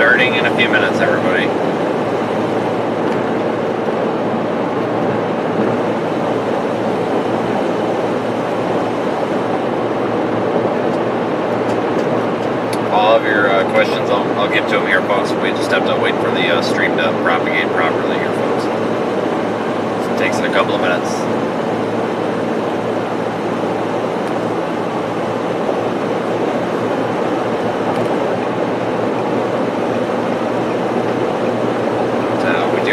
Starting in a few minutes, everybody. All of your questions, I'll get to them here, folks. We just have to wait for the stream to propagate properly here, folks. So it takes it a couple of minutes.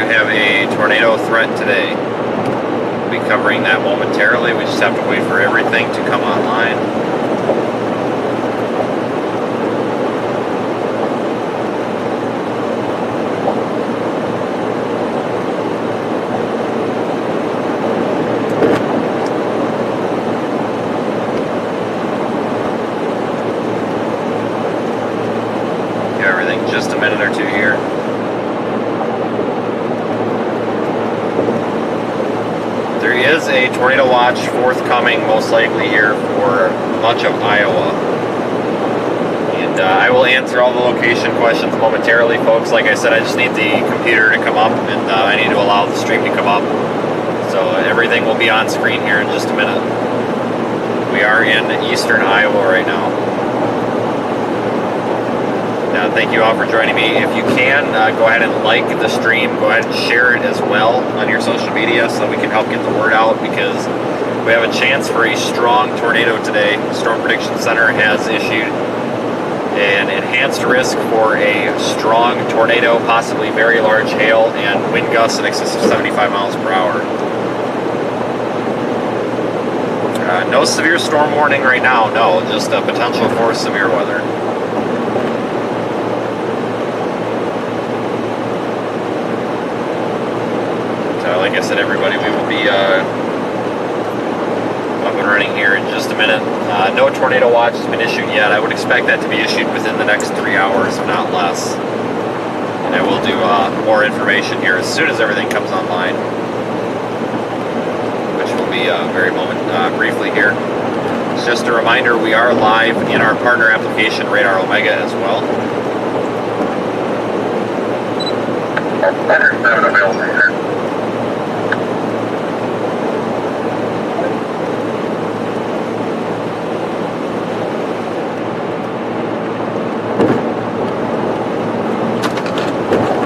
Have a tornado threat today. We'll be covering that momentarily. We just have to wait for everything to come online. Give everything just a minute or two here. There is a tornado watch forthcoming, most likely here for much of Iowa. And I will answer all the location questions momentarily, folks. Like I said, I just need the computer to come up, and I need to allow the stream to come up. So everything will be on screen here in just a minute. We are in eastern Iowa right now. Thank you all for joining me. If you can, go ahead and like the stream. Go ahead and share it as well on your social media so that we can help get the word out, because we have a chance for a strong tornado today. Storm Prediction Center has issued an enhanced risk for a strong tornado, possibly very large hail, and wind gusts in excess of 75 miles per hour. No severe storm warning right now, no, just a potential for severe weather. Like I said, everybody, we will be up and running here in just a minute. No tornado watch has been issued yet. I would expect that to be issued within the next 3 hours, if not less. And I will do more information here as soon as everything comes online, which will be briefly here. It's just a reminder, we are live in our partner application, Radar Omega, as well. Available here.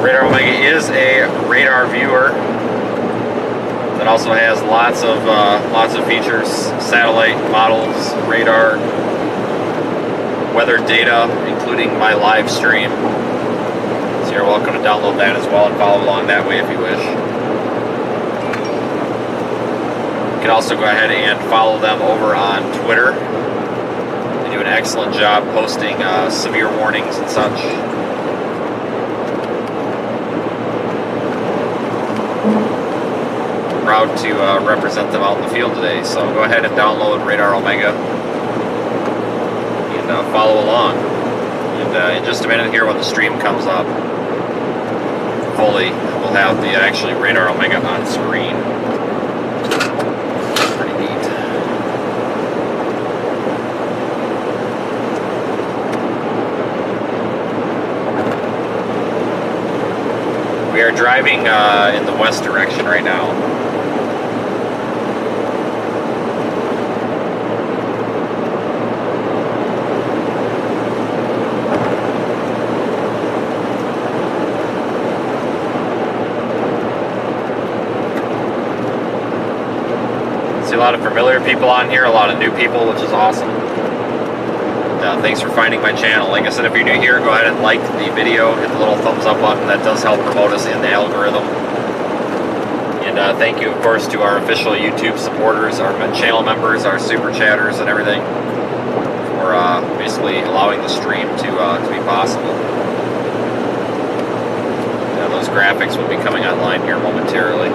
Radar Omega is a radar viewer that also has lots of features: satellite models, radar, weather data, including my live stream. So you're welcome to download that as well and follow along that way if you wish. You can also go ahead and follow them over on Twitter. They do an excellent job posting severe warnings and such. Proud to represent them out in the field today, so go ahead and download Radar Omega and follow along. And in just a minute here, when the stream comes up fully, we'll have the actually Radar Omega on screen. Pretty neat. We are driving in the west direction right now. A lot of familiar people on here, a lot of new people, which is awesome. Thanks for finding my channel. Like I said, if you're new here, go ahead and like the video, hit the little thumbs up button. That does help promote us in the algorithm. And thank you, of course, to our official YouTube supporters, our channel members, our super chatters, and everything for basically allowing the stream to be possible. Those graphics will be coming online here momentarily.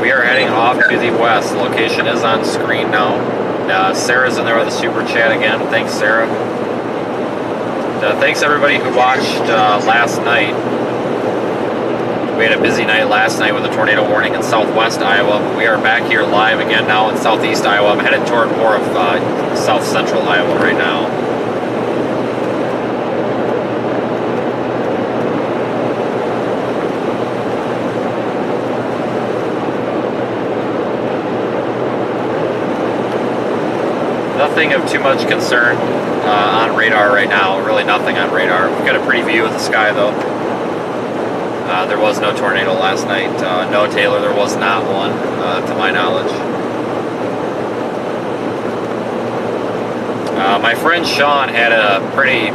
We are heading off to the west. Location is on screen now. Sarah's in there with a super chat again. Thanks, Sarah. Thanks everybody who watched last night. We had a busy night last night with a tornado warning in southwest Iowa. We are back here live again now in southeast Iowa. I'm headed toward more of south central Iowa right now. Nothing of too much concern on radar right now. Really nothing on radar. We've got a pretty view of the sky though. There was no tornado last night. No, Taylor, there was not one, to my knowledge. My friend Sean had a pretty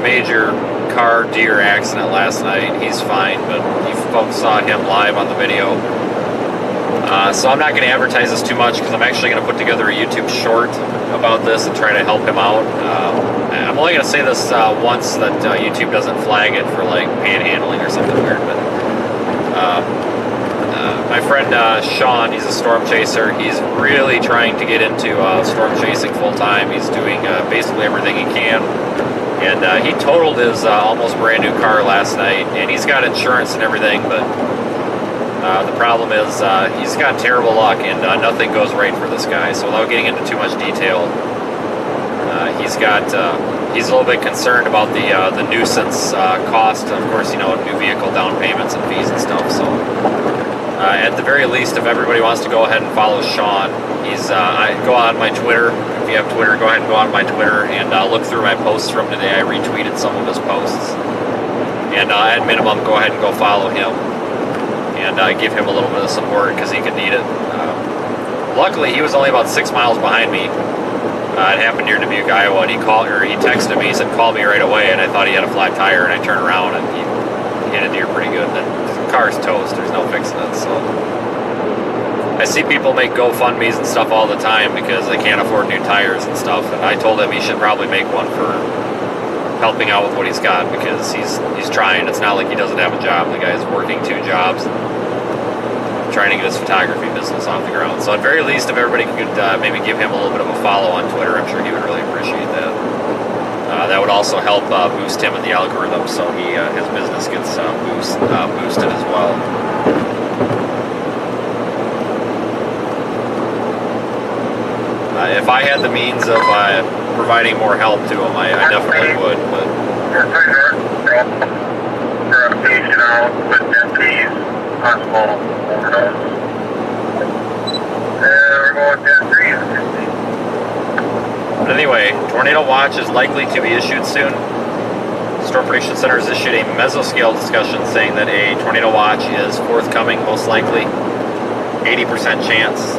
major car deer accident last night. He's fine, but you folks saw him live on the video. So I'm not going to advertise this too much because I'm actually going to put together a YouTube short about this and try to help him out. I'm only going to say this once that YouTube doesn't flag it for like panhandling or something weird. But my friend Sean, he's a storm chaser. He's really trying to get into storm chasing full time. He's doing basically everything he can. And he totaled his almost brand new car last night, and he's got insurance and everything, but the problem is he's got terrible luck, and nothing goes right for this guy. So without getting into too much detail, he's a little bit concerned about the nuisance cost. Of course, you know, new vehicle down payments and fees and stuff. So at the very least, if everybody wants to go ahead and follow Sean, I go on my Twitter. If you have Twitter, go ahead and go on my Twitter and look through my posts from today. I retweeted some of his posts, and at minimum, go ahead and go follow him. And give him a little bit of support because he could need it. Luckily, he was only about 6 miles behind me. It happened near Dubuque, Iowa, and he texted me. He said, "Call me right away." And I thought he had a flat tire, and I turned around and he hit a deer pretty good. The car's toast. There's no fixing it. So I see people make GoFundMes and stuff all the time because they can't afford new tires and stuff. And I told him he should probably make one for helping out with what he's got because he's trying. It's not like he doesn't have a job. The guy's working 2 jobs, trying to get his photography business off the ground. So at very least, if everybody could maybe give him a little bit of a follow on Twitter, I'm sure he would really appreciate that. That would also help boost him in the algorithm, so his business gets boosted as well. If I had the means of providing more help to him, I definitely would. But anyway, tornado watch is likely to be issued soon. Storm Prediction Center has issued a mesoscale discussion saying that a tornado watch is forthcoming, most likely. 80% chance.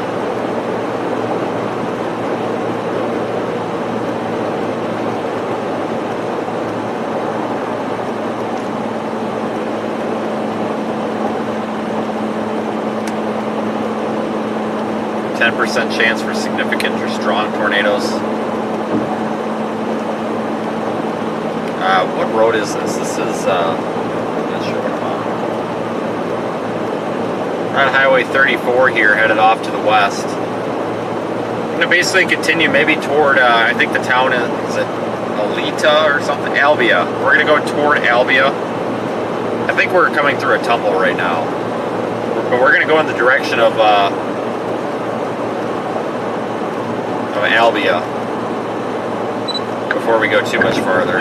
% chance for significant or strong tornadoes. What road is this? This is, I'm not sure what I'm on. We're on Highway 34 here, headed off to the west. I'm going to basically continue maybe toward, I think the town is it Alita or something? Albia. We're going to go toward Albia. I think we're coming through a tumble right now. But we're going to go in the direction of Albia before we go too much farther.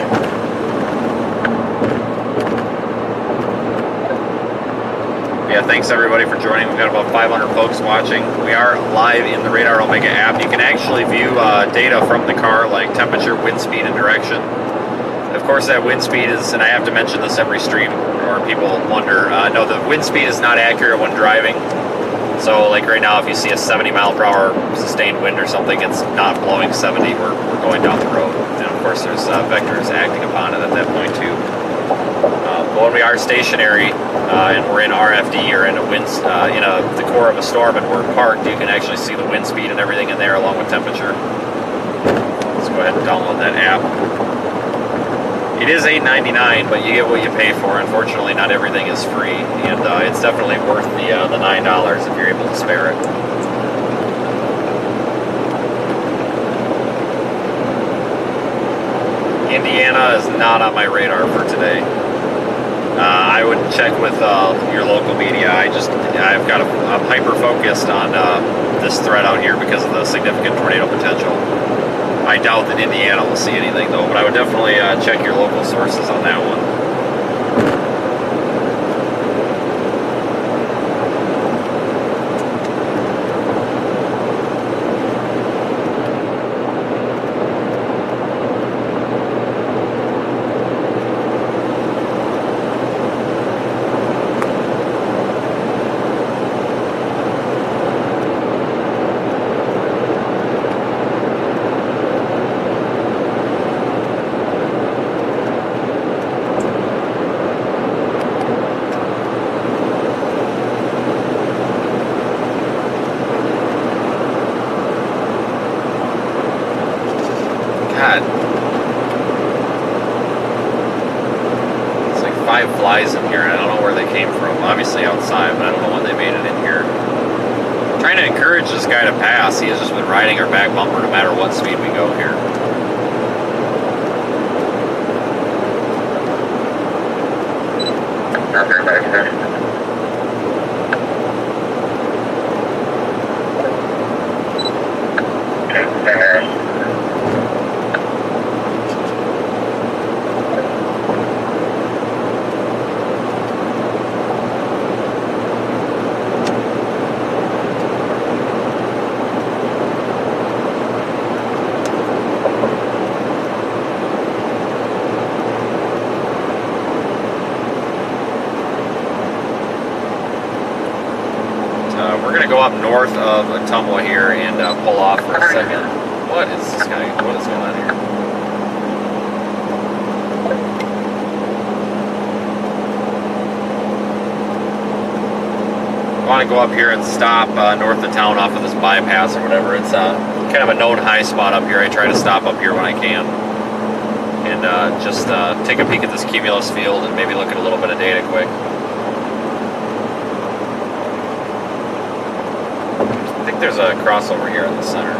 Yeah, thanks everybody for joining. We've got about 500 folks watching. We are live in the Radar Omega app. You can actually view data from the car, like temperature, wind speed, and direction. Of course, that wind speed is, and I have to mention this every stream, or people wonder, no, the wind speed is not accurate when driving. So like right now, if you see a 70 mile per hour sustained wind or something, it's not blowing 70, we're going down the road. And of course there's vectors acting upon it at that point too. But when we are stationary and we're in RFD or in a wind, the core of a storm and we're parked, you can actually see the wind speed and everything in there along with temperature. Let's go ahead and download that app. It is $8.99, but you get what you pay for. Unfortunately, not everything is free, and it's definitely worth the $9 if you're able to spare it. Indiana is not on my radar for today. I would check with your local media. I'm hyper focused on this threat out here because of the significant tornado potential. I doubt that Indiana will see anything though, but I would definitely check your local sources on that one. God. It's like 5 flies in here, and I don't know where they came from. Obviously outside, but I don't know when they made it in here. I'm trying to encourage this guy to pass. He has just been riding our back bumper no matter what speed we go here. We're going to go up north of Ottumwa here and pull off for a second. What is this guy? What is going on here? I want to go up here and stop north of town off of this bypass or whatever. It's kind of a known high spot up here. I try to stop up here when I can. And just take a peek at this cumulus field and maybe look at a little bit of data quick. I think there's a crossover here in the center.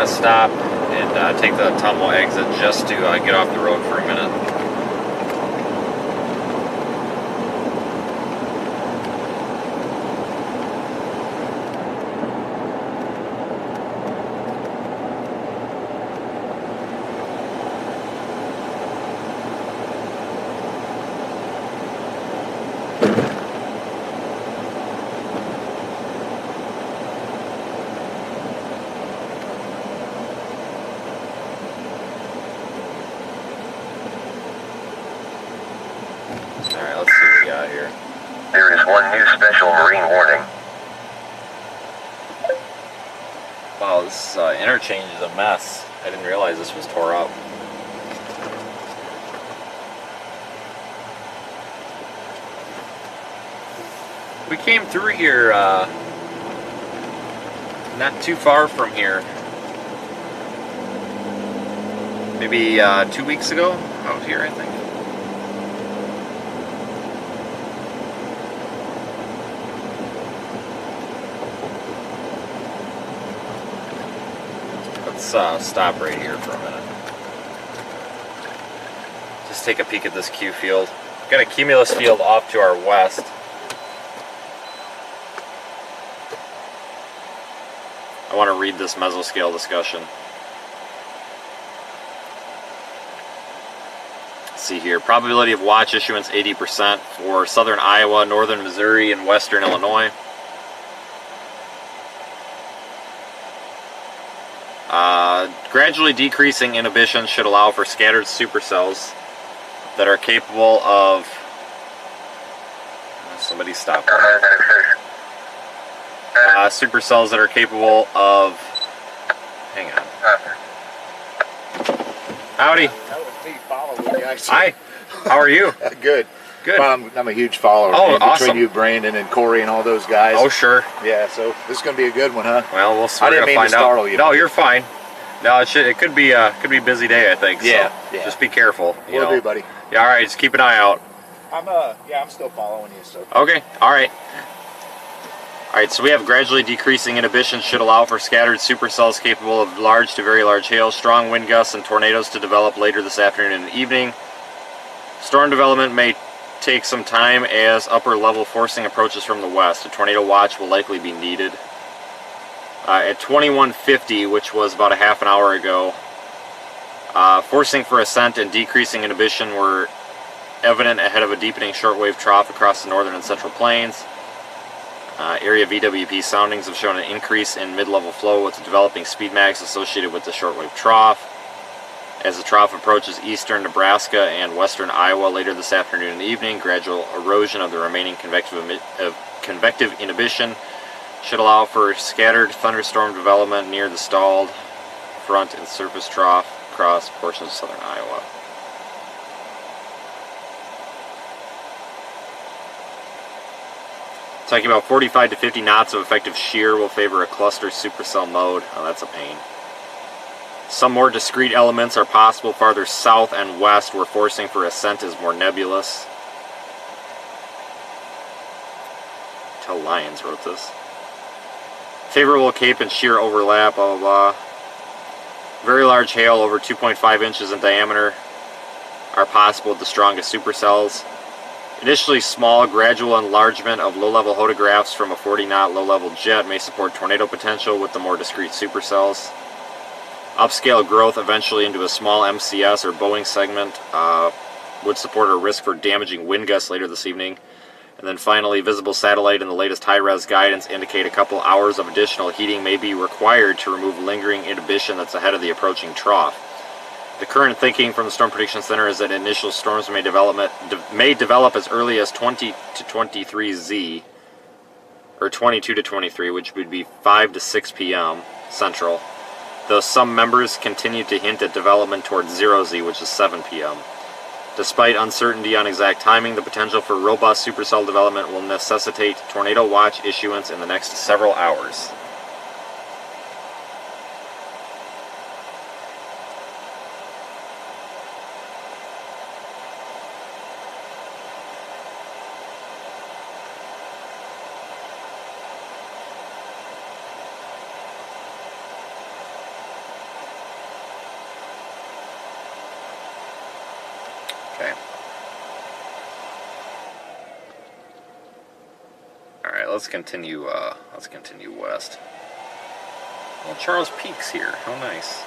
Stop and take the Ottumwa exit just to get off the road for a minute. Alright, let's see what we got here. There is one new special marine warning. Wow, this interchange is a mess. I didn't realize this was tore up. We came through here not too far from here. Maybe 2 weeks ago, out here I think. Let's stop right here for a minute. Just take a peek at this Q field. We've got a cumulus field off to our west. I want to read this mesoscale discussion. Let's see here. Probability of watch issuance 80% for southern Iowa, northern Missouri, and western Illinois. Gradually decreasing inhibition should allow for scattered supercells that are capable of... Somebody stop. Supercells that are capable of... Hang on. Howdy. That was me following you, actually. Hi. How are you? Good. Good. Well, I'm a huge follower. Oh, man, awesome. Between you, Brandon, and Corey, and all those guys. Oh, sure. Yeah, so this is going to be a good one, huh? Well, we'll I we're didn't gonna mean find to startle out. you. No, you're fine. No, it could be a busy day, I think. Yeah, so yeah. Just be careful. You Will know. do, buddy. Yeah, all right. Just keep an eye out. I'm still following you, so. Okay. All right. All right. So we have gradually decreasing inhibition should allow for scattered supercells capable of large to very large hail, strong wind gusts, and tornadoes to develop later this afternoon and evening. Storm development may take some time as upper level forcing approaches from the west. A tornado watch will likely be needed. At 21:50, which was about a half an hour ago, forcing for ascent and decreasing inhibition were evident ahead of a deepening shortwave trough across the northern and central plains. Area VWP soundings have shown an increase in mid-level flow with the developing speed mags associated with the shortwave trough. As the trough approaches eastern Nebraska and western Iowa later this afternoon and evening, gradual erosion of the remaining convective inhibition should allow for scattered thunderstorm development near the stalled front and surface trough across portions of southern Iowa. Talking about 45 to 50 knots of effective shear will favor a cluster supercell mode. Oh, that's a pain. Some more discrete elements are possible farther south and west where forcing for ascent is more nebulous. Tell Lyons wrote this. Favorable cape and shear overlap, blah, blah, blah. Very large hail over 2.5 inches in diameter are possible with the strongest supercells. Initially small, gradual enlargement of low-level photographs from a 40-knot low-level jet may support tornado potential with the more discrete supercells. Upscale growth eventually into a small MCS or Boeing segment would support a risk for damaging wind gusts later this evening. And then finally, visible satellite and the latest high-res guidance indicate a couple hours of additional heating may be required to remove lingering inhibition that's ahead of the approaching trough. The current thinking from the Storm Prediction Center is that initial storms may develop as early as 20 to 23 Z, or 22 to 23, which would be 5 to 6 p.m. Central, though some members continue to hint at development towards 0 Z, which is 7 p.m. Despite uncertainty on exact timing, the potential for robust supercell development will necessitate tornado watch issuance in the next several hours. Okay. All right, let's continue west. Well, Charles Peak's here. How nice.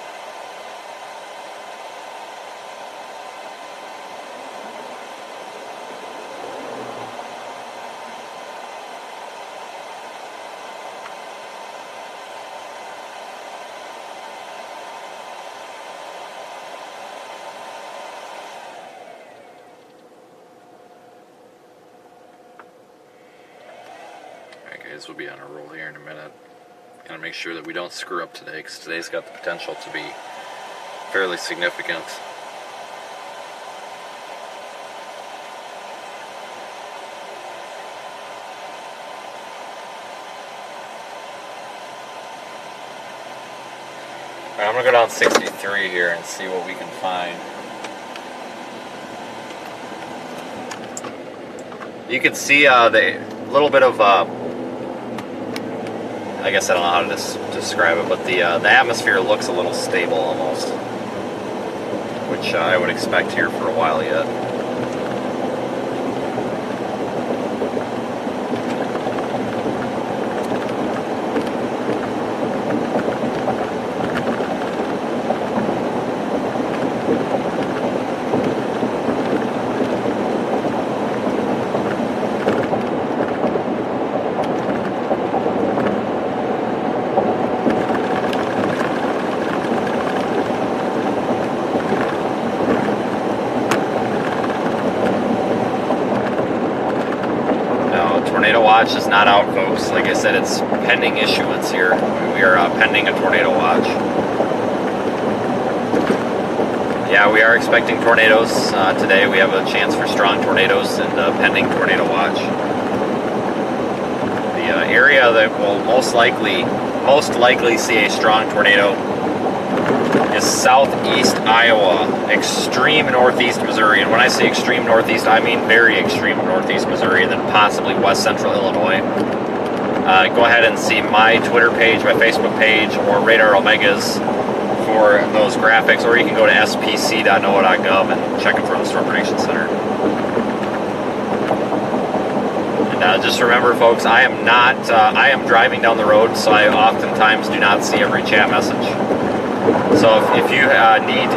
Guys, we'll be on a roll here in a minute. Gotta make sure that we don't screw up today, because today's got the potential to be fairly significant. Alright, I'm gonna go down 63 here and see what we can find. You can see the little bit of I guess I don't know how to describe it, but the atmosphere looks a little stable almost, which I would expect here for a while yet. watch is not out, folks. Like I said, it's pending issuance here. We are pending a tornado watch. Yeah, we are expecting tornadoes today. We have a chance for strong tornadoes and pending tornado watch. The area that will most likely see a strong tornado is southeast Iowa, extreme northeast Missouri. And when I say extreme northeast, I mean very extreme northeast Missouri, and then possibly west central Illinois. Go ahead and see my Twitter page, my Facebook page, or Radar Omegas for those graphics, or you can go to spc.noaa.gov and check them from the Storm Prediction Center. And just remember, folks, I am driving down the road, so I oftentimes do not see every chat message. So if you need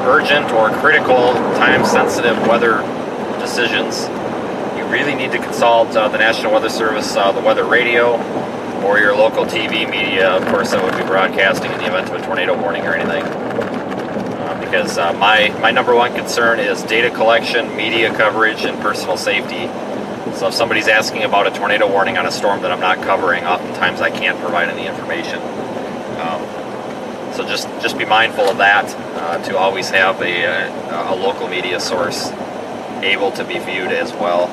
urgent or critical, time-sensitive weather decisions, you really need to consult the National Weather Service, the weather radio, or your local TV media, of course, that would be broadcasting in the event of a tornado warning or anything. Because my number one concern is data collection, media coverage, and personal safety. So if somebody's asking about a tornado warning on a storm that I'm not covering, oftentimes I can't provide any information. So just be mindful of that, to always have a local media source able to be viewed as well.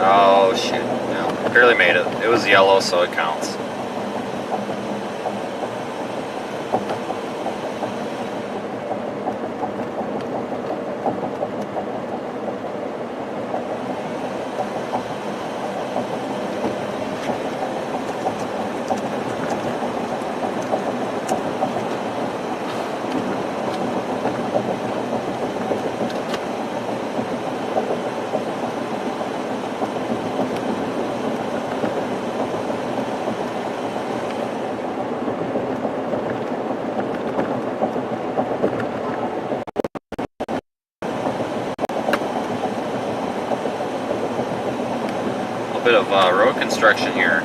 Oh shoot, no, barely made it. It was yellow, so it counts. Bit of road construction here.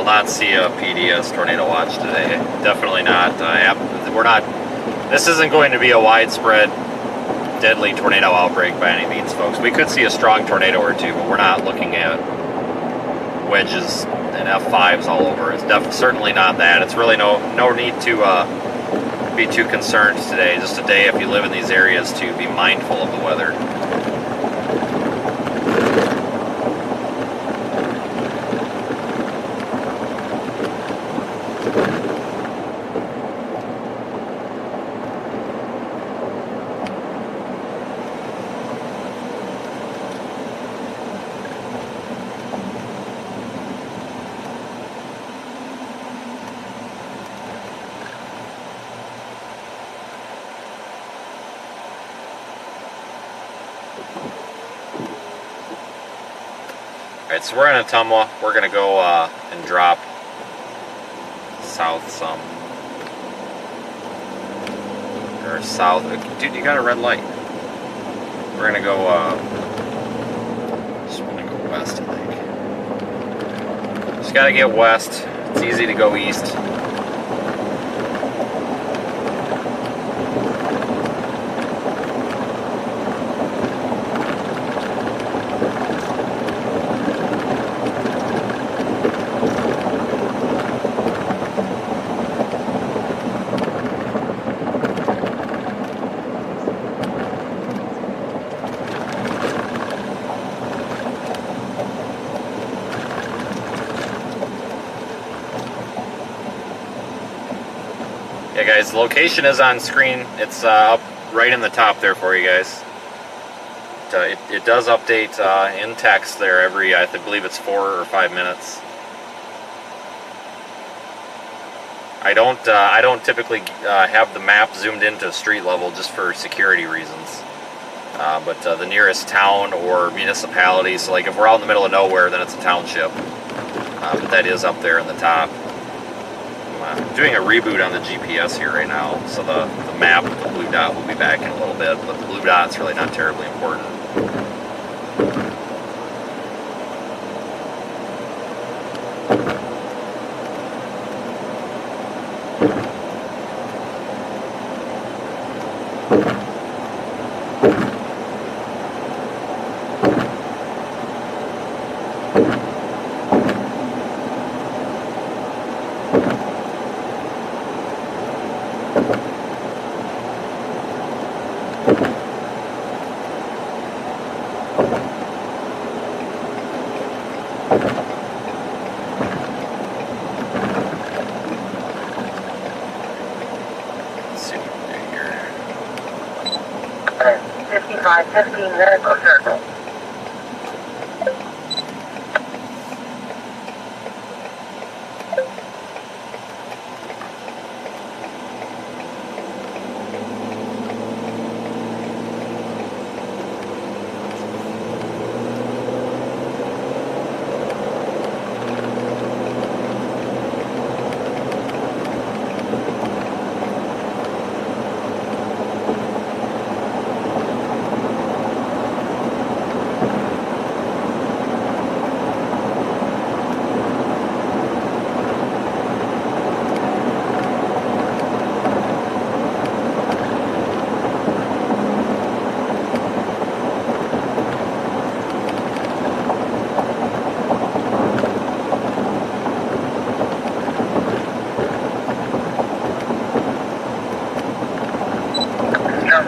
Not see a PDS tornado watch today. Definitely not. We're not. This isn't going to be a widespread, deadly tornado outbreak by any means, folks. We could see a strong tornado or two, but we're not looking at wedges and F5s all over. It's certainly not that. It's really no need to be too concerned today. Just a day, if you live in these areas, to be mindful of the weather. Alright, so we're in Ottumwa. We're going to go and drop south some. Or south. Dude, you got a red light. We're going to go, just want to go west, I think. Just got to get west. It's easy to go east. guys, the location is on screen. It's up right in the top there for you guys. It does update in text there every, I believe it's 4 or 5 minutes. I don't typically have the map zoomed into street level just for security reasons. But the nearest town or municipality, so like if we're out in the middle of nowhere, then it's a township. But that is up there in the top. I'm doing a reboot on the GPS here right now, so the map with the blue dot will be back in a little bit, but the blue dot's really not terribly important. Let's see what we do here. 5515 Medical Circle.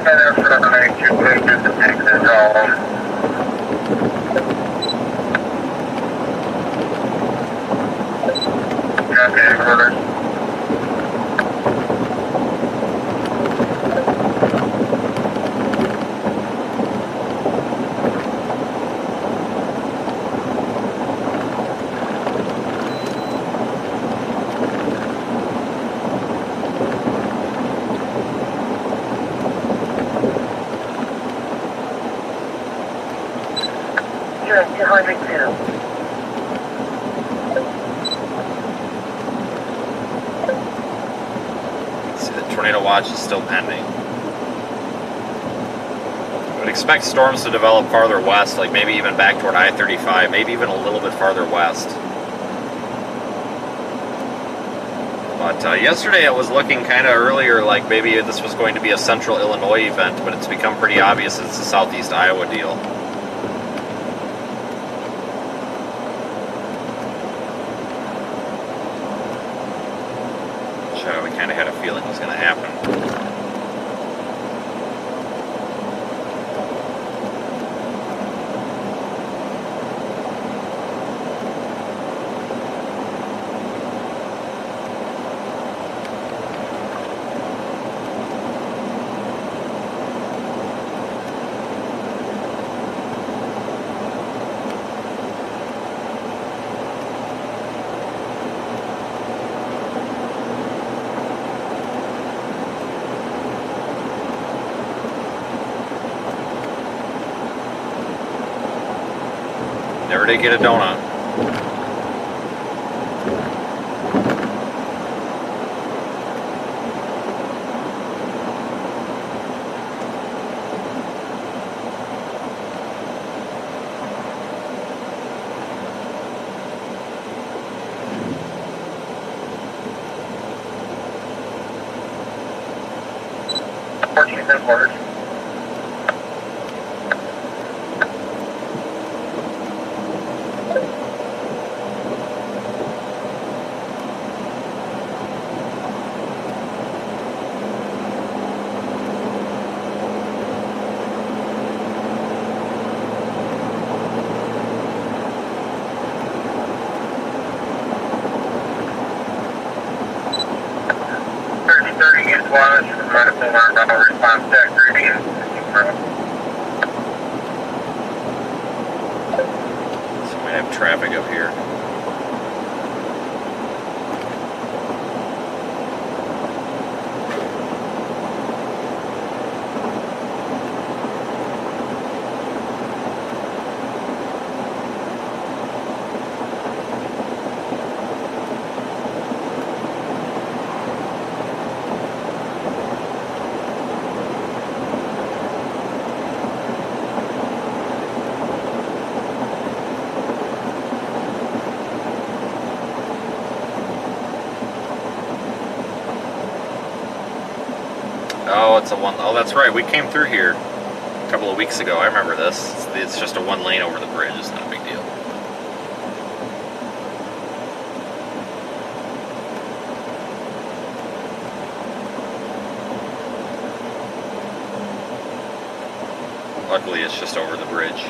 Center for connect to pages to take this home. Okay, quarters. Unit 202. See, the tornado watch is still pending. I would expect storms to develop farther west, like maybe even back toward I-35, maybe even a little bit farther west. But yesterday it was looking kind of earlier like maybe this was going to be a central Illinois event, but it's become pretty obvious it's a southeast Iowa deal. We kind of had a feeling it was going to happen. Never did get a donut. Quarters. 1, this is medical learned response tech reading. So we have traffic up here. Oh, it's a one. Oh, that's right. We came through here a couple of weeks ago. I remember this. It's just a one lane over the bridge. It's not a big deal. Luckily, it's just over the bridge.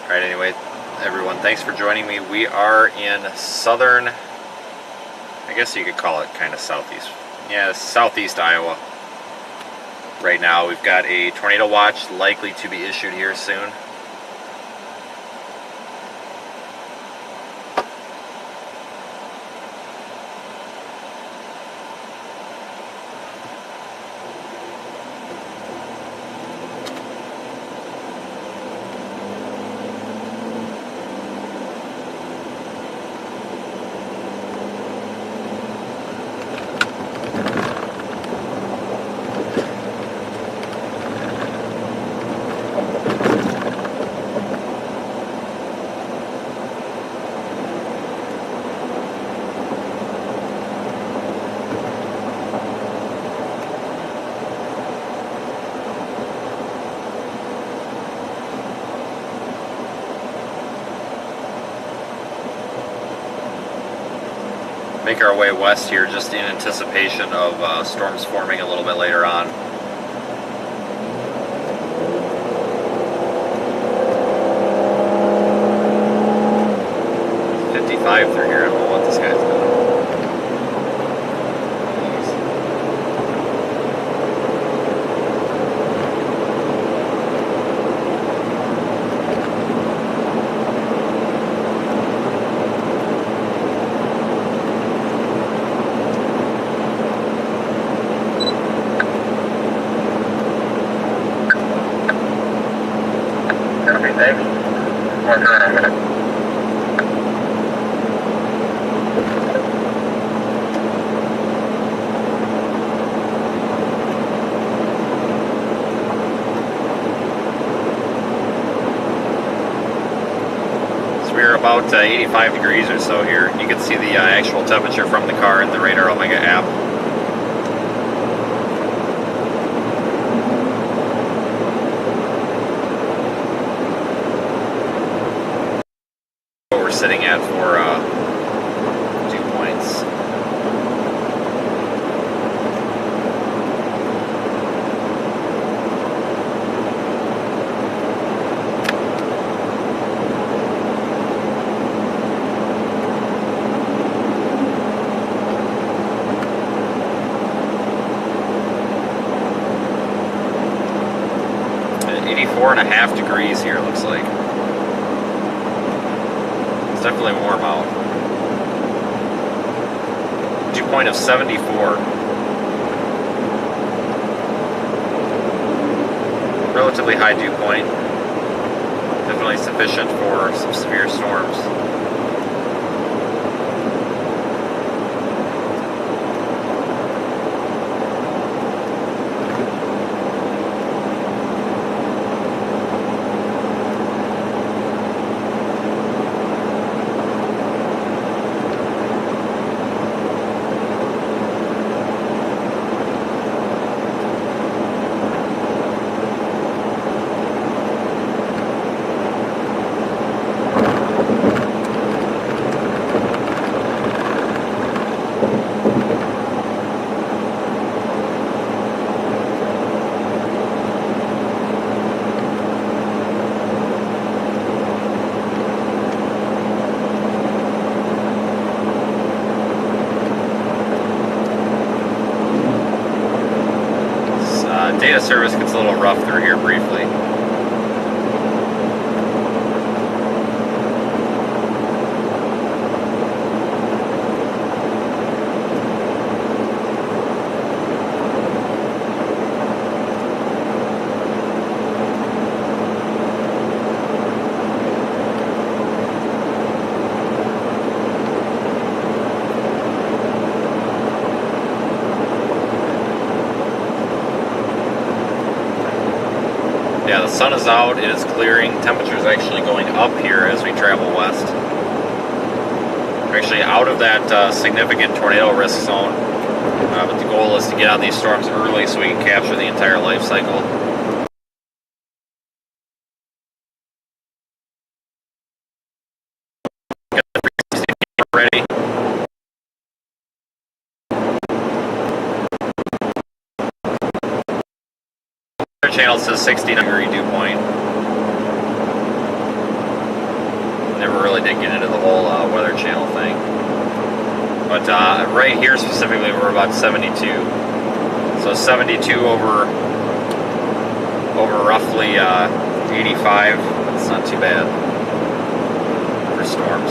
Alright, anyway, everyone, thanks for joining me. We are in southern, I guess you could call it kind of southeast. Yeah, southeast Iowa. Right now, we've got a tornado watch likely to be issued here soon. Make our way west here just in anticipation of storms forming a little bit later on. It's 55 through here. I don't know what this guy's doing. About 85 degrees or so here. You can see the actual temperature from the car in the Radar Omega app. What we're sitting at for dew points. And a half degrees here, looks like. It's definitely warm out. Dew point of 74. Relatively high dew point. Definitely sufficient for some severe storms. Data service gets a little rough through here briefly. Yeah, the sun is out, it is clearing, temperature is actually going up here as we travel west. We're actually out of that significant tornado risk zone, but the goal is to get on these storms early so we can capture the entire life cycle. Ready? Channel says 60-degree dew point. Never really did get into the whole weather channel thing. But right here specifically, we're about 72. So 72 over roughly 85. That's not too bad for storms.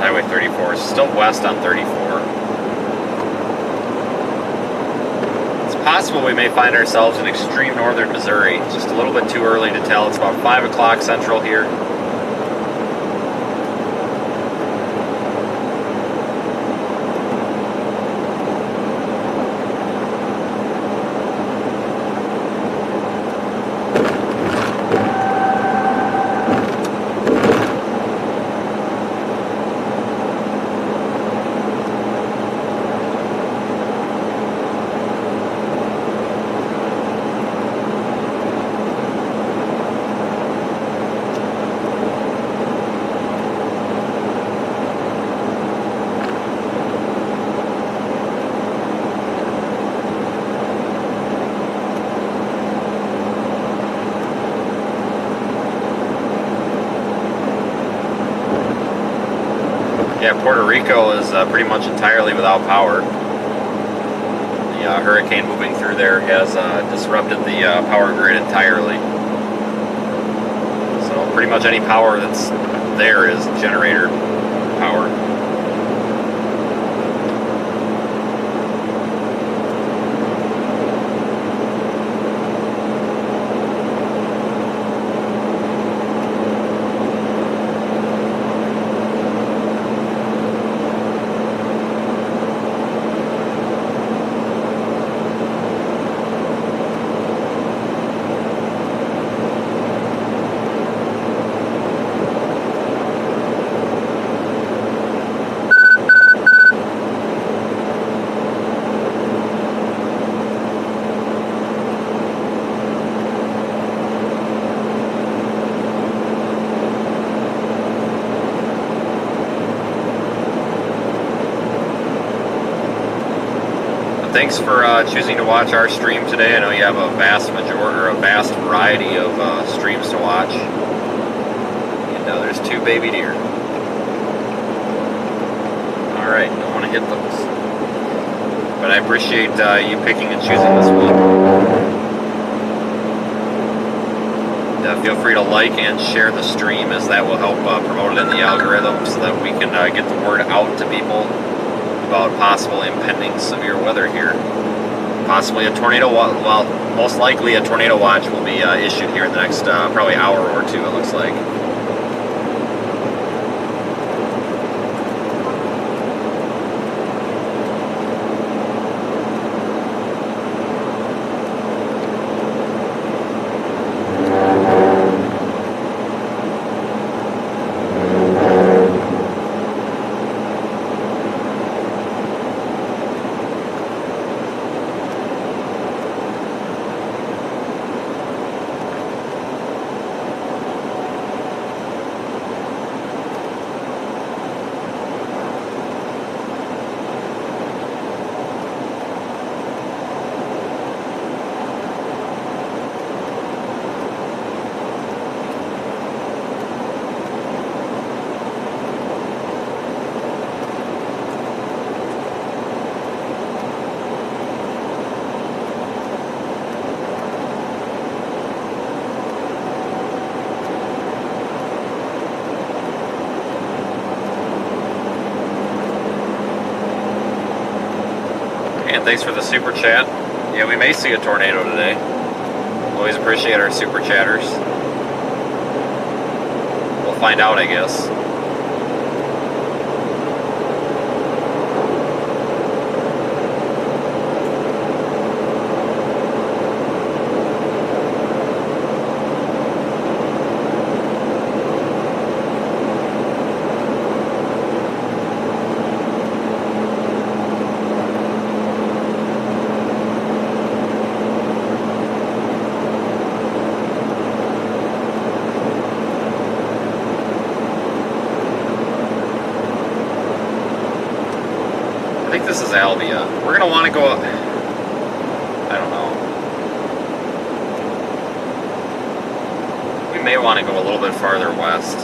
Highway 34. It's still west on 34. It's possible we may find ourselves in extreme northern Missouri. It's just a little bit too early to tell. It's about 5 o'clock central here. Yeah, Puerto Rico is pretty much entirely without power. The hurricane moving through there has disrupted the power grid entirely. So pretty much any power that's there is generator power. Thanks for choosing to watch our stream today. I know you have a vast variety of streams to watch. And there's 2 baby deer. Alright, don't want to hit those. But I appreciate you picking and choosing this one. Feel free to like and share the stream, as that will help promote it in the algorithm, so that we can get the word out to people about possible impending severe weather here. Possibly a tornado, well, most likely a tornado watch will be issued here in the next probably hour or two, it looks like. Thanks for the super chat. Yeah, we may see a tornado today. Always appreciate our super chatters. We'll find out, I guess. This is Albia. We're going to want to go, I don't know. We may want to go a little bit farther west.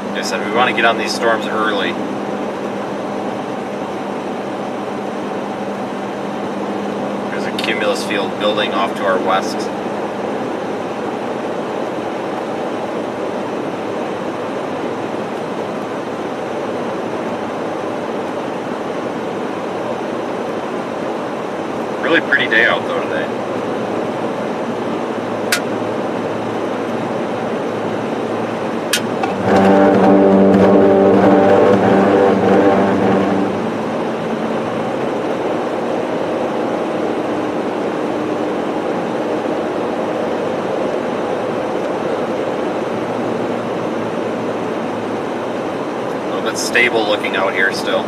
Like I said, we want to get on these storms early. Cumulus field building off to our west. Really pretty day out though today. Stable looking out here still.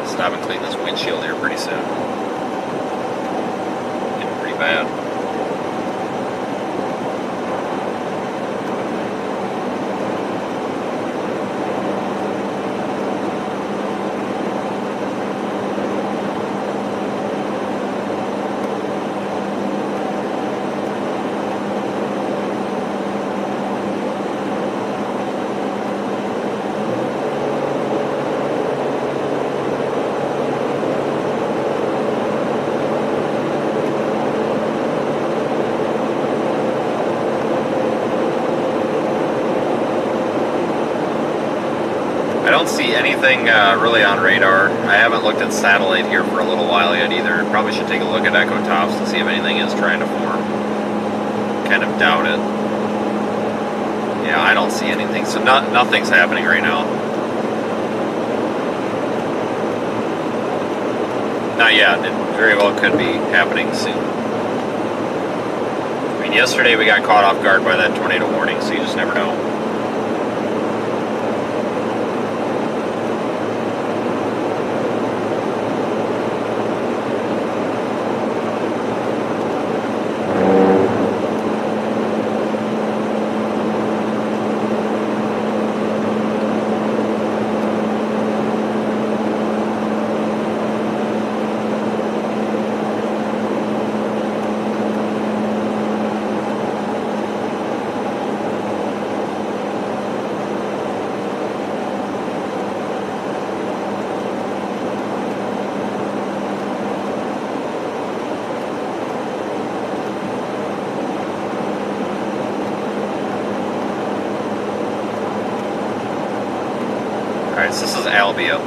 Stop and clean this windshield here pretty soon. Getting pretty bad. don't see anything really on radar. I haven't looked at satellite here for a little while yet either. Probably should take a look at echo tops to see if anything is trying to form. Kind of doubt it. Yeah, I don't see anything. So nothing's happening right now. Not yet. It very well could be happening soon. I mean, yesterday we got caught off guard by that tornado warning, so you just never know. So this is Albia,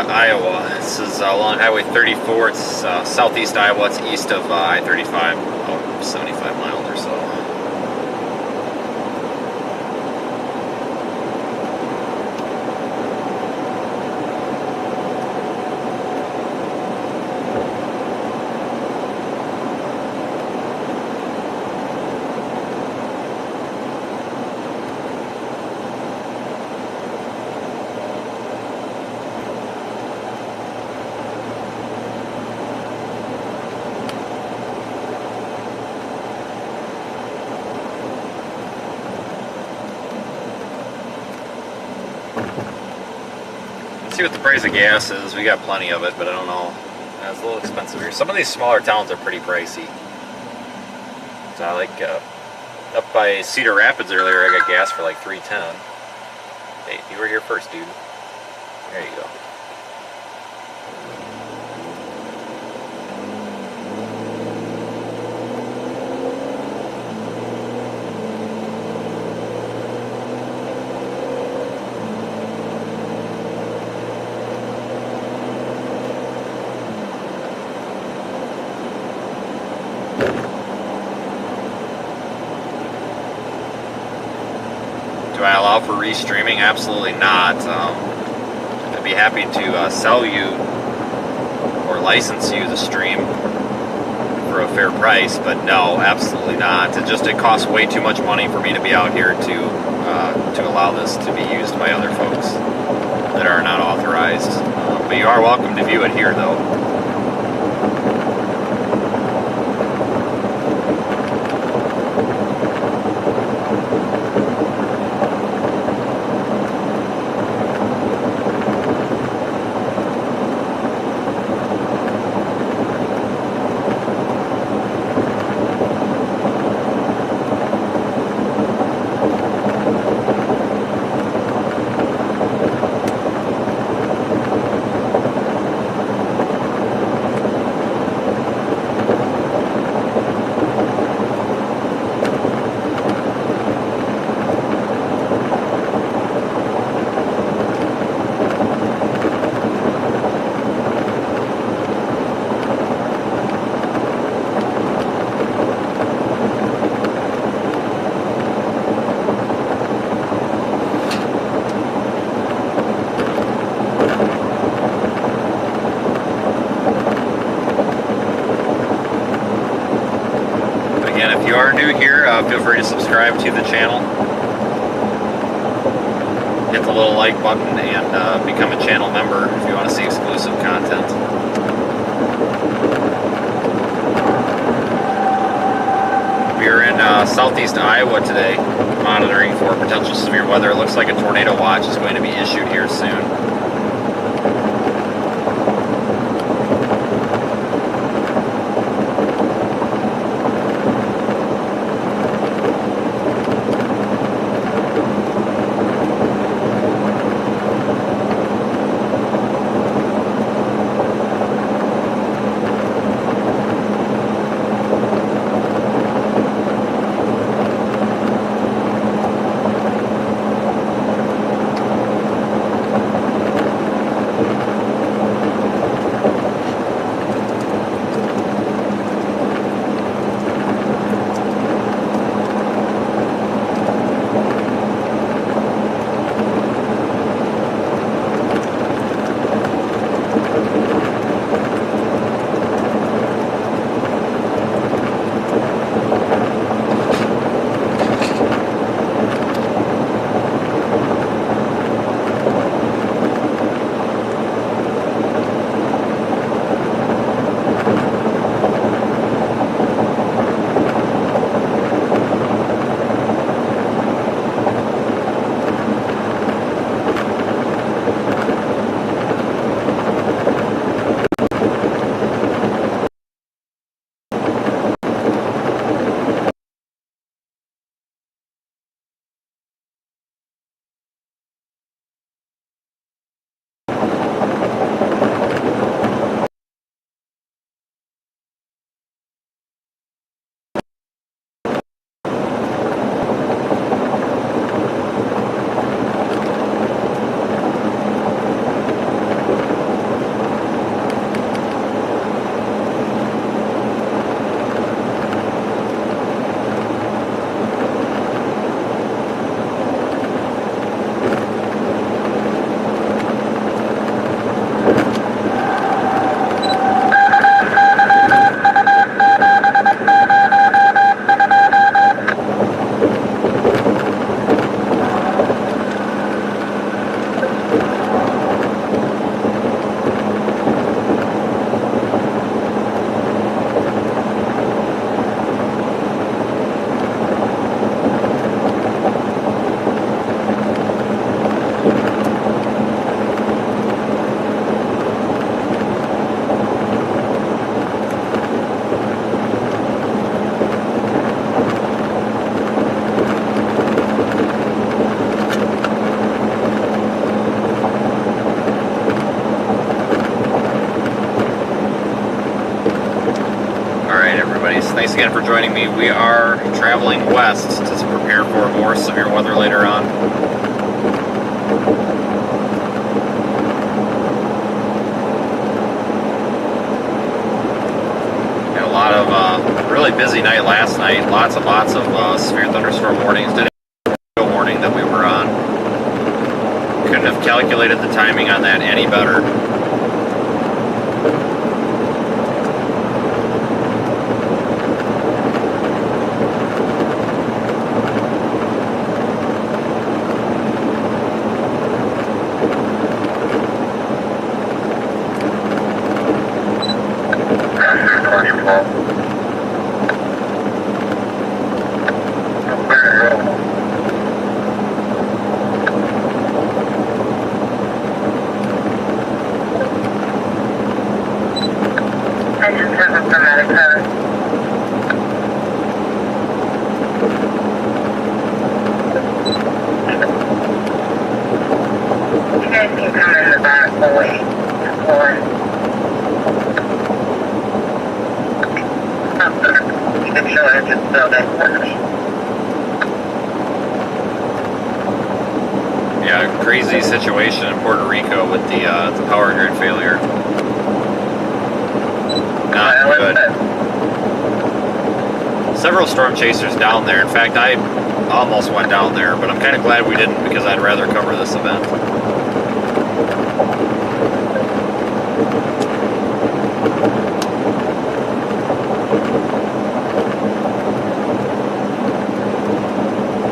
Iowa. This is along Highway 34. It's southeast Iowa. It's east of I-35, about 75 miles or so. See what the price of gas is. We got plenty of it, but I don't know. It's a little expensive here. Some of these smaller towns are pretty pricey. So I like up by Cedar Rapids earlier, I got gas for like $3.10. Hey, you were here first, dude. There you go. Do I allow for restreaming? Absolutely not. I'd be happy to sell you or license you the stream for a fair price, but no, absolutely not. It costs way too much money for me to be out here to allow this to be used by other folks that are not authorized. But you are welcome to view it here, though. If you are new here, feel free to subscribe to the channel. Hit the little like button and become a channel member if you want to see exclusive content. We are in southeast Iowa today, monitoring for potential severe weather. It looks like a tornado watch is going to be issued here soon. Alright everybody, so thanks again for joining me. We are traveling west to prepare for more severe weather later on. Had a lot of really busy night last night. Lots and lots of severe thunderstorm warnings. Didn't have a warning that we were on. Couldn't have calculated the timing on that any better. Yeah, crazy situation in Puerto Rico with the power grid failure. Not good. Several storm chasers down there. In fact, I almost went down there, but I'm kind of glad we didn't because I'd rather cover this event.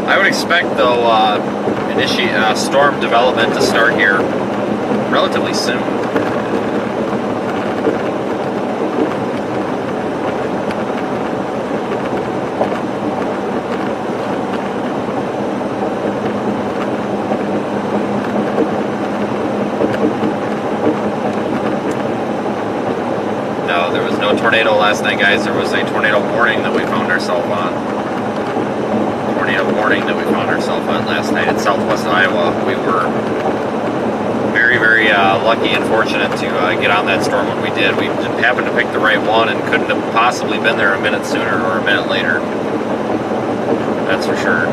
I would expect, though, storm development to start here relatively soon. No, there was no tornado last night, guys. There was a tornado warning that we found ourselves on. Warning that we found ourselves on last night in southwest Iowa. We were very, very lucky and fortunate to get on that storm when we did. We happened to pick the right one and couldn't have possibly been there a minute sooner or a minute later. That's for sure.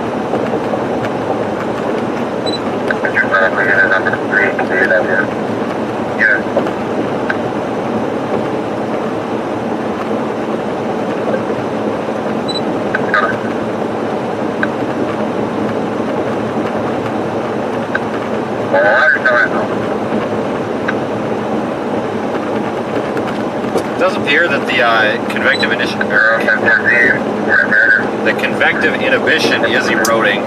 It does appear that the convective inhibition is eroding,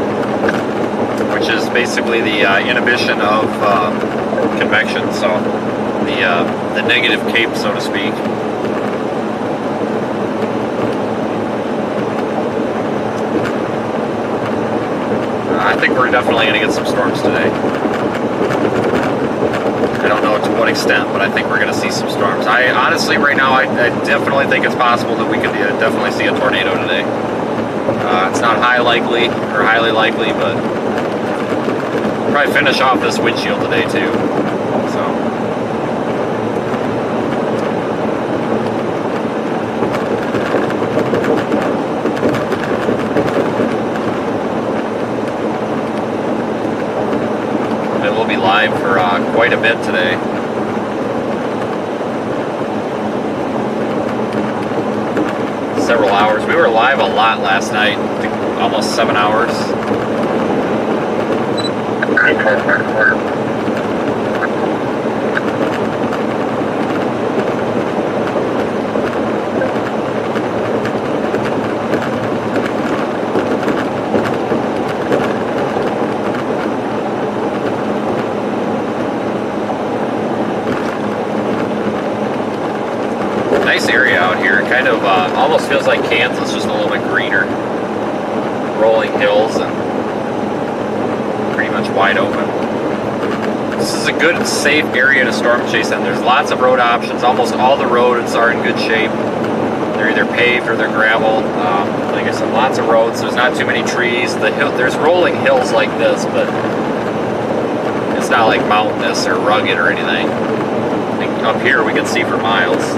which is basically the inhibition of convection, so the negative cape, so to speak. I think we're definitely going to get some storms today. I don't know to what extent, but I think we're going to see some storms. I honestly, right now, I definitely think it's possible that we could definitely see a tornado today. It's not highly likely, but we'll probably finish off this windshield today too. So. We'll be live for quite a bit today. Several hours. We were live a lot last night, I think almost 7 hours. Nice area out here. Kind of almost feels like Kansas, just a little bit greener. Rolling hills and pretty much wide open. This is a good, safe area to storm chase in. There's lots of road options. Almost all the roads are in good shape. They're either paved or they're gravel. Like I said, lots of roads. There's not too many trees. There's rolling hills like this, but it's not like mountainous or rugged or anything. I think up here we can see for miles.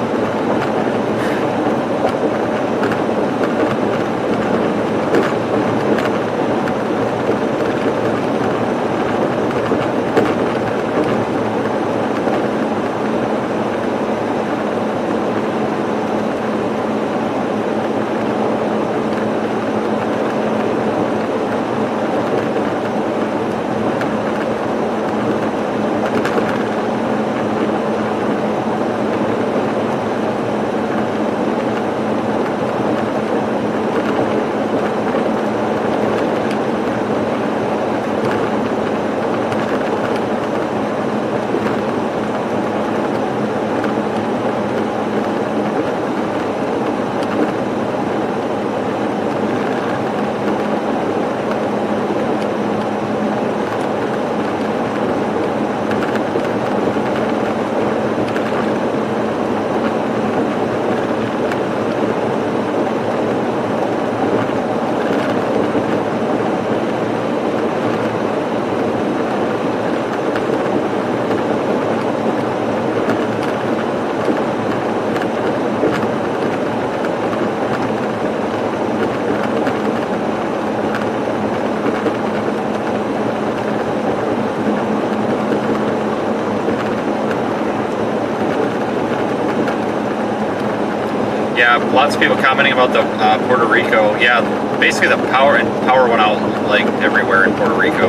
Yeah, lots of people commenting about the Puerto Rico. Yeah, basically the power went out like everywhere in Puerto Rico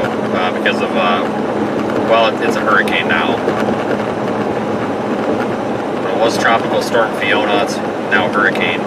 because of well, it's a hurricane now. It was Tropical Storm Fiona. It's now hurricane.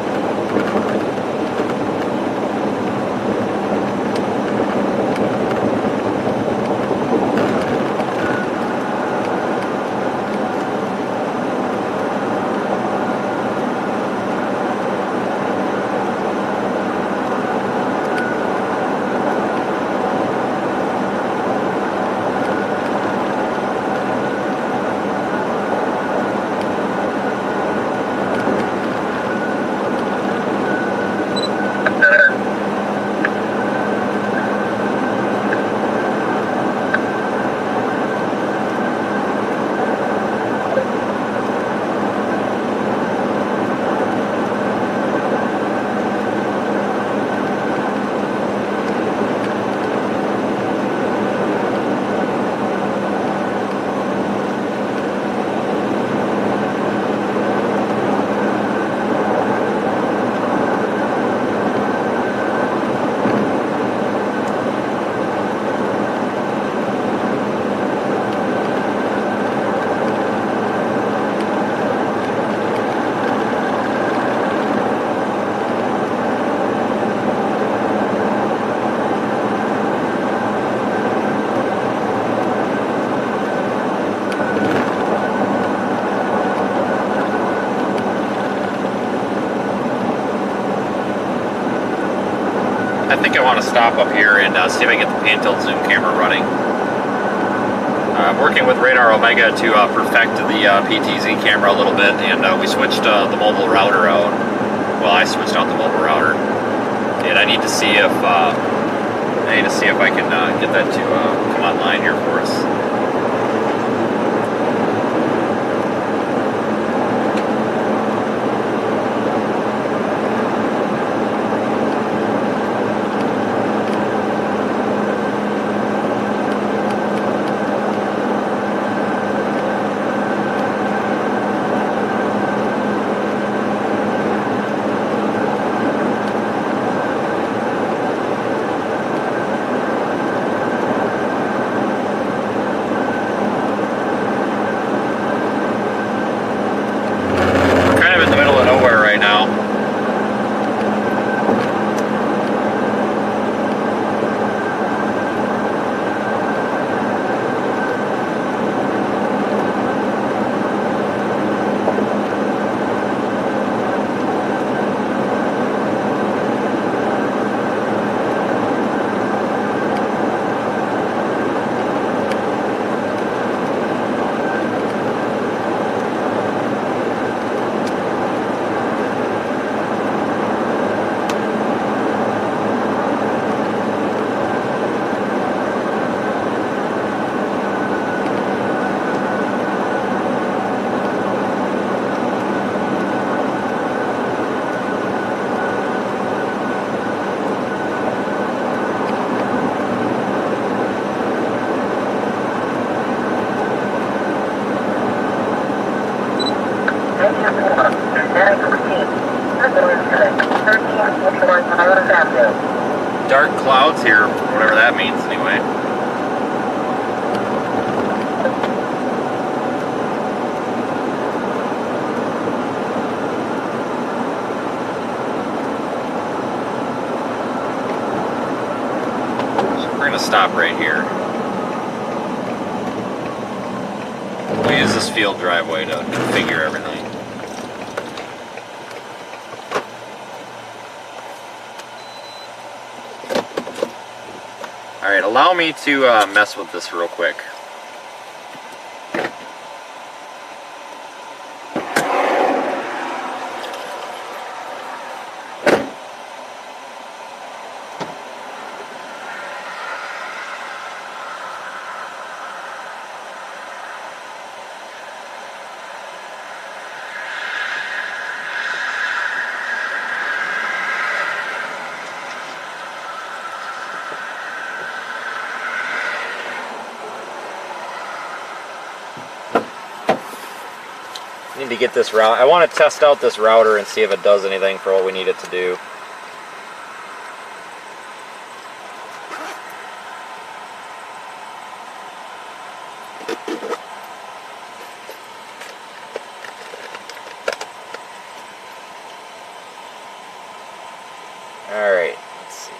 I think I want to stop up here and see if I can get the pan tilt zoom camera running. I'm working with Radar Omega to perfect the PTZ camera a little bit, and we switched the mobile router out. Well, I switched out the mobile router, and I need to see if I can get that to come online here for us. Dark clouds here, whatever that means anyway. So we're going to stop right here. We'll use this field driveway to configure everything. Alright, allow me to mess with this real quick. to get this route. I want to test out this router and see if it does anything for what we need it to do. Alright, let's see.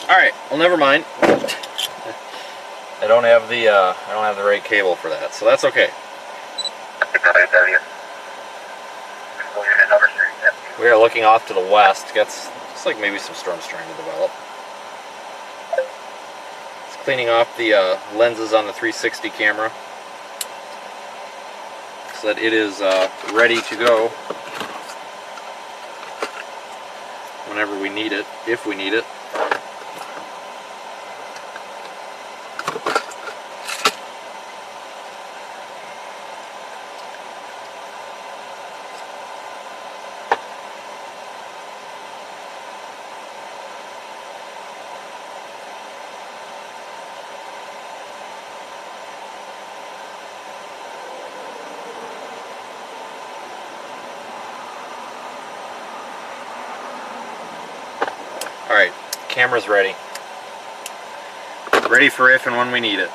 Alright, well never mind. I don't have the right cable for that, so that's okay. We are looking off to the west. Looks like maybe some storms trying to develop. It's cleaning off the lenses on the 360 camera so that it is ready to go whenever we need it, if we need it. Alright, camera's ready. Ready for if and when we need it.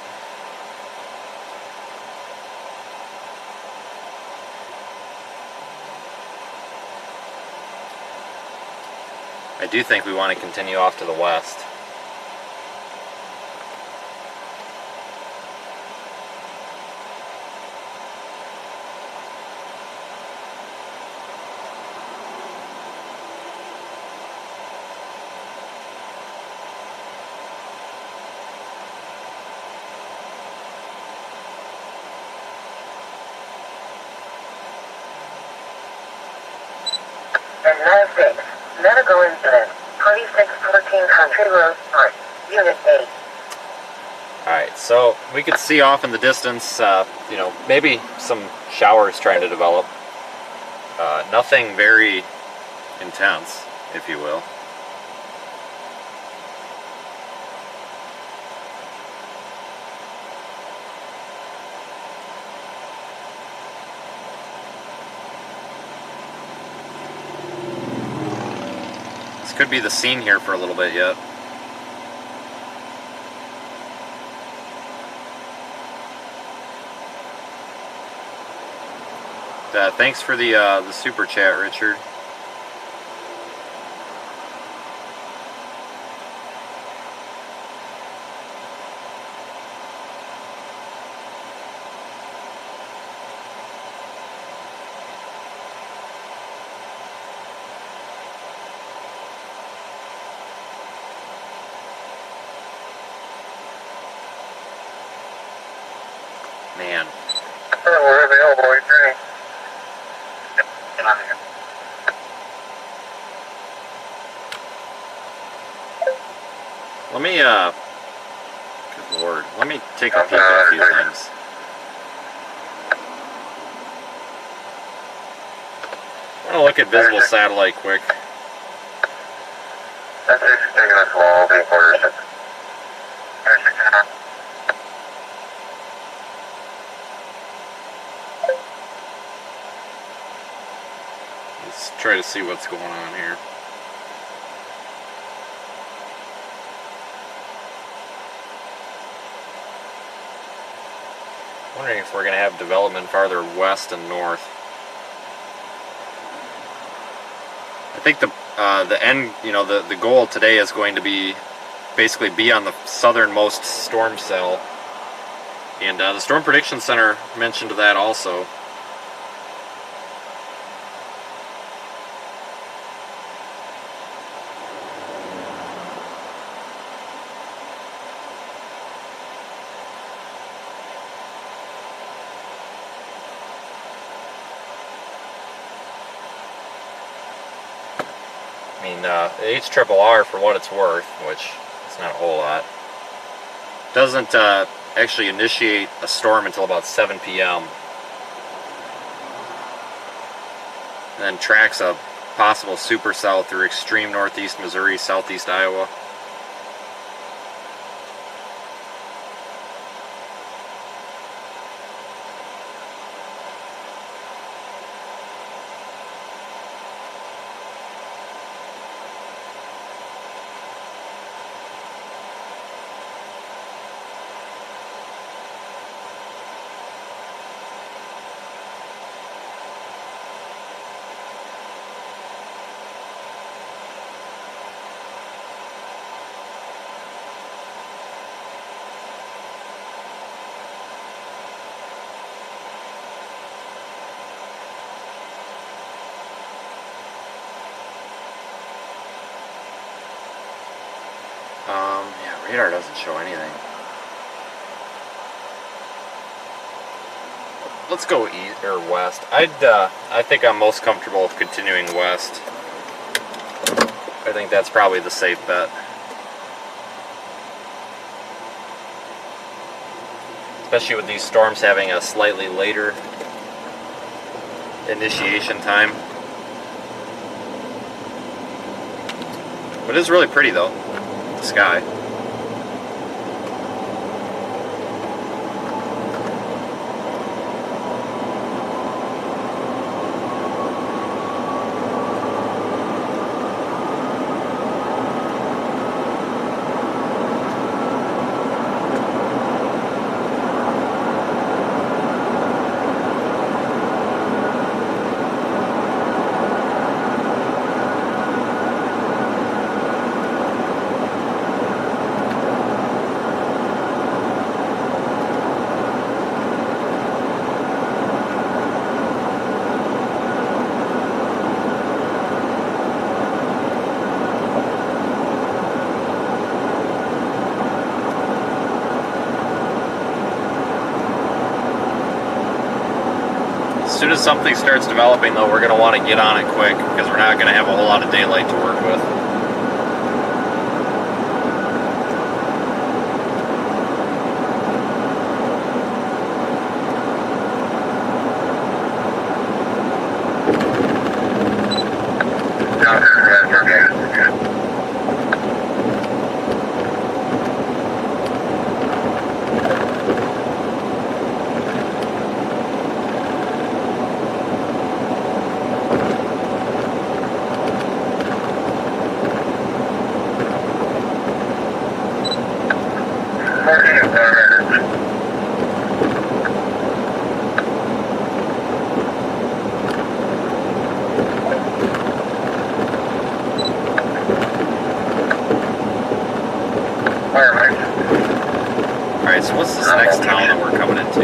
I do think we want to continue off to the west. And 96, medical incident, 2614 Country Road North, Unit 8. Alright, so we could see off in the distance, you know, maybe some showers trying to develop. Nothing very intense, if you will. This could be the scene here for a little bit yet. Thanks for the super chat, Richard. Man. We're available, returning. Let me, good lord, let me take a peek at a few things. I want to look at visible satellite quick. That's it, taking us long, being quarters. Let's try to see what's going on here. Wondering if we're going to have development farther west and north. I think the end, you know, the goal today is going to be basically be on the southernmost storm cell, and the Storm Prediction Center mentioned that also. I mean, HRRR, for what it's worth, which is not a whole lot, doesn't actually initiate a storm until about 7 p.m. and then tracks a possible supercell through extreme northeast Missouri, southeast Iowa. Yeah, radar doesn't show anything. Let's go east or west. I think I'm most comfortable with continuing west. I think that's probably the safe bet. Especially with these storms having a slightly later initiation time. But it is really pretty though, the sky. As soon as something starts developing though, we're going to want to get on it quick because we're not going to have a whole lot of daylight to work with. Alright, so what's this next town that we're coming into?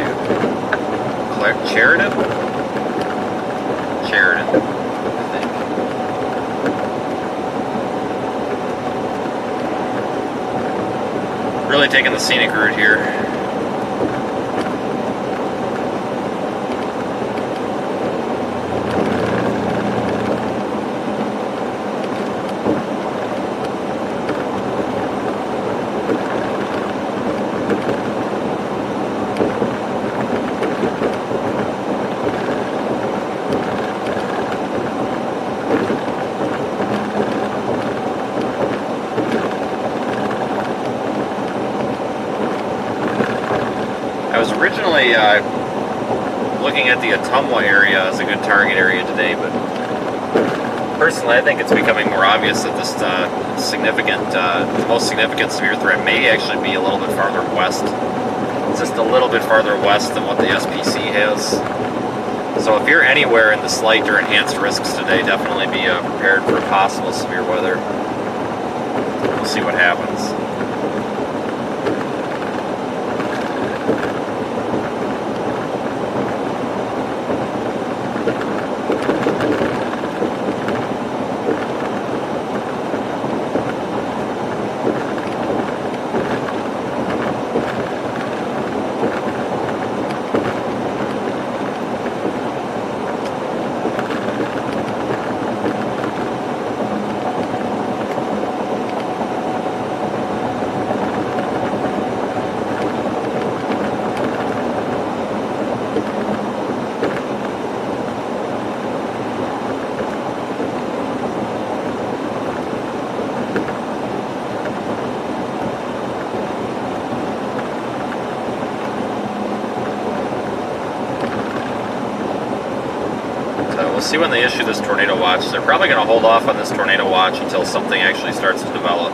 Sheridan? Sheridan, I think. Really taking the scenic route here. was originally looking at the Ottumwa area as a good target area today, but personally I think it's becoming more obvious that this the most significant severe threat may actually be a little bit farther west. It's just a little bit farther west than what the SPC has. So if you're anywhere in the slight or enhanced risks today, definitely be prepared for possible severe weather. We'll see what happens. We'll see when they issue this tornado watch. They're probably going to hold off on this tornado watch until something actually starts to develop.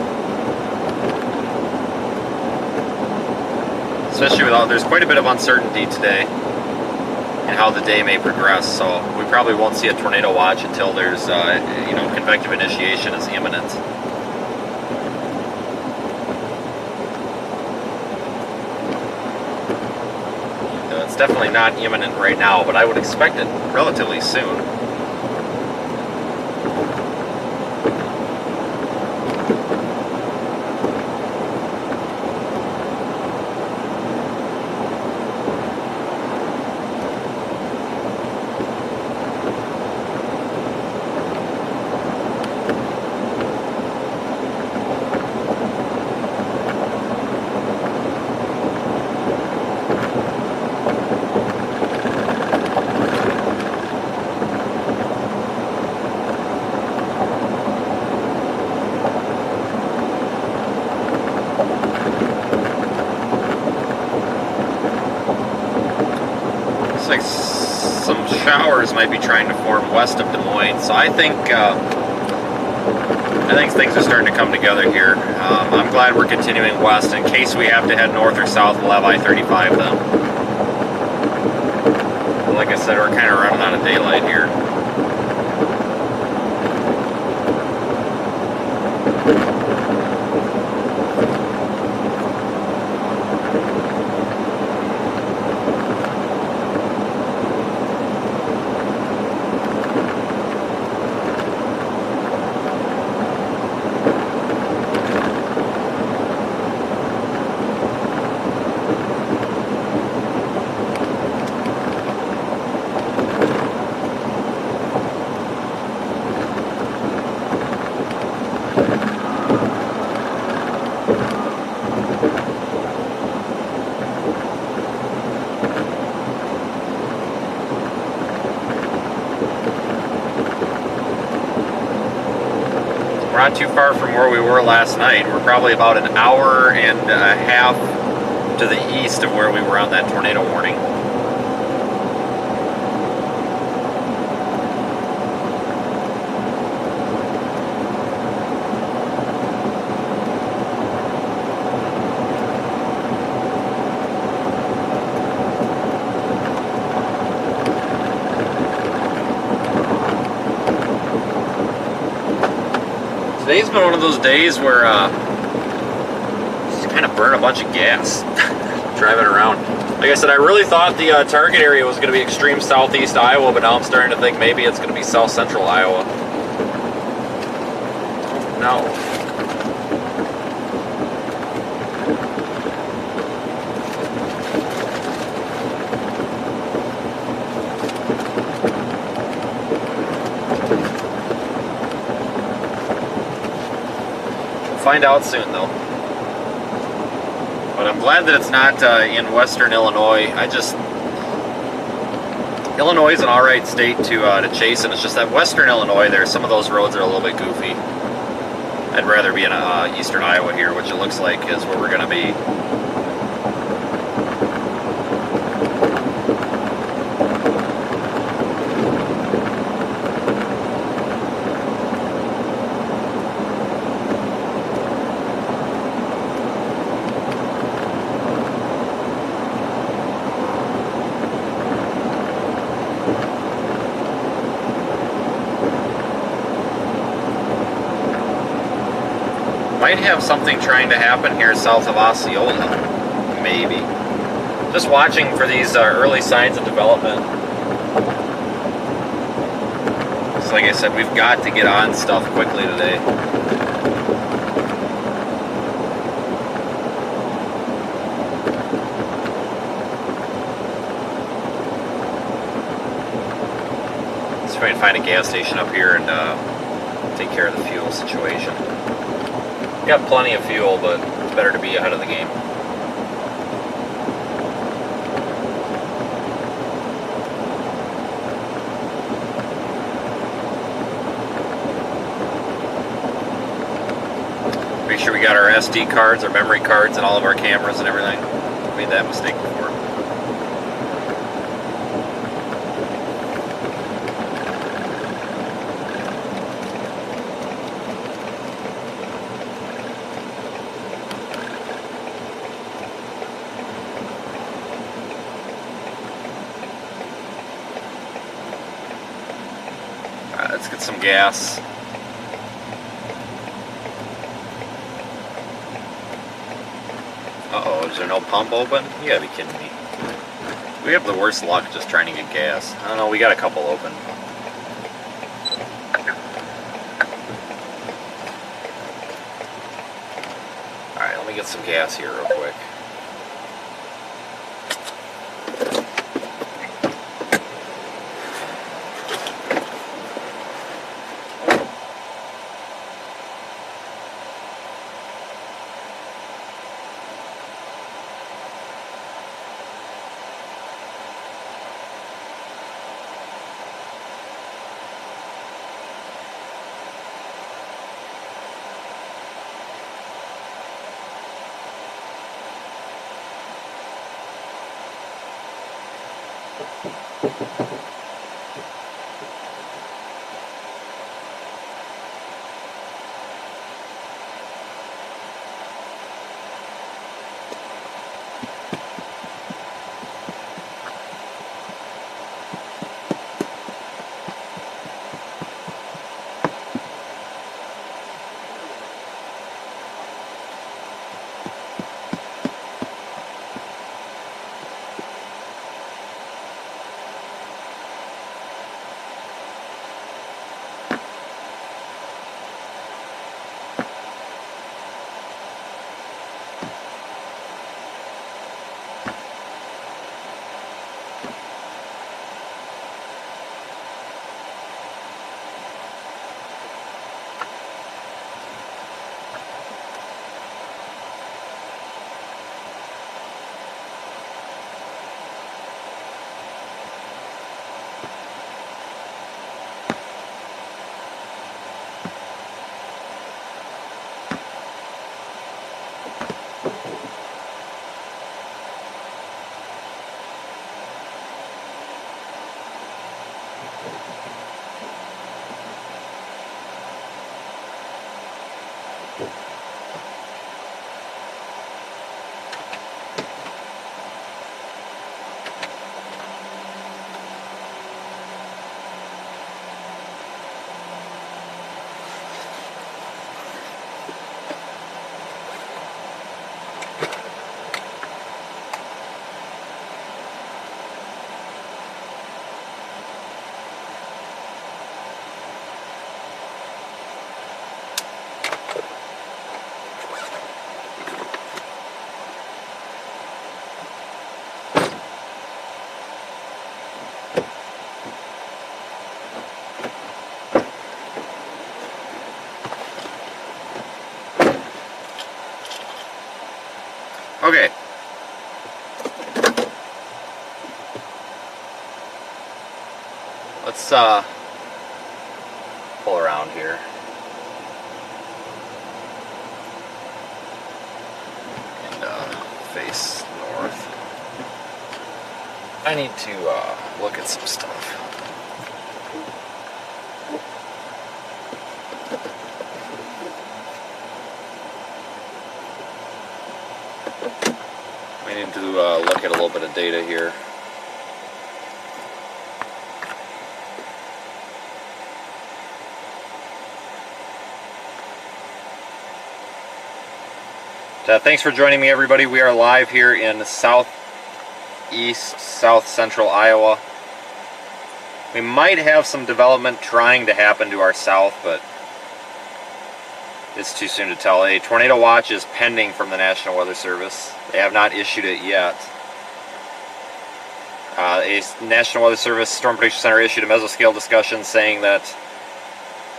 Especially with there's quite a bit of uncertainty today in how the day may progress, so we probably won't see a tornado watch until there's, convective initiation is imminent. It's definitely not imminent right now, but I would expect it relatively soon. Some showers might be trying to form west of Des Moines, so I think things are starting to come together here. I'm glad we're continuing west. In case we have to head north or south, we'll have I-35 then. But like I said, we're kind of running out of daylight here. Not too far from where we were last night. We're probably about an hour and a half to the east of where we were on that tornado warning. Today's been one of those days where just kind of burn a bunch of gas driving around. Like I said, I really thought the target area was going to be extreme southeast Iowa, but now I'm starting to think maybe it's going to be south central Iowa. No. Find out soon though. But I'm glad that it's not in western Illinois. Illinois is an alright state to chase, and it's just that western Illinois there, some of those roads are a little bit goofy. I'd rather be in eastern Iowa here, which it looks like is where we're going to be. might have something trying to happen here south of Osceola. Maybe. Just watching for these early signs of development. So like I said, we've got to get on stuff quickly today. Let's try and find a gas station up here and take care of the fuel situation. We got plenty of fuel, but it's better to be ahead of the game. Make sure we got our SD cards, our memory cards, and all of our cameras and everything. Made that mistake before. Alright, let's get some gas. Uh-oh, is there no pump open? You gotta be kidding me. We have the worst luck just trying to get gas. I don't know, we got a couple open. Alright, let me get some gas here real quick. Okay. Let's pull around here. And face north. I need to look at some stuff. We need to look at a little bit of data here. Thanks for joining me, everybody. We are live here in south central Iowa. We might have some development trying to happen to our south, but it's too soon to tell. A tornado watch is pending from the National Weather Service. They have not issued it yet. A National Weather Service Storm Prediction Center issued a mesoscale discussion saying that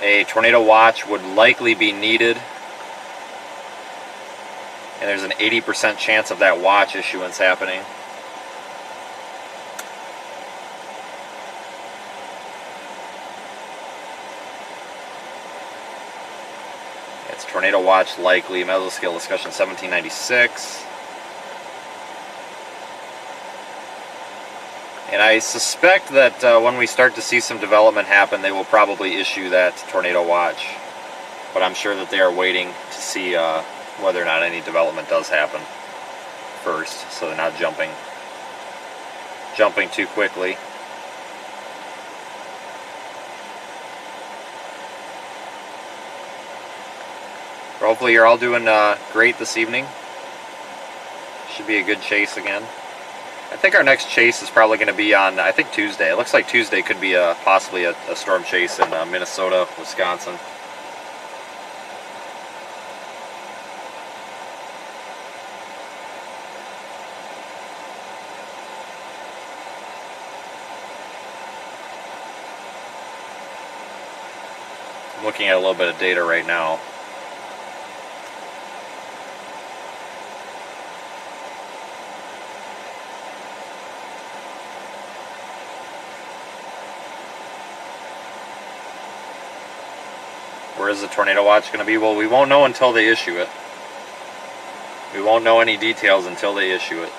a tornado watch would likely be needed, and there's an 80% chance of that watch issuance happening. It's tornado watch likely, mesoscale discussion 1796. And I suspect that when we start to see some development happen, they will probably issue that tornado watch. But I'm sure that they are waiting to see whether or not any development does happen first, so they're not jumping too quickly. Hopefully you're all doing great this evening. Should be a good chase again. I think our next chase is probably going to be on, I think, Tuesday. It looks like Tuesday could be possibly a storm chase in Minnesota, Wisconsin. I'm looking at a little bit of data right now. Where is the tornado watch going to be? Well, we won't know until they issue it. We won't know any details until they issue it.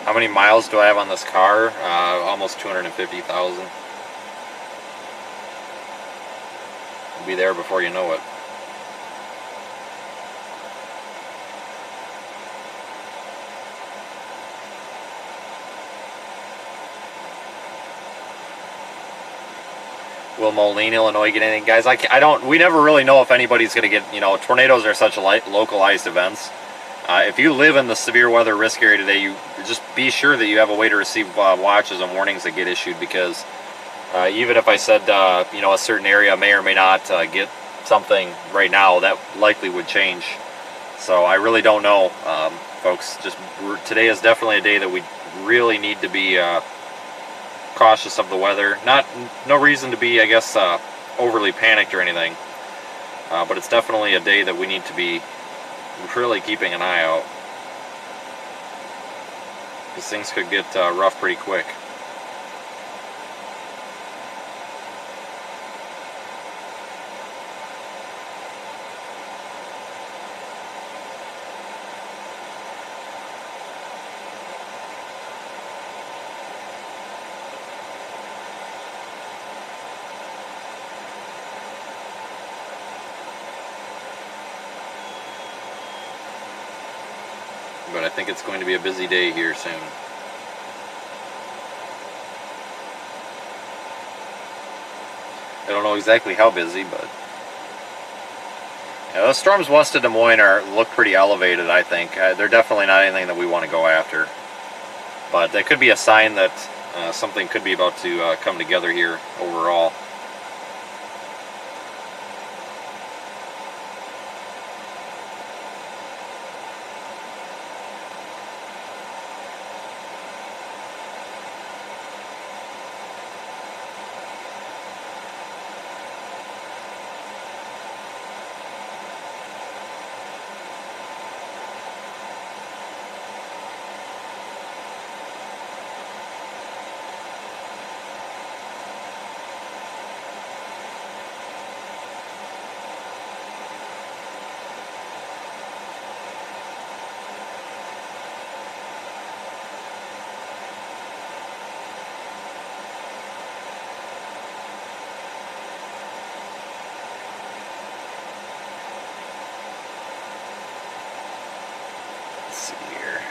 How many miles do I have on this car? Almost 250,000. We'll be there before you know it. Will Moline, Illinois get anything? Guys, we never really know if anybody's going to get, tornadoes are such localized events. If you live in the severe weather risk area today, you just be sure that you have a way to receive watches and warnings that get issued, because even if I said, a certain area may or may not get something right now, that likely would change. So I really don't know, folks. Today is definitely a day that we really need to be cautious of the weather. No reason to be, I guess, overly panicked or anything. But it's definitely a day that we need to be really keeping an eye out, because things could get rough pretty quick. But I think it's going to be a busy day here soon. I don't know exactly how busy, but yeah, the storms west of Des Moines look pretty elevated, I think. They're definitely not anything that we want to go after. But that could be a sign that something could be about to come together here overall. see here.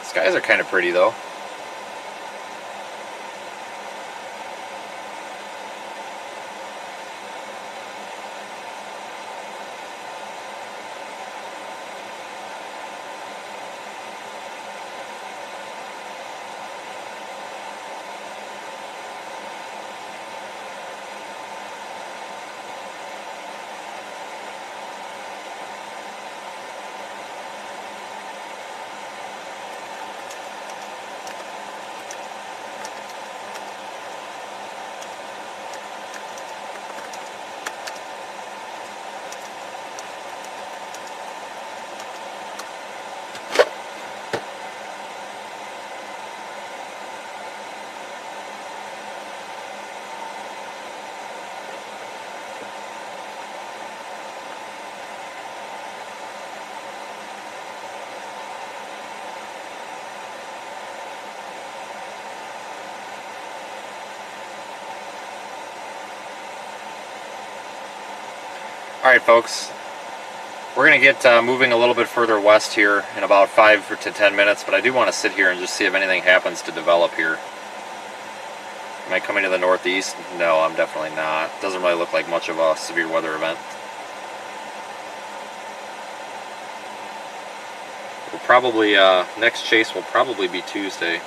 Skies are kind of pretty though. Alright folks, we're going to get moving a little bit further west here in about 5 to 10 minutes, but I do want to sit here and just see if anything happens to develop here. Am I coming to the northeast? No, I'm definitely not. Doesn't really look like much of a severe weather event. We'll probably, next chase will probably be Tuesday.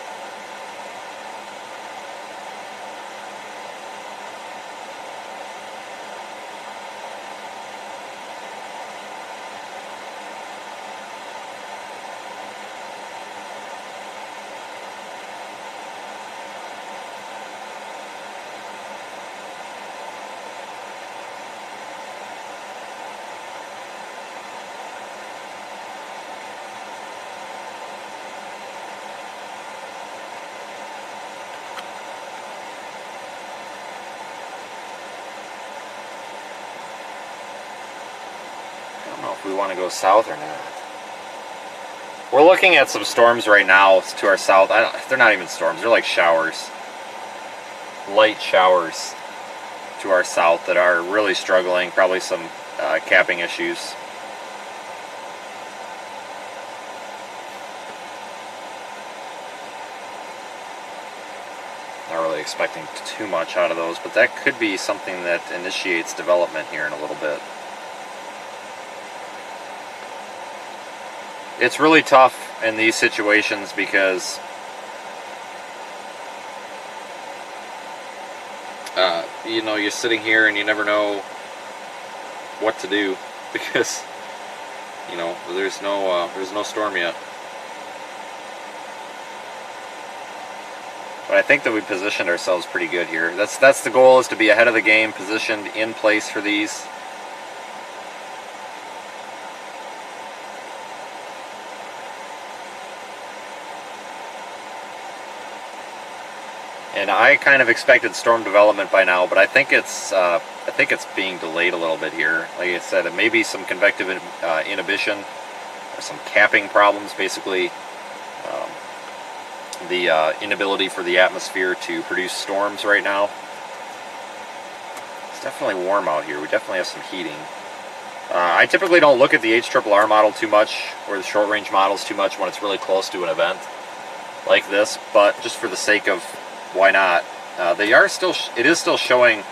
We want to go south or not. We're looking at some storms right now to our south. They're not even storms, they're like showers. Light showers to our south that are really struggling, probably some capping issues. Not really expecting too much out of those, but that could be something that initiates development here in a little bit. It's really tough in these situations because you know, you're sitting here and you never know what to do because, you know, there's no storm yet. But I think that we positioned ourselves pretty good here. That's the goal, is to be ahead of the game, positioned in place for these. And I kind of expected storm development by now, but I think it's being delayed a little bit here. Like I said, it may be some convective inhibition or some capping problems. Basically, the inability for the atmosphere to produce storms right now. It's definitely warm out here. We definitely have some heating. I typically don't look at the HRRR model too much, or the short range models too much when it's really close to an event like this, but just for the sake of why not? It is still showing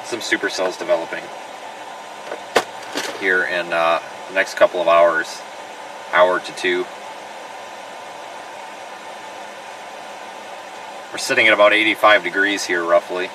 some supercells developing here in the next couple of hours, hour to two. We're sitting at about 85 degrees here roughly.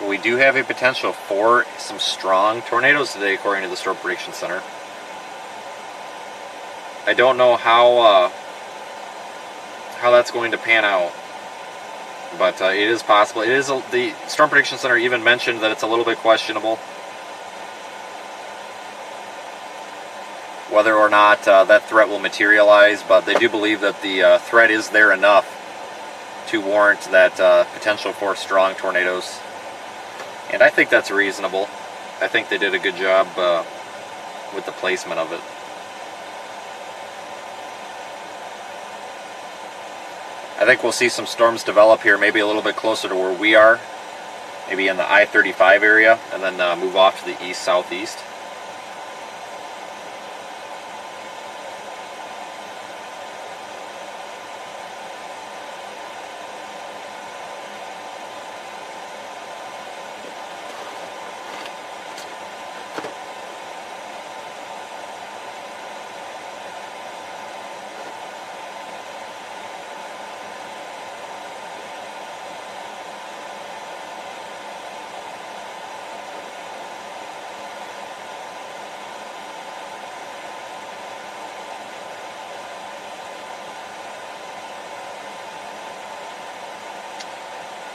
We do have a potential for some strong tornadoes today, according to the Storm Prediction Center. I don't know how that's going to pan out, but it is possible. It is the Storm Prediction Center even mentioned that it's a little bit questionable. whether or not that threat will materialize, but they do believe that the threat is there enough to warrant that potential for strong tornadoes. And I think that's reasonable. I think they did a good job with the placement of it. I think we'll see some storms develop here, maybe a little bit closer to where we are, maybe in the I-35 area, and then move off to the east-southeast.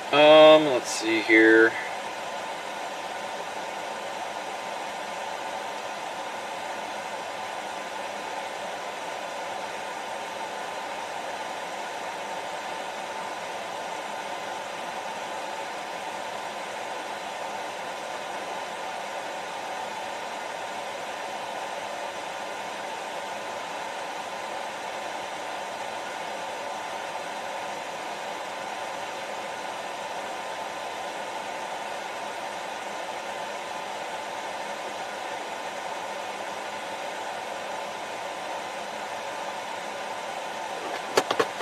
Let's see here.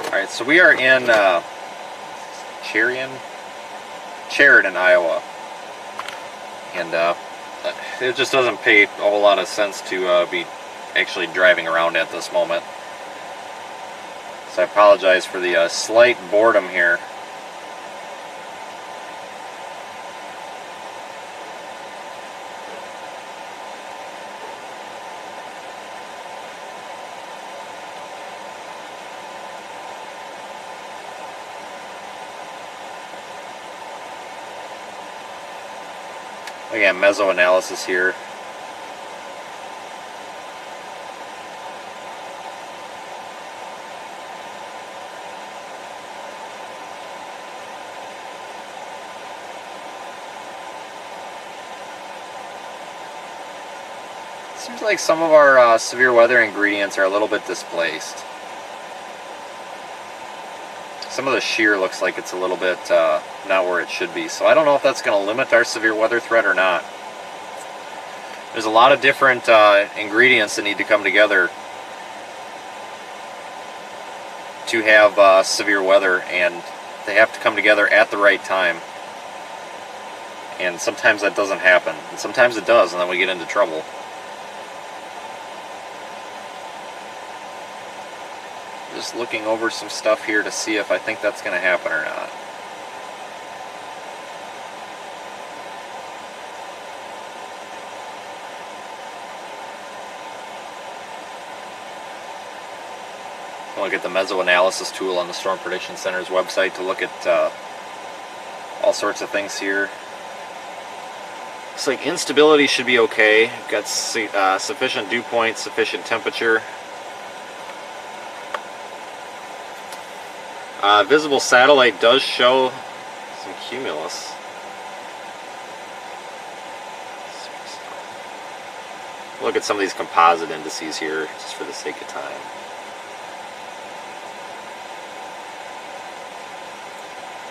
Alright, so we are in Sheridan, Iowa. And it just doesn't pay a whole lot of sense to be actually driving around at this moment. So I apologize for the slight boredom here. Again, meso analysis here. Seems like some of our severe weather ingredients are a little bit displaced. Some of the shear looks like it's a little bit not where it should be. So I don't know if that's going to limit our severe weather threat or not. There's a lot of different ingredients that need to come together to have severe weather, and they have to come together at the right time. And sometimes that doesn't happen. And sometimes it does, and then we get into trouble. Just looking over some stuff here to see if I think that's going to happen or not. Look at the meso analysis tool on the Storm Prediction Center's website to look at all sorts of things here. Looks like instability should be okay. Got sufficient dew point, sufficient temperature. Visible satellite does show some cumulus. Look at some of these composite indices here, just for the sake of time.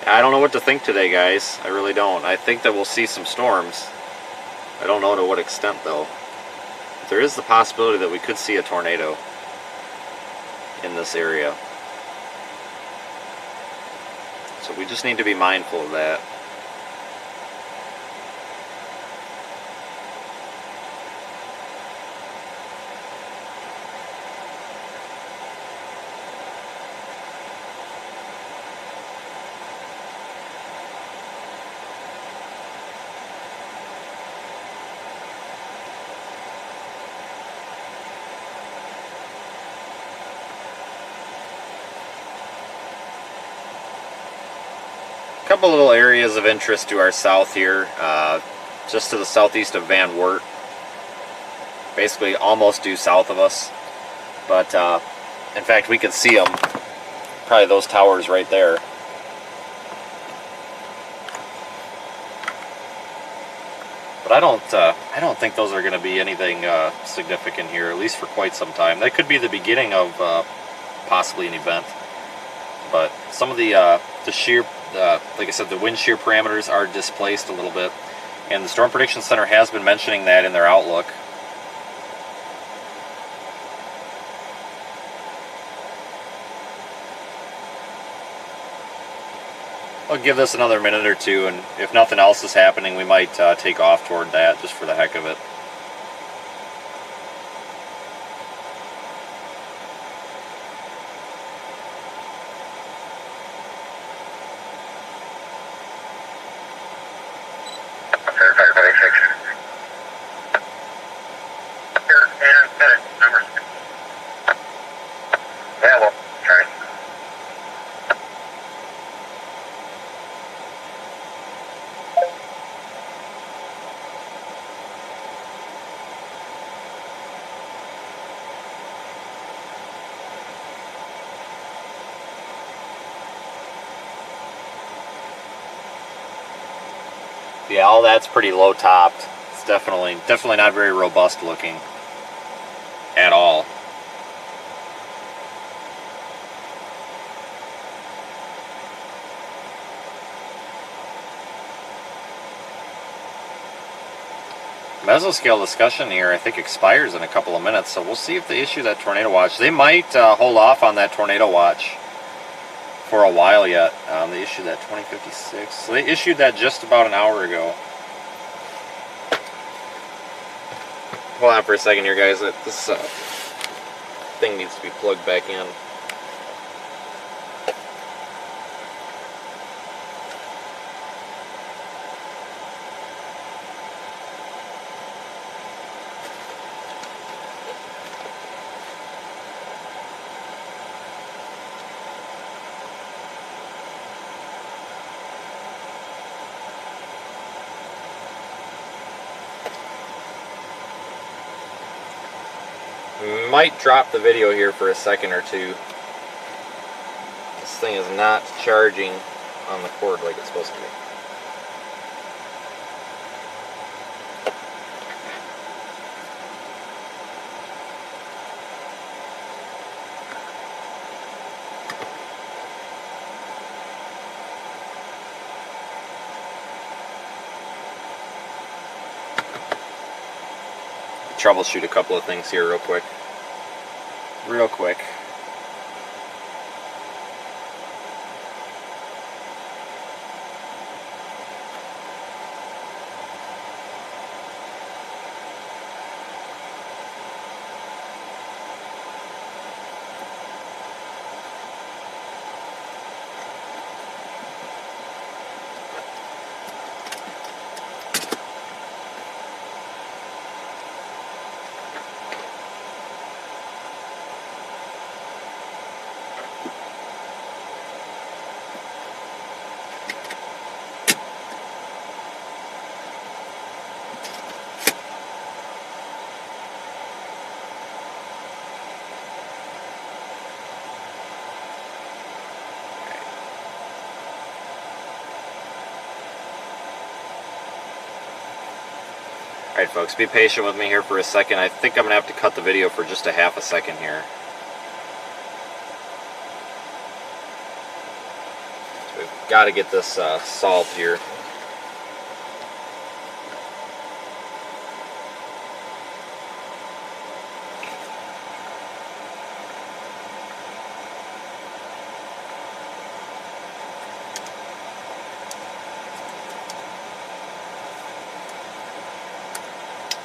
I don't know what to think today, guys. I really don't. I think that we'll see some storms. I don't know to what extent, though. There is the possibility that we could see a tornado in this area. So we just need to be mindful of that. Couple little areas of interest to our south here, just to the southeast of Van Wert. basically almost due south of us. But in fact, we could see them. Probably those towers right there. But I don't think those are going to be anything significant here, at least for quite some time. That could be the beginning of possibly an event. But some of the shear, like I said, the wind shear parameters are displaced a little bit, and the Storm Prediction Center has been mentioning that in their outlook. I'll give this another minute or two, and if nothing else is happening, we might take off toward that just for the heck of it. Yeah, all that's pretty low topped. It's definitely not very robust looking at all. Mesoscale discussion here, I think, expires in a couple of minutes, so we'll see if they issue that tornado watch. They might hold off on that tornado watch for a while yet. They issued that 2056. So they issued that just about an hour ago. Hold on for a second here, guys. This thing needs to be plugged back in. Might drop the video here for a second or two. This thing is not charging on the cord like it's supposed to be. Troubleshoot a couple of things here real quick. Alright folks, be patient with me here for a second. I think I'm going to have to cut the video for just a half a second here. So we've got to get this solved here.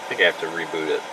I think I have to reboot it.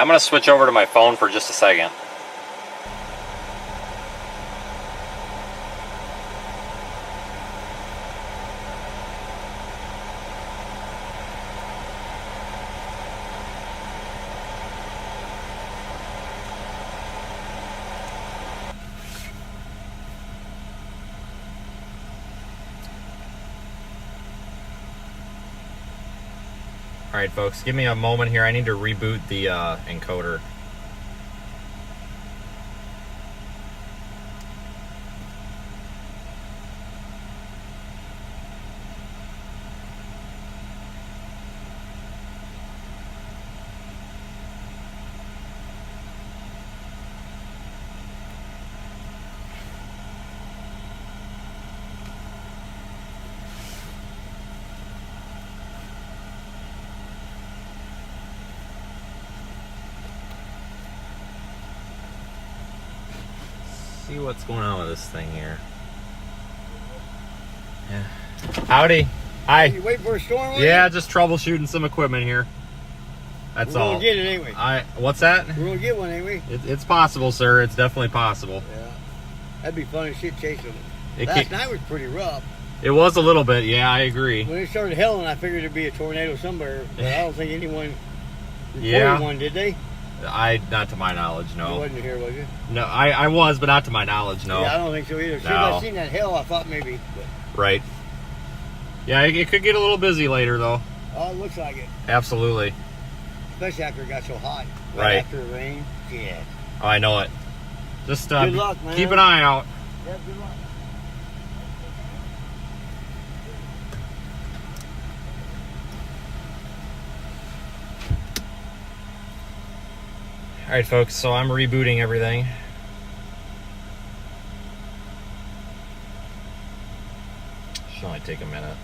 I'm going to switch over to my phone for just a second. All right, folks, give me a moment here. I need to reboot the encoder. See what's going on with this thing here. Yeah. Howdy. Hi. You waiting for a storm? Yeah, just troubleshooting some equipment here. That's all. We're gonna get it anyway. What's that? We're gonna get one anyway. It's possible, sir. It's definitely possible. Yeah. That'd be fun as shit chasing It Last night was pretty rough. It was a little bit. Yeah, I agree. When it started hailing, I figured it'd be a tornado somewhere, but I don't think anyone reported Yeah. one, did they? Not to my knowledge, You no. wasn't here, was you? No, I was, but not to my knowledge, no. Yeah, I don't think so either. As soon as No. I seen that hail, I thought maybe. But, Right. Yeah, it could get a little busy later, though. oh, it looks like it. Absolutely. Especially after it got so hot. Right. After the rain. Yeah. Oh, I know it. Just Good luck, man. keep an eye out. Yeah, good luck. All right, folks, so I'm rebooting everything. Should only take a minute.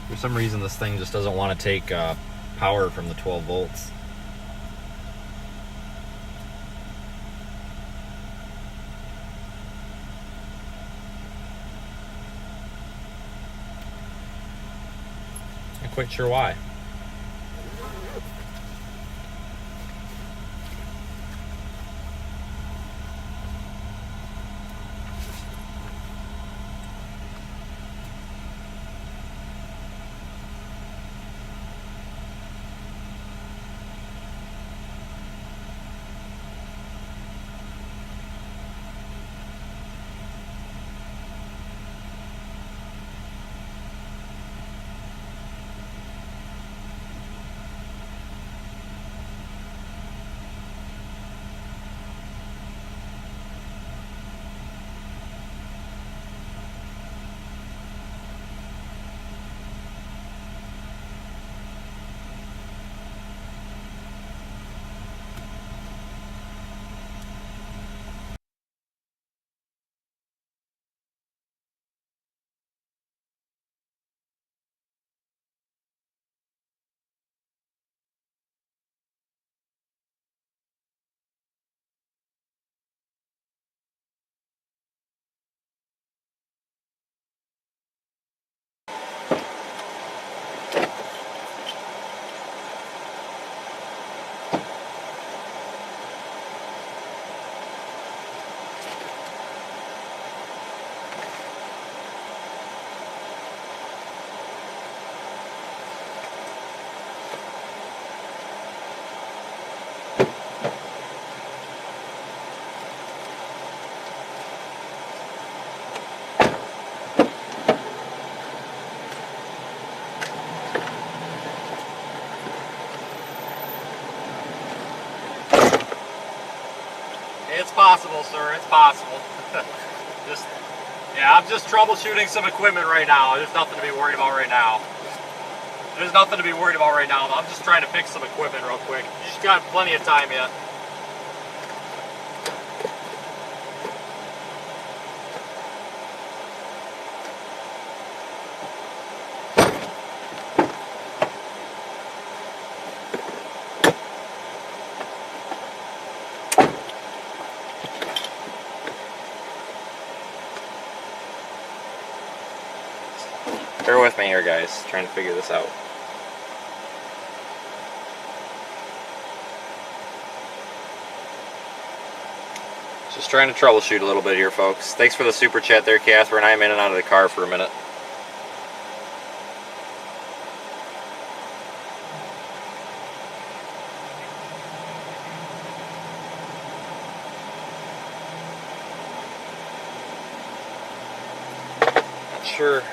For some reason, this thing just doesn't want to take power from the 12 volts. Not quite sure why. It's possible, sir. It's possible. I'm just troubleshooting some equipment right now. There's nothing to be worried about right now. I'm just trying to fix some equipment real quick. You just got plenty of time yet. Bear with me here, guys. Trying to figure this out. Just trying to troubleshoot a little bit here, folks. Thanks for the super chat there, Catherine. I'm in and out of the car for a minute. Not sure.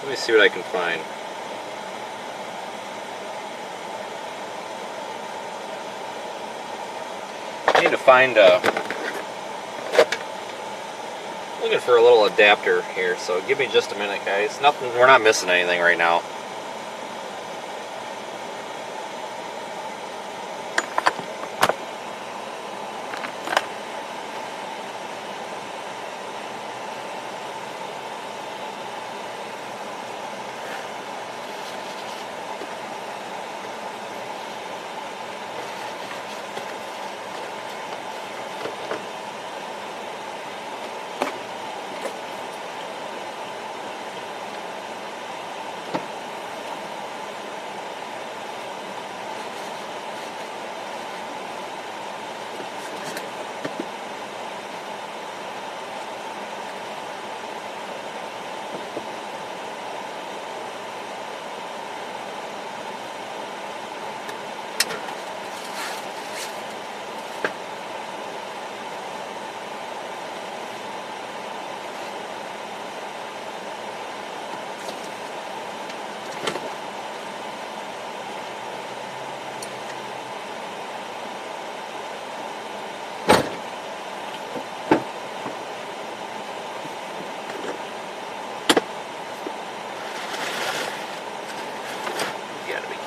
Let me see what I can find. I need to find looking for a little adapter here, so give me just a minute, guys. Nothing, we're not missing anything right now.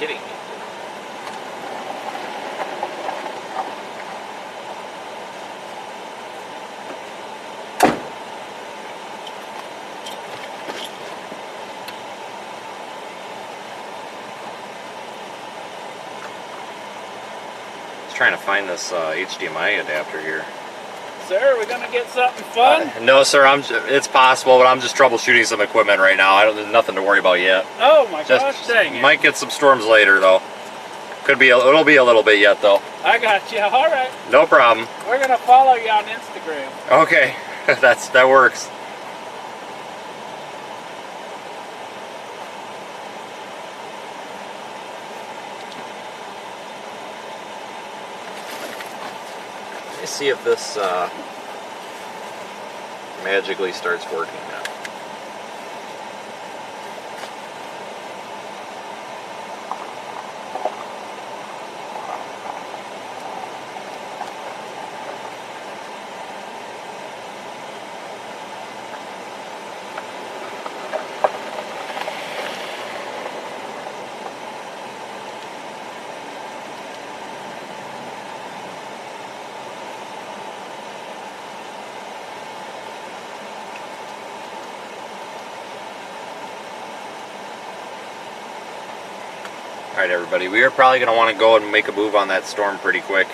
Kidding me. Just trying to find this HDMI adapter here. Sir, we're gonna get something fun? No, sir. It's possible, but I'm just troubleshooting some equipment right now. There's nothing to worry about yet. Oh my gosh, dang it. Might get some storms later, though. It'll be a little bit yet, though. I got you. All right. No problem. We're gonna follow you on Instagram. Okay, that works. Let me see if this magically starts working now. Alright everybody, we are probably going to want to go and make a move on that storm pretty quick.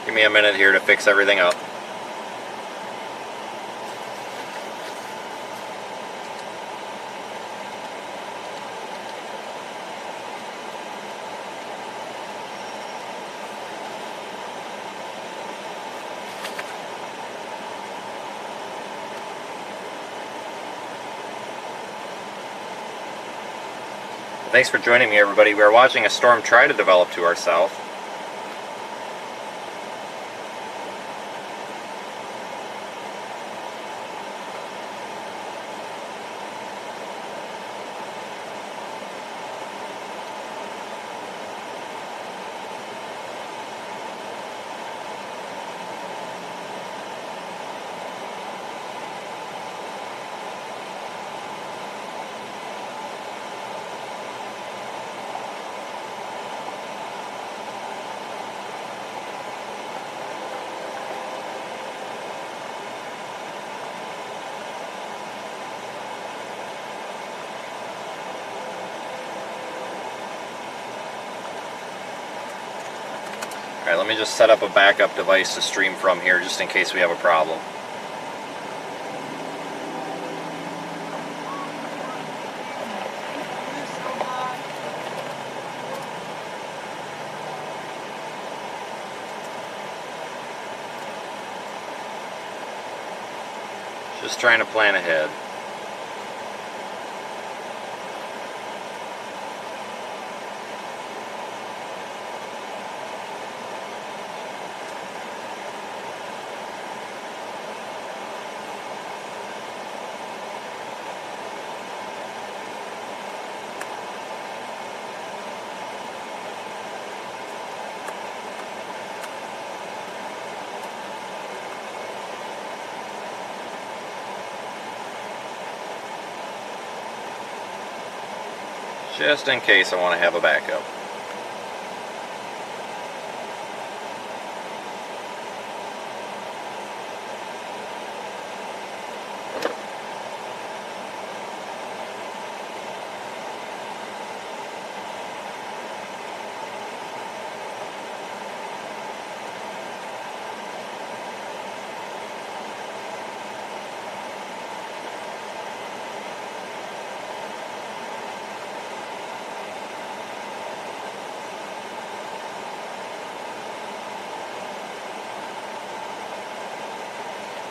Give me a minute here to fix everything up. Thanks for joining me, everybody. We are watching a storm try to develop to our south. Alright, let me just set up a backup device to stream from here just in case we have a problem. Just trying to plan ahead. Just in case I want to have a backup.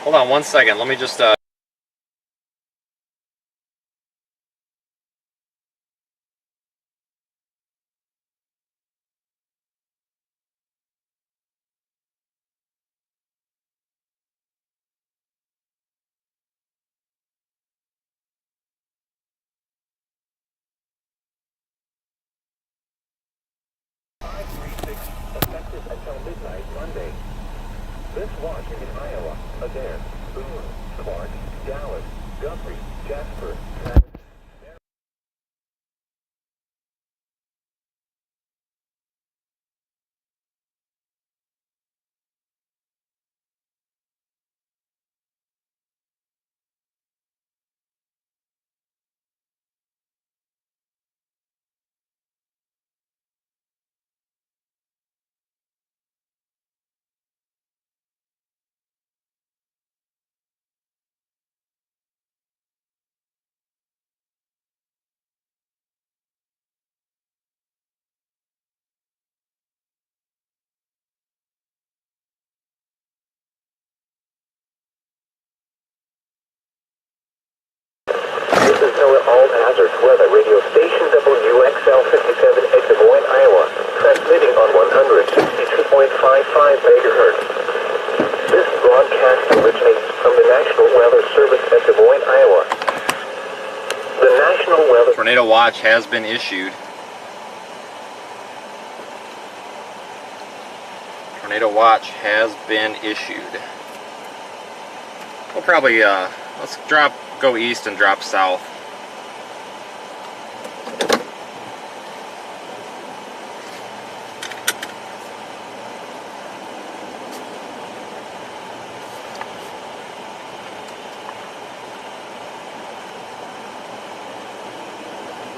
Hold on one second, let me just effective until midnight Monday. This watch in Iowa, Adair, Boone, Clark, Dallas, Guthrie, Jasper, Travis. All hazards weather radio station WXL 57 at Des Moines, Iowa, transmitting on 162.55 megahertz. This broadcast originates from the National Weather Service at Des Moines, Iowa. The National Weather Tornado Watch has been issued. Tornado Watch has been issued. We'll probably let's go east and drop south.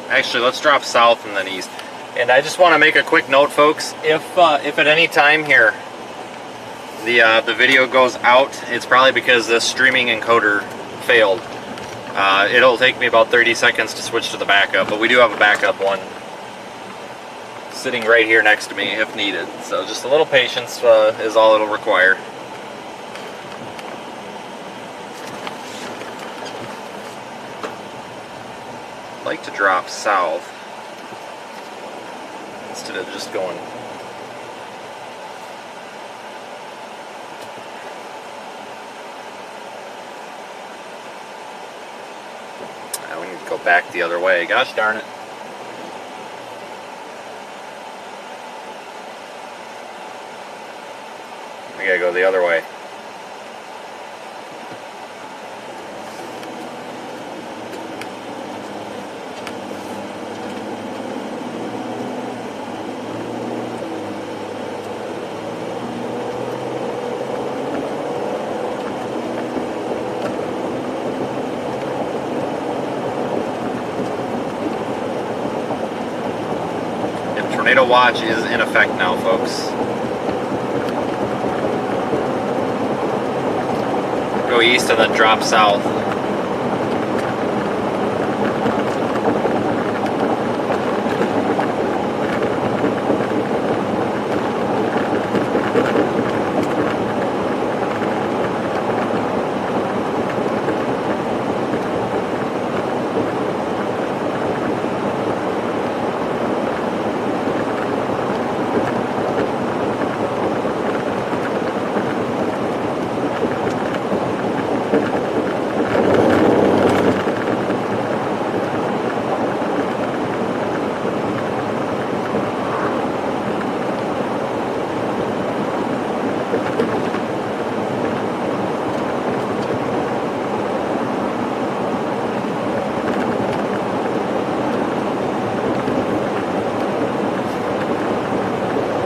Actually, let's drop south and then east. And I just want to make a quick note, folks. If at any time here the video goes out, it's probably because this streaming encoder failed. It'll take me about 30 seconds to switch to the backup, but we do have a backup one sitting right here next to me if needed. So just a little patience is all it'll require. I'd like to drop south instead of just going. Now we need to go back the other way. Gosh darn it. We gotta go the other way. Tornado watch is in effect now, folks. Go east and then drop south.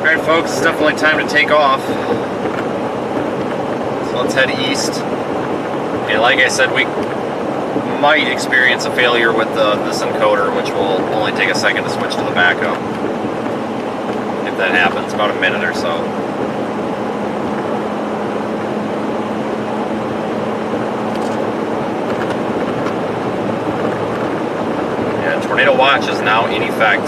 Alright folks, it's definitely time to take off. So let's head east. And like I said, we might experience a failure with this encoder, which will only take a second to switch to the backup. If that happens, about a minute or so. Yeah, tornado watch is now in effect.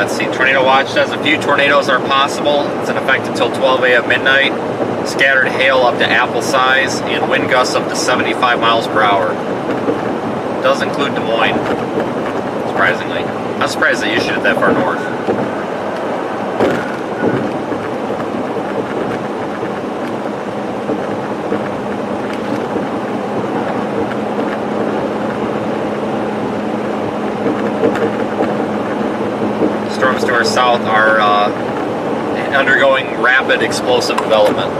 Let's see, tornado watch says a few tornadoes are possible. It's in effect until 12 a.m. midnight. Scattered hail up to apple size and wind gusts up to 75 miles per hour. Does include Des Moines, surprisingly. I'm surprised they issued it that far north. Storms to our south are undergoing rapid explosive development.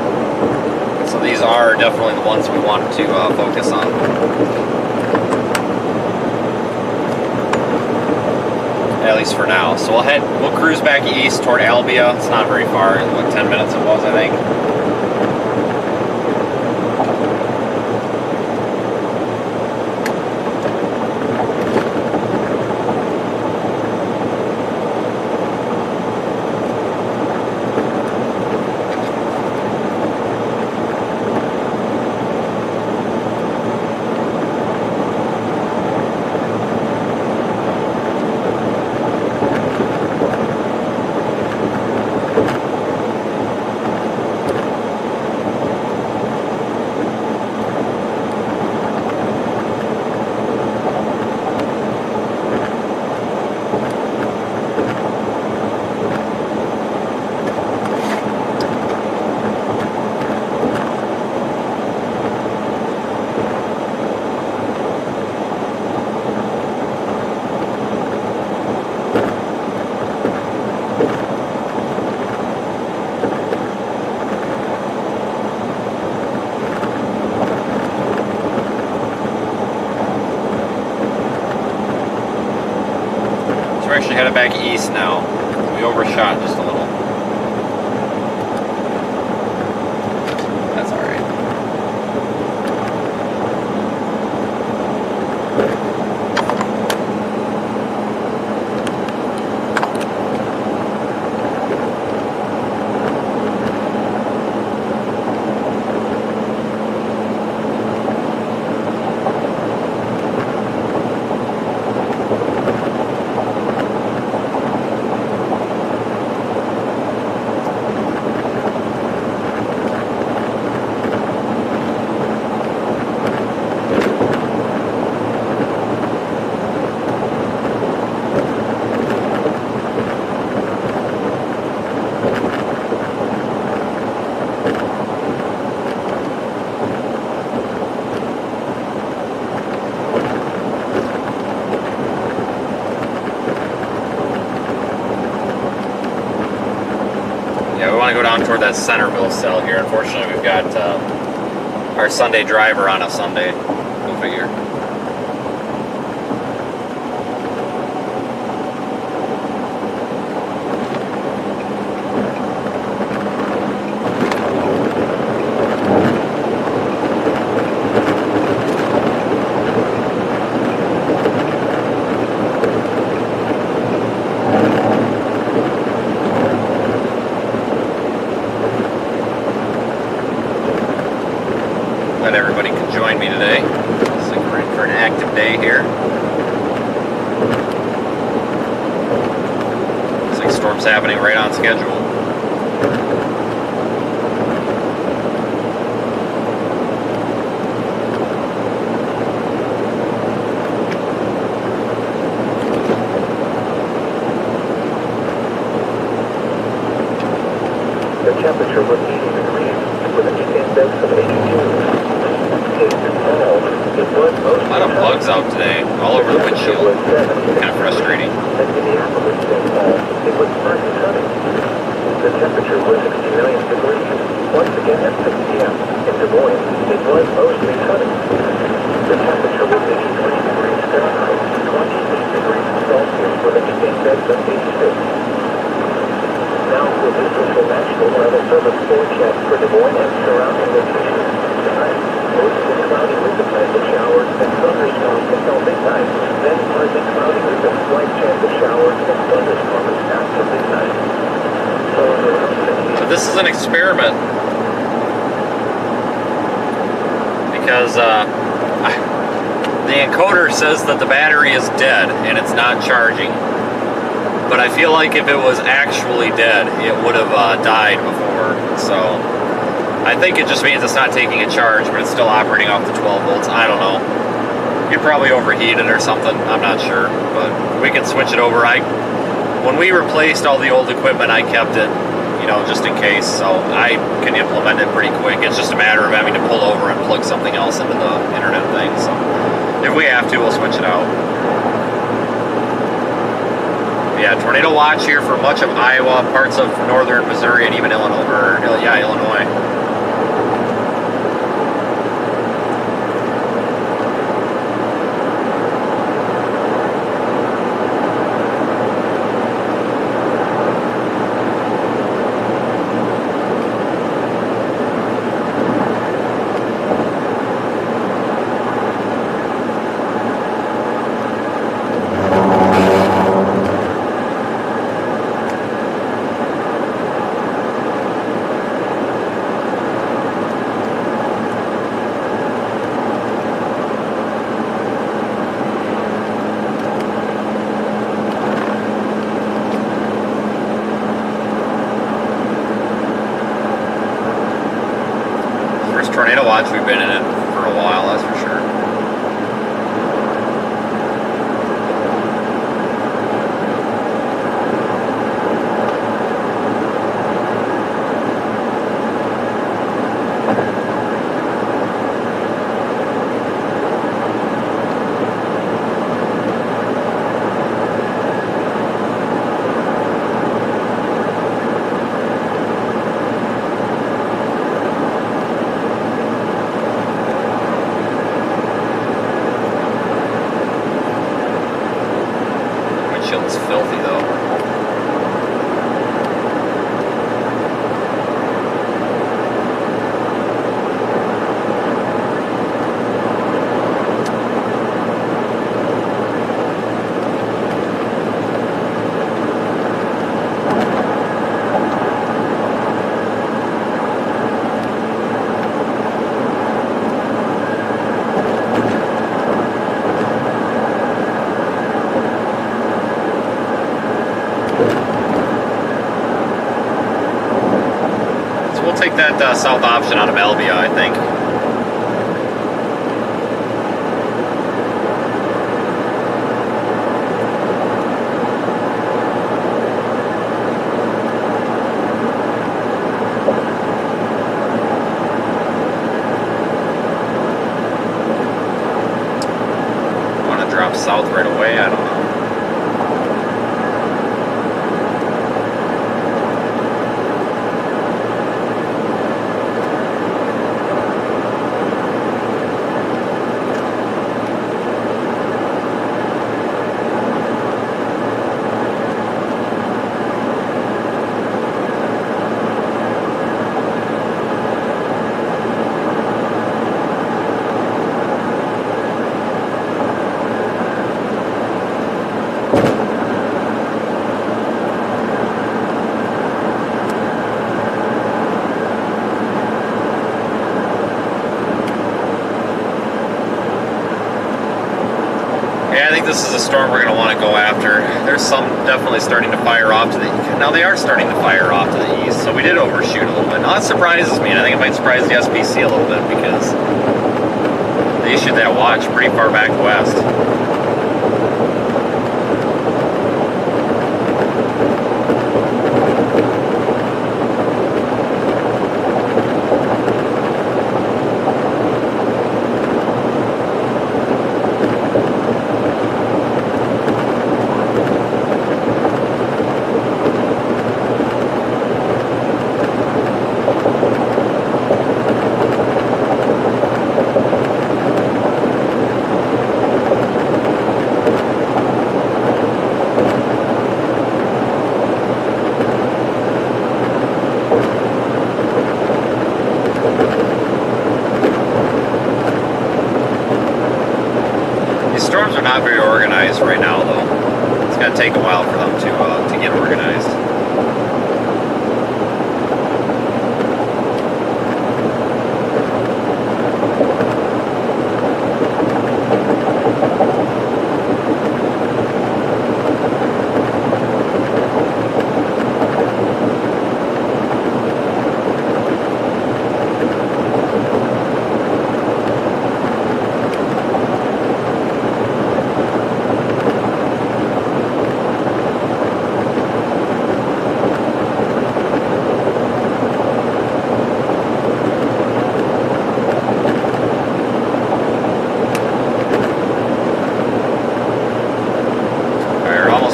So these are definitely the ones we want to focus on. At least for now. So we'll cruise back east toward Albia. It's not very far, what, 10 minutes it was, I think. we're actually headed back east now. We overshot just a little. That's alright. Go down toward that Centerville cell here. Unfortunately, we've got our Sunday driver on a Sunday. Go figure. Everybody can join me today. Looks like we're in for an active day here. Looks like storm's happening right on schedule. The temperature was 80 degrees with a heat index of 82. A lot of bugs out today, all over the windshield. Kind of frustrating. At Minneapolis, St. Paul, it was partly sunny. The temperature was 69 degrees. Once again at 6 p.m. in Des Moines, it was mostly sunny. The temperature was 83 degrees Fahrenheit, 28 degrees Celsius with a heat index of 86. Now for this is the National Weather Service forecast for Des Moines and surrounding locations. Tonight, mostly cloudy with the chance of showers and thunderstorms until midnight. Then partly cloudy with a slight chance of showers and thunderstorms after midnight. So So this is an experiment because the encoder says that the battery is dead and it's not charging. But I feel like if it was actually dead, it would have died before. So I think it just means it's not taking a charge, but it's still operating off the 12 volts. I don't know. You're probably overheated or something. I'm not sure, but we can switch it over. When we replaced all the old equipment, I kept it, just in case. So I can implement it pretty quick. It's just a matter of having to pull over and plug something else into the internet thing. So if we have to, we'll switch it out. Yeah, tornado watch here for much of Iowa, parts of northern Missouri, and even Illinois. Illinois. Tornado watch, we've been in it for a while, that's for sure. Windshield's filthy though. Take that south option out of Albia, I think. Want to drop south right away? I don't know. This is a storm we're going to want to go after. There's some definitely starting to fire off to the east. Now they are starting to fire off to the east, so we did overshoot a little bit. Now that surprises me, and I think it might surprise the SPC a little bit because they issued that watch pretty far back west. Not very organized right now, though. It's going to take a while for them to get organized.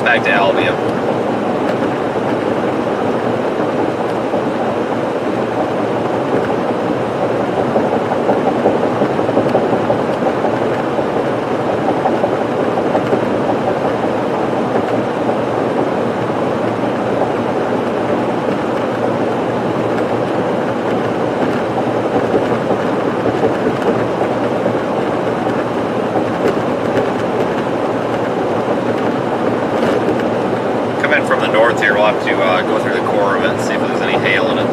Back to Albia. Here, we'll have to go through the core of it and see if there's any hail in it.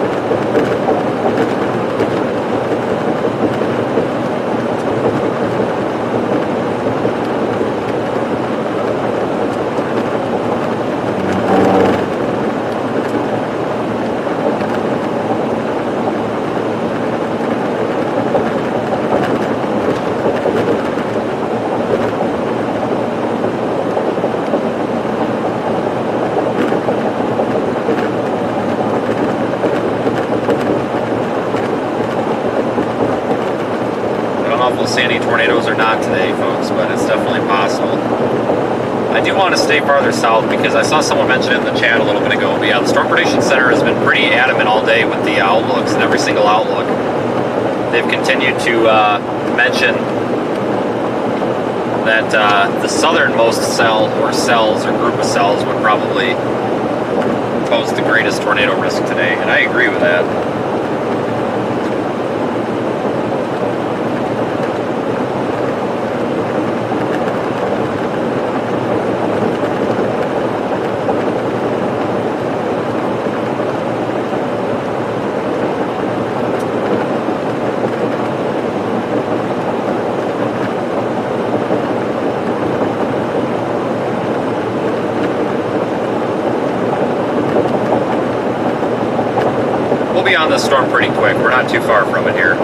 See any tornadoes or not today, folks, but it's definitely possible. I do want to stay farther south because I saw someone mention it in the chat a little bit ago, but yeah, the Storm Prediction Center has been pretty adamant all day with the outlooks, and every single outlook they've continued to mention that the southernmost cell or cells or group of cells would probably pose the greatest tornado risk today, and I agree with that. We'll be on this storm pretty quick. We're not too far from it here.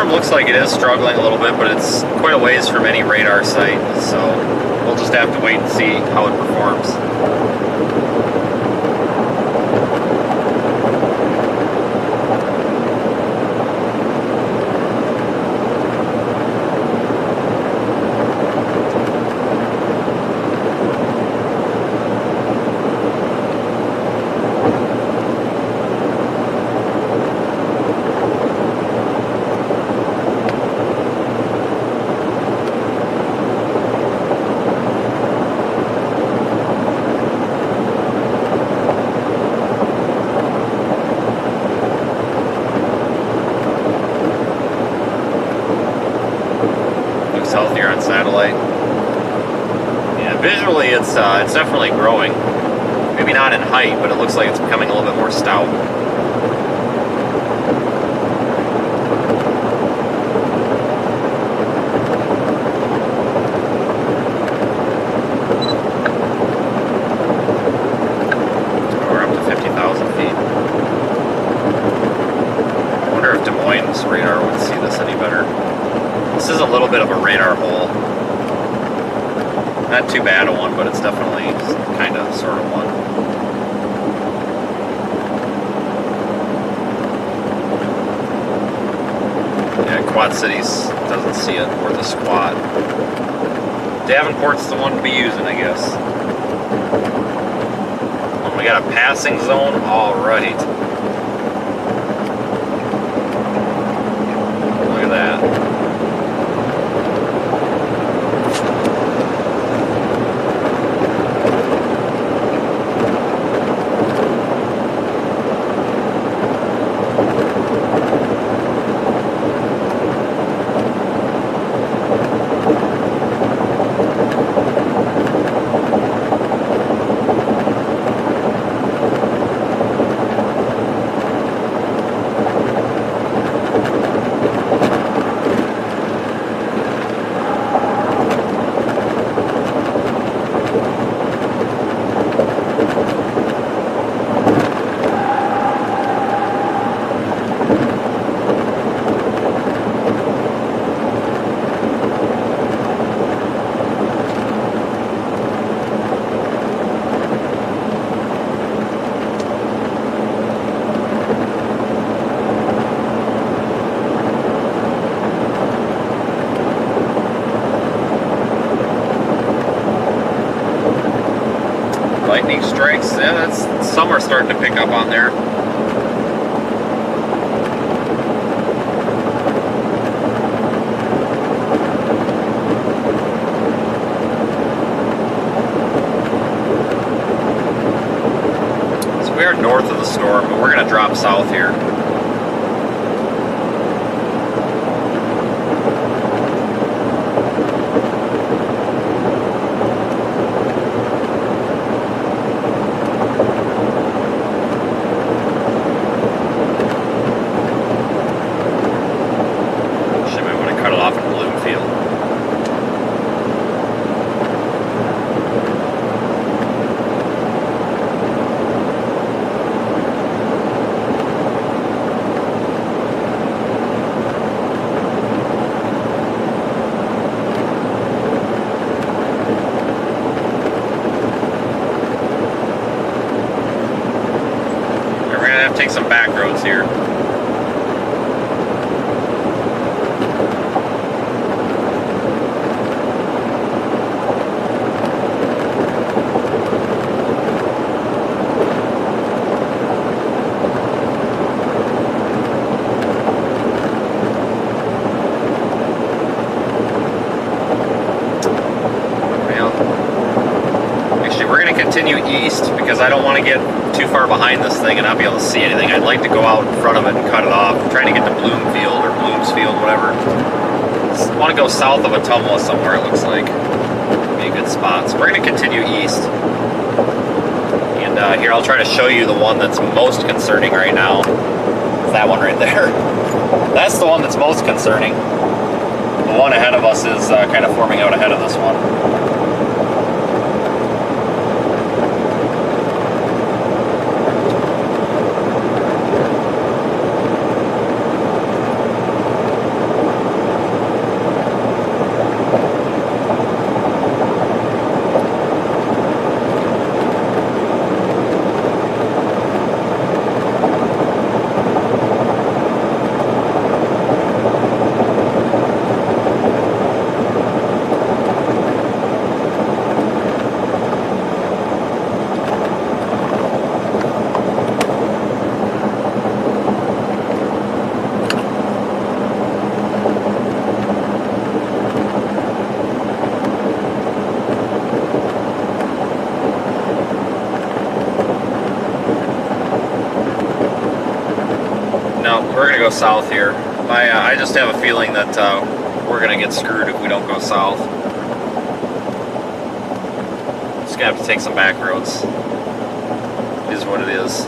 Looks like it is struggling a little bit, but it's quite a ways from any radar site, so we'll just have to wait and see how it performs. Healthier on satellite. Yeah, visually it's definitely growing. Maybe not in height, but it looks like it's becoming a little bit more stout. We're up to 50,000 feet. I wonder if Des Moines radar would see this any better. This is a little bit of a radar hole. Not too bad a one, but it's definitely kind of sort of one. Yeah, Quad Cities doesn't see it, or the squad. Davenport's the one to be using, I guess. Oh, we got a passing zone? Alright. Look at that. Lightning strikes, yeah, some are starting to pick up on there. So we are north of the storm, but we're going to drop south here. gonna have to take some back roads here. Continue east because I don't want to get too far behind this thing and not be able to see anything. I'd like to go out in front of it and cut it off. I'm trying to get to Bloomfield or Bloomsfield, whatever. I want to go south of Atumwa somewhere, it looks like. Be a good spot. So we're going to continue east. And here I'll try to show you the one that's most concerning right now. It's that one right there. That's the one that's most concerning. The one ahead of us is kind of forming out ahead of this one. We're going to go south here. I just have a feeling that we're going to get screwed if we don't go south. Just going to have to take some back roads. It is what it is.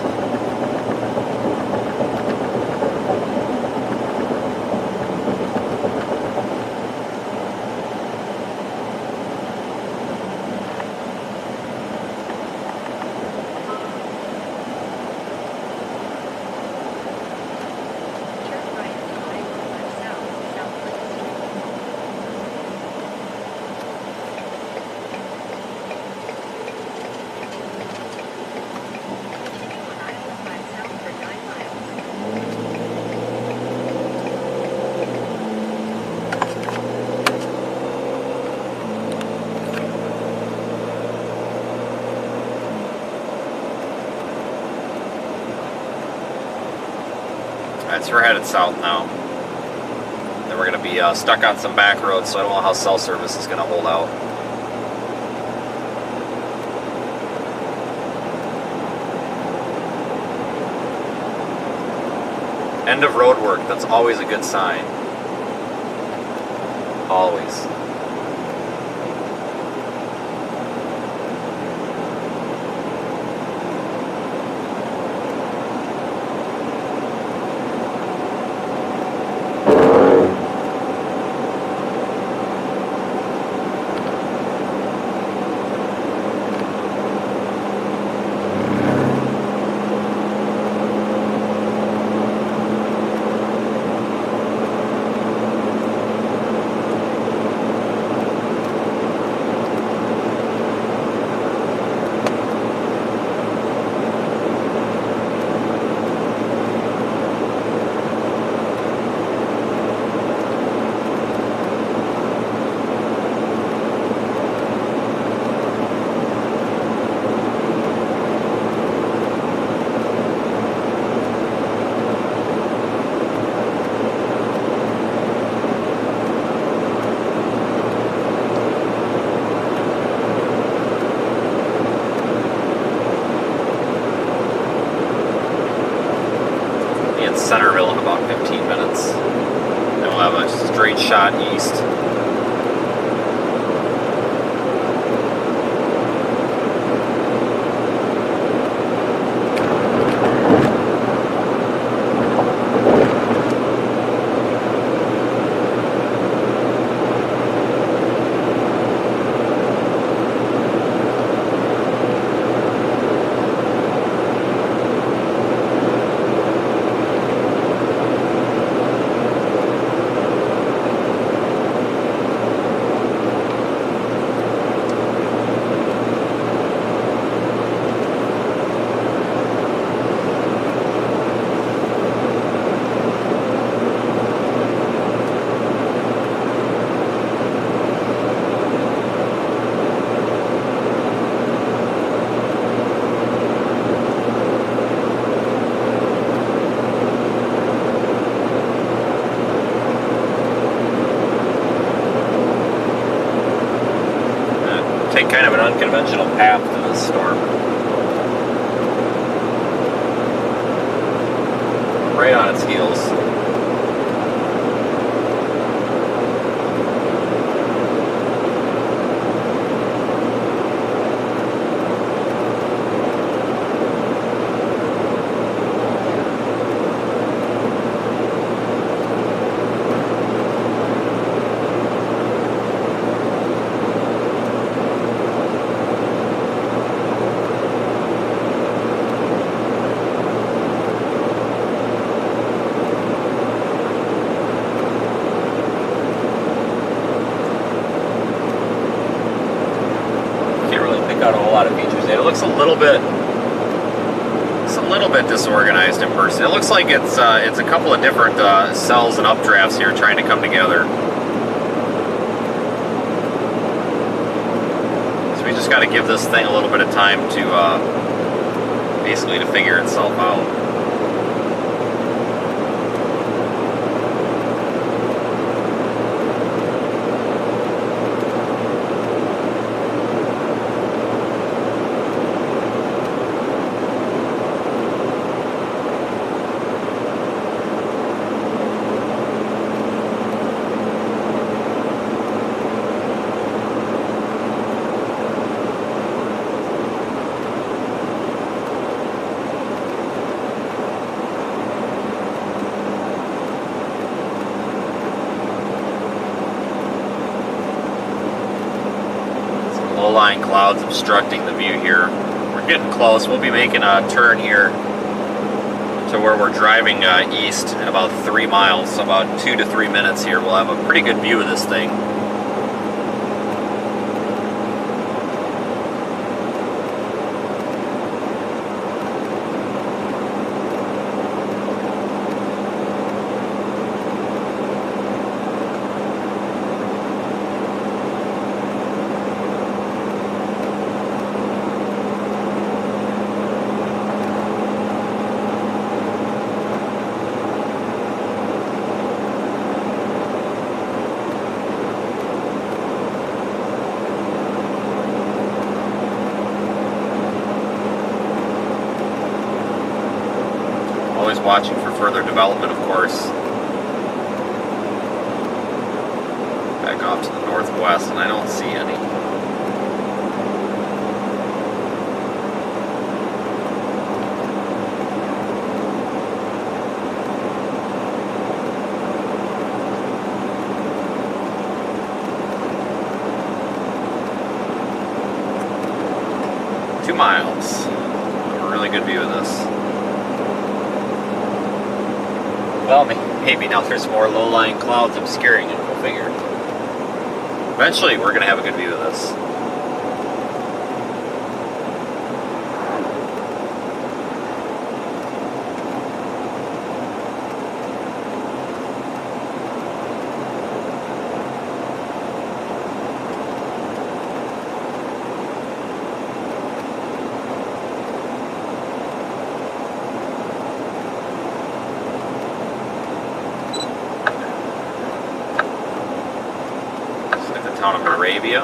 Alright, so we're headed south now. Then we're going to be stuck on some back roads, so I don't know how cell service is going to hold out. End of road work, that's always a good sign. Always. Centerville in about 15 minutes. Then we'll have a straight shot east. unconventional path to this storm. Right on its heels. Got a whole lot of features in it. It looks a little bit disorganized in person. It looks like it's a couple of different cells and updrafts here trying to come together. So we just got to give this thing a little bit of time to basically to figure itself out. Low-lying clouds obstructing the view here. We're getting close. We'll be making a turn here to where we're driving east in about 3 miles, so about 2 to 3 minutes here. We'll have a pretty good view of this thing. Watching for further development, of course. Back off to the northwest, and I don't see any. Two miles. A really good view of this. Well, maybe now there's more low-lying clouds obscuring it, we'll figure. Eventually, we're going to have a good view of this. Town of Arabia.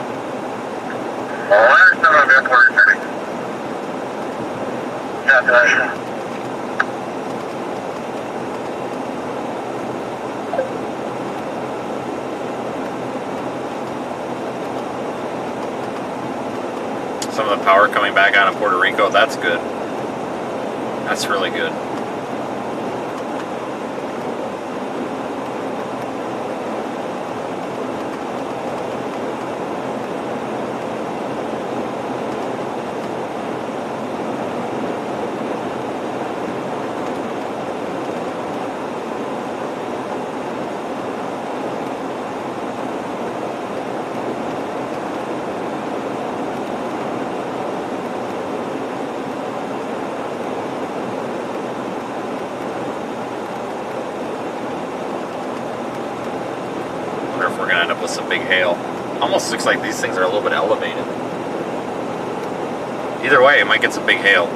Some of the power coming back out of Puerto Rico, that's good. That's really good. With some big hail. Almost looks like these things are a little bit elevated. Either way, it might get some big hail.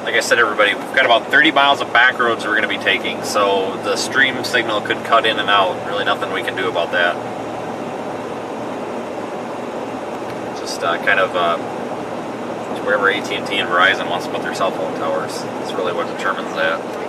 like I said, everybody, we've got about 30 miles of back roads we're going to be taking, so the stream signal could cut in and out. Really nothing we can do about that. Just kind of wherever AT&T and Verizon wants to put their cell phone towers. That's really what determines that.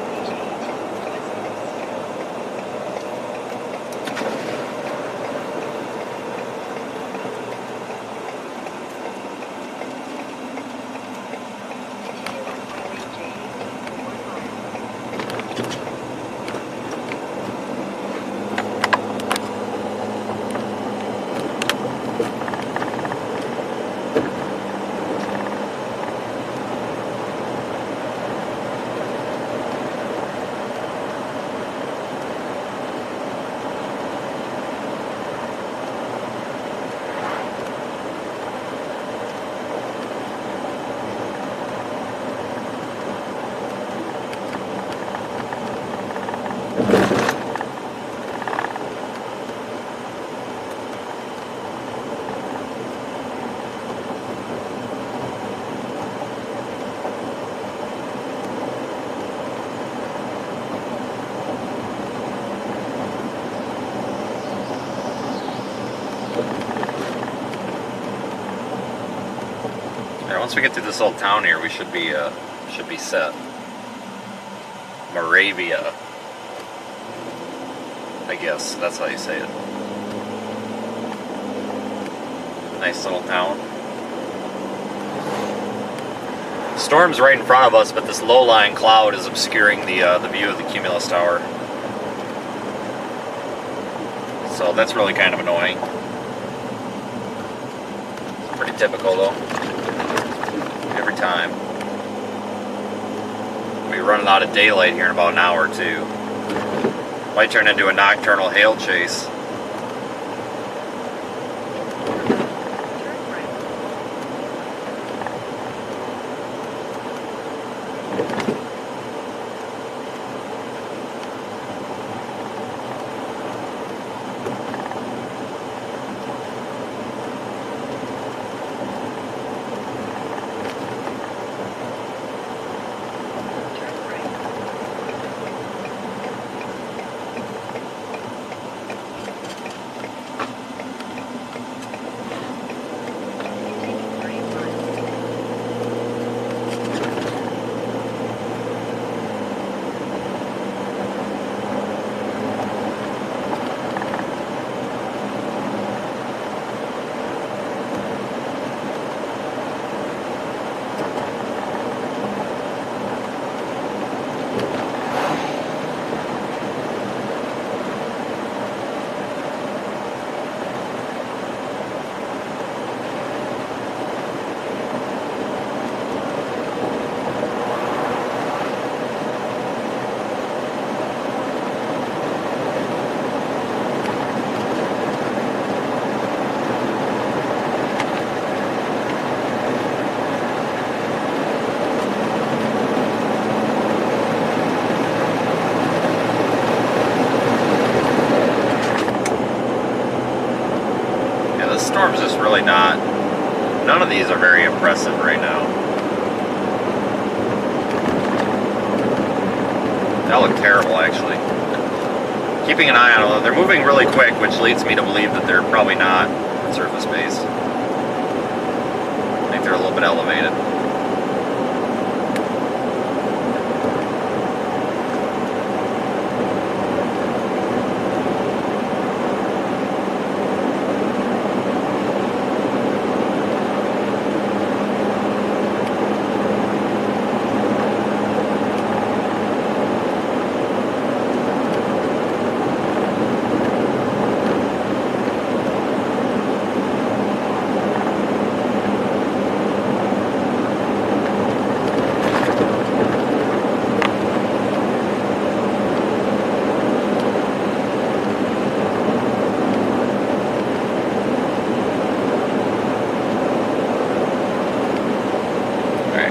Once we get through this little town here, we should be set. Moravia, I guess that's how you say it. Nice little town. Storm's right in front of us, but this low-lying cloud is obscuring the view of the Cumulus Tower. So that's really kind of annoying. Pretty typical though. Every time. We'll be running out of daylight here in about an hour or two. Might turn into a nocturnal hail chase. Storm's just really not, none of these are very impressive right now. That look terrible actually. Keeping an eye on them, they're moving really quick, which leads me to believe that they're probably not surface based. I think they're a little bit elevated.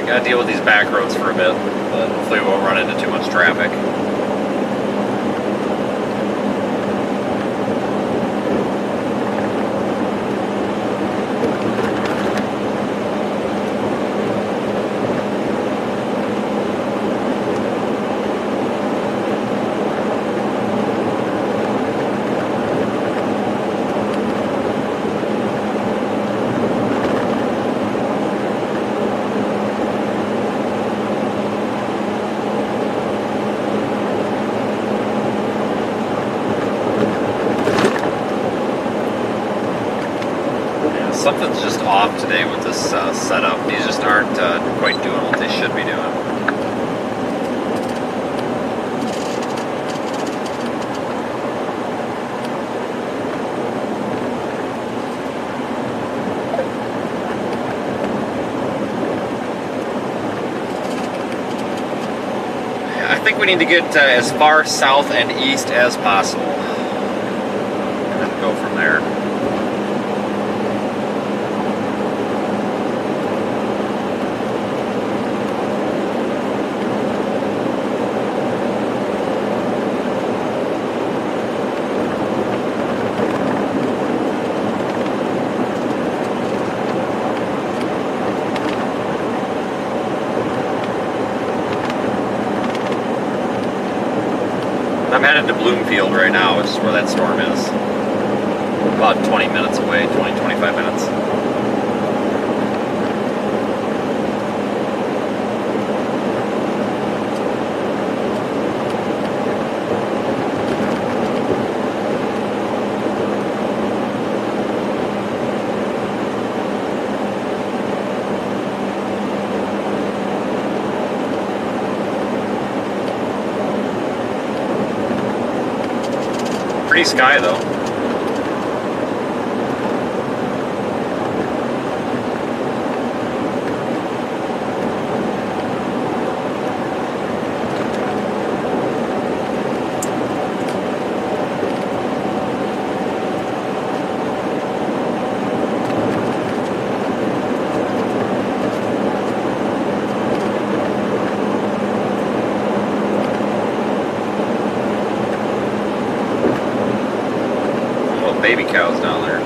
Gotta deal with these back roads for a bit, but hopefully we won't run into too much traffic. something's just off today with this setup. These just aren't quite doing what they should be doing. I think we need to get as far south and east as possible, and then go from there. I'm headed to Bloomfield right now, which is where that storm is. About 20 minutes away, 20-25 minutes. Pretty sky though. Baby cows down there.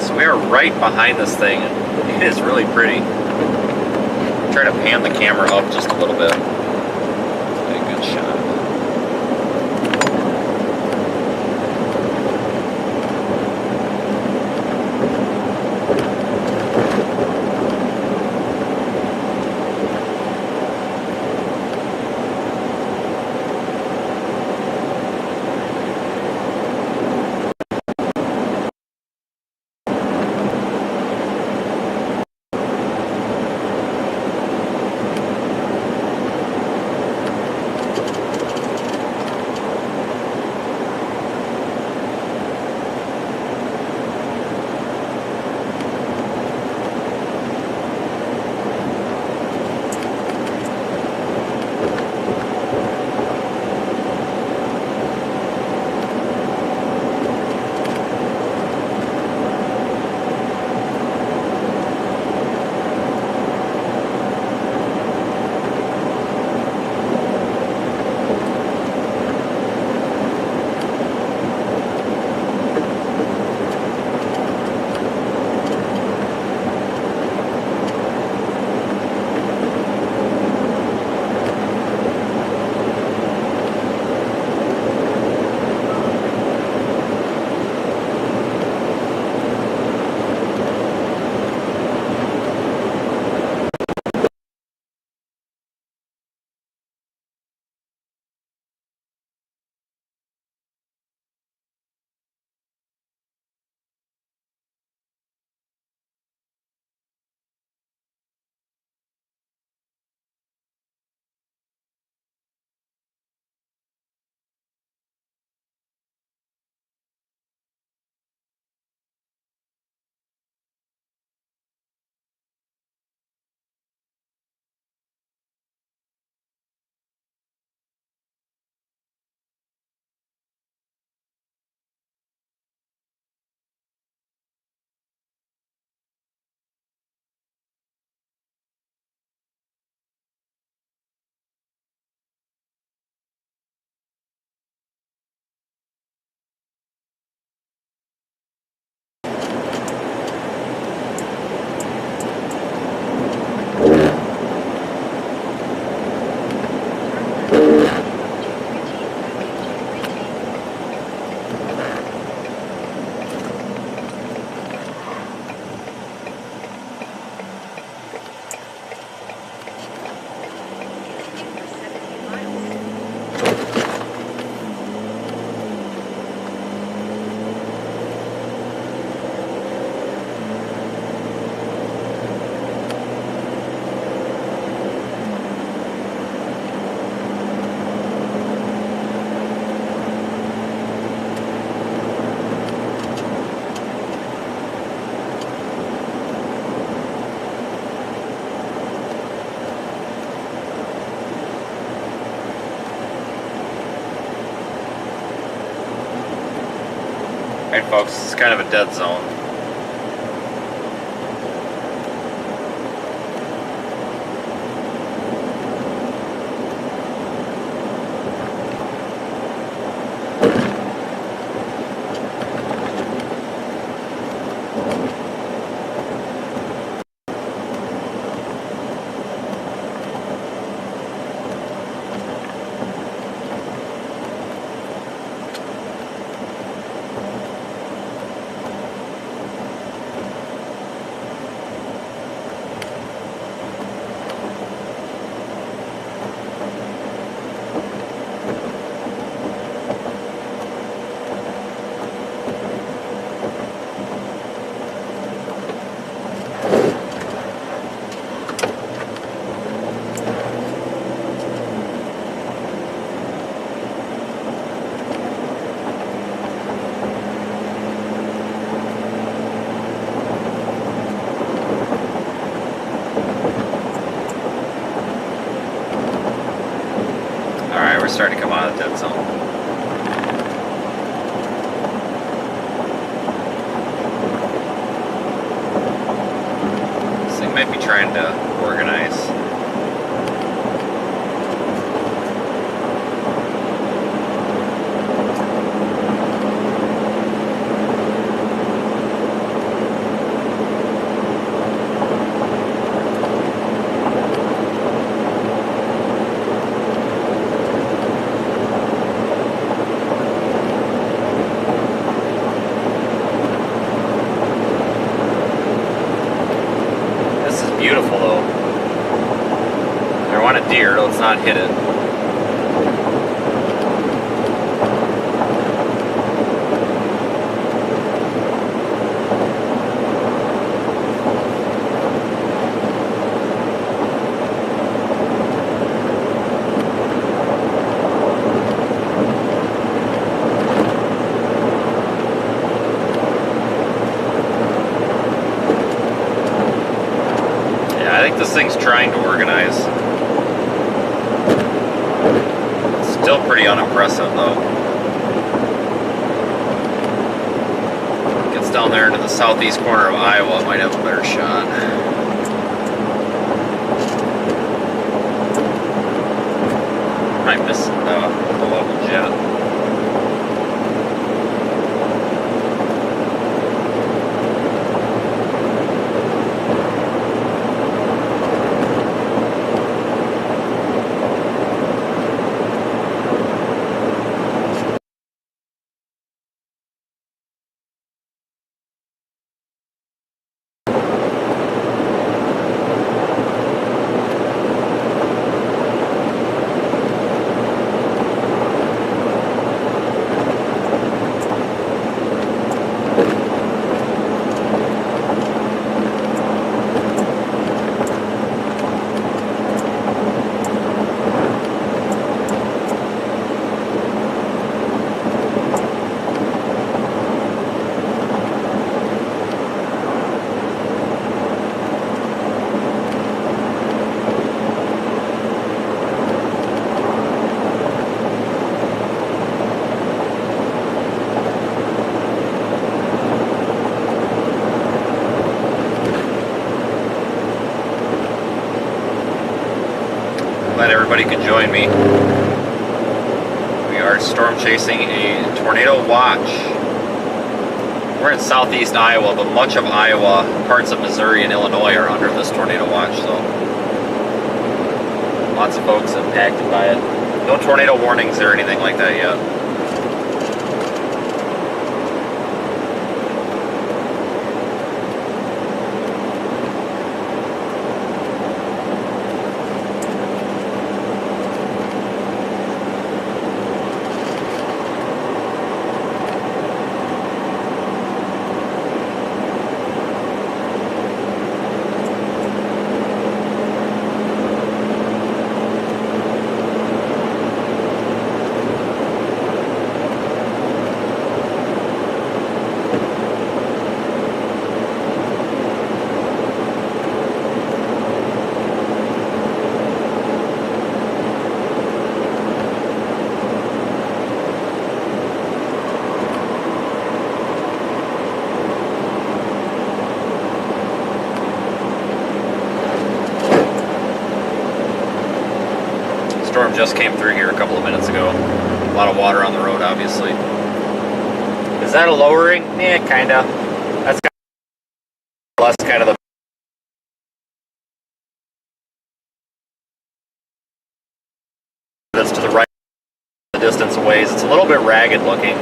So we are right behind this thing, and it is really pretty. Try to pan the camera up just a little bit. Get a good shot. Right, folks, it's kind of a dead zone. Alright, we're starting to come out of the dead zone. This thing might be trying to organize. Beautiful though. I want a deer, let's not hit it. I think this thing's trying to organize. It's still pretty unimpressive though. Gets down there into the southeast corner of Iowa, might have a better shot. Might miss the local jet. Glad everybody could join me. We are storm chasing a tornado watch. We're in southeast Iowa, but much of Iowa, parts of Missouri and Illinois are under this tornado watch, so lots of folks have acted by it. No tornado warnings or anything like that yet. thunderstorm just came through here a couple of minutes ago. A lot of water on the road, obviously. Is that a lowering? Yeah, kinda. That's less kind of the that's to the right, the distance a ways. It's a little bit ragged looking.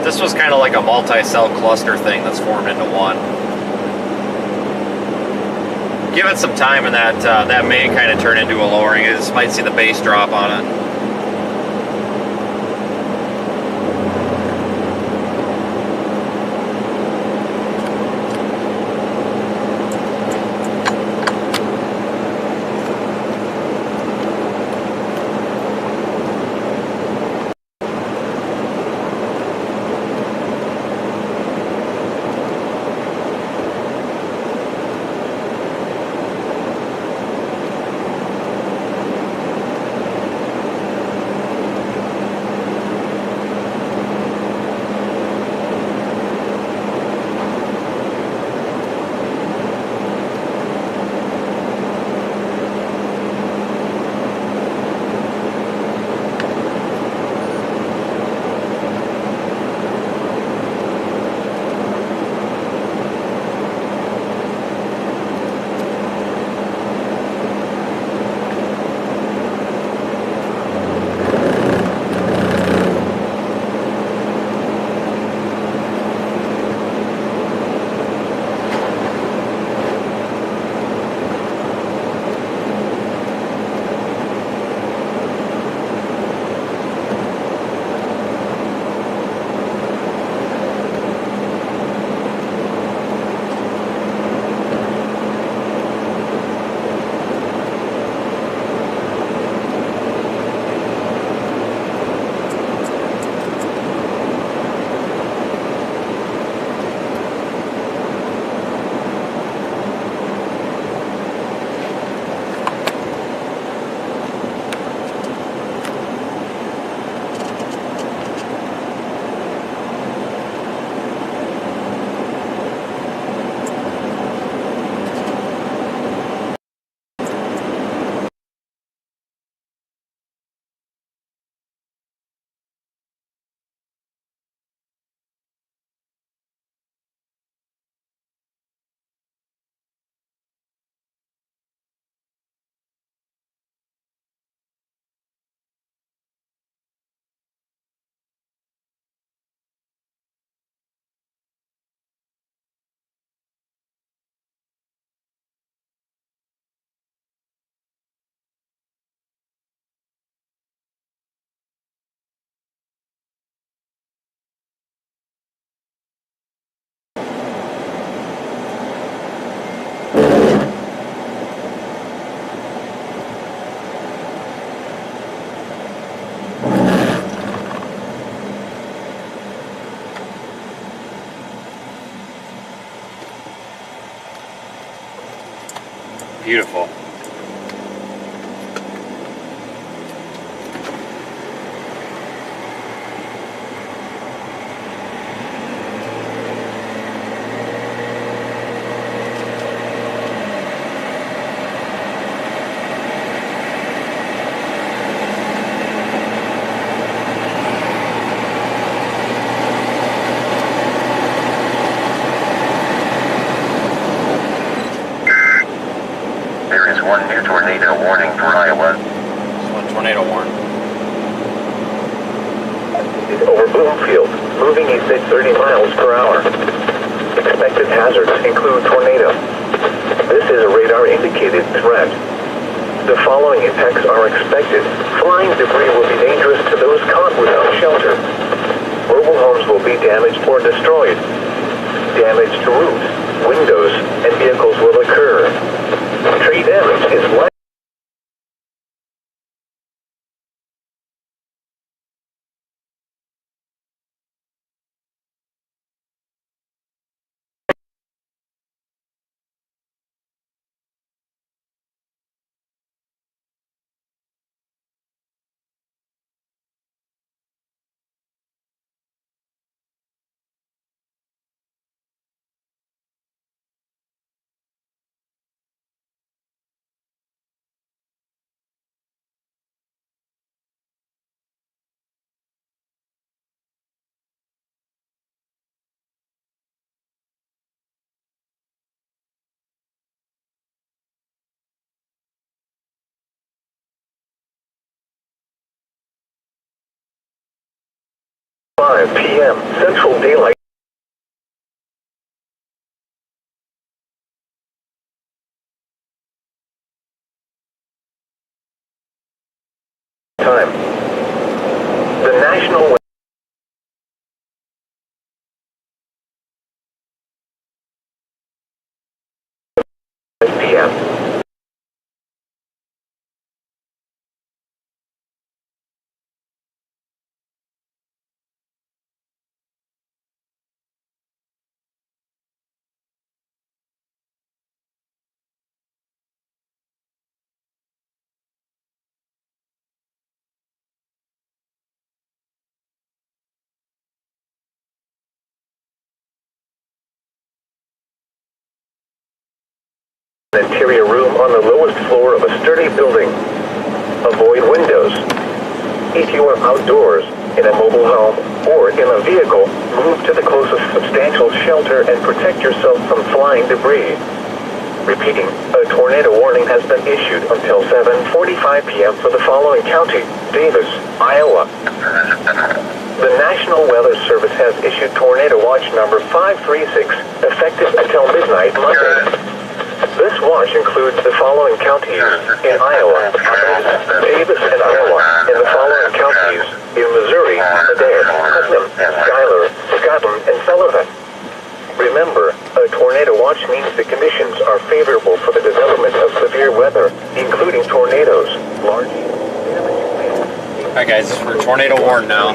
This was kind of like a multi-cell cluster thing that's formed into one. Give it some time and that may kind of turn into a lowering. You just might see the base drop on it. Beautiful. There is one new tornado warning for Iowa. Just one tornado warning. Over Bloomfield, moving east at 30 miles per hour. Expected hazards include tornado. This is a radar-indicated threat. The following impacts are expected. Flying debris will be dangerous to those caught without shelter. Mobile homes will be damaged or destroyed. Damage to roofs, windows, and vehicles will occur. Tree damage is likely. 7:45 p.m. Central Daylight Time. The National p.m. Interior room on the lowest floor of a sturdy building. Avoid windows. If you are outdoors, in a mobile home, or in a vehicle, move to the closest substantial shelter and protect yourself from flying debris. Repeating, a tornado warning has been issued until 7:45 p.m. for the following county: Davis, Iowa. The National Weather Service has issued tornado watch number 536, effective until midnight Monday. This watch includes the following counties in Iowa: Davis and Iowa, and the following counties in Missouri: Adair, Putnam, Schuyler, Scotland, and Sullivan. Remember, a tornado watch means the conditions are favorable for the development of severe weather, including tornadoes, large... Alright guys, we're tornado warned now.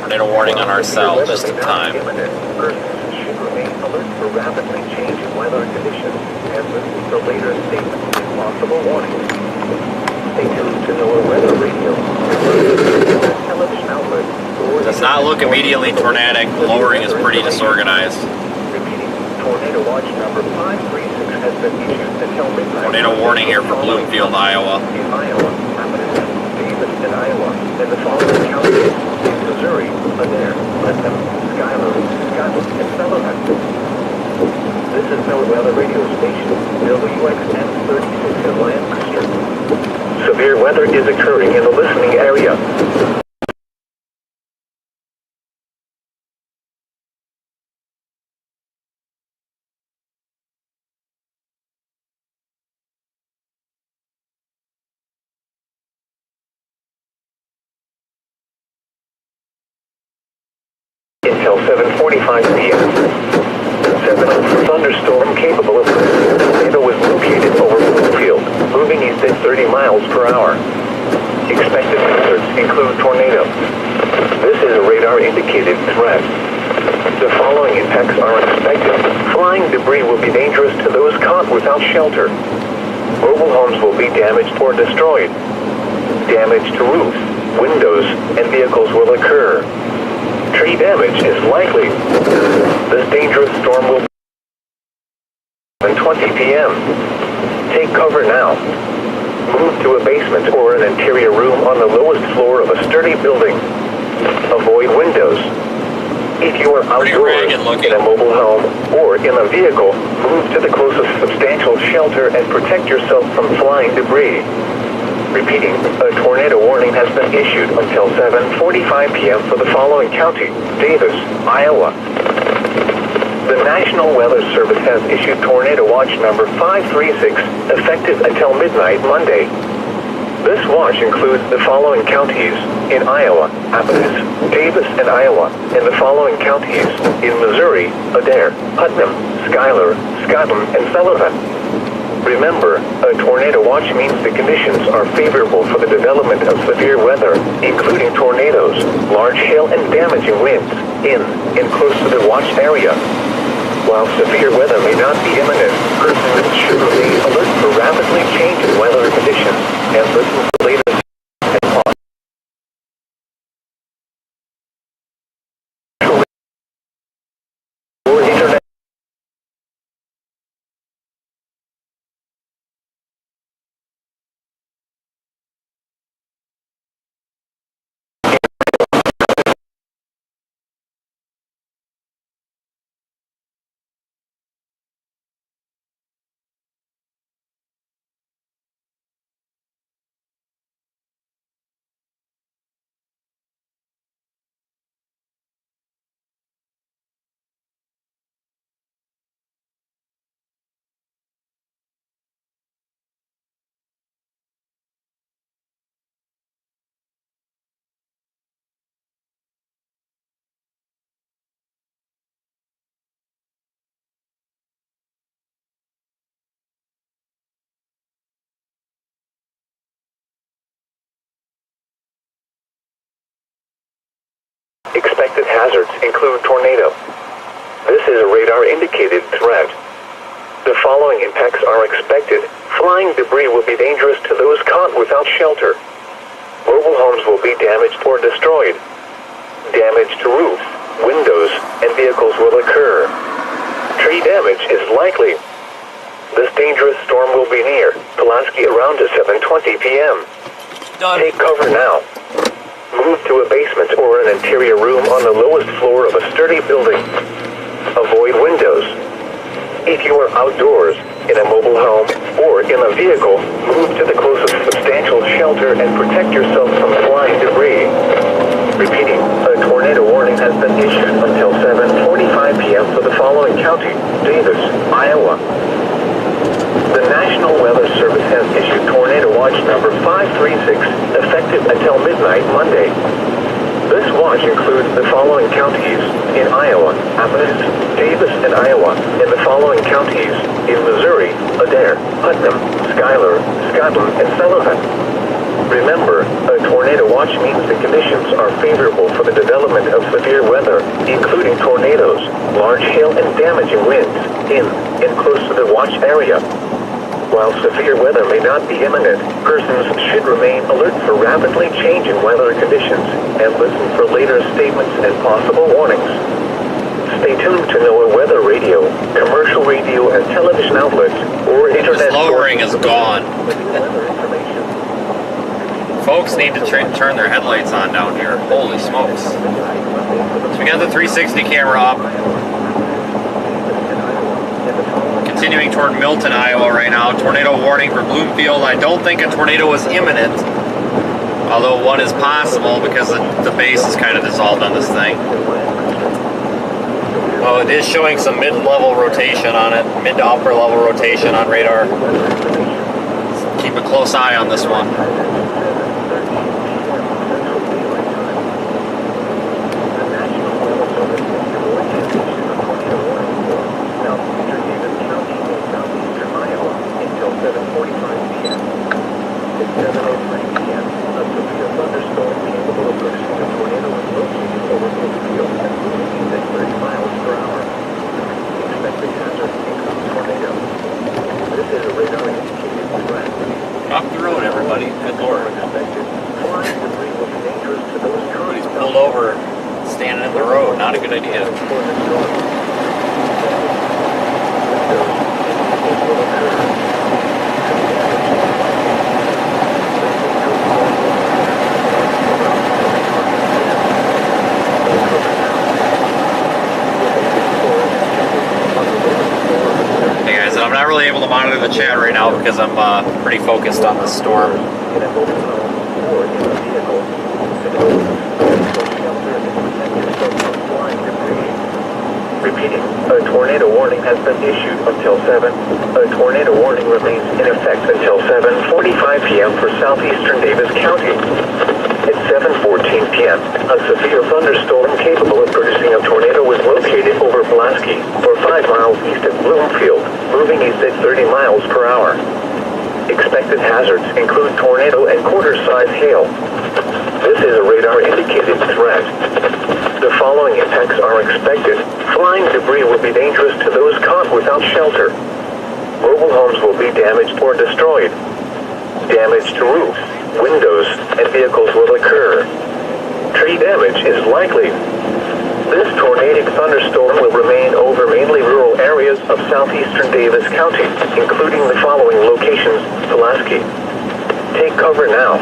Tornado warning on our cell, just in time. Persons should remain alert for rapidly changing weather conditions and listen to later statements and possible warnings. Stay tuned to NOAA Weather Radio, television outlet, or... Does not look immediately tornadic. The lowering is pretty disorganized. Repeating, tornado watch number 536 has been issued until midnight. Tornado warning here for Bloomfield, Iowa. In Iowa, Davis in Iowa, and the following counties in Missouri: Adair, Putnam, Schuyler, Scotland, and Sullivan. This is NOAA Weather Radio Station, WXN 36 in Lancaster. Severe weather is occurring in the listening area. Until 7:45 p.m. 7 thunderstorm capable of tornado was located over Bloomfield, moving east at 30 miles per hour. Expected hazards include tornado. This is a radar-indicated threat. The following impacts are expected. Flying debris will be dangerous to those caught without shelter. Mobile homes will be damaged or destroyed. Damage to roofs, windows, and vehicles will occur. Tree damage is likely. This dangerous storm will be at 20 p.m. Take cover now. Move to a basement or an interior room on the lowest floor of a sturdy building. Avoid windows. If you are outdoors, in a mobile home, or in a vehicle, move to the closest substantial shelter and protect yourself from flying debris. Repeating, a tornado warning has been issued until 7:45 p.m. for the following county: Davis, Iowa. The National Weather Service has issued tornado watch number 536, effective until midnight Monday. This watch includes the following counties in Iowa: Davis and Iowa, and the following counties in Missouri: Adair, Putnam, Schuyler, Scotland, and Sullivan. Remember, a tornado watch means the conditions are favorable for the development of severe weather, including tornadoes, large hail, and damaging winds in and close to the watch area. While severe weather may not be imminent, persons should remain alert for rapidly changing weather conditions and listen to latest hazards include tornado. This is a radar-indicated threat. The following impacts are expected. Flying debris will be dangerous to those caught without shelter. Mobile homes will be damaged or destroyed. Damage to roofs, windows, and vehicles will occur. Tree damage is likely. This dangerous storm will be near Pulaski around 7:20 p.m. Done. Take cover now. Move to a basement or an interior room on the lowest floor of a sturdy building. Avoid windows. If you are outdoors, in a mobile home, or in a vehicle, move to the closest substantial shelter and protect yourself from flying debris. Repeating, a tornado warning has been issued until 7:45 p.m. for the following county: Davis, Iowa. The National Weather Service has issued Tornado Watch number 536, effective until midnight Monday. This watch includes the following counties in Iowa: Athens, Davis, and Iowa, and the following counties in Missouri: Adair, Putnam, Schuyler, Scotland, and Sullivan. Remember, a tornado watch means the conditions are favorable for the development of severe weather, including tornadoes, large hail, and damaging winds in and close to the watch area. While severe weather may not be imminent, persons should remain alert for rapidly changing weather conditions and listen for later statements and possible warnings. Stay tuned to NOAA weather radio, commercial radio and television outlets, or internet This lowering is sources gone. with weather information. Folks need to turn their headlights on down here. Holy smokes. So we got the 360 camera up. Continuing toward Milton, Iowa right now. Tornado warning for Bloomfield. I don't think a tornado is imminent, although one is possible because the base is kind of dissolved on this thing. Oh, it is showing some mid-level rotation on it, mid to upper level rotation on radar. Keep a close eye on this one. Thunderstorm capable of producing a tornado is located over Bloomfield at moving at 30 miles per hour. Expected hazard includes tornado. This is a radar-indicated threat. Off the road, everybody. Good lord. Expected flying debris will be dangerous to those Everybody's caught pulled over, standing in the road. Not a good idea. for the storm. Windows will occur. Hey guys, I'm not really able to monitor the chat right now because I'm pretty focused on this storm. In a mobile home or in a vehicle, shelter and protect yourself from flying debris. Repeating, a tornado warning has been issued until 7. A tornado warning remains in effect until 7:45 p.m. for Southeastern Davis County. At 7:14 p.m., a severe thunderstorm capable of producing a tornado was located over Pulaski, or 5 miles east of Bloomfield, moving east at 30 miles per hour. Expected hazards include tornado and quarter-size hail. This is a radar-indicated threat. The following impacts are expected. Flying debris will be dangerous to those caught without shelter. Mobile homes will be damaged or destroyed. Damage to roofs, windows, and vehicles will occur. Tree damage is likely. This tornadic thunderstorm will remain over mainly rural areas of southeastern Davis County, including the following locations: Pulaski. Take cover now.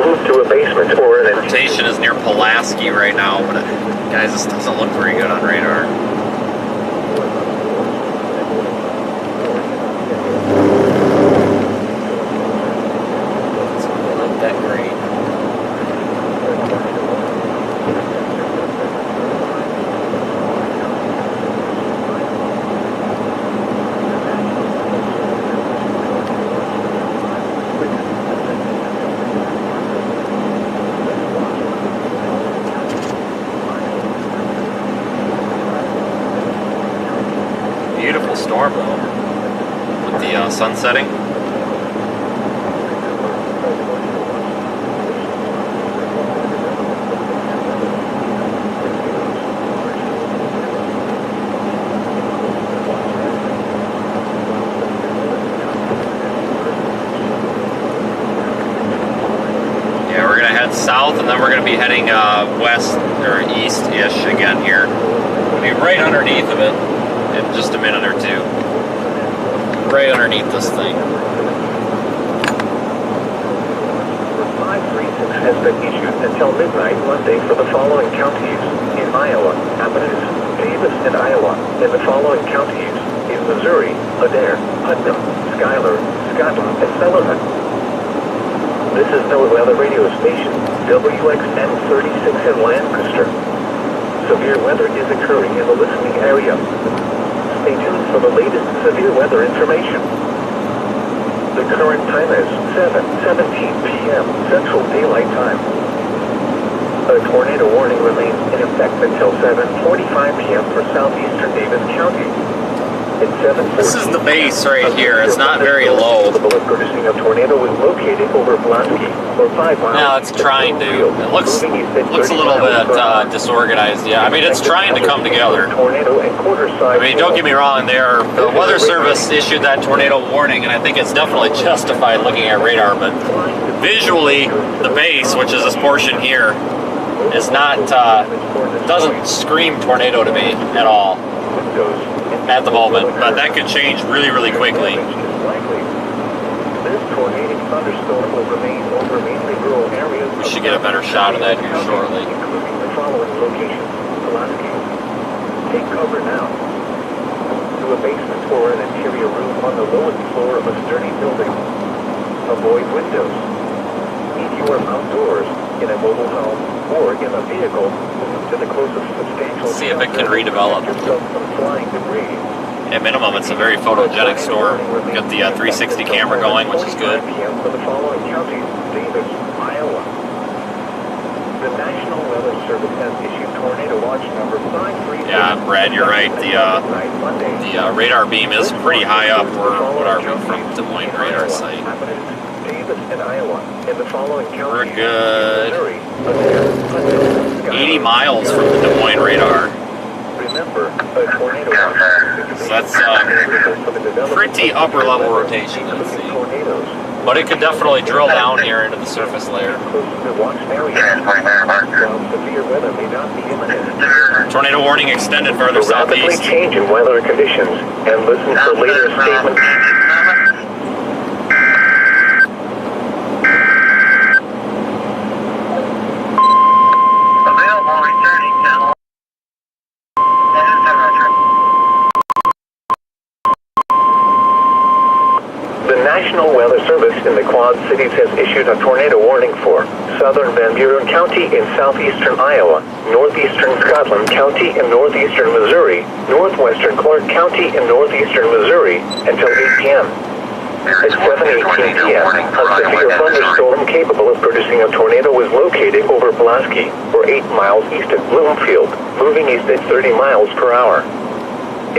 Move to a basement or an Rotation is near Pulaski right now, but guys, this doesn't look very good on radar. It's not that great. Beautiful storm though, with the sun setting. then we're going to be heading west or east-ish again here. We'll be right underneath of it in just a minute or two. Right underneath this thing. 536 has been issued until midnight Monday for the following counties in Iowa, Athens, Davis, and Iowa, in the following counties in Missouri, Adair, Putnam, Schuyler, Scotland, and Sullivan. This is no weather radio station, WXN 36 in Lancaster. Severe weather is occurring in the listening area. Stay tuned for the latest severe weather information. The current time is 7:17 p.m. Central Daylight Time. A tornado warning remains in effect until 7:45 p.m. for southeastern Davis County. This is the base right here. It's not very low. The bullet producing a tornado is located over Pulaski, or 5 miles. No, it's trying to. It looks a little bit disorganized. Yeah, I mean, it's trying to come together. I mean, don't get me wrong. The Weather Service issued that tornado warning, and I think it's definitely justified looking at radar. But visually, the base, which is this portion here, is not doesn't scream tornado to me at all at the moment, but that could change really, really quickly. This tornadic thunderstorm will remain over mainly rural areas. We should get a better shot of that here shortly. Including the following locations: Pulaski. Take cover now. To a basement or an interior room on the lowest floor of a sturdy building. Avoid windows. If you are outdoors, in a mobile home, or in a vehicle, move to the closest substantial. See if it can redevelop. Yourself from flying debris. At minimum, it's a very photogenic storm. Got the 360 camera going, which is good. For the following counties: Davis, Iowa. The National Weather Service has issued tornado watch number 536. Yeah, Brad, you're right. The radar beam is pretty high up. What are we from Des Moines radar site? Davis and Iowa. In the following We're counties: good. Missouri, Adair, 80 miles from the Des Moines radar. Remember, a tornado watch. So that's pretty upper level rotation, let's see. But it could definitely drill down here into the surface layer. Tornado warning extended further southeast. Change in weather conditions and listen for later statements. Available returning channel. The National Weather Service in the Quad Cities has issued a tornado warning for southern Van Buren County in southeastern Iowa, northeastern Scotland County in northeastern Missouri, northwestern Clark County in northeastern Missouri until 8 p.m. At 7:18 p.m., a severe thunderstorm capable of producing a tornado was located over Pulaski, or 8 miles east of Bloomfield, moving east at 30 miles per hour.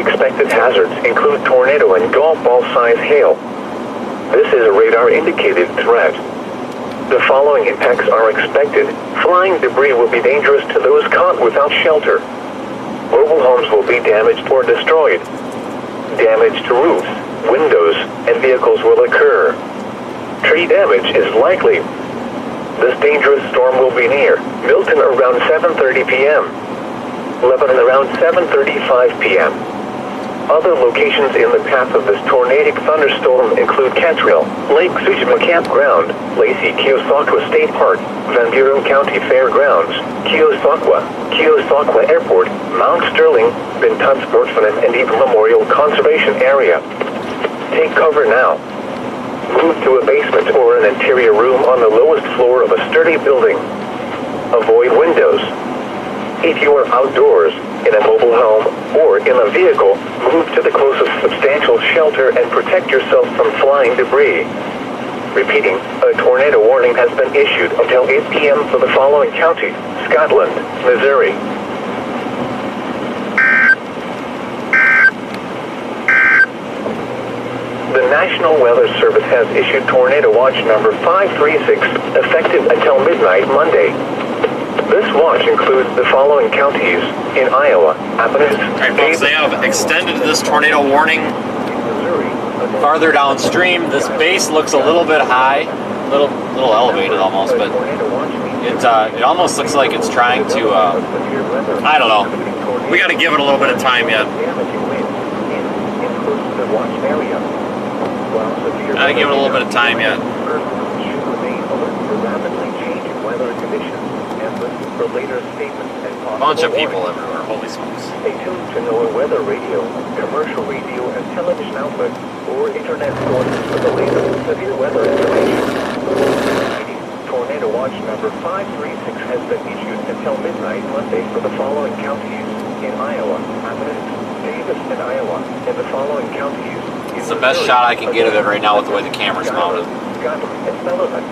Expected hazards include tornado and golf ball size hail. This is a radar-indicated threat. The following impacts are expected. Flying debris will be dangerous to those caught without shelter. Mobile homes will be damaged or destroyed. Damage to roofs, windows, and vehicles will occur. Tree damage is likely. This dangerous storm will be near Milton around 7:30 p.m. Lebanon around 7:35 p.m. Other locations in the path of this tornadic thunderstorm include Cantrell, Lake Sujima Campground, Lacey Keosauqua State Park, Van Buren County Fairgrounds, Keosauqua Airport, Mount Sterling, Benton Sportsman, and even Memorial Conservation Area. Take cover now. Move to a basement or an interior room on the lowest floor of a sturdy building. Avoid windows. If you are outdoors, in a mobile home, or in a vehicle, move to the closest substantial shelter and protect yourself from flying debris. Repeating, a tornado warning has been issued until 8 p.m. for the following counties: Scotland, Missouri. The National Weather Service has issued tornado watch number 536, effective until midnight Monday. This watch includes the following counties in Iowa, Athens. Alright folks, they have extended this tornado warning farther downstream. This base looks a little bit high, a little elevated almost, but It almost looks like it's trying to, I don't know. We got to give it a little bit of time yet. Gotta give it a little bit of time yet. Bunch of people everywhere, holy smokes. Stay tuned to NOAA weather radio, commercial radio and television outlets, or internet sources for the latest severe weather information. Tornado watch number 536 has been issued until midnight Monday for the following counties in Iowa, Athens, Davis, and Iowa, and the following counties. It's the best shot I can get of it right now with the way the camera's mounted. Scotland, and Sullivan.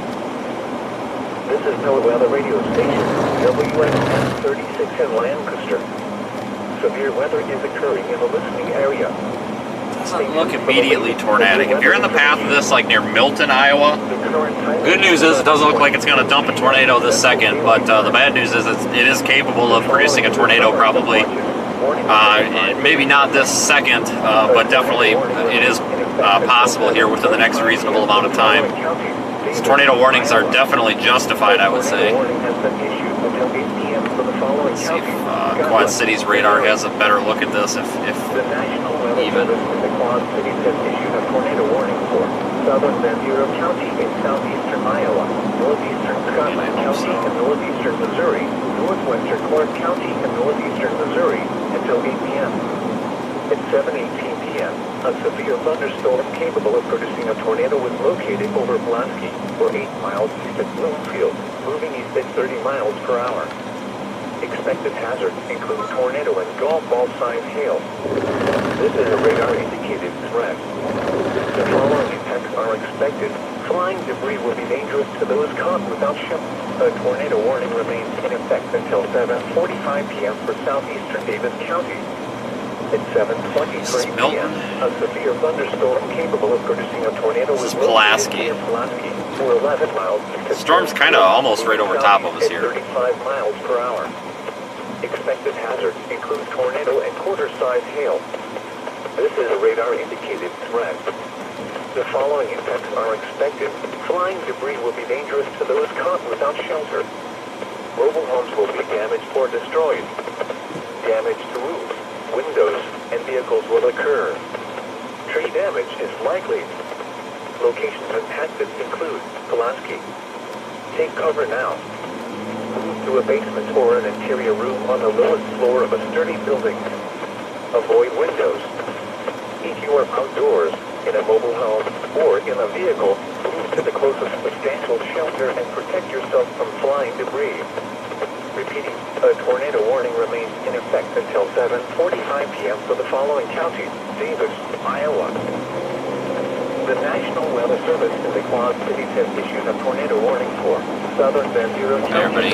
This is NOAA weather radio station, WNS 36 in Lancaster. Severe weather is occurring in the listening area. Doesn't look immediately tornadic. If you're in the path of this, like near Milton, Iowa, good news is it doesn't look like it's going to dump a tornado this second, but the bad news is it is capable of producing a tornado probably. Maybe not this second, but definitely it is possible here within the next reasonable amount of time. These tornado warnings are definitely justified, I would say. Let's see if Quad Cities radar has a better look at this, if even. Quad Cities has issued a tornado warning for southern Van Buren County in southeastern Iowa, northeastern Scotland County and northeastern Missouri, northwestern Clark County and northeastern Missouri until 8 p.m. At 7:18 p.m., a severe thunderstorm capable of producing a tornado was located over Pulaski, or 8 miles east of Bloomfield, moving east at 30 miles per hour. Expected hazards include tornado and golf ball-sized hail. This is a radar-indicated threat. The following impacts are expected. Flying debris will be dangerous to those caught without shelter. A tornado warning remains in effect until 7:45 p.m. for southeastern Davis County. At 7:23 p.m., a severe thunderstorm capable of producing a tornado was located near Pulaski, or 11 miles east of Storm's kind of almost right over top of us here. 35 miles per hour. Expected hazards include tornado and quarter-size hail. This is a radar-indicated threat. The following impacts are expected. Flying debris will be dangerous to those caught without shelter. Mobile homes will be damaged or destroyed. Damage to roofs, windows, and vehicles will occur. Tree damage is likely. Locations impacted include Pulaski. Take cover now. Move to a basement or an interior room on the lowest floor of a sturdy building. Avoid windows. If you are outdoors, in a mobile home, or in a vehicle, move to the closest substantial shelter and protect yourself from flying debris. Repeating, a tornado warning remains in effect until 7:45 p.m. for the following counties: Davis, Iowa. The National Weather Service in the Quad Cities has issued a tornado warning for southern Van Buren County,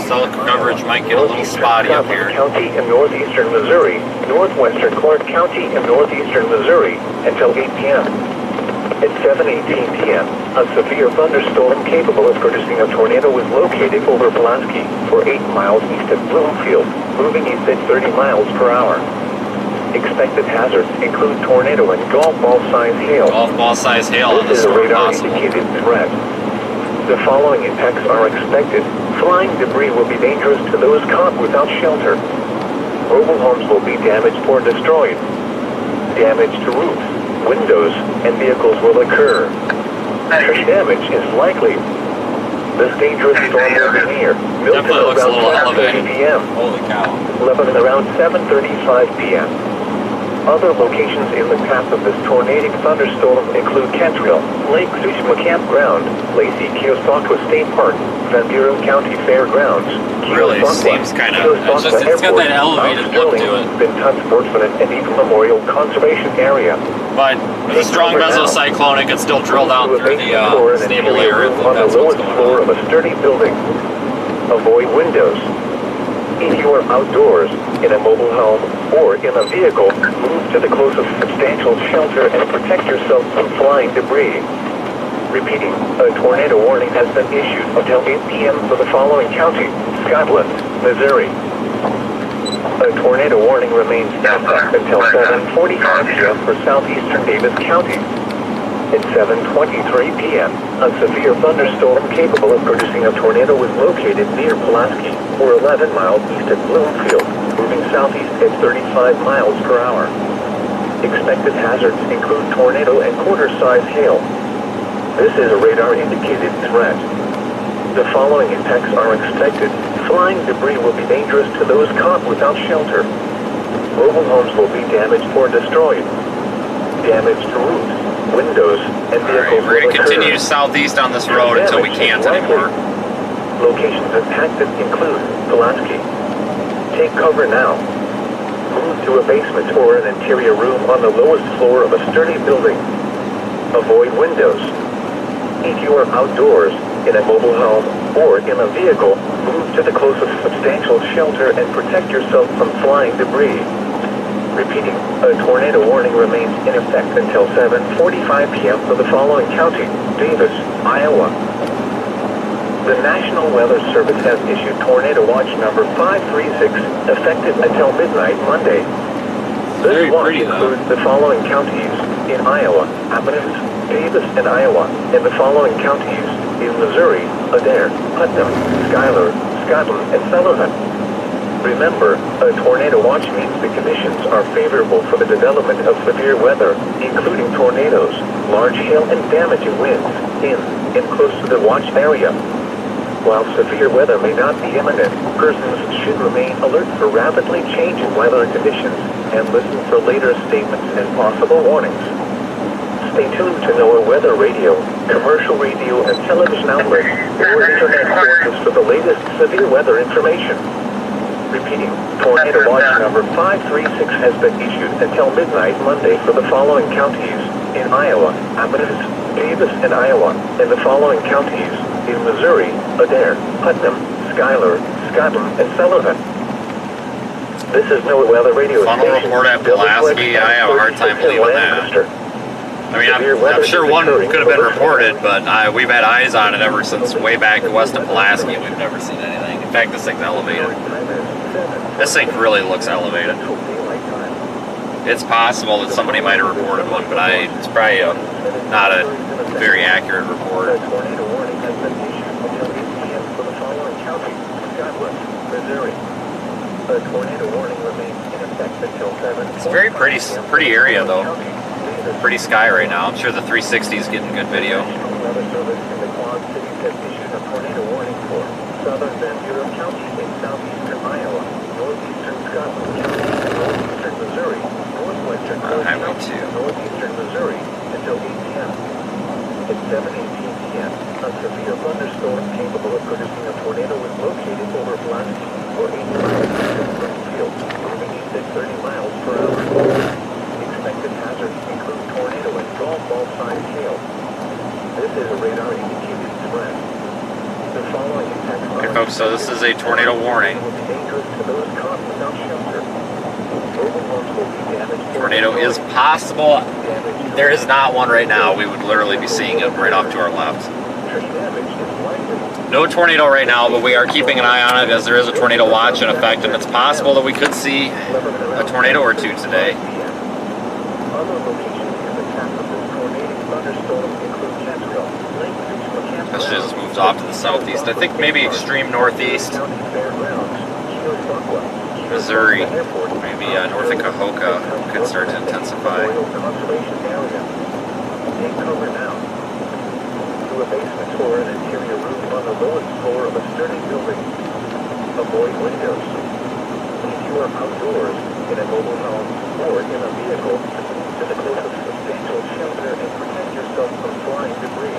cell coverage might get a little spotty up here. County and northeastern Missouri, northwestern Clark County and northeastern Missouri until 8 p.m. At 7:18 p.m., a severe thunderstorm capable of producing a tornado was located over Pulaski, or 8 miles east of Bloomfield, moving east at 30 miles per hour. Expected hazards include tornado and golf ball-sized hail. Golf ball-sized hail on This this is a storm possible. radar-indicated threat. The following impacts are expected. Flying debris will be dangerous to those caught without shelter. Mobile homes will be damaged or destroyed. Damage to roofs, windows, and vehicles will occur. Tree damage is likely. This dangerous storm will be near Milton Definitely looks a around little 7:30 elevated. p.m. Holy cow. Lebanon around 7:35 p.m. Other locations in the path of this tornadic thunderstorm include Cantrell, Lake Sushma Campground, Lacey Keosauqua State Park, Van Buren County Fairgrounds, Really seems kind of, it's got that elevated look to it. Benton Sportsman and Eagle Memorial Conservation Area. But with a strong mesocyclone, it could still drill down through the stable layer if on the that's what's lowest going floor on. of a sturdy building. Avoid windows. If you are outdoors, in a mobile home, or in a vehicle, move to the closest substantial shelter and protect yourself from flying debris. Repeating, a tornado warning has been issued until 8 p.m. for the following counties: Scotland, Missouri. A tornado warning remains in effect until 7:45 p.m. for southeastern Davis County. At 7:23 p.m., a severe thunderstorm capable of producing a tornado was located near Pulaski, or 11 miles east of Bloomfield, moving southeast at 35 miles per hour. Expected hazards include tornado and quarter-size hail. This is a radar-indicated threat. The following impacts are expected. Flying debris will be dangerous to those caught without shelter. Mobile homes will be damaged or destroyed. Damaged roofs, windows, and vehicles We're going will to continue occur. southeast on this road until we can't anymore. Locations impacted include Pulaski. Take cover now. Move to a basement or an interior room on the lowest floor of a sturdy building. Avoid windows. If you are outdoors, in a mobile home, or in a vehicle, move to the closest substantial shelter and protect yourself from flying debris. Repeating, a tornado warning remains in effect until 7:45 p.m. for the following county: Davis, Iowa. The National Weather Service has issued Tornado Watch number 536, effective until midnight Monday. This Very watch pretty, though. includes the following counties in Iowa: Athens, Davis, and Iowa, and the following counties in Missouri: Adair, Putnam, Schuyler, Scotland, and Sullivan. Remember, a tornado watch means the conditions are favorable for the development of severe weather, including tornadoes, large hail, and damaging winds in and close to the watch area. While severe weather may not be imminent, persons should remain alert for rapidly changing weather conditions and listen for later statements and possible warnings. Stay tuned to NOAA Weather Radio, commercial radio and television outlets, or internet sources for the latest severe weather information. Repeating, Tornado Watch number 536 has been issued until midnight Monday for the following counties in Iowa: Athens, Davis, and Iowa, and the following counties in Missouri: Adair, Putnam, Schuyler, Scotland, and Sullivan. This is NOAA Weather Radio Funnel station. report at Pulaski. I have a hard time believing that. I mean, I'm sure one could have been reported, but we've had eyes on it ever since way back west of Pulaski, and we've never seen anything. In fact, this thing's elevated. This thing really looks elevated. It's possible that somebody might have reported one, but it's probably not a very accurate report. It's a very pretty area, though. Pretty sky right now. I'm sure the 360 is getting good video. Southern Van Buren County in southeastern Iowa, northeastern Scotland County, northeastern Missouri, northwestern Highway 2. northeastern Missouri until 8 p.m. At 7:18 p.m., a severe thunderstorm capable of producing a tornado was located over Pulaski, or 80 miles east of Bloomfield, moving east at 30 miles per hour. Expected hazards include tornado and golf ball-sized hail. This is a radar-indicated threat. The following impacts are... Okay, folks, so this is a tornado warning. Tornado is possible. There is not one right now. We would literally be seeing it right off to our left. No tornado right now, but we are keeping an eye on it as there is a tornado watch in effect, and it's possible that we could see a tornado or two today. Especially as it moves off to the southeast. I think maybe extreme northeast. Missouri, maybe north of Cahokia could start to intensify. Avoid windows. If you are outdoors, in a mobile home, or in a vehicle, to the closest substantial shelter and protect yourself from flying debris.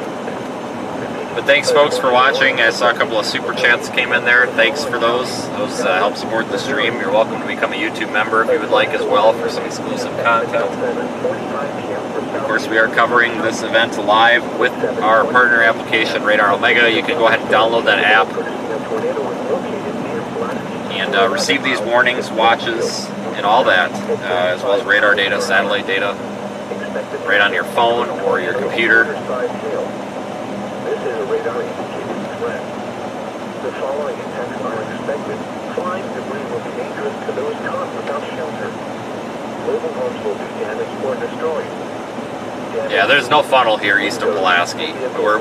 But thanks, folks, for watching. I saw a couple of super chats came in there. Thanks for those. Those help support the stream. You're welcome to become a YouTube member if you would like as well for some exclusive content. Of course, we are covering this event live with our partner application, Radar Omega. You can go ahead and download that app and receive these warnings, watches, and all that, as well as radar data, satellite data, right on your phone or your computer. This is a radar-indicated threat. The following impacts are expected. Flying debris will be dangerous to those caught without shelter. Mobile homes will be damaged or destroyed. Yeah, there's no funnel here east of Pulaski.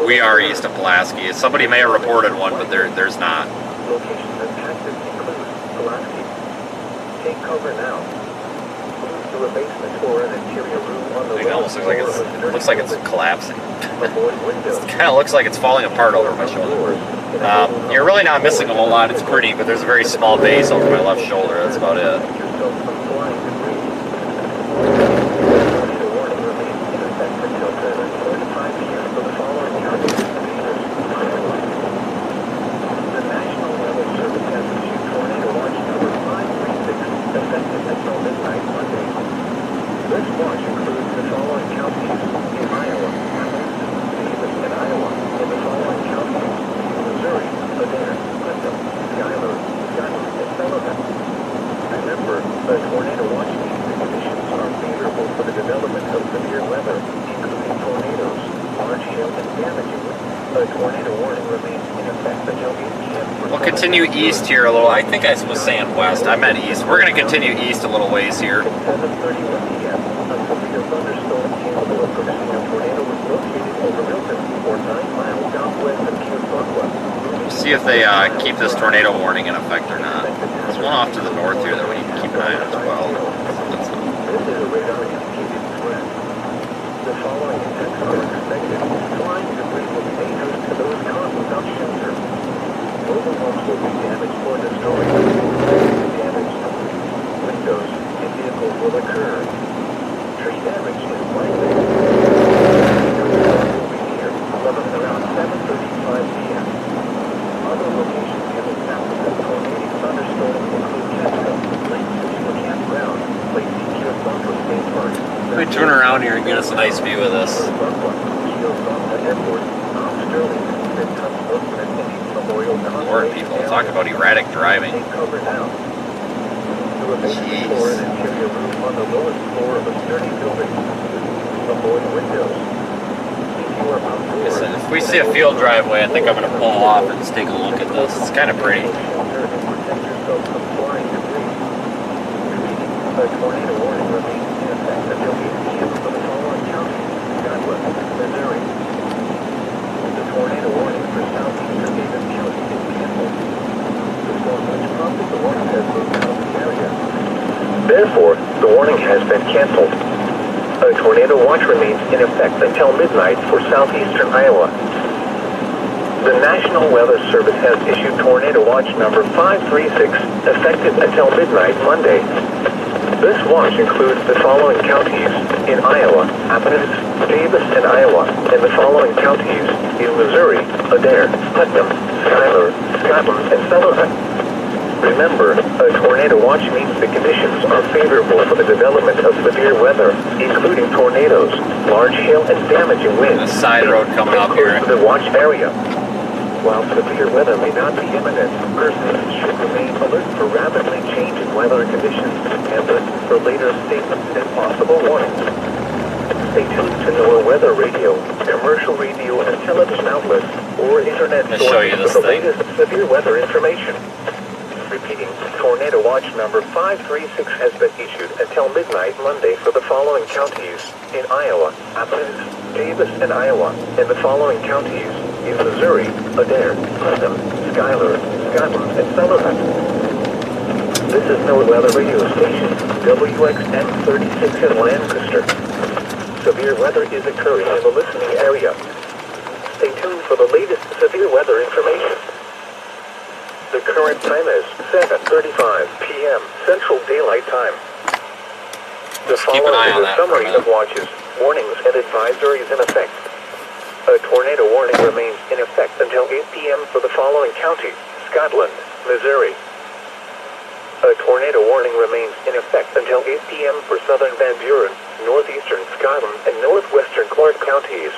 We are east of Pulaski. Somebody may have reported one, but there's not. Locations impacted include Pulaski. Take cover now. Move to a basement or an interior room on the It almost looks like it's collapsing. Avoid windows. It kind of looks like it's falling apart over my shoulder. You're really not missing a whole lot. It's pretty, but there's a very small base over my left shoulder. That's about it. Yourself from flying debris. Tornado warning remains in effect until 7:45 p.m. for the following counties and leaders. The National Weather Service has issued tornado watch number 536 effective until midnight Monday. This watch includes the following counties in Iowa, Davis in Iowa, and the following counties in Missouri, Adair, Putnam, Schuyler, Scotland, and Sullivan. Remember, a tornado watch means the conditions are favorable for the development of severe weather, including tornadoes, large hail, and damaging winds. A tornado warning remains in effect until 8 p.m. We'll continue east here a little. I think I was saying west. I meant east. We're going to continue east a little ways here. At 7:31 p.m., a severe thunderstorm capable of producing a tornado was located over Milton, or 9 miles southwest of Keosauqua. See if they keep this tornado warning in effect or not. There's one off to the north here that we need to keep an eye on as well. This is a radar indicated threat. The following attacks are expected. Flying debris will be dangerous to those caught without shelter. Mobile homes will be damaged or destroyed. Damage, windows, and vehicles will occur. Tree damage is likely. Tornadoes will be near, leveling around 7:35 p.m. Other locations in the south of the tornadic thunderstorm include Casco, Lake Sushima Campground, Lake Keosauqua State Park. Let me turn around here and get us a nice view of this. Lord, people talk about erratic driving. Listen, if we see a field driveway, I think I'm going to pull off and just take a look at this. It's kind of pretty. A tornado warning remains in effect until 8 p.m. for the following counties: Scotland, Missouri. The tornado warning for Southeastern Davis County is canceled. The storm which prompted the warning has moved out of the area. Therefore, the warning has been canceled. A tornado watch remains in effect until midnight for southeastern Iowa. The National Weather Service has issued tornado watch number 536 effective until midnight Monday. This watch includes the following counties in Iowa: Athens, Davis, and Iowa, and the following counties in Missouri: Adair, Putnam, Schuyler, Scotland, and Sullivan. Remember, a tornado watch means the conditions are favorable for the development of severe weather, including tornadoes, large hail, and damaging winds. There's a side road coming up here. The watch area. While severe weather may not be imminent, persons should remain alert for rapidly changing weather conditions and for later statements and possible warnings. Stay tuned to NOAA Weather Radio, commercial radio and television outlets, or internet sources for the latest severe weather information. Repeating, tornado watch number 536 has been issued until midnight Monday for the following counties in Iowa: Athens, Davis, and Iowa, and the following counties in Missouri: Adair, Putnam, Schuyler, Scotland, and Sullivan. This is NOAA Weather Radio Station, WXN 36 in Lancaster. Severe weather is occurring in the listening area. Stay tuned for the latest severe weather information. The current time is 7:35 p.m. Central Daylight Time. The following is a summary of watches, warnings, and advisories in effect. A tornado warning remains in effect until 8 p.m. for the following counties: Scotland, Missouri. A tornado warning remains in effect until 8 p.m. for southern Van Buren, northeastern Scotland, and northwestern Clark counties.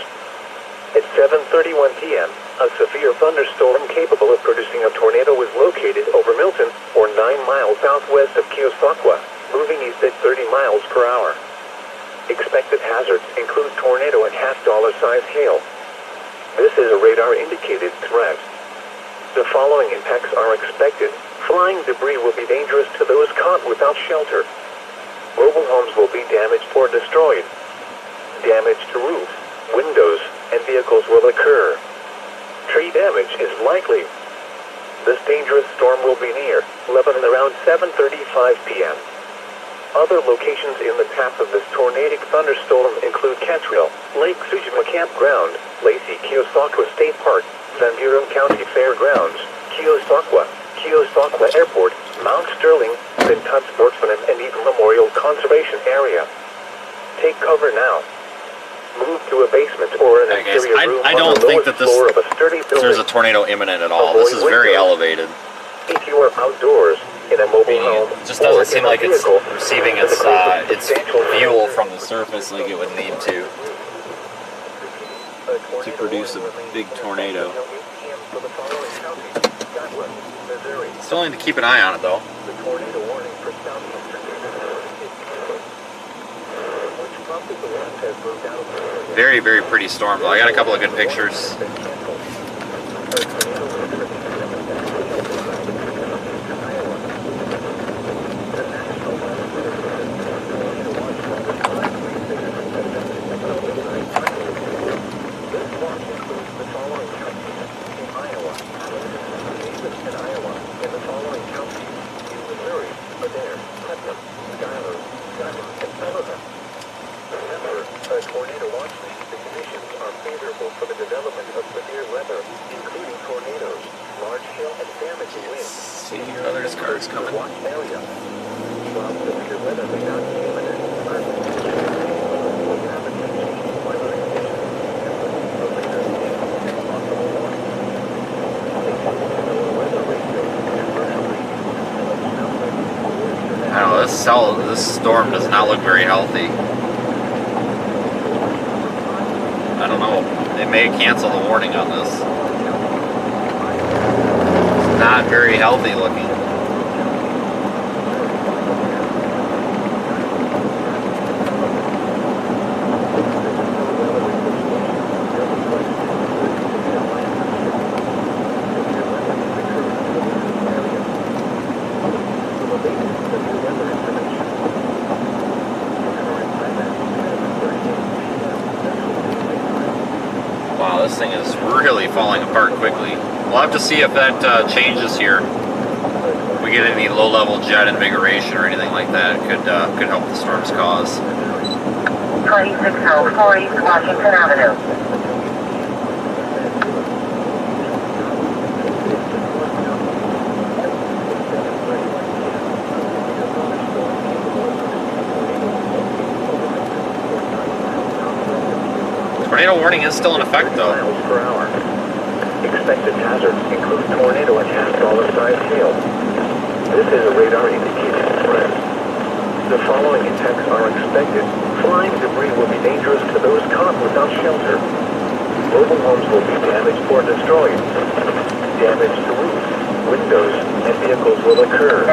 At 7:31 p.m., a severe thunderstorm capable of producing a tornado was located over Milton, or 9 miles southwest of Keosauqua, moving east at 30 miles per hour. Expected hazards include tornado and half-dollar-size hail. This is a radar-indicated threat. The following impacts are expected. Flying debris will be dangerous to those caught without shelter. Mobile homes will be damaged or destroyed. Damage to roofs, windows, and vehicles will occur. Tree damage is likely. This dangerous storm will be near Lebanon around 7:35 p.m. Other locations in the path of this tornadic thunderstorm include Cantrell, Lake Sujima Campground, Lacey Keosauqua State Park, Van Buren County Fairgrounds, Keosauqua Airport, Mount Sterling, Vinton Sportsman and Eagle Memorial Conservation Area. Take cover now. Move to a basement or an Hey guys, interior room I on don't the think lowest that floor of a sturdy building. there's a tornado imminent at all. This is very elevated. If you are outdoors in a mobile home, It just doesn't or seem in a like it's vehicle, receiving to the its closest its substantial fuel shelter. from the surface like it would need to produce a big tornado. Still need to keep an eye on it though. The tornado warning for Southeastern which prompted the winds has moved out of the area. Very, very pretty storm though. I got a couple of good pictures. Tornado watch list, the conditions are favorable for the development of severe weather, including tornadoes, large hail and damaging winds. See your other cars coming. Watch area. While severe weather may not be imminent, I don't know, this storm does not look very healthy. I don't know. They may cancel the warning on this. It's not very healthy looking. Wow, this thing is really falling apart quickly. We'll have to see if that changes here. If we get any low-level jet invigoration or anything like that, could help the storm's cause. 2604 East Washington Avenue. Tornado warning is still in effect though. miles per hour. Expected hazards include tornado and half-dollar-sized hail. This is a radar indicated threat. The following attacks are expected. Flying debris will be dangerous to those caught without shelter. Mobile homes will be damaged or destroyed. Damage to roofs, windows, and vehicles will occur.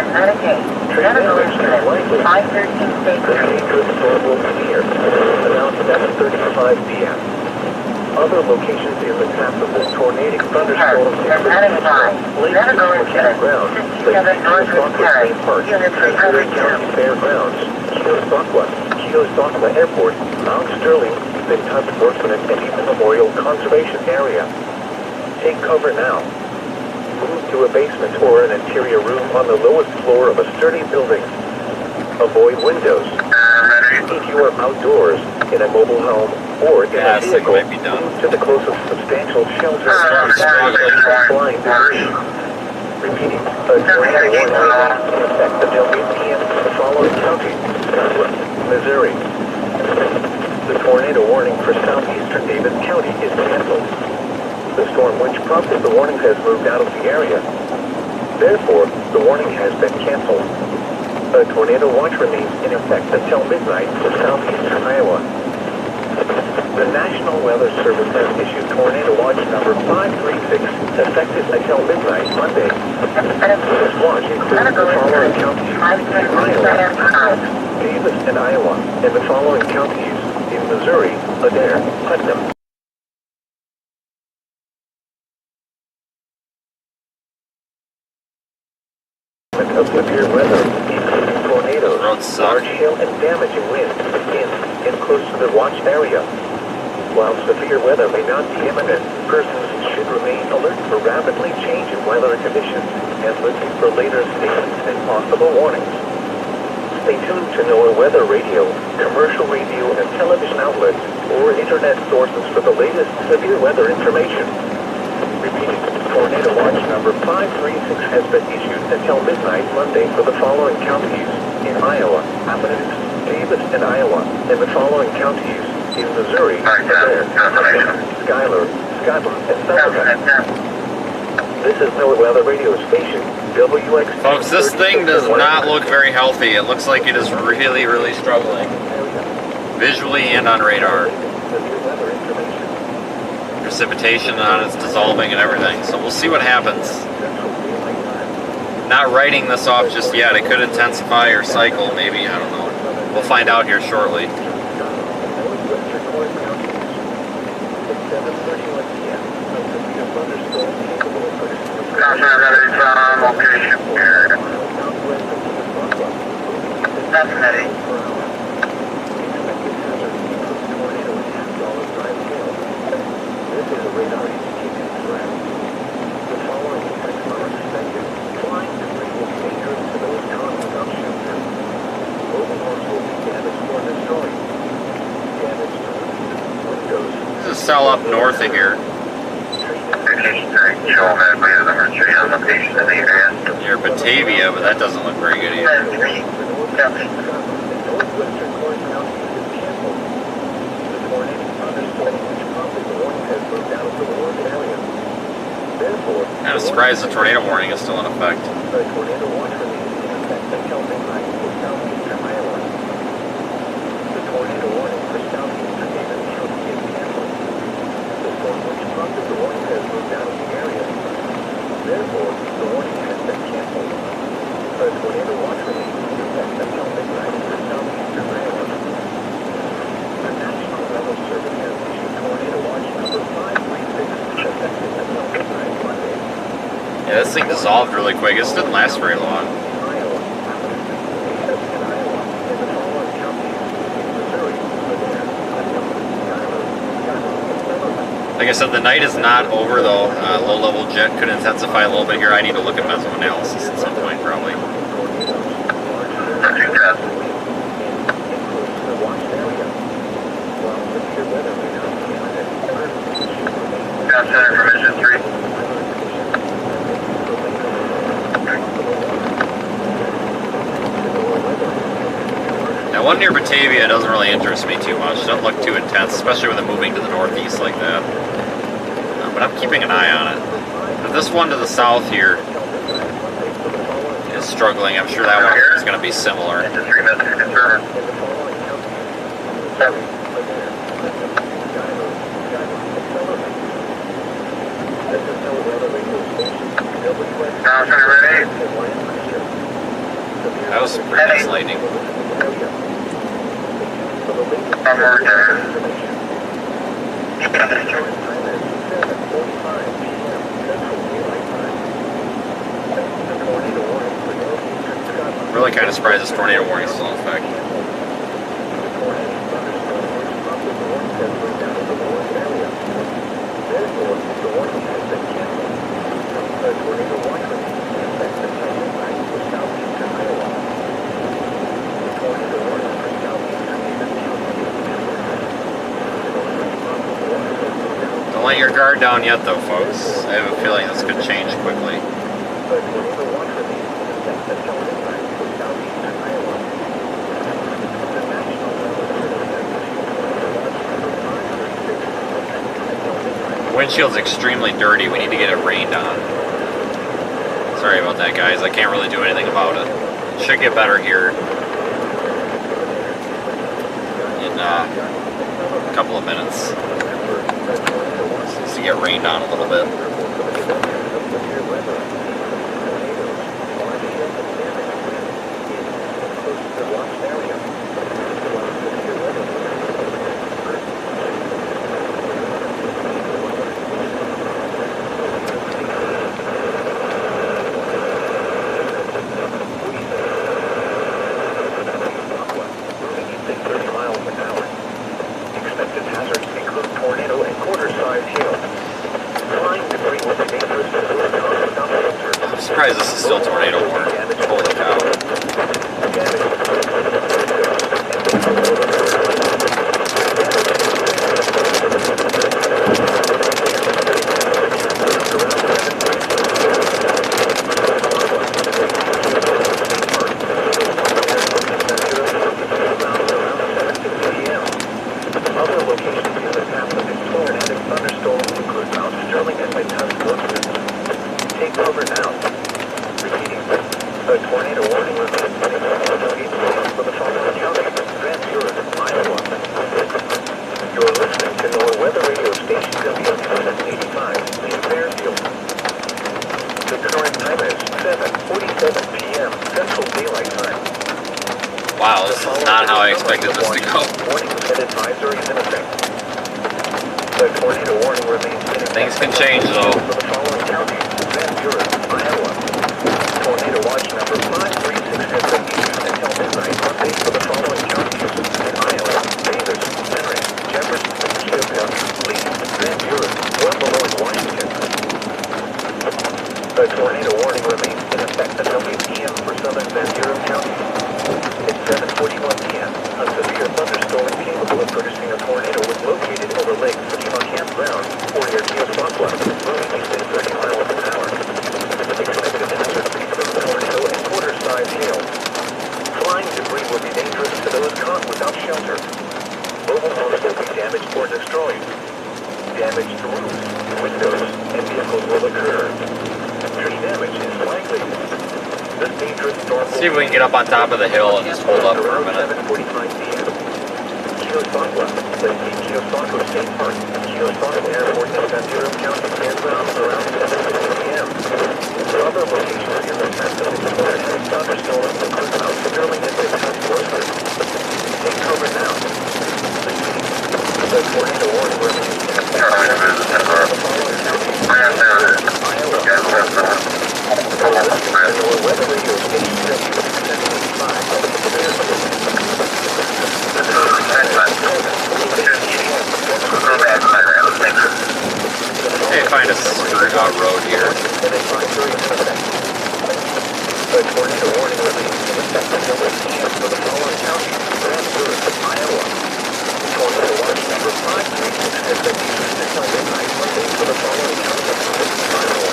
Tree damage is likely. 513 State The dangerous storm will be near around 7:35 p.m. Other locations in the path of this tornadic thunderstorm include Lake Sujima Campground, Lake Keosauqua State Park, Van Buren County Fairgrounds, Keosauqua Airport, Mount Sterling, Vinton Sportsman and Eagle Memorial Conservation Area. Take cover now. Move to a basement or an interior room on the lowest floor of a sturdy building. Avoid windows. If you are outdoors, in a mobile home, or in a this thing vehicle, might be done. move to the closest substantial shelter. Flying debris. Repeating, a tornado warning in effect until 8 p.m. for the following counties: Scotland, Missouri. The tornado warning for Southeastern Davis County is canceled. The storm which prompted the warning has moved out of the area. Therefore, the warning has been canceled. A tornado watch remains in effect until midnight for southeastern Iowa. The National Weather Service has issued tornado watch number 536, effective until midnight Monday. This watch includes the following counties: Iowa, Davis and Iowa, and the following counties in Missouri: Adair, Putnam. Of severe weather, including tornadoes, roads suck. Large hail and damaging winds in and close to the watch area. While severe weather may not be imminent, persons should remain alert for rapidly changing weather conditions and listen for later statements and possible warnings. Stay tuned to NOAA Weather Radio, commercial radio and television outlets, or internet sources for the latest severe weather information. Repeating, tornado watch number 536 has been issued until midnight Monday for the following counties in Iowa, Athens, Davis, and Iowa, and the following counties in Missouri, Adair, Schuyler, Scotland, and Sullivan. This is NOAA Weather Radio Station, WX. Folks, this thing does not look very healthy. It looks like it is really, really struggling. Visually and on radar. Precipitation on it's dissolving and everything. So we'll see what happens. Not writing this off just yet. It could intensify or cycle, maybe. I don't know. We'll find out here shortly. Location here. Definitely. This is a radar indicated threat. The following effects are expected. Flying debris will be dangerous to those caught without shelter. Mobile homes will be damaged or destroyed. Damage to windows. This is cell up north of here. Show that we have emergency on location in the area. Near Batavia, but that doesn't look very good either. Northwestern Corn County is canceled. The tornado thunderstorm which prompted the warning has moved out of the warned area. Therefore, Kind of surprised the tornado warning is still in effect. the tornado watch remains in effect until midnight for southeastern Iowa. The tornado warning for southeastern Davis County is canceled. The storm which prompted the warning has moved out of the area. Therefore, the warning has been canceled. The tornado watch remains in effect until midnight for southeastern Iowa. The National Weather Service has issued tornado watch number 536 effective until midnight Monday. Yeah, this thing dissolved really quick. This didn't last very long. Iowa, Davis, and Iowa, and the following counties in Missouri, Adair, Schuyler, Scotland, and Sullivan. Like I said, the night is not over though. Low-level jet could intensify a little bit here. I need to look at mesoanalysis at some point probably. Center information 3. That one near Batavia doesn't really interest me too much. It doesn't look too intense, especially with it moving to the northeast like that. But I'm keeping an eye on it. But this one to the south here is struggling. I'm sure that one is going to be similar. Into 3 minutes confirmed. Center ready. That was some pretty nice lightning. Onward there. Really kind of surprised this tornado warning is still in effect. Don't let your guard down yet though, folks. I have a feeling this could change quickly. Windshield's extremely dirty. We need to get it rained on. Sorry about that, guys. I can't really do anything about it. It should get better here in a couple of minutes. It needs to get rained on a little bit. Wow, this is not how I expected this to go. Warning and advisory is in effect. The tornado warning remains in effect. Things can change though. For the following counties: Van Buren, Iowa. Tornado watch number 536 has been issued until midnight Monday for the following counties: in Iowa, Davis, Henry, Jefferson, Keokuk, Lee, Van Buren, Pueblo, and Washington. The tornado warning remains in effect until 8 p.m. for southern Van Buren County. At 7:41 p.m., a severe thunderstorm capable of producing a tornado was located over Lake Sakima Campground or near Keosauqua, moving east at 30 miles an hour. Expected hazard from tornado and quarter-size hail. Flying debris will be dangerous to those caught without shelter. Mobile homes will be damaged or destroyed. Damage to roofs, windows, and vehicles will occur. Tree damage is likely. This dangerous storm will See if we can get up on top of the hill and just hold up for a minute. 7:45 p.m. Keosauqua, Lake Keosauqua State Park, Keosauqua Airport in Van Buren County campground around 7:50 p.m. Other locations in the Pacific Northwest thunderstorms include Mount Sterling and Midtown Bloomfield. Take cover now. The tornado warning remains in effect. The following counties: Iowa, or weather radio station Hey, find a road here. The tornado warning remains in effect until 8 p.m. for the following counties: Van Buren, Iowa. Tornado watch number 536 has been issued until midnight Monday for the following counties: Iowa,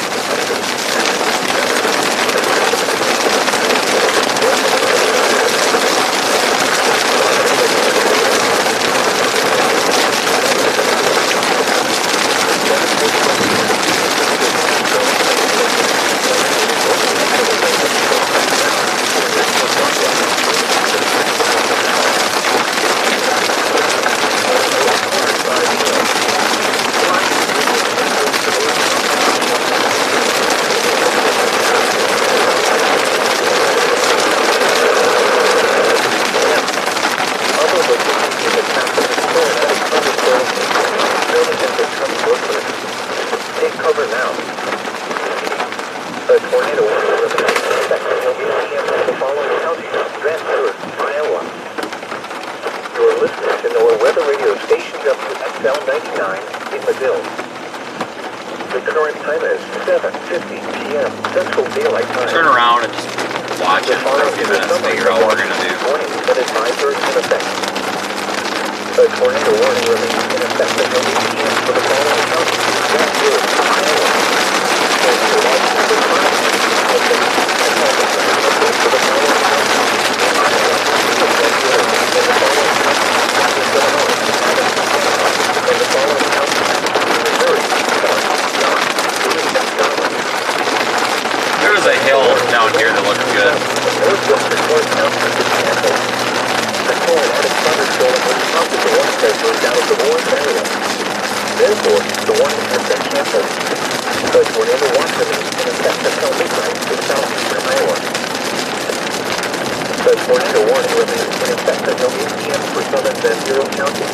Turn around and just watch it for a few minutes and figure out what we're gonna do. The tornado warning remains in effect until 8 p.m. for the following counties: Van Buren, Iowa. Tornado watch number 5 has been issued until midnight Monday for the following counties: Iowa, Van Buren, and the following counties: Illinois, and the following counties: Missouri, North, Louis, and Scotland. There's a hill down here that looks good. Northwestern North County is canceled. The tornadic thunderstorm was prompted the warning that moved out of the warned area. Therefore, the warning has been canceled. The tornado watch remains in effect until midnight in southeastern Iowa. The tornado warning remains in effect until 8 p.m. for southern Van Buren County.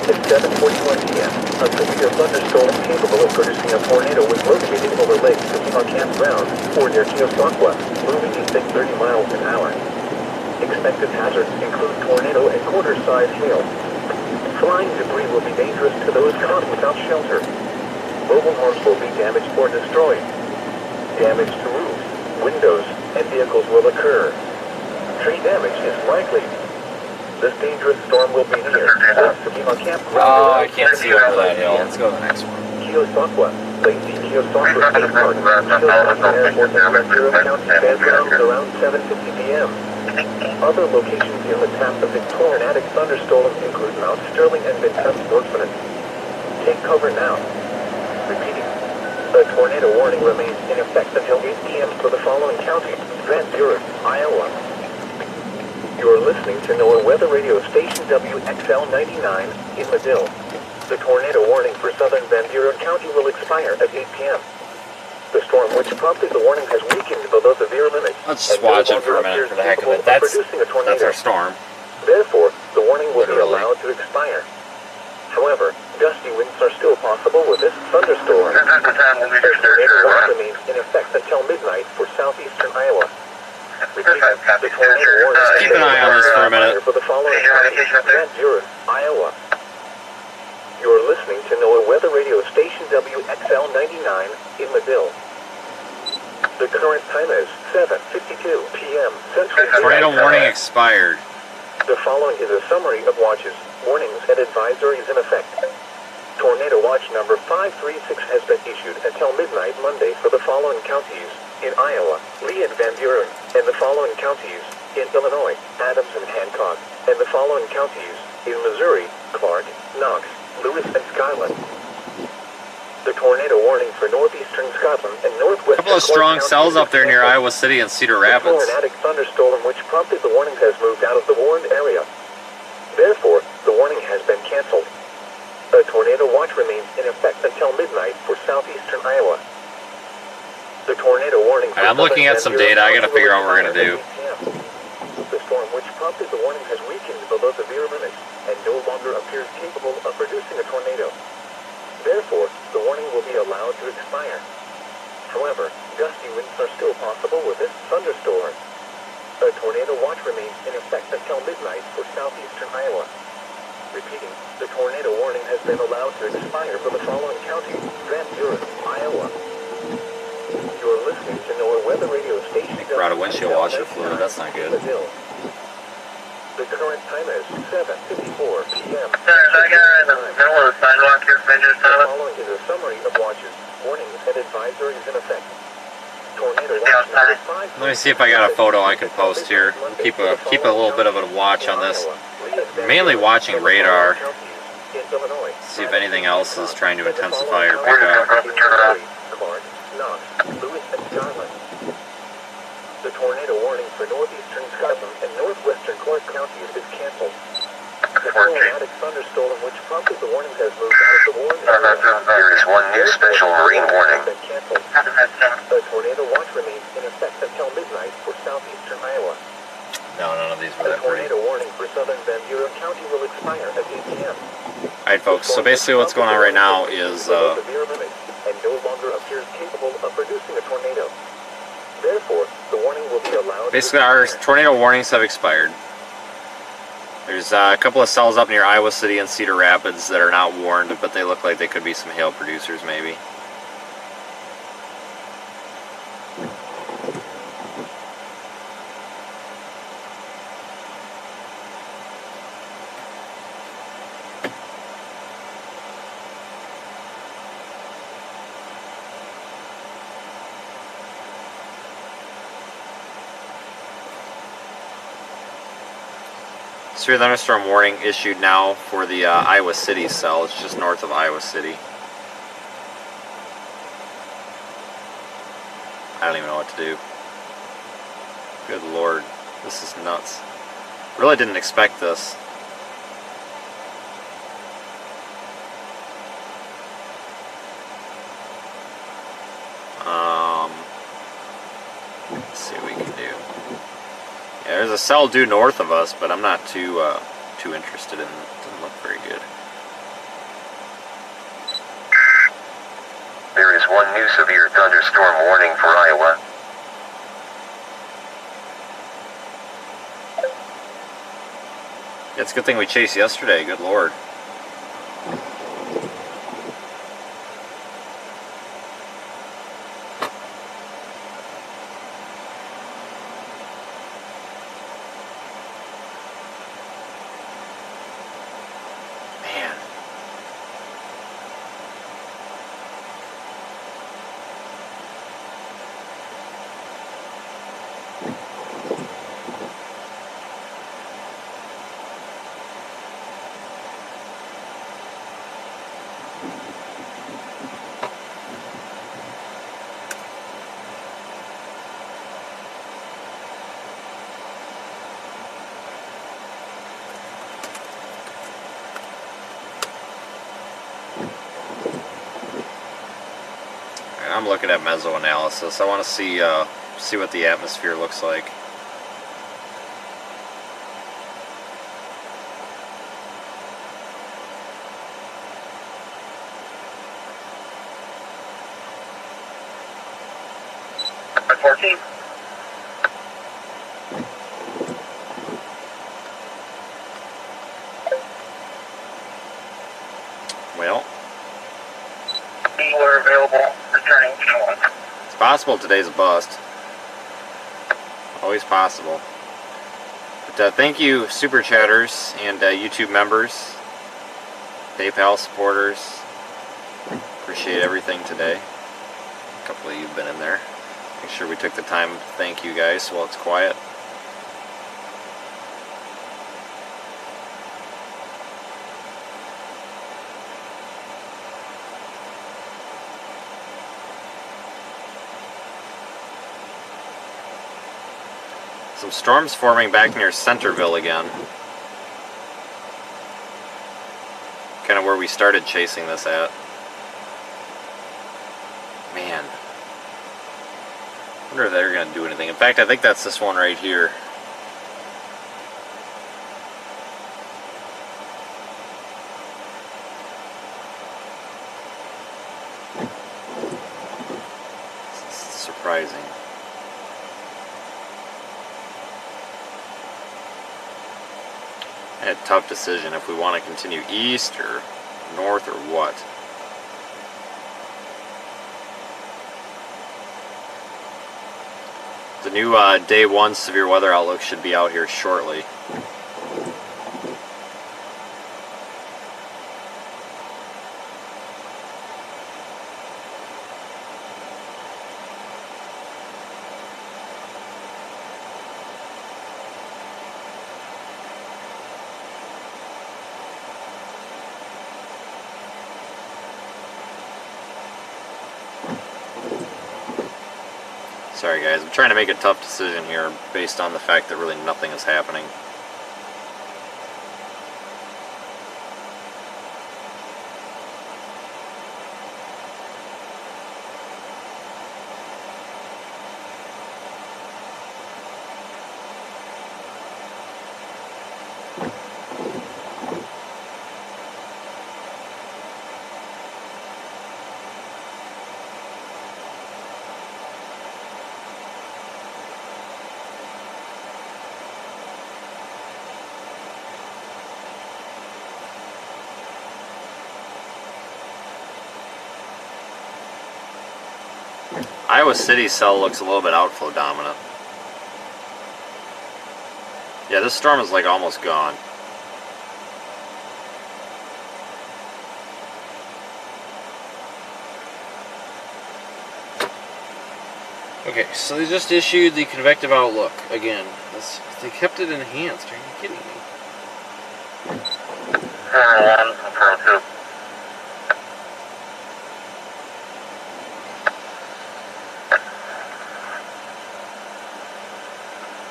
At 7:41 p.m., a severe thunderstorm capable of producing a tornado was located over Lake Sakima Campground or near Keosauqua, moving east at 30 miles an hour. Expected hazards include tornado and quarter-size hail. Flying debris will be dangerous to those caught without shelter. Mobile homes will be damaged or destroyed. Damage to roofs, windows, and vehicles will occur. Tree damage is likely. This dangerous storm will be near Sakima Campground. Oh, I can't see over that hill. Let's go to the next one. Keosauqua, Lake Keosauqua State Park, Keosauqua Airport in Van Buren County campground around 7:50 p.m. Other locations in the Pacific tornadic thunderstorms include Mount Sterling and Midtown Bloomfield. Take cover now. Repeating. The tornado warning remains in effect until 8 p.m. for the following counties: Van Buren, Iowa. You are listening to NOAA Weather Radio Station WXL-99 in Madill. The tornado warning for southern Van Buren County will expire at 8 p.m. The storm, which prompted the warning, has weakened below severe limits. Let's just and no watch it longer for a minute appears for the heck of capable it. That's producing a tornado. our storm. Therefore, the warning will Literally. be allowed to expire. However, gusty winds are still possible with this thunderstorm. The tornado watch remains in effect until midnight for southeastern Iowa. Repeat, the tornado warning has Keep an eye on this for a minute. for the following counties: Van Buren, Iowa. You're listening to NOAA Weather Radio Station WXL 99 in Madill. The current time is 7:52 p.m. Central. Tornado warning expired. The following is a summary of watches, warnings, and advisories in effect. Tornado watch number 536 has been issued until midnight Monday for the following counties: in Iowa, Lee and Van Buren, and the following counties: in Illinois, Adams and Hancock, and the following counties: in Missouri, Clark, Knox, Lewis, and Skyland. The tornado warning for northeastern Scotland and northwestern. A couple of strong cells up there near Iowa City and Cedar The Rapids. tornadic thunderstorm which prompted the warning has moved out of the warned area. Therefore, the warning has been canceled. A tornado watch remains in effect until midnight for southeastern Iowa. The tornado warning for I'm looking at some data. I gotta figure out what we're gonna do. The storm which prompted the warning has weakened below severe limits and no longer appears capable of producing a tornado. Therefore, the warning will be allowed to expire. However, gusty winds are still possible with this thunderstorm. A tornado watch remains in effect until midnight for southeastern Iowa. Repeating, the tornado warning has been allowed to expire for the following counties: Van Buren, Iowa. You're listening to NOAA Weather Radio Station. Brought a windshield washer fluid. That's not good. The current time is 7:54 p.m. I got in the middle of the sidewalk here, Major The following is a summary of watches, warnings, and advisories in effect. Tornado watch number 5. Let me see if I got a photo I can post here. Keep a little bit of a watch on this. Mainly watching radar. See if anything else is trying to intensify or pick up. Clark, Knox, Lewis, and Skyland. The tornado warning for northeastern Scotland and northwestern Clark counties is canceled. The tornadic thunderstorm which prompted the warning has moved out of the warned area. There is one new special marine warning. Been canceled. A tornado watch remains in effect until midnight for southeastern Iowa. No, none of these were The that pretty. tornado warning for southern Van Buren County will expire at 8 p.m. Alright folks, so basically what's going on right now is severe limits and no longer appears capable of producing a tornado. Therefore, the warning will be allowed. basically our tornado warnings have expired. There's a couple of cells up near Iowa City and Cedar Rapids that are not warned, but they look like they could be some hail producers maybe. Severe thunderstorm warning issued now for the Iowa City cell. It's just north of Iowa City. I don't even know what to do. Good lord, this is nuts. Really didn't expect this. Let's see what we can do. Yeah, there's a cell due north of us, but I'm not too interested in it. It doesn't look very good. There is one new severe thunderstorm warning for Iowa. Yeah, it's a good thing we chased yesterday, good lord. Man. I'm looking at mesoanalysis. I want to see what the atmosphere looks like. Number 14. Well, You are available. Returning to 1. it's possible today's a bust. Always possible. But thank you, Super Chatters and YouTube members, PayPal supporters. Appreciate everything today. A couple of you have been in there. Make sure we took the time to thank you guys while it's quiet. Some storms forming back near Centerville again. Kind of where we started chasing this at. Man. I wonder if they're going to do anything. In fact, I think that's this one right here. It's surprising. A tough decision if we want to continue east or north or what. The new day 1 severe weather outlook should be out here shortly. Sorry guys, I'm trying to make a tough decision here based on the fact that really nothing is happening. Iowa City cell looks a little bit outflow dominant. Yeah, this storm is like almost gone. Okay, so they just issued the convective outlook again. They kept it enhanced. Are you kidding me? 1, Pro 2.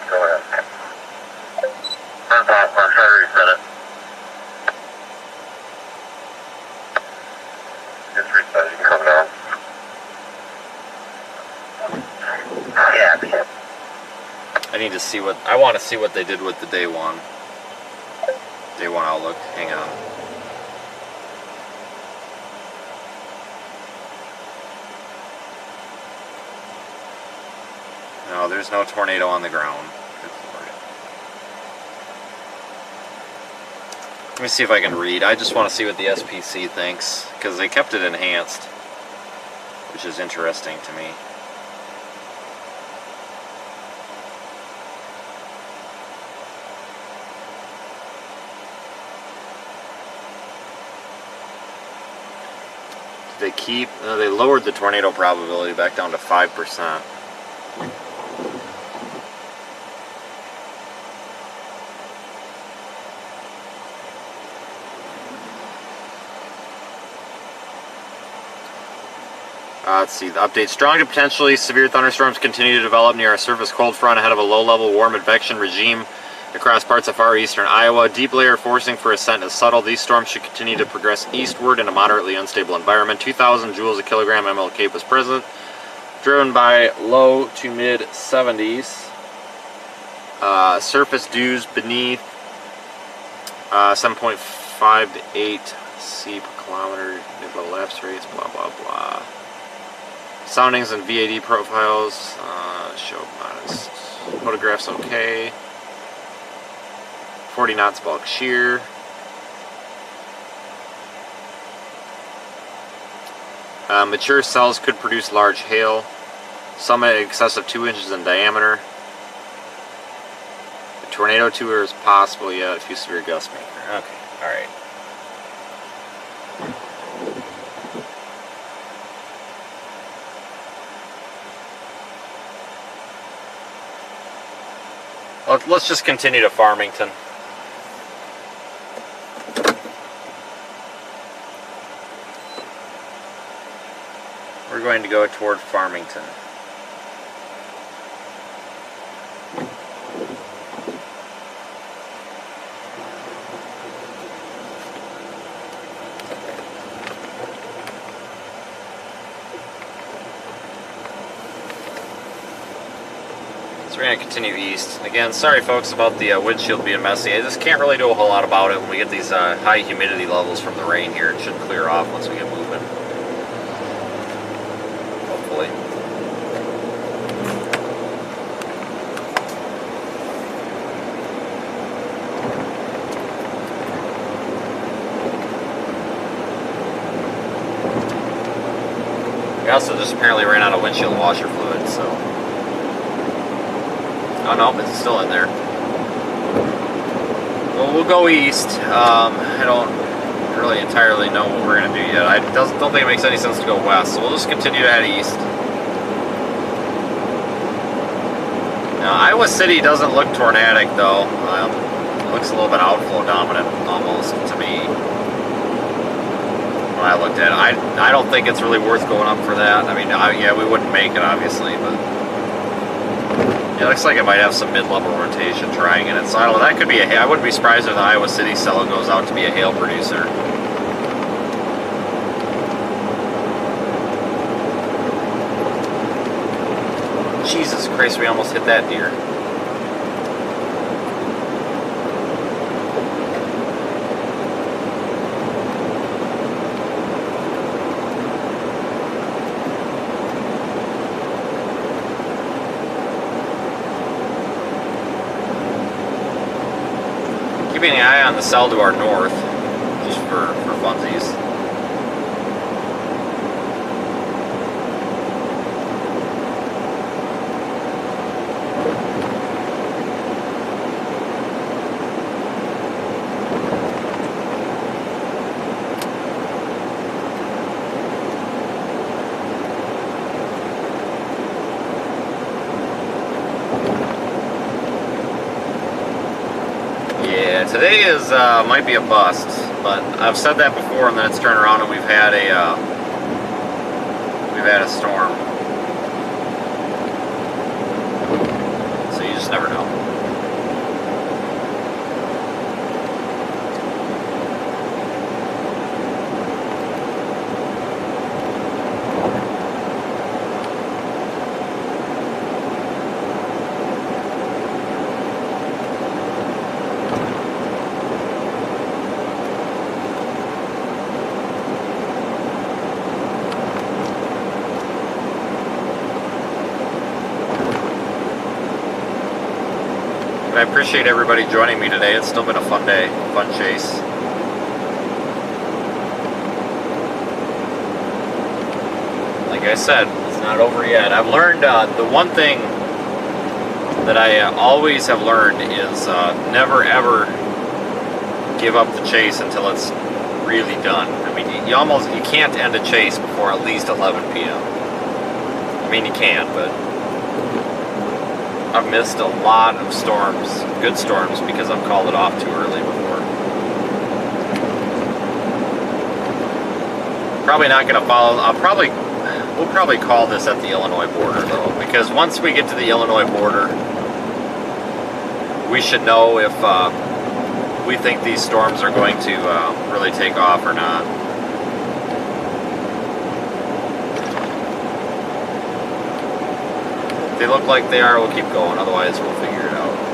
Go ahead. Turn off. I'll try to reset it. Just reset it. You can come down. Yeah. I need to see what I want to see what they did with the day 1 outlook. Hang on. No, there's no tornado on the ground. Good Lord. Let me see if I can read. I just want to see what the SPC thinks because they kept it enhanced, which is interesting to me. They lowered the tornado probability back down to 5%. Let's see, the update. Strong to potentially severe thunderstorms continue to develop near our surface cold front ahead of a low-level warm advection regime across parts of far eastern Iowa. Deep layer forcing for ascent is settled. These storms should continue to progress eastward in a moderately unstable environment. 2,000 joules a kilogram MLK was present. Driven by low to mid 70s. Surface dews beneath 7.5 to 8 C per kilometer. Mid-level lapse rates, blah, blah, blah. Soundings and VAD profiles show modest. Photographs okay. 40 knots bulk shear. Mature cells could produce large hail, some in excess of 2 inches in diameter. A tornado tour is possible, yeah, a few severe gust maker. Okay, alright. Let's just continue to Farmington. We're going to go toward Farmington. We're going to continue east. Again, sorry folks about the windshield being messy. I just can't really do a whole lot about it when we get these high humidity levels from the rain here. It should clear off once we get moving. Hopefully. We also just apparently ran out of windshield washer fluid, so... Oh no, it's still in there. Well, we'll go east. I don't really entirely know what we're going to do yet. I don't think it makes any sense to go west, so we'll just continue to head east. Now, Iowa City doesn't look tornadic though. It looks a little bit outflow dominant almost to me. When I looked at it, I don't think it's really worth going up for that. I mean, yeah, we wouldn't make it obviously, but. Yeah, it looks like it might have some mid-level rotation trying in it. So I don't know, that could be I wouldn't be surprised if the Iowa City cell goes out to be a hail producer. Jesus Christ, we almost hit that deer. Keeping an eye on the cell to our north, just for funsies. Today is might be a bust, but I've said that before, and then it's turned around and we've had a storm. So you just never know. I appreciate everybody joining me today. It's still been a fun day, fun chase. Like I said, it's not over yet. I've learned the one thing that I always have learned is never ever give up the chase until it's really done. I mean, you can't end a chase before at least 11 p.m. I mean, you can, but I've missed a lot of storms, good storms, because I've called it off too early before. Probably not going to follow. We'll probably call this at the Illinois border though, because once we get to the Illinois border, we should know if we think these storms are going to really take off or not. If they look like they are, we'll keep going. Otherwise, we'll figure it out.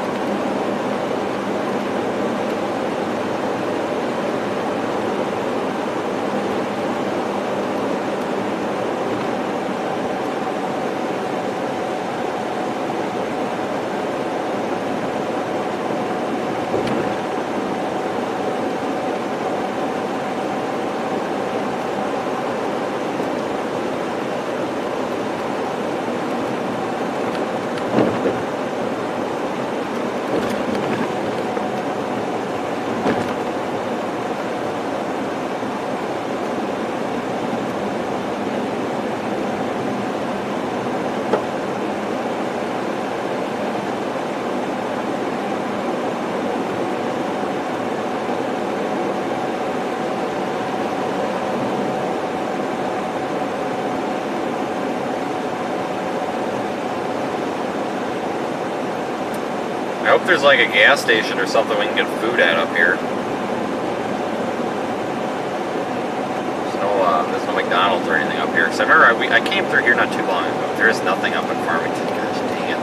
I hope there's like a gas station or something we can get food at up here. There's no McDonald's or anything up here. Because I remember I came through here not too long ago. There is nothing up in Farmington. Gosh dang it.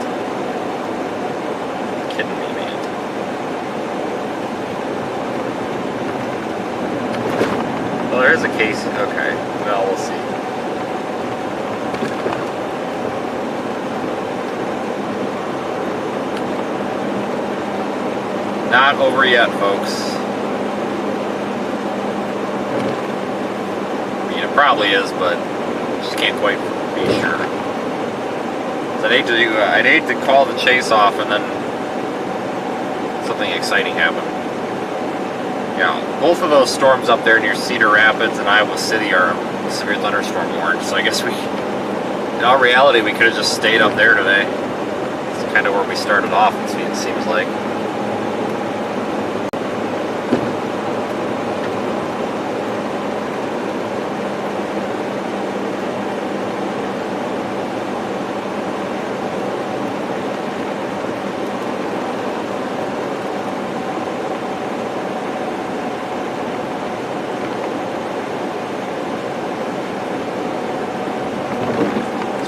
You're kidding me, man. Well, there is a case. Okay. Well, we'll see. Not over yet, folks. I mean, it probably is, but just can't quite be sure. So I'd hate to call the chase off and then something exciting happen. You know, both of those storms up there near Cedar Rapids and Iowa City are severe thunderstorm warned. So I guess in all reality, we could have just stayed up there today. It's kind of where we started off, it seems like.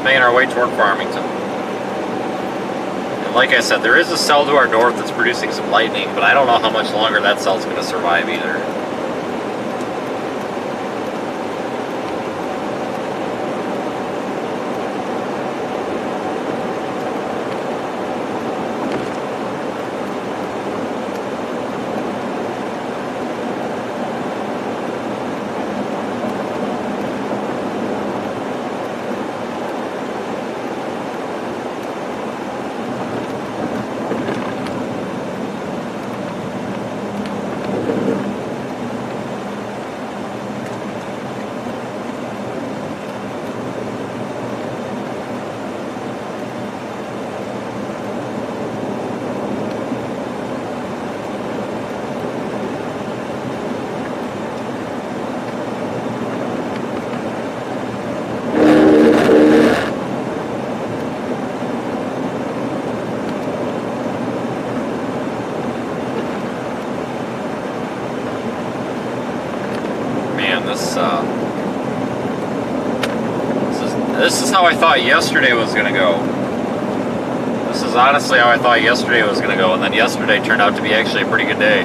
Making our way toward Farmington. And like I said, there is a cell to our north that's producing some lightning, but I don't know how much longer that cell's going to survive either. This is how I thought yesterday was going to go. This is honestly how I thought yesterday was going to go, and then yesterday turned out to be actually a pretty good day.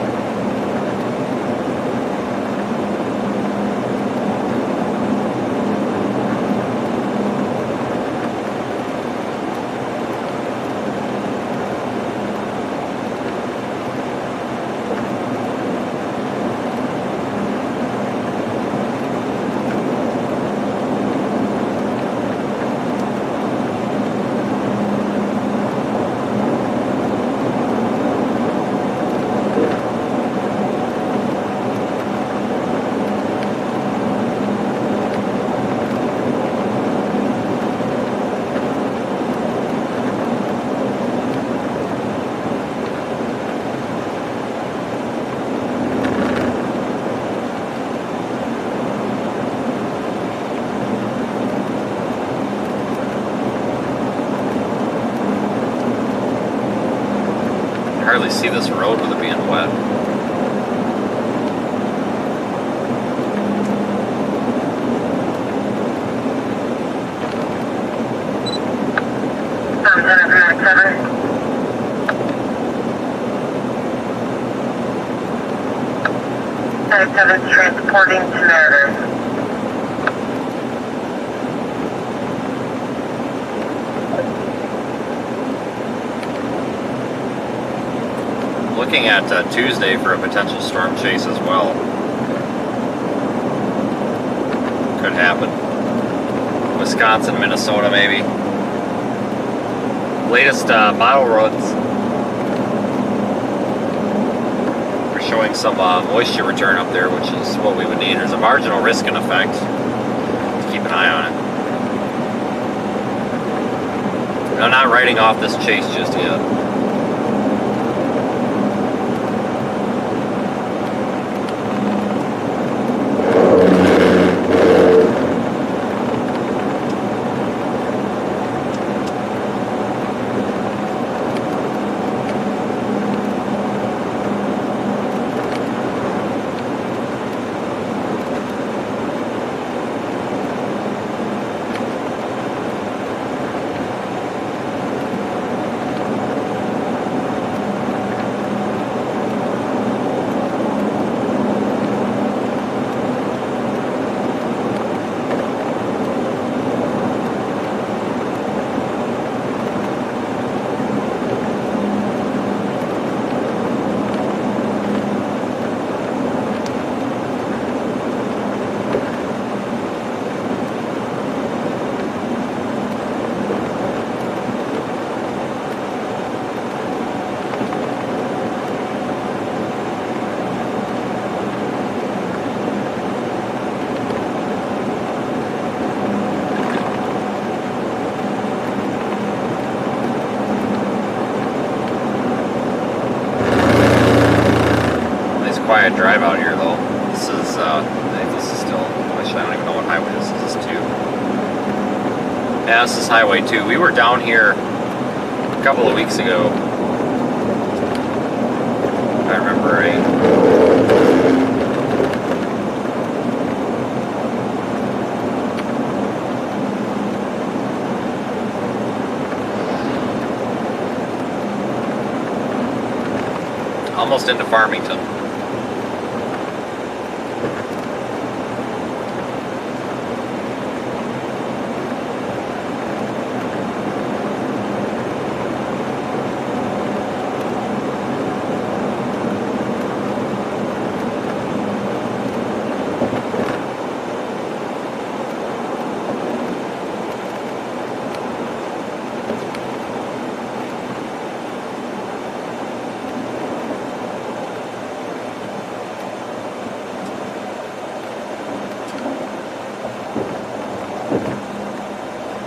really see this road with it being wet. Type 7 transporting to Mariners. Looking at Tuesday for a potential storm chase as well. Could happen. Wisconsin, Minnesota, maybe. Latest model runs are showing some moisture return up there, which is what we would need. There's a marginal risk in effect. Let's keep an eye on it. I'm not writing off this chase just yet. Quiet drive out here though. This is I think this is still, actually I don't even know what highway this is. This is 2. Yeah, this is Highway 2. We were down here a couple of weeks ago. If I remember right. Almost into Farmington.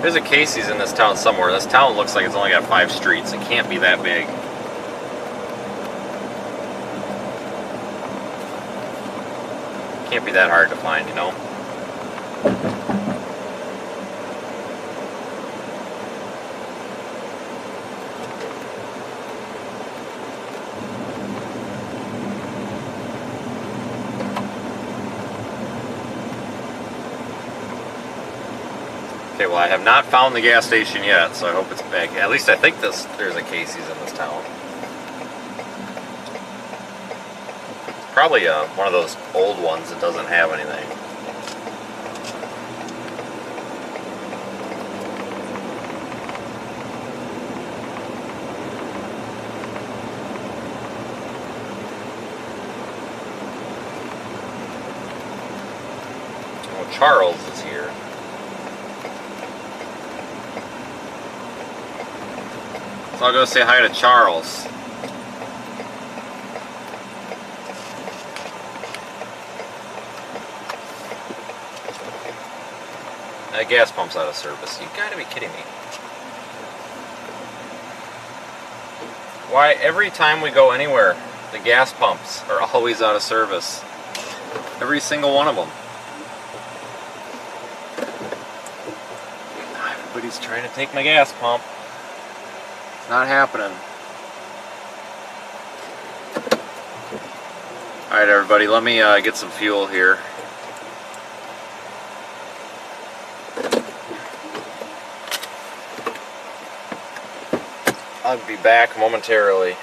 There's a Casey's in this town somewhere. This town looks like it's only got 5 streets. It can't be that big. Can't be that hard to find, you know? Okay, well I have not found the gas station yet, so I hope it's big. At least I think there's a Casey's in this town. Probably one of those old ones that doesn't have anything. Oh, Charles is here. So I'll go say hi to Charles. That gas pump's out of service. You gotta be kidding me. Why, every time we go anywhere, the gas pumps are always out of service. Every single one of them. Everybody's trying to take my gas pump. It's not happening. Alright everybody, let me get some fuel here. I'll be back momentarily.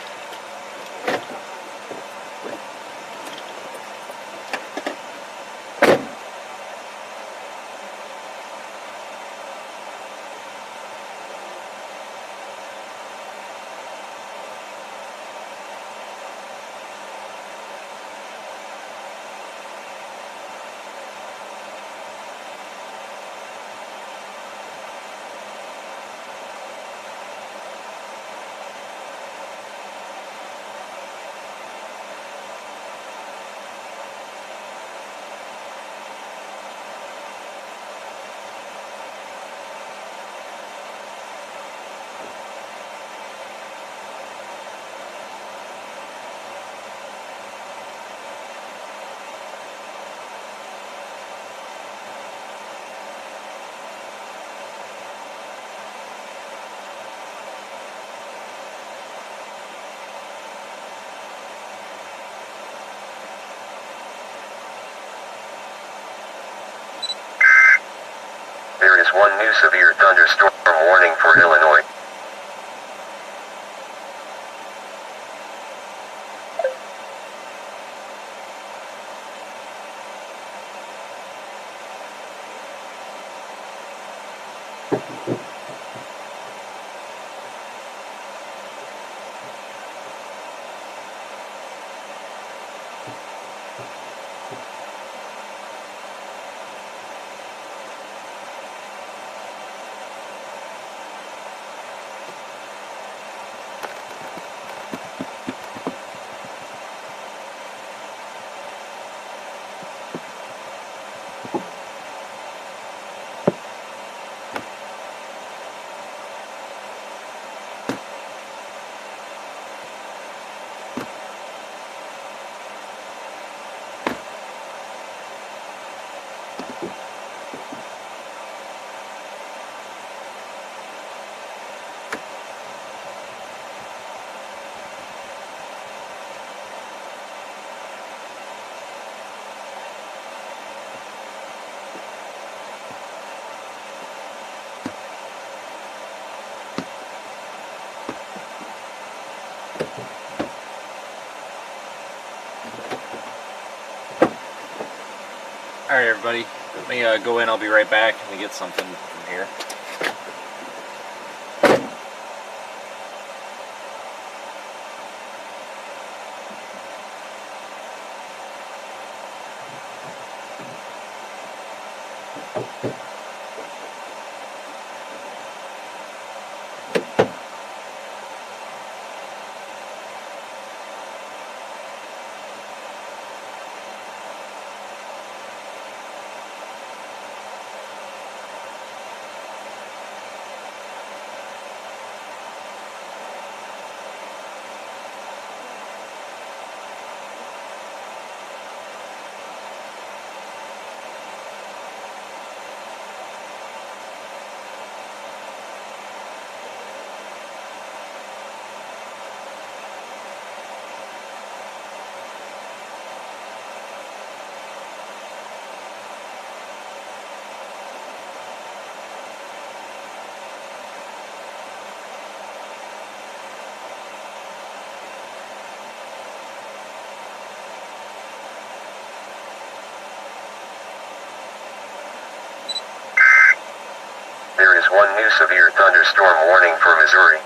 There is one new severe thunderstorm warning for Illinois. Alright everybody, let me go in, I'll be right back. Let me get something from here. There is one new severe thunderstorm warning for Missouri.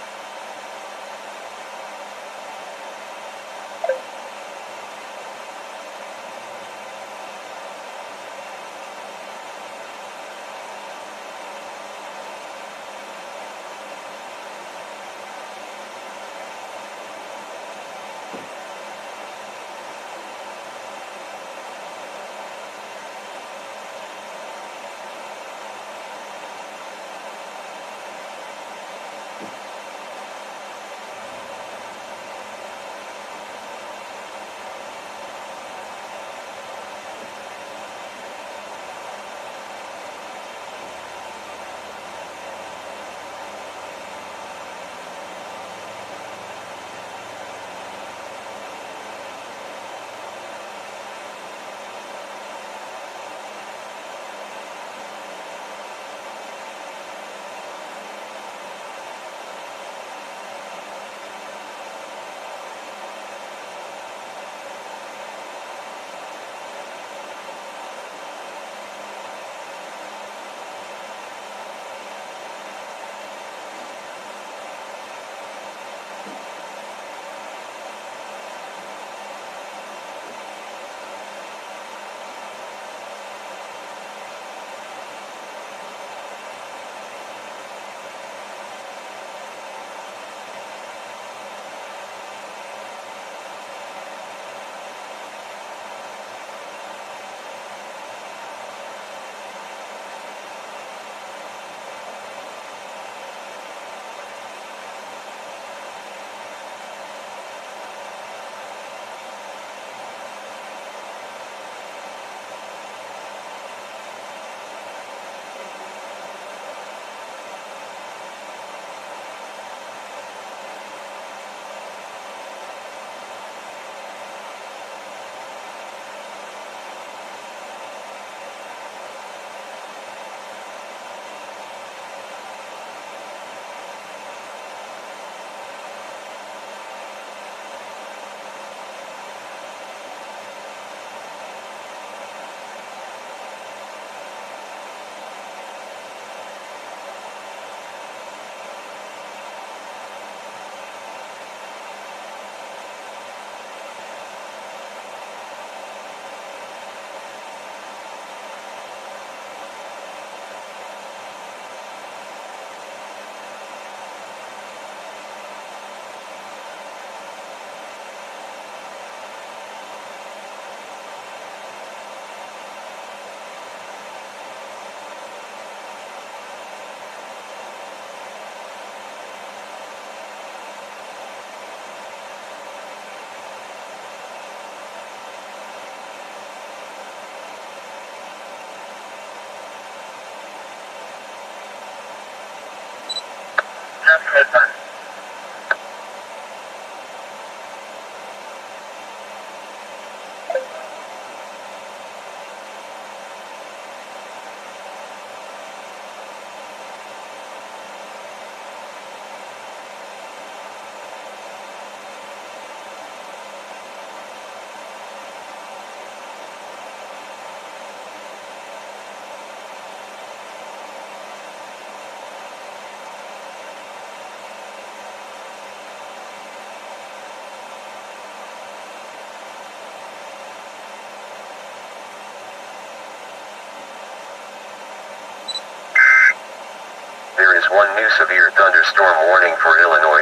There is one new severe thunderstorm warning for Illinois.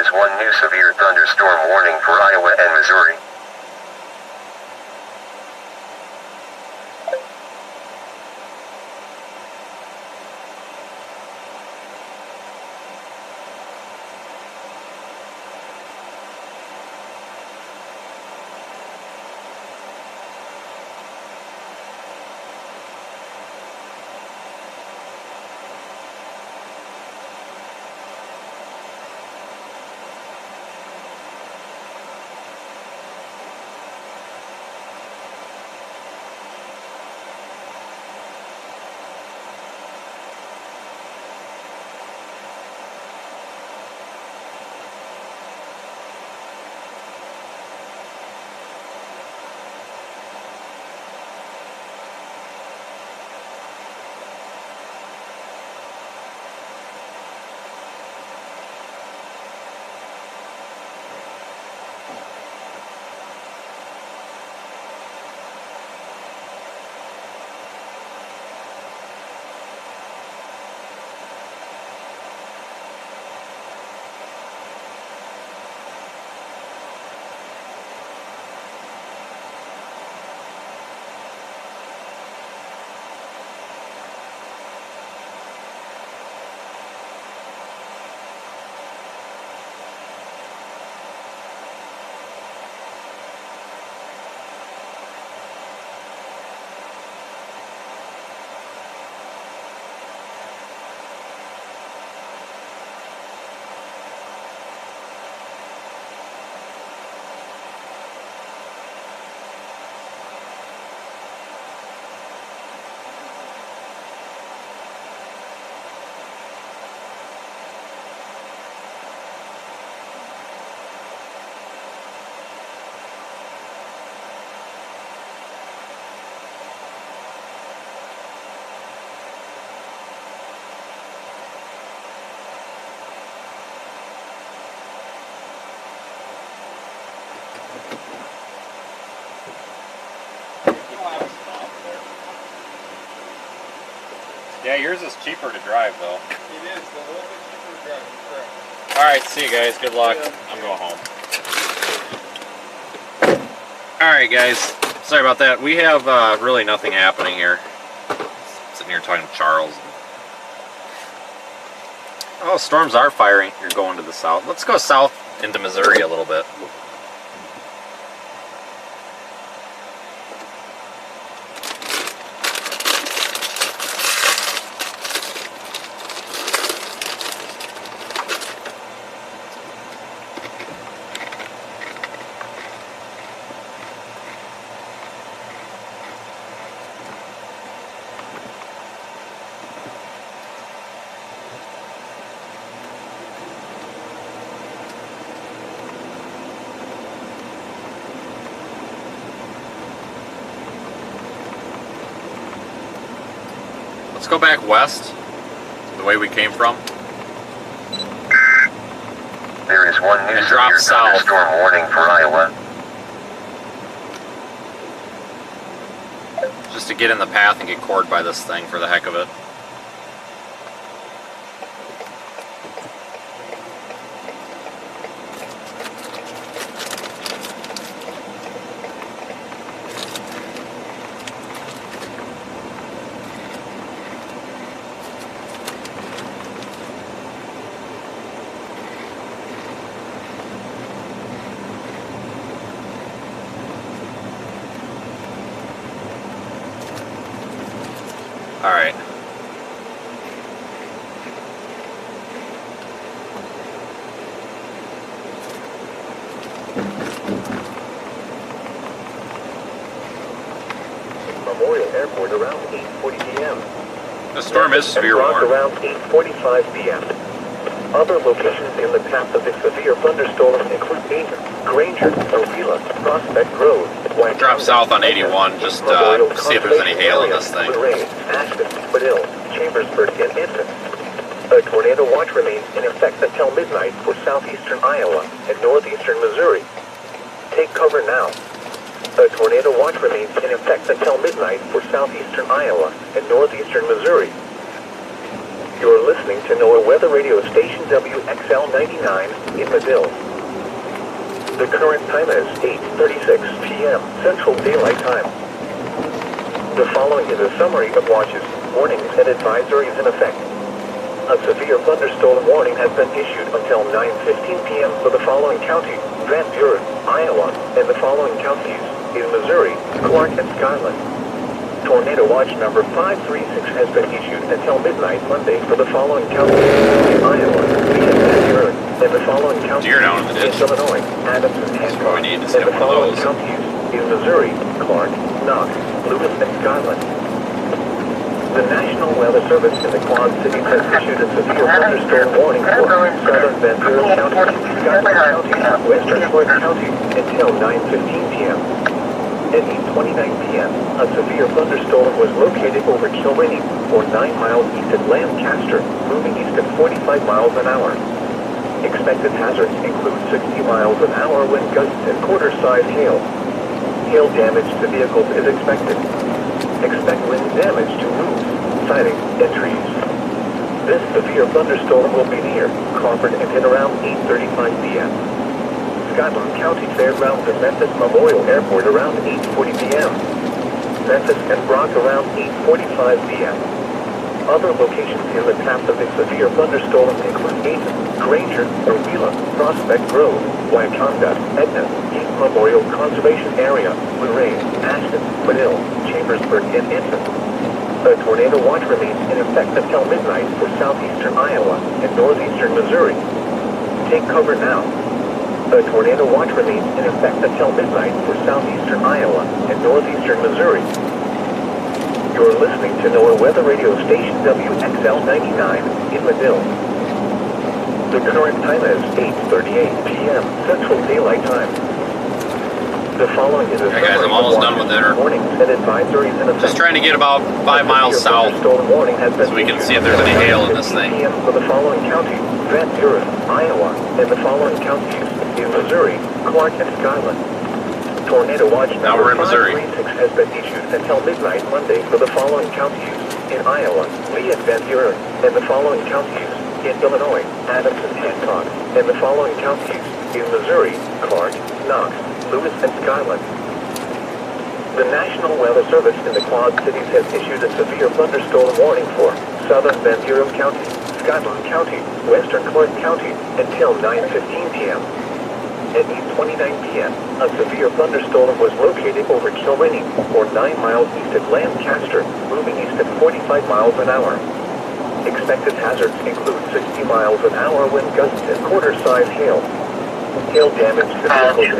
is one new severe thunderstorm warning for Iowa and Missouri. Yeah, yours is cheaper to drive though. It is a little bit cheaper to drive, correct. Alright, see you guys. Good luck. I'm going home. Alright guys, sorry about that. We have really nothing happening here. Sitting here talking to Charles. Oh, storms are firing. You're going to the south. Let's go south into Missouri a little bit. Let's go back west, the way we came from. There is one new And drop severe south. thunderstorm warning for Iowa. Just to get in the path and get cored by this thing for the heck of it. Alright. Memorial Airport around 8:40 p.m. The storm is severe and warning. around 8:45 p.m. Other locations in the path of the severe thunderstorm include Aiken, Granger, Avila, Prospect Grove, White Drop south on 81, just see if there's any hail in this thing. Lorraine, Ashton, Fidel, Chambersburg, and Infant. A tornado watch remains in effect until midnight for southeastern Iowa and northeastern Missouri. Take cover now. A tornado watch remains in effect until midnight for southeastern Iowa and northeastern Missouri. You're listening to NOAA Weather Radio Station WXL-99 in Madill. The current time is 8:36 p.m. Central Daylight Time. The following is a summary of watches, warnings, and advisories in effect. A severe thunderstorm warning has been issued until 9:15 p.m. for the following counties: Van Buren, Iowa, and the following counties in Missouri, Clark, and Scotland. Tornado watch number 536 has been issued until midnight Monday for the following counties in Iowa, Van Buren, and the following counties Deer down in the ditch. in Illinois, Adams, and Hancock, we need to and step the one of following those. counties in Missouri, Clark, Knox, Lewis, and Scotland. The National Weather Service in the Quad Cities has issued a severe thunderstorm warning for southern Van Buren County, Scotland County, western Clark County until 9:15 p.m. At 8:29 p.m., a severe thunderstorm was located over Kilrenny, or 9 miles east of Lancaster, moving east at 45 miles an hour. Expected hazards include 60 miles an hour wind gusts and quarter-size hail. Hail damage to vehicles is expected. Expect wind damage to roofs, siding, and trees. This severe thunderstorm will be near Crawford and hit around 8:35 p.m. Scotland County Fairgrounds and Memphis Memorial Airport around 8:40 p.m. Memphis and Brock around 8:45 p.m. Other locations in the path of a severe thunderstorm include Dayton, Granger, Orwilla, Prospect Grove, Wyconda, Edna, East Memorial Conservation Area, Lorraine, Ashton, Madill, Chambersburg, and Infant. A tornado watch remains in effect until midnight for southeastern Iowa and northeastern Missouri. Take cover now. A tornado watch remains in effect until midnight for southeastern Iowa and northeastern Missouri. You're listening to NOAA Weather Radio Station WXL-99 in Madill. The current time is 8:38 p.m. Central Daylight Time. The following is a Okay, guys, I'm almost done with dinner. warnings and advisories in effect. Just trying to get about 5 miles south so we can see if there's any hail in this thing. For the following counties: Van Buren, Iowa, and the following counties in Missouri, Clark, and Scotland. Tornado watch Now we're in number Missouri. 536 has been issued until midnight Monday for the following counties in Iowa, Lee and Van Buren, and the following counties in Illinois, Adams and Hancock, and the following counties in Missouri, Clark, Knox, Lewis, and Scotland. The National Weather Service in the Quad Cities has issued a severe thunderstorm warning for southern Van Buren County, Scotland County, western Clark County until 9:15 p.m. At 8:29 p.m., a severe thunderstorm was located over Kilrenny, or 9 miles east of Lancaster, moving east at 45 miles an hour. Expected hazards include 60 miles an hour wind gusts and quarter-size hail. Hail damage to vehicles is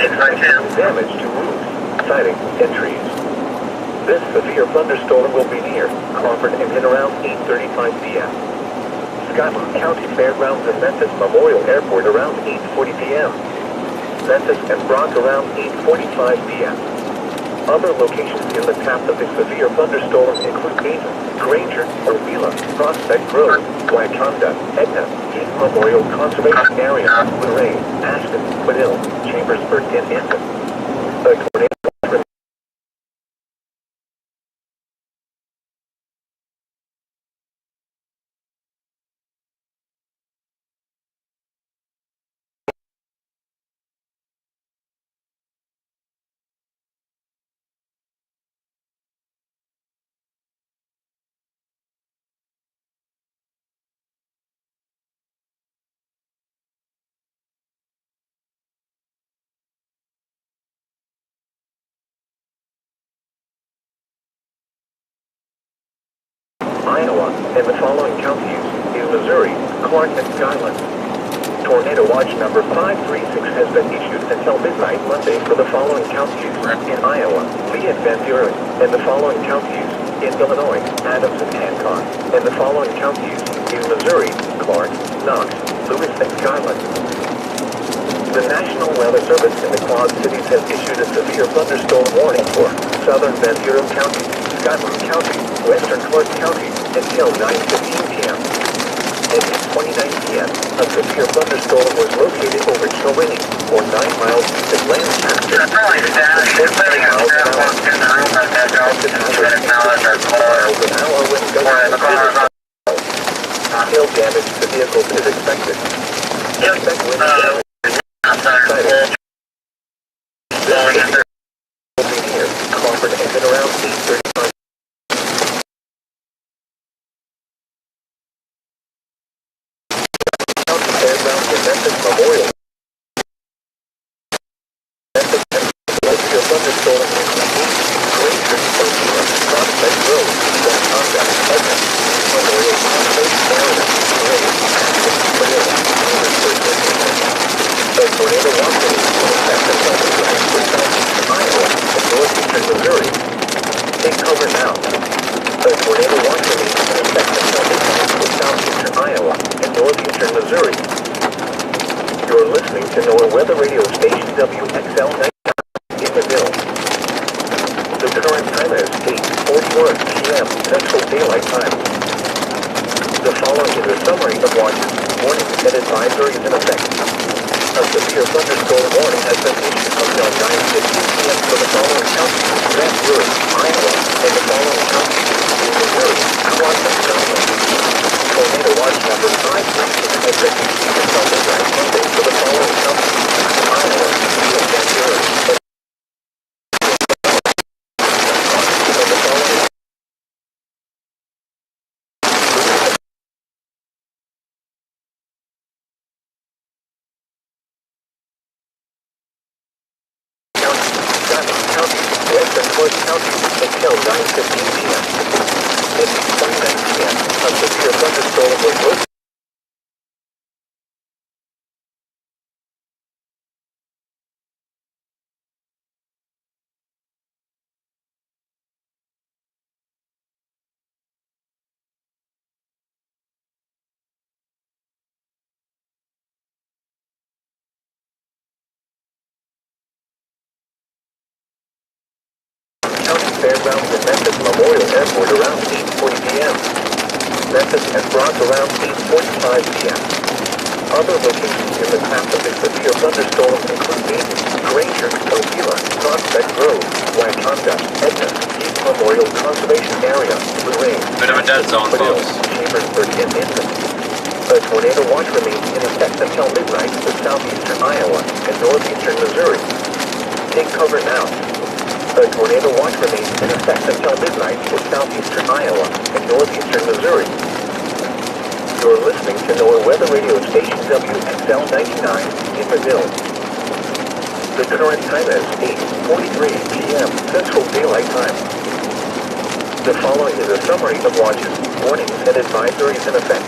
expected. Damage to roofs, siding, and trees. This severe thunderstorm will be near Crawford and hit around 8:35 p.m. Scotland County Fairgrounds and Memphis Memorial Airport around 8:40 p.m. Memphis and Brock around 8:45 p.m. Other locations in the path of a severe thunderstorm include Dayton, Granger, Orwilla, Prospect Grove, Wyconda, Edna, East Memorial Conservation Area, Lorraine, Ashton, Madill, Chambersburg, and Infant. A tornado Iowa, and the following counties in Missouri, Clark, and Scotland. Tornado watch number 536 has been issued until midnight Monday for the following counties in Iowa, Lee and Van Buren, and the following counties in Illinois, Adams and Hancock, and the following counties in Missouri, Clark, Knox, Lewis, and Scotland. The National Weather Service in the Quad Cities has issued a severe thunderstorm warning for southern Van Buren County, Scotland County, western Clark County until 9:15 p.m. At 8:29 p.m., a severe thunderstorm was located over Kilrenny, or 9 miles east of Lancaster. That's really sad. It's putting a trap walk in the room like that, Joe. Miles an hour wind gusts. and then around 8:35. County Fairgrounds and Memphis Memorial. Memphis and Philadelphia thunderstorm Granger, Ocala, Prospect Road, Watonga, Edna, Memorial Conservation Area, Ray, Ashton, Padilla, Chambersburg, Indiana. The tornado watch will be in effect until midnight for southeastern Iowa and northeastern Missouri. Take cover now. The tornado watch will be in effect until midnight for southeastern Iowa and northeastern Missouri. You're listening to NOAA Weather Radio Station WXL 99 in Madill. The current time is 8:41 p.m. Central Daylight Time. The following is a summary of watches, warnings, and advisories in effect. A severe thunderstorm warning has been issued until 9:15 p.m. for the following counties: Grand River, Iowa, and the following counties: Missouri, Quantum, Wisconsin. Tornado watch number 536 has been issued until midnight Monday for the following counties: Iowa, and Missouri. County until 9:15 p.m. At 8:29 p.m., a severe thunderstorm was located. County Fairgrounds and Memphis Memorial Airport around 8:40 p.m. Memphis and Brock around 8:45 p.m. Other locations in the path of the severe thunderstorm include Dayton, Granger, Ocala, Prospect Grove, Watonga, Edna, East Memorial Conservation Area, Lorraine, Bit of a dead zone, Padilla, folks. Chambersburg, and Infant. A tornado watch remains in effect until midnight for southeastern Iowa and northeastern Missouri. Take cover now. A tornado watch remains in effect until midnight for southeastern Iowa and northeastern Missouri. You're listening to NOAA Weather Radio Station WXL 99 in Madill. The current time is 8:43 p.m. Central Daylight Time. The following is a summary of watches, warnings, and advisories in effect.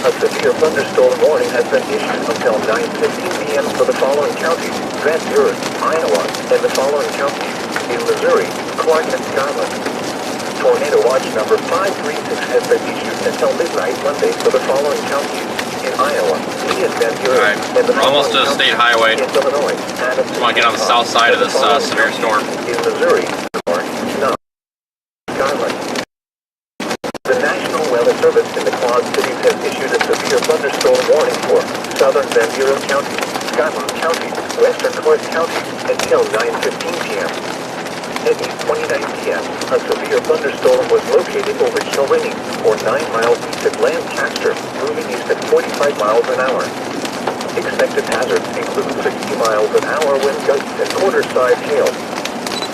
A severe thunderstorm warning has been issued until 9:15 p.m. for the following counties: Grand River, Iowa, and the following counties: in Missouri, Clark, and Scotland. Tornado watch number 536 has been issued until midnight Monday for the following counties: in Iowa, Lee and Van Buren, Alright, and the we're almost to the state highway. in Illinois, Adams, Just want to get on the south side of this severe storm. in Missouri, Clark, Scotland. The National Weather Service in the Quad Cities has issued a severe thunderstorm warning for southern Van Buren County, Scotland County, western Clark County until 9:15 p.m. At 8:29 p.m., a severe thunderstorm was located over Kilrenny, or 9 miles east of Lancaster, moving east at 45 miles an hour. Expected hazards include 60 miles an hour wind gusts and quarter-size hail.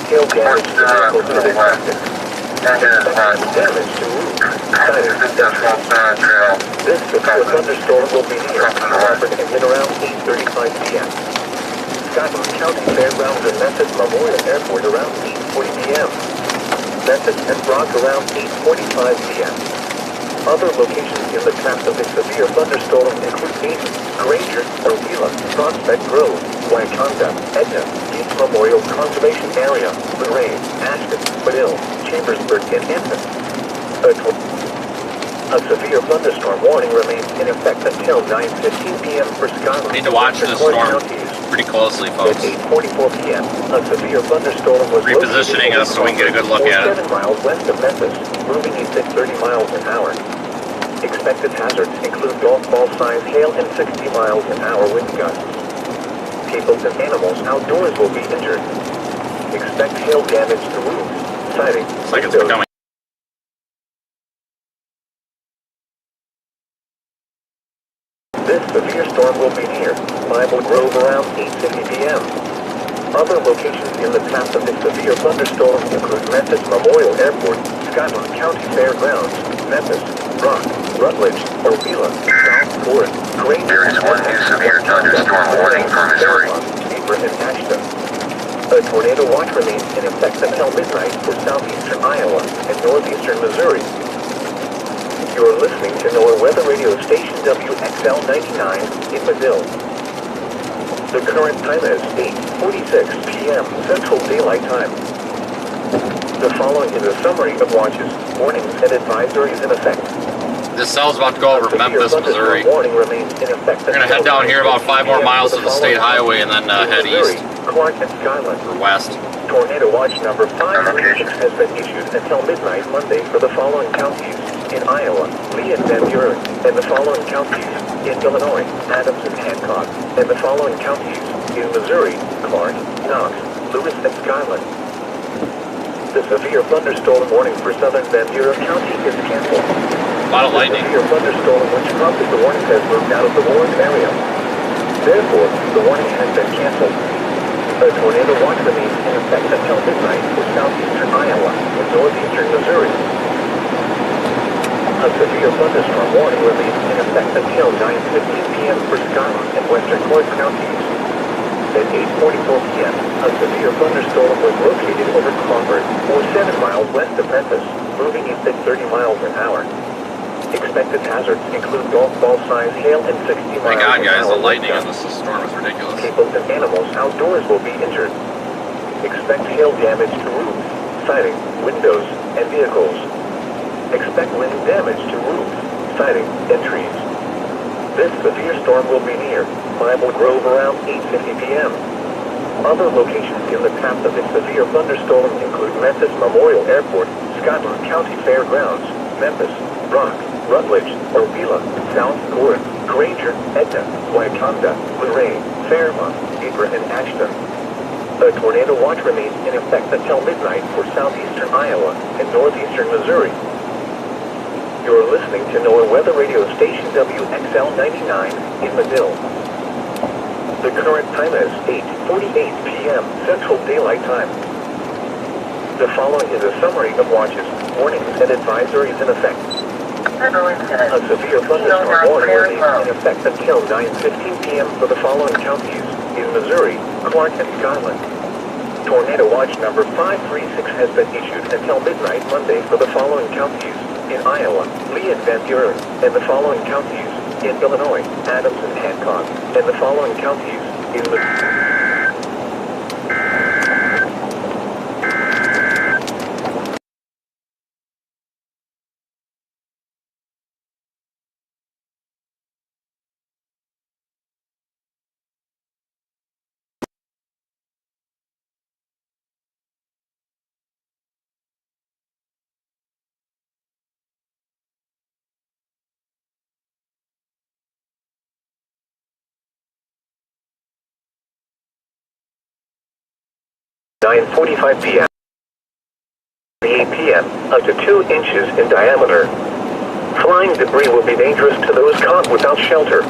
Hail damage to vehicles is expected. Expected damage to roofs, siding, and trees. This severe thunderstorm will be near Harvard and around 8:35 p.m. Scotland County Fairgrounds and Memphis Memorial Airport around 8:40 p.m. Memphis and Brock around 8:45 p.m. Other locations in the path of the severe thunderstorm include Dayton, Granger, Ocala, Prospect Grove, Watonga, Edna, East Memorial Conservation Area, Lorraine, Ashton, Padilla, Chambersburg, and Infant. A severe thunderstorm warning remains in effect until 9:15 p.m. for Scotland. Need to watch this storm pretty closely, folks. At 8:44 p.m., a severe thunderstorm was Repositioning us so we can get a good look at it. 7 miles west of Memphis, moving east at 30 miles an hour. Expected hazards include golf ball-sized hail and 60 miles an hour wind gusts. People and animals outdoors will be injured. Expect hail damage to roofs, siding, It's like it's windows, becoming. This severe storm will be near Bible Grove around 8:50 p.m. Other locations in the path of this severe thunderstorm include Memphis Memorial Airport, Skyline County Fairgrounds, Memphis, Rock, Rutledge, Ovila, South Florida, Granger. There is one new severe thunderstorm warning for Missouri. Fairmont, and Ashton. A tornado watch remains in effect until midnight for southeastern Iowa and northeastern Missouri. You are listening to NOAA weather radio station WXL 99 in Madill. The current time is 8:46 p.m. Central Daylight Time. The following is a summary of watches, warnings, and advisories in effect. This cell's about to go over Memphis, Missouri. Warning remains in effect. We're gonna head down here about 5 more miles to the state highway and then head east Clark and Skyland. or west. Tornado watch number 536 has been issued until midnight Monday for the following counties in Iowa, Lee and Van Buren, and the following counties in Illinois, Adams and Hancock, and the following counties in Missouri, Clark, Knox, Lewis, and Skyland. The severe thunderstorm warning for southern Van Buren County is canceled. A lot of lightning. The severe thunderstorm which prompted the warning has moved out of the warned area. Therefore, the warning has been canceled. A tornado watch remains in effect until midnight for southeastern Iowa and northeastern Missouri. A severe thunderstorm warning remains in effect until 9:15 p.m. for Skyline and western Clark counties. At 8:44 p.m., a severe thunderstorm was located over Crawford, or 7 miles west of Memphis, moving at 30 miles an hour. Expected hazards include golf ball size hail and 60 miles My God, guys, an hour the lightning wind on this storm is ridiculous. People and animals outdoors will be injured. Expect hail damage to roofs, siding, windows, and vehicles. Expect wind damage to roofs, siding, and trees. This severe storm will be near Bible Grove around 8:50 p.m. Other locations in the path of this severe thunderstorm include Memphis Memorial Airport, Skyline County Fairgrounds, Memphis, Rock, Rutledge, Ovila, South Florida, Granger, Edna, Wauconda, Luray, Fairmont, Ypres, and Ashton. A tornado watch remains in effect until midnight for southeastern Iowa and northeastern Missouri. You are listening to NOAA weather radio station WXL 99 in Madill. The current time is 8:48 p.m. Central Daylight Time. The following is a summary of watches, warnings, and advisories in effect. A severe thunderstorm warning remains in effect until 9:15 p.m. for the following counties in Missouri, Clark, and Skyland. Tornado watch number 536 has been issued until midnight Monday for the following counties in Iowa, Lee and Van Buren, and the following counties in Illinois, Adams and Hancock, and the following counties in the (9:45 p.m.) 8 p.m. up to 2 inches in diameter. Flying debris will be dangerous to those caught without shelter.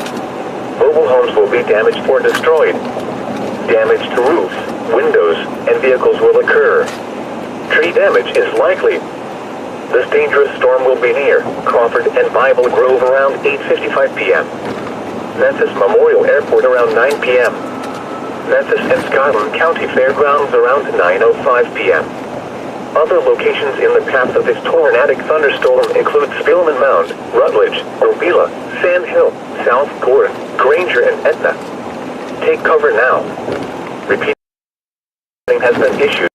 Mobile homes will be damaged or destroyed. Damage to roofs, windows, and vehicles will occur. Tree damage is likely. This dangerous storm will be near Crawford and Bible Grove around 8:55 p.m. Memphis Memorial Airport around 9 p.m. Memphis and Skyline County Fairgrounds around 9:05 p.m. Other locations in the path of this tornadic thunderstorm include Spillman Mound, Rutledge, Ovila, Sand Hill, South Florida, Granger, and Edna. Take cover now. Repeat. Has been issued.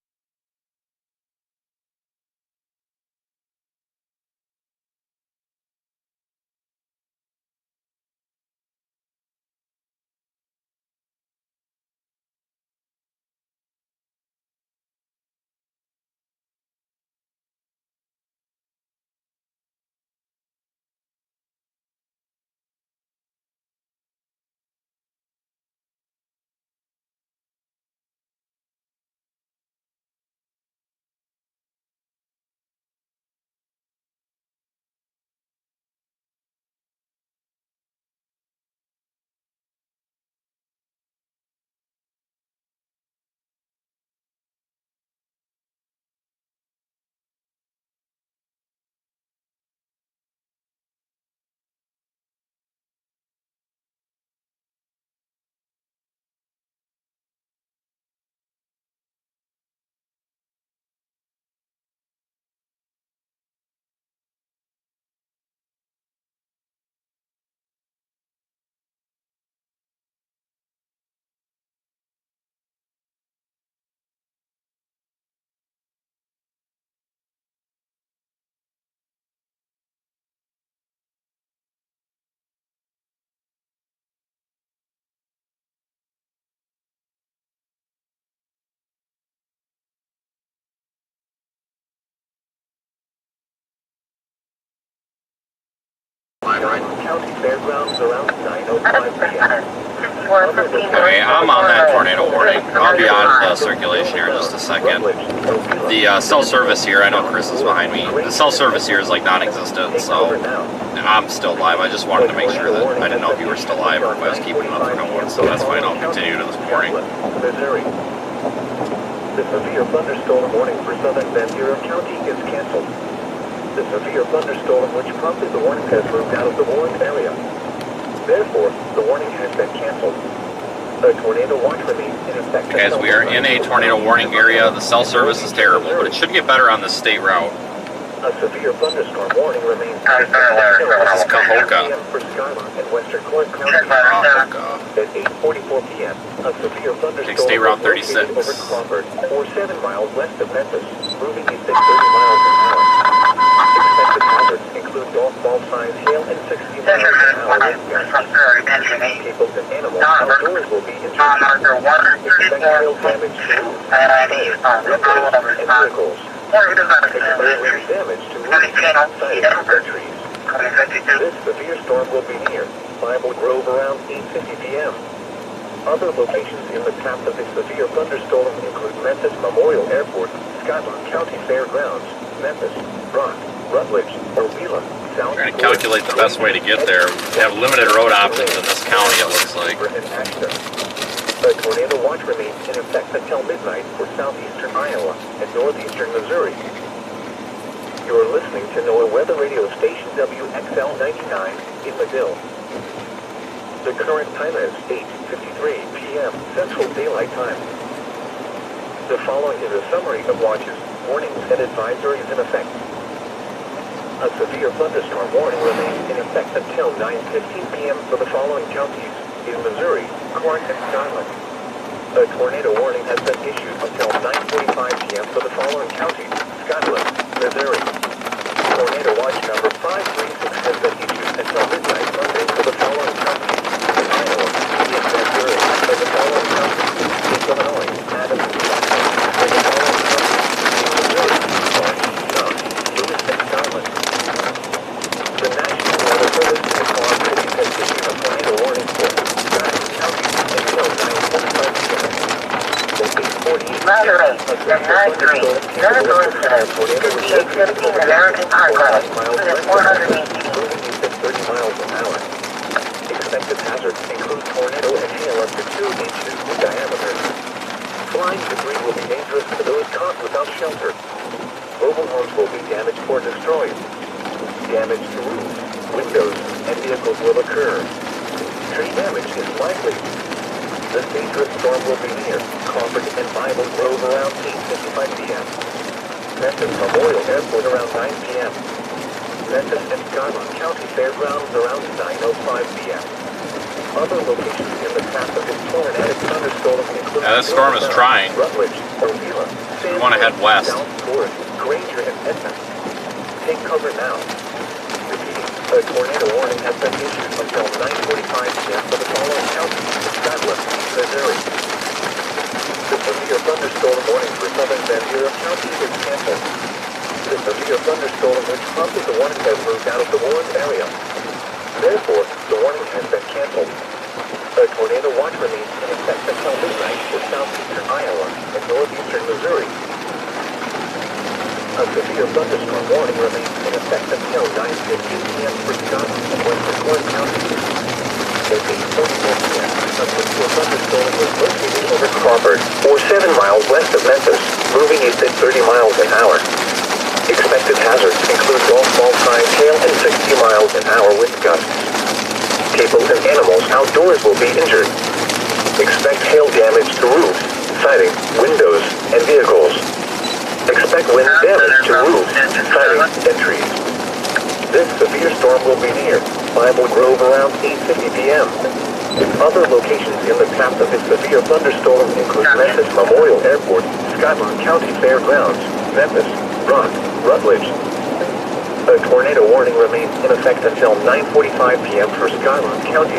live right Scotland County Fairgrounds around 9:05 p.m. Okay, I'm on that tornado warning. I'll be on the circulation here in just a second. The cell service here, I know Chris is behind me. The cell service here is like non-existent, so I'm still live. I just wanted to make sure that I didn't know if you were still live or if I was keeping them up for no one, so that's fine. I'll continue to this morning. Missouri. The severe thunderstorm warning for southern Ventura County is canceled. The severe thunderstorm which prompted the warning has moved out of the warned area. Therefore, the warning has been canceled. A tornado watch remains in effect. Guys, we are in a tornado warning area. The cell service is terrible, but it should get better on this state route. A severe thunderstorm warning remains in This is Cahokia. for Skyline and Western Clark County. Cahokia. At 8:44 p.m., a severe thunderstorm Take State Route was located 36. over Crawford, or 7 miles west of Memphis, moving at 30 miles an hour. Expected hazards include golf ball size hail and 60 miles an hour wind gusts. People and animals outdoors will be injured. Expect hail damage to roofs, and vehicles. Expect wind damage to roofs, siding, and trees. This severe storm will be near Bible Grove around 8:50 p.m. Other locations in the path of the severe thunderstorm include Memphis Memorial Airport, Scotland County Fairgrounds, Memphis, Brock, Rutledge, Ovila, South. We're going to calculate the best way to get there. We have limited road options in this county, it looks like. A tornado watch remains in effect until midnight for southeastern Iowa and northeastern Missouri. You are listening to NOAA Weather Radio Station WXL 99 in Medill. The current time is 8:53 p.m. Central Daylight Time. The following is a summary of watches, warnings, and advisories in effect. A severe thunderstorm warning remains in effect until 9:15 p.m. for the following counties in Missouri, Clark, and Skyland. A tornado warning has been issued until 9:45 p.m. for the following counties, Scotland, Missouri. Tornado watch number 536 has been issued until midnight Monday for the following counties, in Iowa, in Missouri, for the following counties, in Illinois, Adams, for the following counties, in Missouri, Clark, South, Lewis, and Scotland. The National Weather Service in Quad Cities has issued a tornado warning for Scotland County until 9:45 p.m. At 8:48 Moderate, at 9-3, notable incident, 8:15 American Parkway, unit 418. moving at 30 miles an hour. Expected hazards include tornado and hail up to 2 inches in diameter. Flying debris will be dangerous to those caught without shelter. Mobile homes will be damaged or destroyed. Damage to roofs, windows, and vehicles will occur. Tree damage is likely. The dangerous storm will be near Crawford and Bible Grove around 8:55 p.m. Memphis Memorial Airport around 9 p.m. Memphis and Scotland County Fairgrounds around 9:05 p.m. Other locations in the path of this tornadic thunderstorm include This storm is trying. Rutledge, Ovila, We want to head west. South Forest, Granger, and Edmond. Take cover now. Repeating, a tornado warning has been issued until 9:45 p.m. for the following counties, Scotland, Missouri. The severe thunderstorm warning for southern Ventura County is canceled. The severe thunderstorm which prompted the warning has moved out of the warned area. Therefore, the warning has been canceled. A tornado watch remains in effect until midnight for southeastern Iowa and northeastern Missouri. A severe thunderstorm warning remains in effect until 9:15 p.m. for Scotland and Western Clark County. At 8:44 p.m., a severe thunderstorm was located over Crawford, or 7 miles west of Memphis, moving at 30 miles an hour. Expected hazards include golf ball size hail and 60 miles an hour wind gusts. People and animals outdoors will be injured. Expect hail damage to roofs, siding, windows, and vehicles. Expect wind damage to roofs, siding, and trees. This severe storm will be near Bible Grove around 8:50 p.m. Other locations in the path of this severe thunderstorm include Memphis Memorial Airport, Scotland County Fairgrounds, Memphis, Brock, Rutledge. A tornado warning remains in effect until 9:45 p.m. for Skyland County.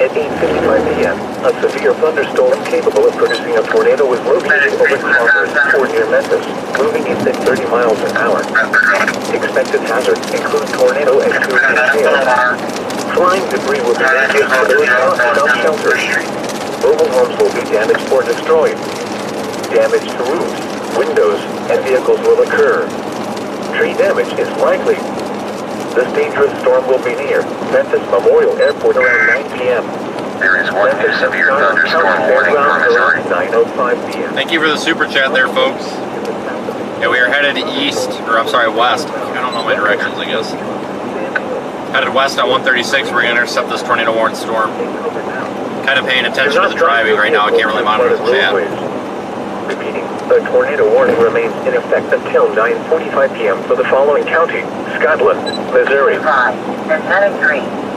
At 8:55 p.m., a severe thunderstorm capable of producing a tornado was located over Crawford or near Memphis, moving at 30 miles an hour. Expected hazards include tornado and 2-inch hail. Flying debris will be dangerous to those caught without shelter. Mobile homes will be damaged or destroyed. Damage to roofs, windows, and vehicles will occur. Tree damage is likely. This dangerous storm will be near Memphis Memorial Airport around 9 p.m. There is one new severe thunderstorm warning for Missouri. 9:05 p.m. Thank you for the super chat there, folks. Yeah, we are headed west. I don't know my directions, I guess. Headed west on 136. We're going to intercept this tornado warned storm. Kind of paying attention to the driving right now. I can't really monitor the chat. Repeating, the tornado warning remains in effect until 9:45 p.m. for the following county: Scotland, Missouri.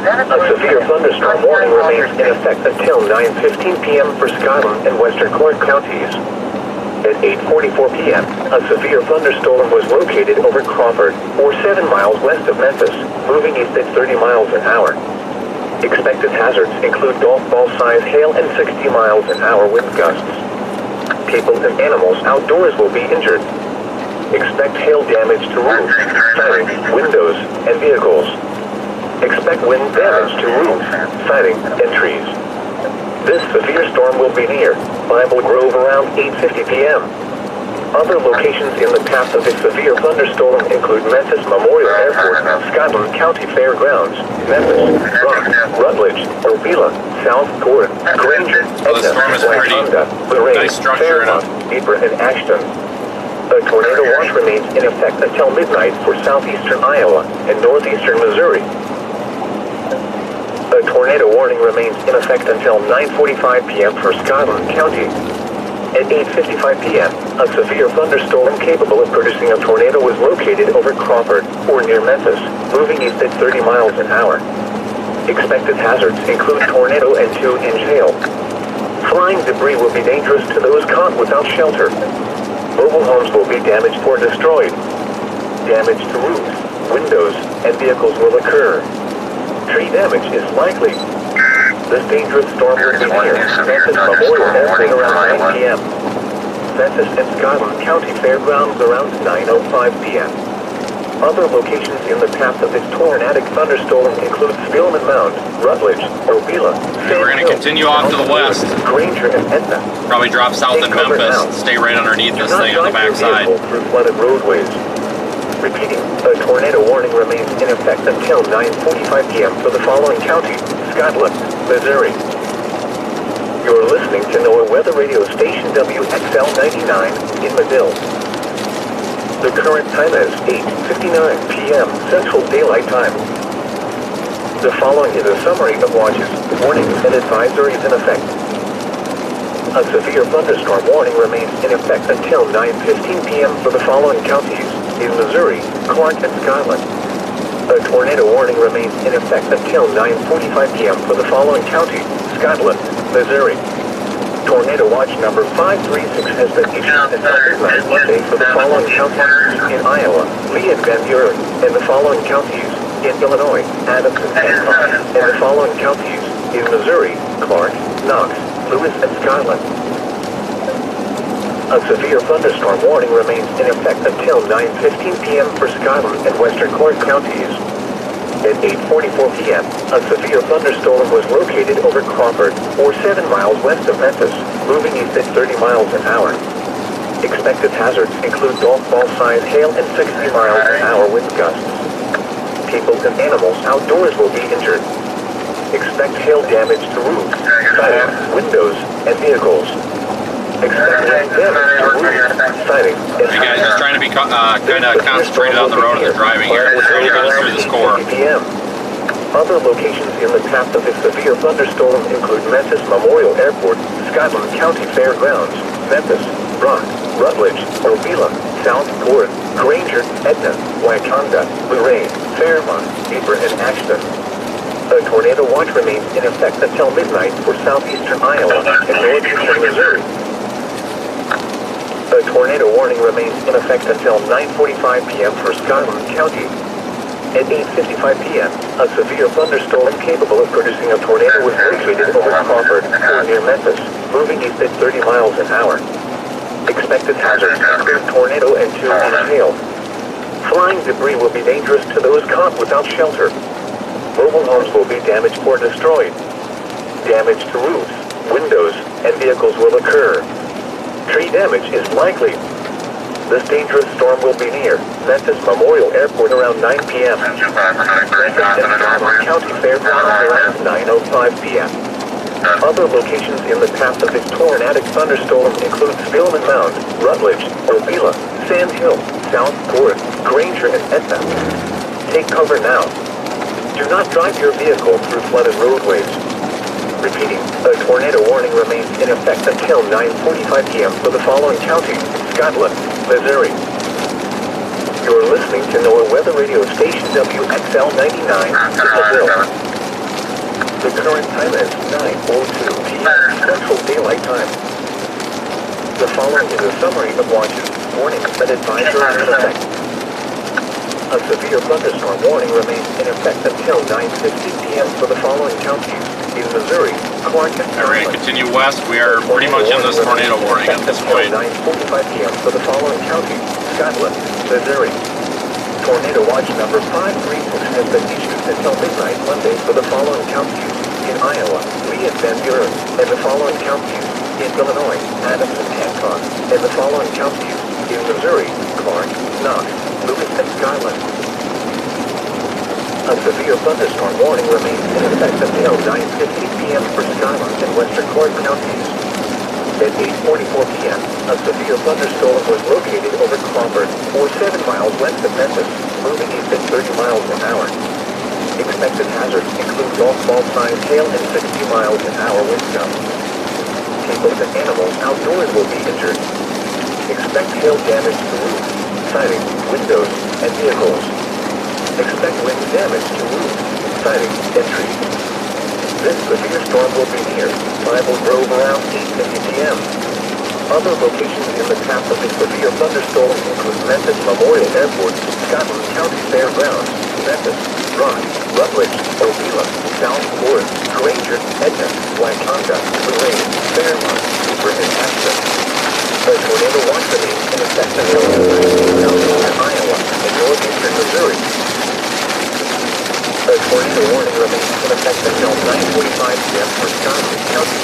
A severe thunderstorm warning remains in effect until 9:15 p.m. for Scotland and Western Clark counties. At 8:44 p.m., a severe thunderstorm was located over Crawford, or 7 miles west of Memphis, moving east at 30 miles an hour. Expected hazards include golf ball-sized hail and 60 miles an hour wind gusts. People and animals outdoors will be injured. Expect hail damage to roofs, siding, windows, and vehicles. Expect wind damage to roofs, siding, and trees. This severe storm will be near Bible Grove around 8:50 p.m. Other locations in the path of this severe thunderstorm include Memphis Memorial Airport, Scotland County Fairgrounds, Memphis, Rock, Rutledge, Obila, South Gordon, Granger, Edna, Wyconda, Lorraine, Fairmont, Ypres, and Ashton. A tornado watch remains in effect until midnight for southeastern Iowa and northeastern Missouri. A tornado warning remains in effect until 9:45 p.m. for Scotland County. At 8:55 p.m., a severe thunderstorm capable of producing a tornado was located over Crawford, or near Memphis, moving east at 30 miles an hour. Expected hazards include tornado and 2-inch hail. Flying debris will be dangerous to those caught without shelter. Mobile homes will be damaged or destroyed. Damage to roofs, windows, and vehicles will occur. Tree damage is likely. This dangerous storm will be near Memphis Memorial Airport around 9 p.m. Memphis and Scotland County Fairgrounds around 9:05 p.m. Other locations in the path of this tornadic thunderstorm include Spillman Mound, Rutledge, Obila. We're going to continue off to the west. Granger and Edna. Probably drop south in Memphis and stay right underneath this thing on the backside. Through flooded roadways. Repeating, a tornado warning remains in effect until 9:45 p.m. for the following county: Scotland, Missouri. You're listening to NOAA Weather Radio Station WXL 99 in Madill. The current time is 8:59 p.m. Central Daylight Time. The following is a summary of watches, warnings, and advisories in effect. A severe thunderstorm warning remains in effect until 9:15 p.m. for the following counties: in Missouri, Clark, and Scotland. A tornado warning remains in effect until 9:45 p.m. for the following county: Scotland, Missouri. Tornado watch number 536 has been issued until midnight Monday for the following counties: in Iowa, Lee and Van Buren, and the following counties: in Illinois, Adams and Hancock, and the following counties: in Missouri, Clark, Knox, Lewis, and Scotland. A severe thunderstorm warning remains in effect until 9:15 p.m. for Scotland and Western Clark counties. At 8:44 p.m., a severe thunderstorm was located over Crawford, or 7 miles west of Memphis, moving east at 30 miles an hour. Expected hazards include golf ball-sized hail and 60 miles an hour wind gusts. People and animals outdoors will be injured. Expect hail damage to roofs, siding, windows, and vehicles. Expect wind damage to roofs, siding, and You guys just trying to be kind of concentrated on the road as you're driving here. We're trying to get us through the score. Other locations in the path of this severe thunderstorm include Memphis Memorial Airport, Scotland County Fairgrounds, Memphis, Rock, Rutledge, Obila, South Gordon, Granger, Edna, Wyconda, Lorraine, Fairmont, Ypres, and Ashton. A tornado watch remains in effect until midnight for southeastern Iowa and northeastern Missouri. A tornado warning remains in effect until 9:45 p.m. for Scotland County. At 8:55 p.m., a severe thunderstorm capable of producing a tornado was located over Crawford, or near Memphis, moving east at 30 miles an hour. Expected hazards include tornado and 2-inch hail. Flying debris will be dangerous to those caught without shelter. Mobile homes will be damaged or destroyed. Damage to roofs, windows, and vehicles will occur. Tree damage is likely. This dangerous storm will be near Memphis Memorial Airport around 9 p.m. Memphis and Starbuck County Fairgrounds around 9:05 p.m. Other locations in the path of this tornadic thunderstorm include Spillman Mound, Rutledge, Ovila, Sand Hill, South Ford, Granger, and Etna. Take cover now. Do not drive your vehicle through flooded roadways. Repeating, a tornado warning remains in effect until 9:45 p.m. for the following counties: Scotland, Missouri. You're listening to NOAA Weather Radio Station WXL 99 in Brazil. The current time is 9:02 p.m. Central Daylight Time. The following is a summary of watches, warnings, and advisories in effect. A severe thunderstorm warning remains in effect until 9:15 p.m. for the following counties: in Missouri, Clark, and All right, continue west. We are pretty much in this tornado warning at this point. 9:45 p.m. for the following counties: Scotland, Missouri. Tornado watch number 536 has been issued until midnight Monday for the following counties: in Iowa, Lee and Van Buren, and the following counties: in Illinois, Adams and Hancock, and the following counties: in Missouri, Clark, Knox, Lewis, and Skyland. A severe thunderstorm warning remains in effect until 9:15 p.m. for Skyland and Western Clark counties. At 8:44 p.m., a severe thunderstorm was located over Crawford, or 7 miles west of Memphis, moving east at 30 miles an hour. Expected hazards include golf-ball-sized hail and 60 miles an hour wind gusts. People and animals outdoors will be injured. Expect hail damage to roofs, siding, windows, and vehicles. Expect wind damage to roofs, siding, and trees. This severe storm will be near Bible Grove around 8:50 p.m. Other locations in the path of the severe thunderstorm include Memphis Memorial Airport, Scotland County Fairgrounds, Memphis, Rock, Rutledge, Ovila, South Ford, Granger, Etna, Wyconga, Lorraine, Fairmont, Cooper, and Ashton. A tornado watch remains in effect until Southeastern Iowa and Northeastern Missouri. A tornado warning remains in effect until 9:45 p.m. for Scotland County.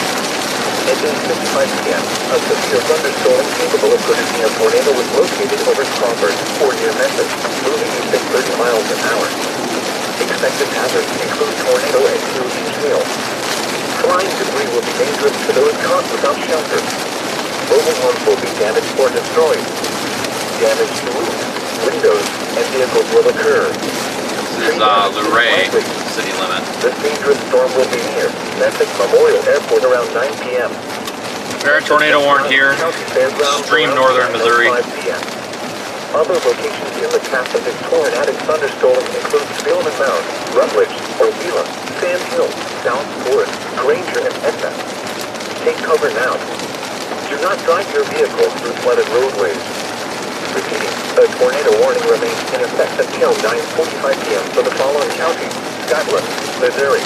At 8:55 p.m., a severe thunderstorm capable of producing a tornado was located over Crawford, or near Memphis, moving east at 30 miles an hour. Expected hazards include tornado and huge hail. Flying debris will be dangerous to those caught without shelter. Mobile homes will be damaged or destroyed. Damage to roofs, windows, and vehicles will occur. This is Luray city limit. This dangerous storm will be near Memphis Memorial Airport around 9 p.m. Very tornado warned here. Extreme northern Missouri. Other locations in the path of this tornadic thunderstorm include Spillman Mound, Rutledge, Ovila, Sand Hill, South Ford, Granger, and Etna. Take cover now. Do not drive your vehicle through flooded roadways. Repeating, a tornado warning remains in effect until 9:45 p.m. for the following counties: Scotland, Missouri.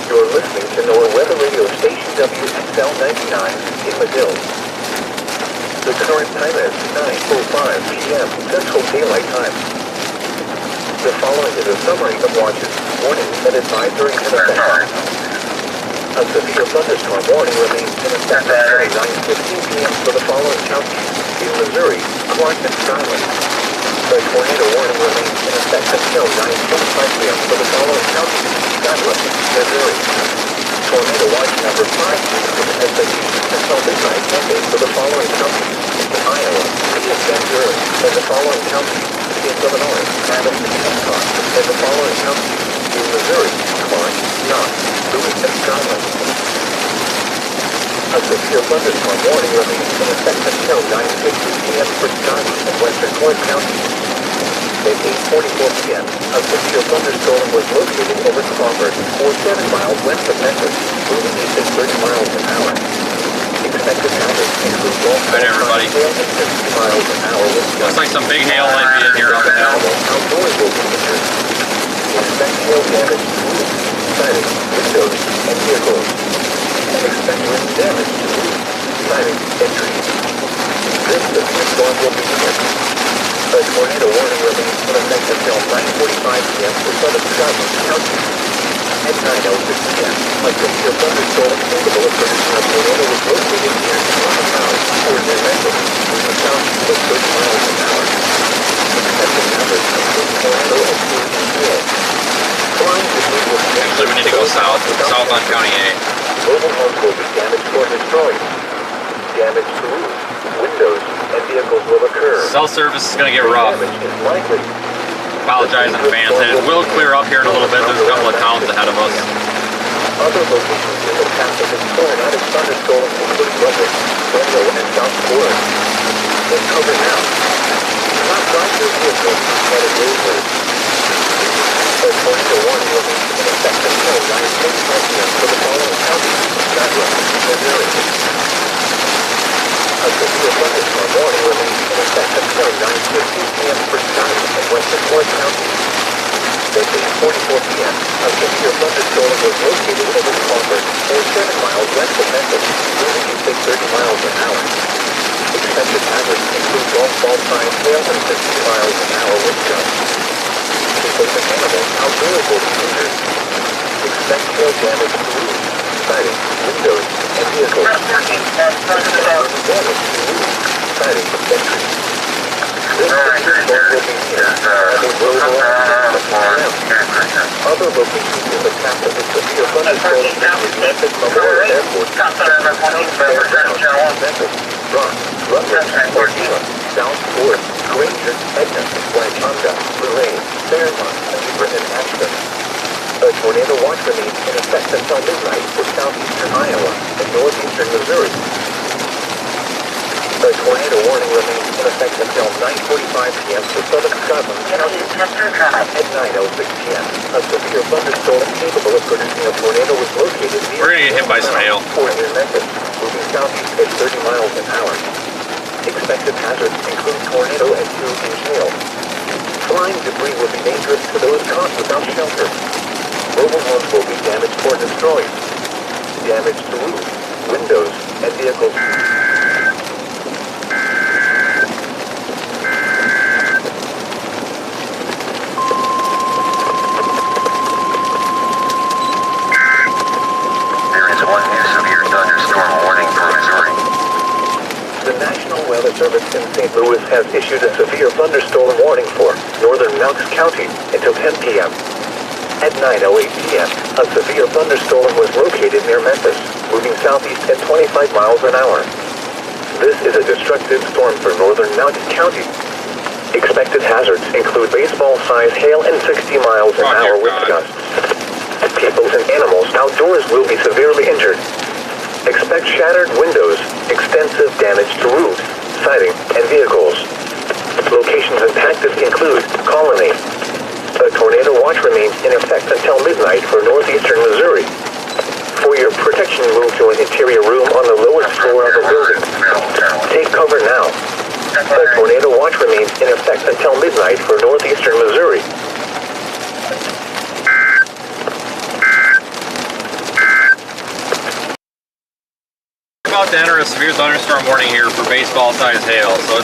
You're listening to NOAA Weather Radio Station WXL 99 in Madill. The current time is 9:05 p.m. Central Daylight Time. The following is a summary of watches, warnings, and advisories in effect. A severe thunderstorm warning remains in effect until 9:15 p.m. for the following counties: in Missouri, Clark, and Skyland. A tornado warning remains in effect until 9:45 p.m. for the following counties: Scotland, Missouri. Tornado watch number 5 has been issued until midnight Monday for the following counties: in Iowa, Lee and Van Buren, and the following counties: in Illinois, Adams and Hancock, and the following counties: in Missouri, Clark, Knox, Lewis, and Skyland. A severe thunderstorm warning remains in effect until 9:15 p.m. for Scotland and Western Clark counties. At 8:44 p.m., a severe thunderstorm was located over Crawford, or 7 miles west of Memphis, moving east at 30 miles an hour. Expected hazards include everybody. hail and 50 miles an hour wind gusts. Looks like some big hail might be in here up ahead. Outdoors will be injured. Expect hail damage to roofs, siding, windows, and vehicles. Expect wind damage to roofs, siding, and trees. This severe storm will be near. A tornado tornado warning remains in effect until 9:45 p.m. for southern Scotland County. At 9:06 p.m., a severe thunderstorm capable of producing a tornado was located near Bloomfield or near Memphis, moving southeast at 30 miles an hour. Expected hazards include tornado and freezing hail. Flying debris will be Actually, we need to go south. South on County A. Mobile homes will be damaged or destroyed. Damage to roofs, windows, and vehicles will occur. Cell service is going to get rough. Damage is likely. Apologize in advance. And it will clear up here in a little bit. There's a couple of towns ahead of us. Other locations in the path of this tornadic thunderstorm include Brunswick, Brendel, and South Florida. Take cover now. Do not drive your vehicle at a roadway. A tornado warning remains in effect until 9:45 p.m. for the following counties: Scotland, Missouri. A severe thunderstorm warning remains in effect until 9:15 p.m. for Scotland and western North counties. At 8:44 p.m., a severe thunderstorm was located over Concord, 7 miles west of Memphis, moving at 30 miles an hour. Expected hazards include golf ball signs, hail, and 50 miles an hour wind gusts. People and animals outdoors will be injured. Expect hail damage to roofs, siding, windows, and vehicles. Damage to roofs, siding, and entries. This thunderstorm will be near having road around 6 p.m. Other locations in the path of the severe thunderstorm include Memphis Memorial Airport, Fairgrounds, Memphis, Rock, Rutledge, Ortega, South Fort, Granger, Edna, Wytonga, Lorraine, Fairmont, Hebron, and Ashton. A tornado watch remains in effect until midnight for southeastern Iowa and northeastern Missouri. A tornado warning remains in effect until 9:45 p.m. for southern Scotland County. At 9:06 p.m., a severe thunderstorm capable of producing a tornado was located near We're going to get hit by some hail. or near Memphis, moving southeast at 30 miles an hour. Expected hazards include tornado and 2-inch hail. Flying debris will be dangerous to those caught without shelter. Mobile homes will be damaged or destroyed. Damage to roofs, windows, and vehicles. Weather Service in St. Louis has issued a severe thunderstorm warning for northern Knox County until 10 p.m. At 9:08 p.m., a severe thunderstorm was located near Memphis, moving southeast at 25 miles an hour. This is a destructive storm for northern Knox County. Expected hazards include baseball-sized hail and 60 miles an hour wind gusts. People and animals outdoors will be severely injured. Expect shattered windows, extensive damage to roofs, siding, and vehicles. Locations impacted include Colony. A tornado watch remains in effect until midnight for northeastern Missouri. For your protection, move to an interior room on the lowest floor of a building. Take cover now. A tornado watch remains in effect until midnight for northeastern Missouri. About to enter a severe thunderstorm warning here for baseball-sized hail, so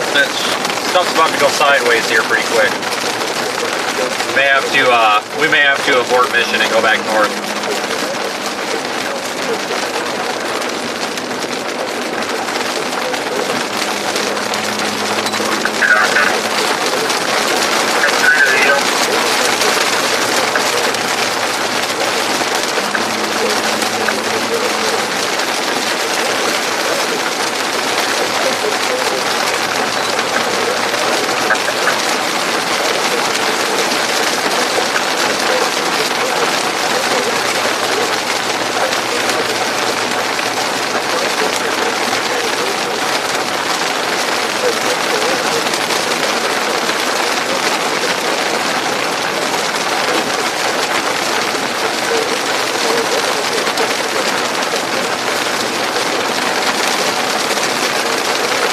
stuff's about to go sideways here pretty quick. We may have to abort mission and go back north.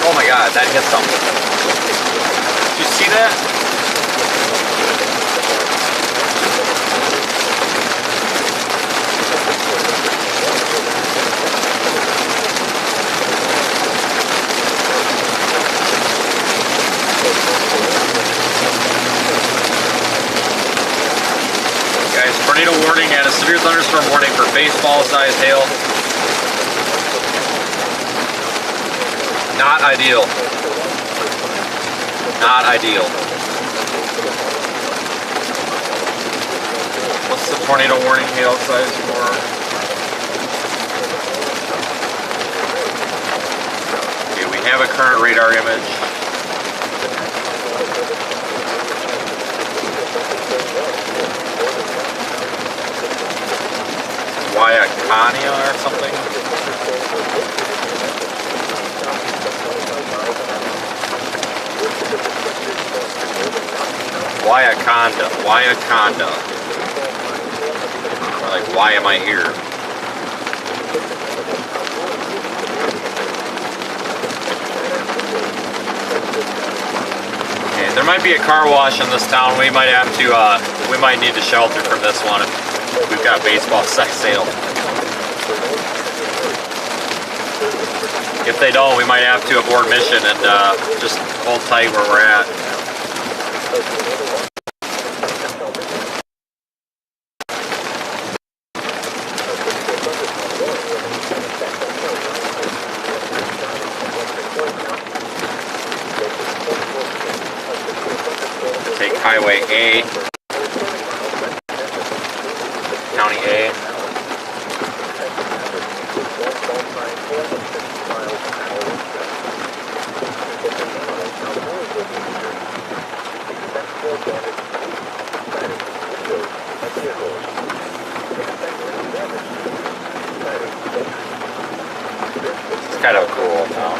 Oh my god, that hit something. Did you see that? severe thunderstorm warning for baseball-sized hail. Not ideal. Not ideal. What's the tornado warning hail size for? Okay, we have a current radar image. Wyakania or something. Wyaconda. Or like, why am I here? Okay, there might be a car wash in this town. We might have to, we might need to shelter from this one if we've got baseball-sized hail. If they don't, we might have to abort mission and just hold tight where we're at. Take Highway A, County A. It's kind of cool now.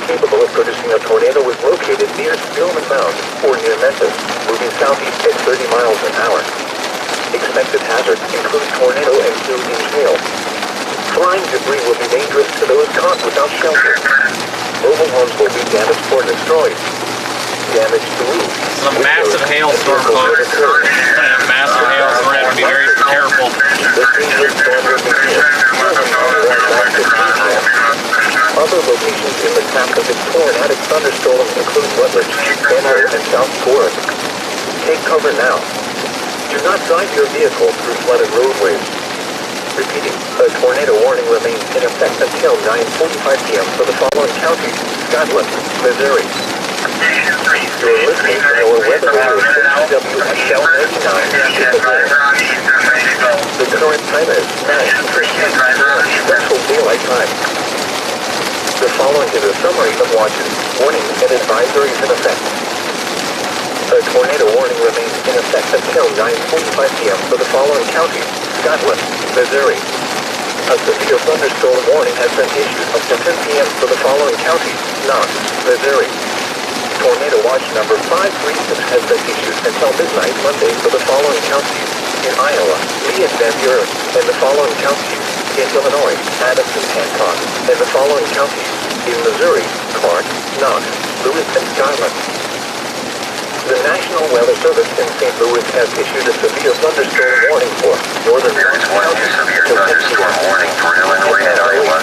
Capable of producing a tornado was located near Stillman Mound or near Memphis, moving southeast at 30 miles an hour. Expected hazards include tornado and 2-inch hail. Flying debris will be dangerous to those caught without shelter. Mobile homes will be damaged or destroyed. Damage to roofs. It's a massive hailstorm, folks. Massive hail, so we're going to have to be very careful. Other locations in the path of this tornadic thunderstorm include Rutledge, Benner, and South Torrance. Take cover now. Do not drive your vehicle through flooded roadways. Repeating, a tornado warning remains in effect until 9:45 p.m. for the following counties: Scotland, Missouri. You're listening to our weather report WSL 99. The current time is 9:13 Central Daylight Time. The following is a summary of watches, warnings, and advisories in effect. A tornado warning remains in effect until 9:45 p.m. for the following counties: Scotland, Missouri. A severe thunderstorm warning has been issued up to 10 p.m. for the following counties: Knox, Missouri. Tornado watch number 536 has been issued until midnight Monday for the following counties: in Iowa, Lee and Van Buren, and the following counties: in Illinois, Adams and Hancock, and the following counties: in Missouri, Clark, Knox, Lewis, and Scotland. The National Weather Service in St. Louis has issued a severe thunderstorm warning for northern counties. Severe thunderstorm warning for Illinois and Iowa.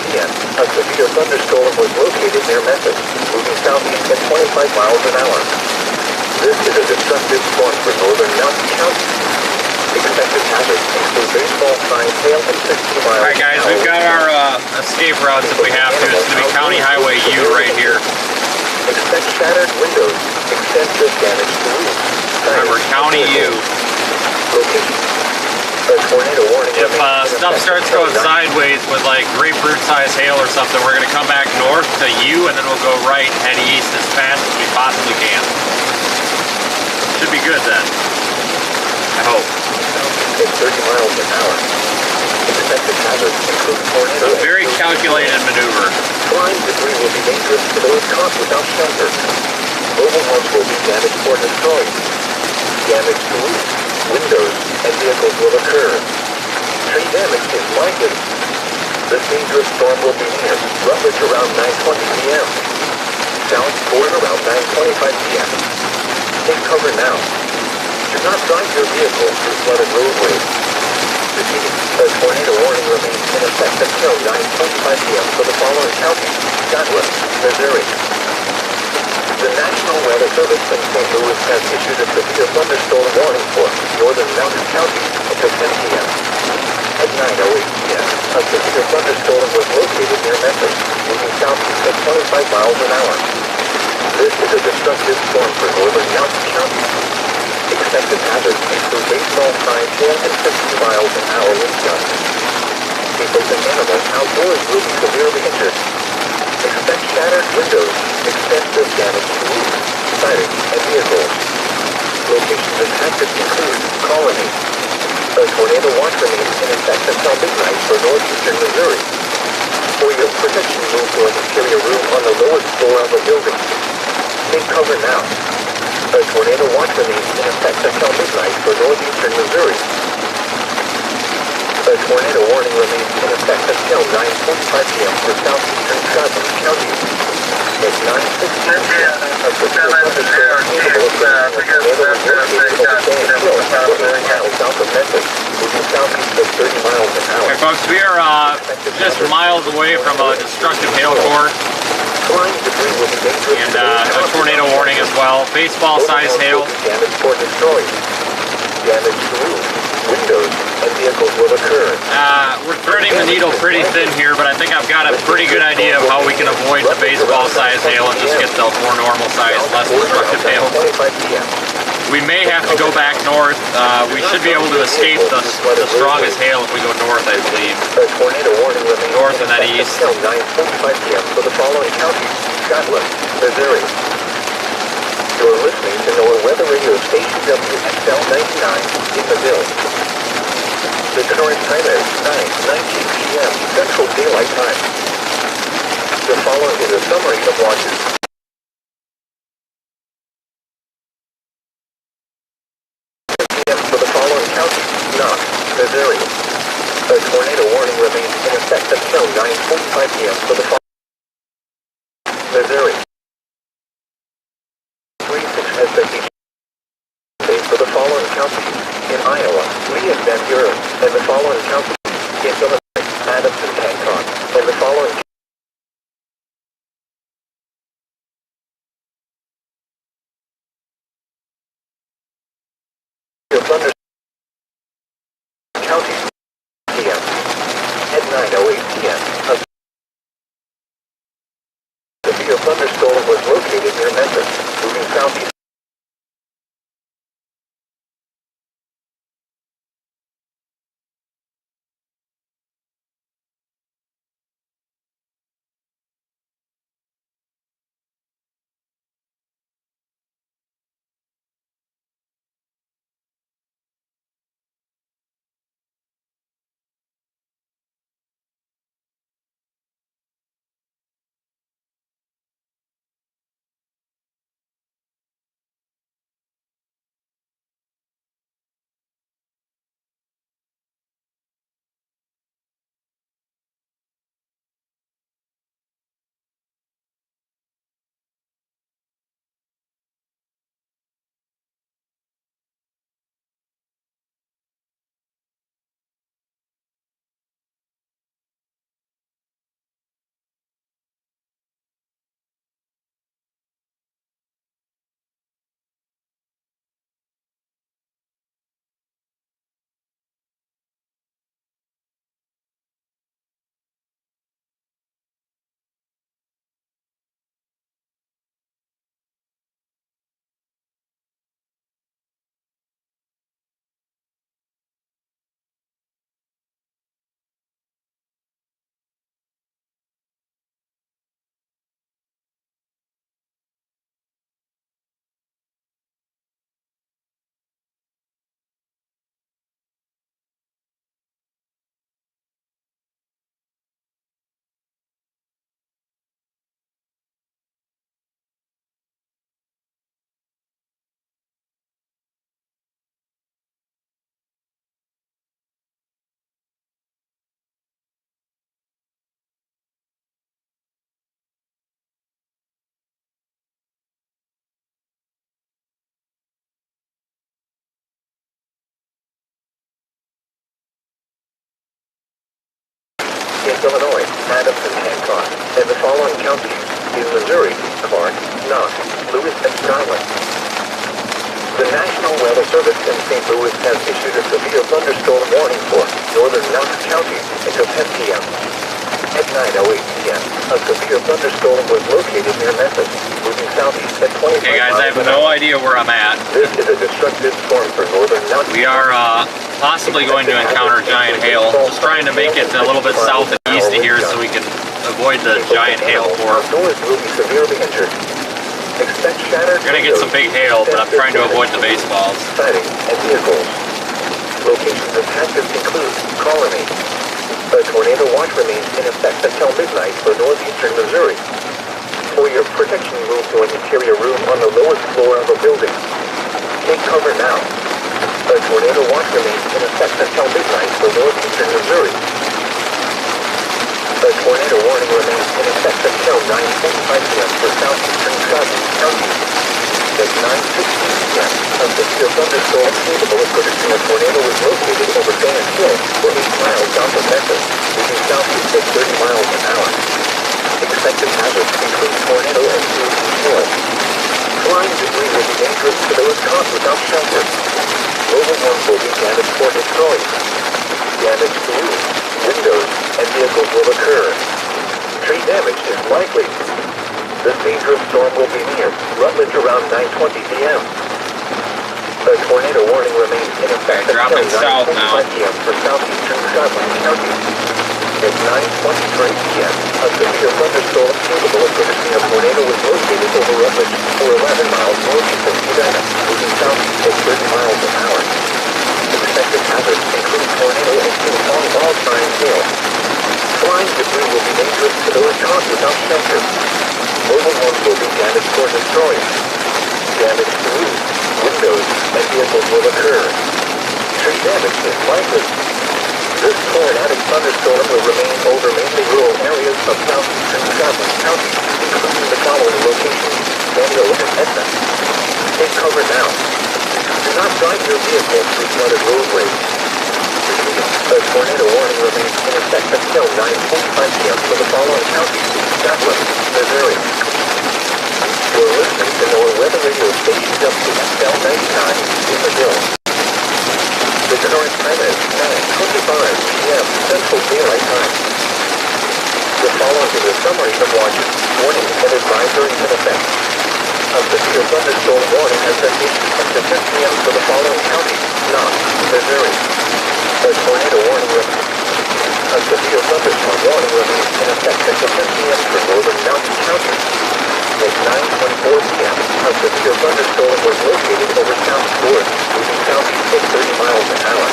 A severe thunderstorm was located near Memphis, moving southeast at 25 miles an hour. This is a destructive storm for northern Mountain County. Expected hazards include baseball-sized hail and 60 miles. Alright guys, we've got our escape routes if we have to. It's going to be County Highway U right here. Expect shattered windows, extensive damage to roofs. Remember, County U. Location. A tornado warning. If stuff starts going sideways with like grapefruit-sized hail or something, we're going to come back north to U and then we'll go right and head east as fast as we possibly can. Should be good then. I hope. At 30 miles an hour. Expected hazards include tornado. A very calculated maneuver. Flying debris will be dangerous to those caught without shelter. Mobile homes will be damaged or destroyed. damage to roofs, windows, and vehicles will occur. Tree damage is likely. This dangerous storm will be near Rutledge around 9:20 p.m. South Fort around 9:25 p.m. Take cover now. Do not drive your vehicle through flooded roadways. Repeating, a tornado warning remains in effect until 9:25 p.m. for the following counties: Scotland, Missouri. The National Weather Service in St. Louis has issued a severe thunderstorm warning for northern mountain counties until 10 p.m. At 9:08 p.m., a severe thunderstorm was located near Memphis, moving southeast at 25 miles an hour. This is a destructive storm for northern mountain counties. Expected hazards include baseball size hail and 50 miles an hour wind gusts. People and animals outdoors will be severely injured. Expect shattered windows, extensive damage to roofs, siding, and vehicles. Locations impacted include Colony. A tornado watch remains in effect until midnight for northeastern Missouri. For your protection, move to an interior room on the lowest floor of a building. Take cover now. A tornado watch remains in effect until midnight for northeastern Missouri. A tornado warning remains in effect until 9:45 p.m. for southeastern Scotland counties. At 9:16 p.m., a severe thunderstorm capable of bringing a tornado was located over Sand Hill, 48 miles south of Memphis, moving southeast at 30 miles an hour. Okay, folks, we are just miles away from a destructive hail core Flying debris will be dangerous and a tornado warning as well. Baseball-sized hail. Damage or destroyed. Damage to roofs, windows, and vehicles will occur. We're threading the needle pretty thin here, but I think I've got a pretty good idea of how we can avoid the baseball-sized hail and just get the more normal-sized, less destructive hail. We may have to go back north. We should be able to escape the strongest hail if we go north, I believe. A tornado warning remains North and then east. until 9:45 p.m. for the following counties: Scotland, Missouri. You're listening to NOAA Weather Radio Station WXL 99 in Mobile. The current time is 9:19 p.m. Central Daylight Time. The following is a summary of launches. For the following counties: Knox, Missouri. A tornado warning remains in effect until 9:45 p.m. for the following Missouri. 36 has been issued for the following counties: in Iowa, Lee and Van Buren, and the following counties: in Illinois, Adams and Hancock, and the following thunder counties p.m. At 9:08 p.m. a severe thunderstorm was located near Memphis, moving southeast Illinois, Adams and Hancock, and the following counties in Missouri, Clark, Knox, Lewis, and Scotland. The National Weather Service in St. Louis has issued a severe thunderstorm warning for northern Knox County until 10 p.m. At 9:08 p.m., a severe thunderstorm was located near Memphis, moving southeast at 25 Okay guys, I have miles an no hour. idea where I'm at. This is a destructive storm for northern Knox. We are possibly going to encounter giant hail. Just trying to make it a little bit south and east of here so we can avoid the giant hail for. Outdoors will be severely injured. Expect shattered We're gonna get some big hail, but I'm trying to avoid the baseballs. siding and vehicles. Locations of hazards include Colony. A tornado watch remains in effect until midnight for northeastern Missouri. For your protection, move to an interior room on the lowest floor of a building. Take cover now. A tornado watch remains in effect until midnight for northeastern Missouri. A tornado warning remains in effect until 9:45 p.m. for southeastern Scotland County. At 9:16 p.m., a severe thunderstorm capable of producing a tornado was located over Van Hill, 8 miles south of Memphis, moving southeast at 30 miles an hour. Expected hazards include tornado and hail. Flying debris will be dangerous to those caught without shelter. Mobile homes will be damaged or destroyed. Damage to roofs, windows, and vehicles will occur. Tree damage is likely. This dangerous storm will be near Rutledge around 9:20 p.m. A tornado warning remains in effect Dropping until south now. 9:25 p.m. for southeastern Scotland County. At 9:23 p.m., a severe thunderstorm capable of producing a tornado was located over Rutledge for 11 miles northeast of Savannah, moving southeast at 30 miles an hour. Expected hazards include tornado and ping-pong ball-sized hail. Flying debris will be dangerous to those caught without shelter. Mobile homes will be damaged or destroyed. Damage to roofs, windows, and vehicles will occur. Tree damage is likely. This tornadic thunderstorm will remain over mainly rural areas of southeastern Scotland County, including the following locations: Daniel and Etna. Take cover now. Do not drive your vehicle through flooded roadways. A tornado warning remains in effect until 9:45 p.m. for the following counties: Scotland, Missouri. You're listening to NOAA weather radio station WXL 99 in Brazil. The current time is 9:25 p.m. Central Daylight Time. The following is a summary of watches, warnings, and advisories in effect. A severe thunderstorm warning has been issued up to 10 p.m. for the following counties: Knox, Missouri. A tornado warning remains. A severe thunderstorm warning remains in effect until 10 p.m. for northern Knox County. At 9:24 p.m., a severe thunderstorm was located over South Fort, moving southeast at 30 miles an hour.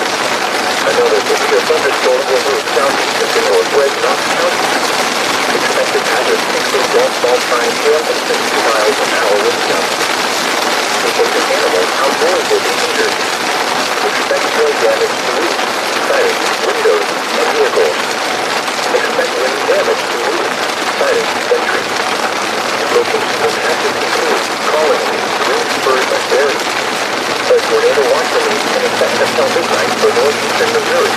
Another severe thunderstorm will move southeast into northwest Knox County. Expected hazards include ball-sized hail and 60 miles an hour wind gusts. People and animals outdoors will be injured. Expect hail damage to roofs, siding, windows, and vehicles. Expect wind damage to roofs, siding, and trees. Locations of hazards include Colony, Bloomfield, and Berry. A tornado watch remains in effect until midnight for northeastern Missouri.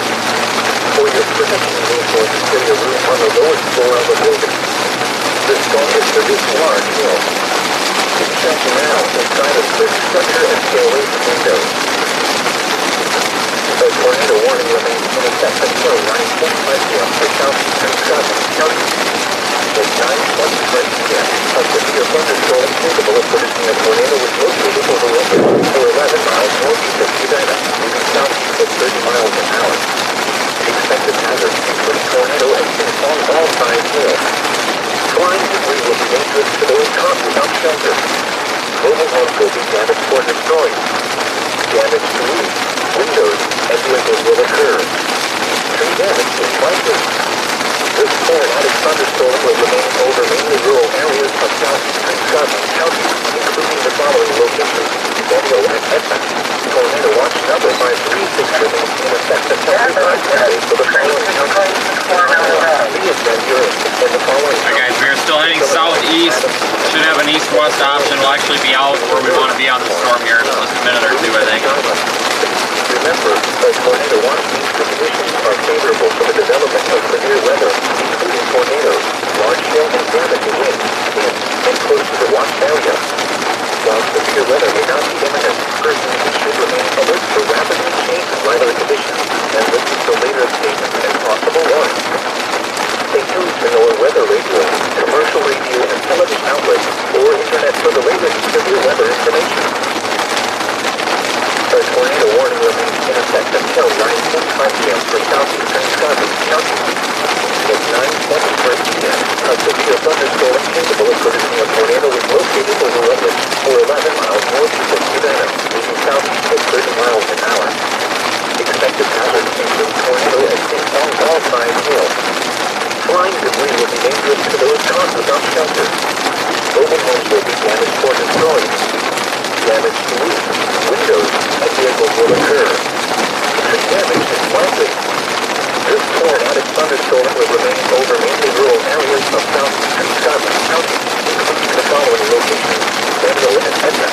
For your protection, move to an interior room on the lowest floor of a building. This storm is producing large hail. Check now inside a quick structure and stay away from windows. A tornado warning remains in effect until 9:45 p.m. for southeastern Scotland County. At 9:23 p.m., a severe thunderstorm capable of producing a tornado was located over Rutledge for 11 miles northeast of Savannah, moving southeast at 30 miles an hour. Expected hazards include tornado and ping-pong ball-sized hail. Flying debris will be dangerous to those caught without shelter. Mobile homes will be damaged or destroyed. Damage to roofs, windows, and vehicles will occur. Tree damage is likely. This tornadic thunderstorm will remain over mainly rural areas of southeastern Scotland County, including the following locations: Daniel and Etna. Tornado watch number 536 remains in effect until midnight Monday for the following counties: and the following. Alright guys, we are still heading southeast. Should have an east-west option. We'll actually be out where we want to be on the storm here in just a minute or two, I think. Remember, a tornado watch means the conditions are favorable for the development of severe weather, including tornadoes, large hail and damaging winds, and close to the watch area. While severe weather may not be imminent, persons should remain alert for rapidly changing weather conditions and listen to later statements and possible warnings. Stay tuned to NOAA weather radio, commercial radio and television outlets, or internet for the latest severe weather information. A tornado warning remains in effect until 9:45 p.m. for southeastern Scotland County. At 9:24 p.m., a severe thunderstorm capable of producing a tornado was located over Rutledge, or 11 miles northeast of Savannah, moving southeast at 30 miles an hour. Expected hazards include tornado and ping-pong ball-sized hail. Flying debris will be dangerous to those caught without shelter. Mobile homes will be damaged or destroyed. Damage to roofs, windows, and vehicles will occur. Tree damage is likely. This tornadic thunderstorm will remain over mainly rural areas of southeastern Scotland County, including the following locations: Benville and Etna.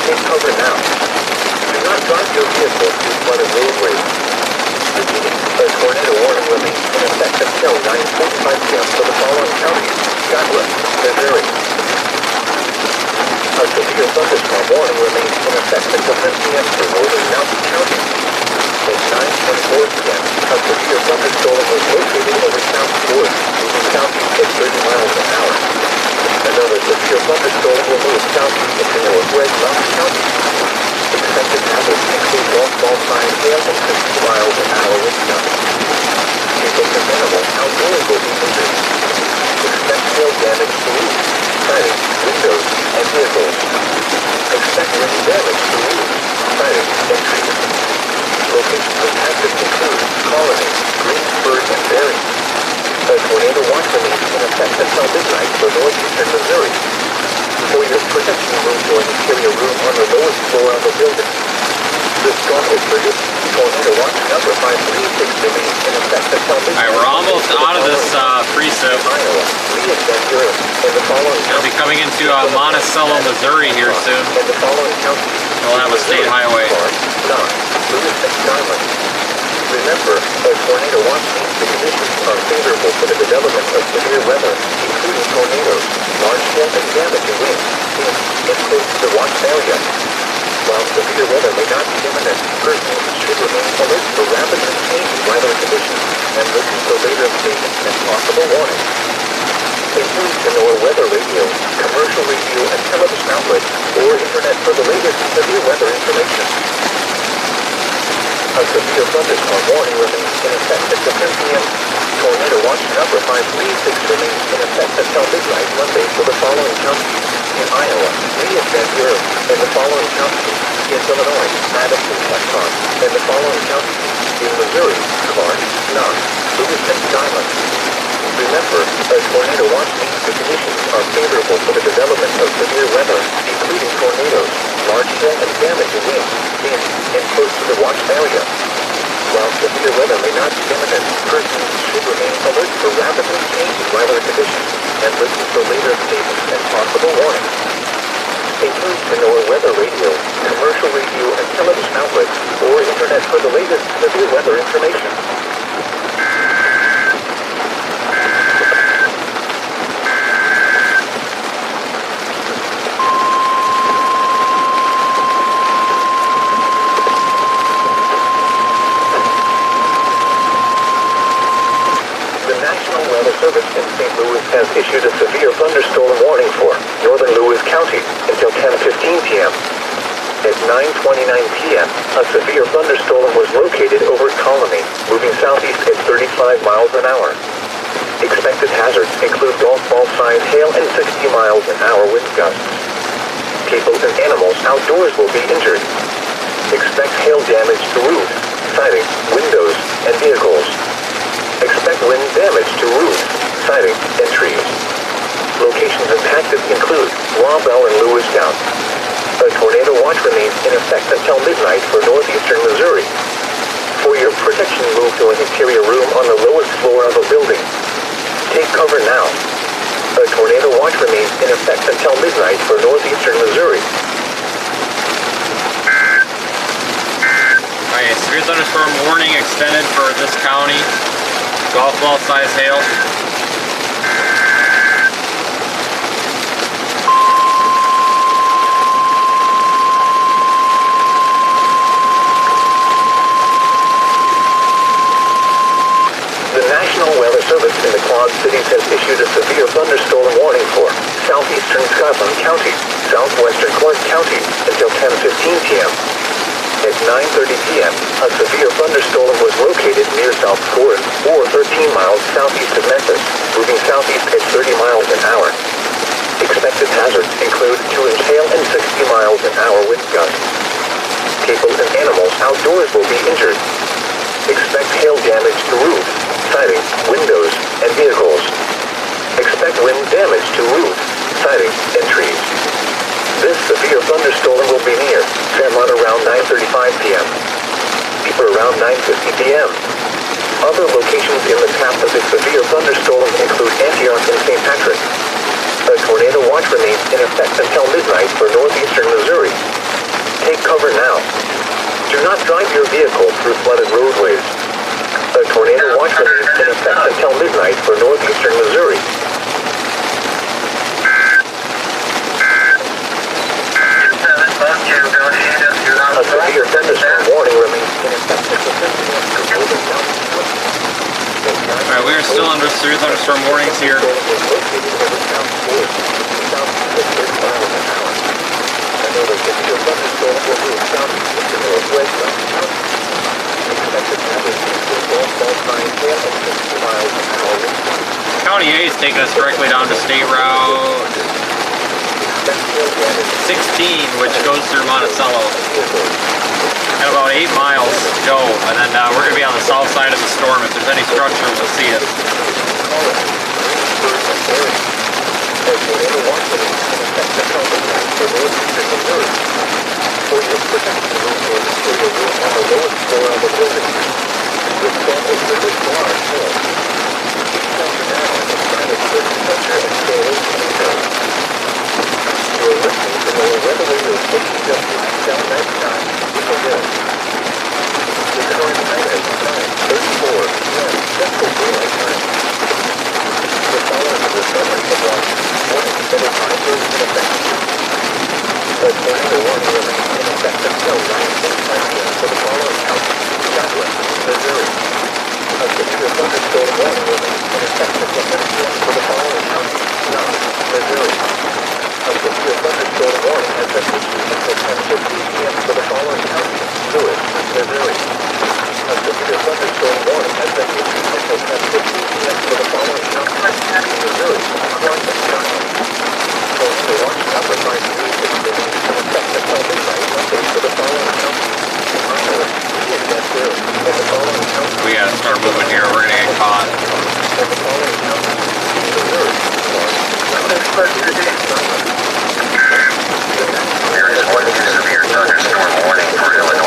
Take cover now. Do not drive your vehicle through flooded roadways. Repeating, a tornado warning remains in effect until 9:45 p.m. for the following counties: Scotland, Missouri. A severe thunderstorm warning remains in effect until 10 p.m. for northern Mountain County. At 9:24 p.m., a severe thunderstorm was located over South Florida, moving southeast at 30 miles an hour. Another severe thunderstorm will move southeast into northwest Mountain County. Expected hazards include golf-ball-sized hail and 60 miles an hour wind gusts. People and animals outdoors will be injured. Expect hail damage to roofs, siding, windows, and vehicles. Expect wind damage to roofs, siding, and trees. Locations of hazards include Colony, Greensburg, and Berry. A tornado watch remains in effect until midnight for northeastern Missouri. For your protection, move to an interior room on the lowest floor of the building. The storm is produced. Tornado watch number 536 remains in effect until midnight. Alright, we're almost out of this precip. Iowa, Lee and Van Buren, and the following We'll be coming into Monticello, Missouri here soon. and the following counties. We'll have a state highway. Lewis and Skyline. Remember, a tornado watch means the conditions are favorable for the development of severe weather, including tornadoes, large hail and damaging winds, and close to the watch area. While severe weather may not be imminent, persons should remain alert for rapidly changing weather conditions and listen to later statements and possible warnings. Stay tuned to NOAA weather radio, commercial radio and television outlets, or internet for the latest severe weather information. A severe thunderstorm warning remains in effect until 10 p.m. Tornado watch number 536 remains in effect until midnight Monday for the following counties: in Iowa, Lee and Van Buren, and the following counties: in Illinois, Madison, Tucson, and the following counties: in Missouri, Clark, Knox, Lewis and Skyline. Remember, a tornado watch means the conditions are favorable for the development of severe weather, including tornadoes, large hail and damaging winds, and close to the watch area. While severe weather may not be imminent, persons should remain alert for rapidly changing weather conditions and listen for later statements and possible warnings. Stay tuned to NOAA weather radio, commercial radio and television outlets, or internet for the latest severe weather information. Service in St. Louis has issued a severe thunderstorm warning for northern Lewis County until 10:15 p.m. At 9:29 p.m., a severe thunderstorm was located over Colony, moving southeast at 35 miles an hour. Expected hazards include golf ball-sized hail and 60 miles an hour wind gusts. People and animals outdoors will be injured. Expect hail damage to roofs, siding, windows, and vehicles. Expect wind damage to roofs, siding, and trees. Locations impacted include Waubel and Lewistown. A tornado watch remains in effect until midnight for northeastern Missouri. For your protection, move to an interior room on the lowest floor of a building. Take cover now. A tornado watch remains in effect until midnight for northeastern Missouri. Alright, severe thunderstorm warning extended for this county. Golf ball size hail. The National Weather Service in the Quad Cities has issued a severe thunderstorm warning for southeastern Scotland County, southwestern Clark County until 10:15 p.m. At 9:30 p.m., a severe thunderstorm was located near South Corinth, or 13 miles southeast of Memphis, moving southeast at 30 miles an hour. Expected hazards include 2-inch hail and 60 miles an hour wind gusts. People and animals outdoors will be injured. Expect hail damage to roofs, siding, windows, and vehicles. Expect wind damage to roofs, siding, and trees. This severe thunderstorm will be near Fairmont around 9:35 p.m. Deeper around 9:50 p.m. Other locations in the path of this severe thunderstorm include Antioch and St. Patrick. A tornado watch remains in effect until midnight for northeastern Missouri. Take cover now. Do not drive your vehicle through flooded roadways. A tornado watch remains in effect until midnight for northeastern Missouri. A severe thunderstorm warning remains in effect until Alright, we are still under severe thunderstorm warnings here. County A is taking us directly down to State Route 16, which goes through Monticello. Got about 8 miles to go, and then we're going to be on the south side of the storm. If there's any structures, we'll see it. We gotta start moving here, we're gonna get caught. There is one severe thunderstorm warning for Illinois.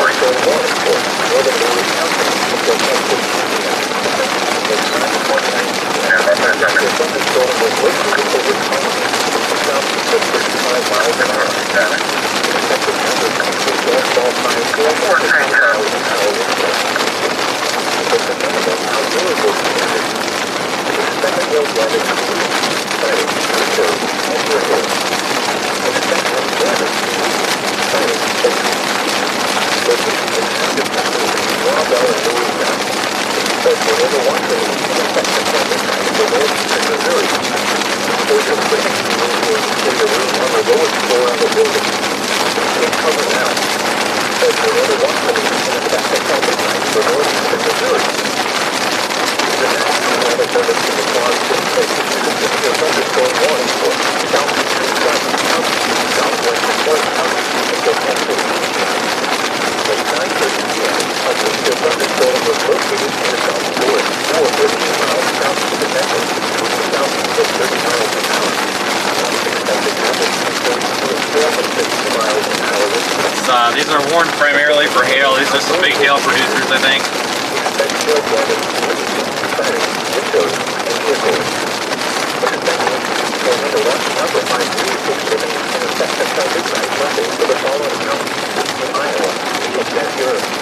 These are warned primarily for hail. These are some big hail producers, I think.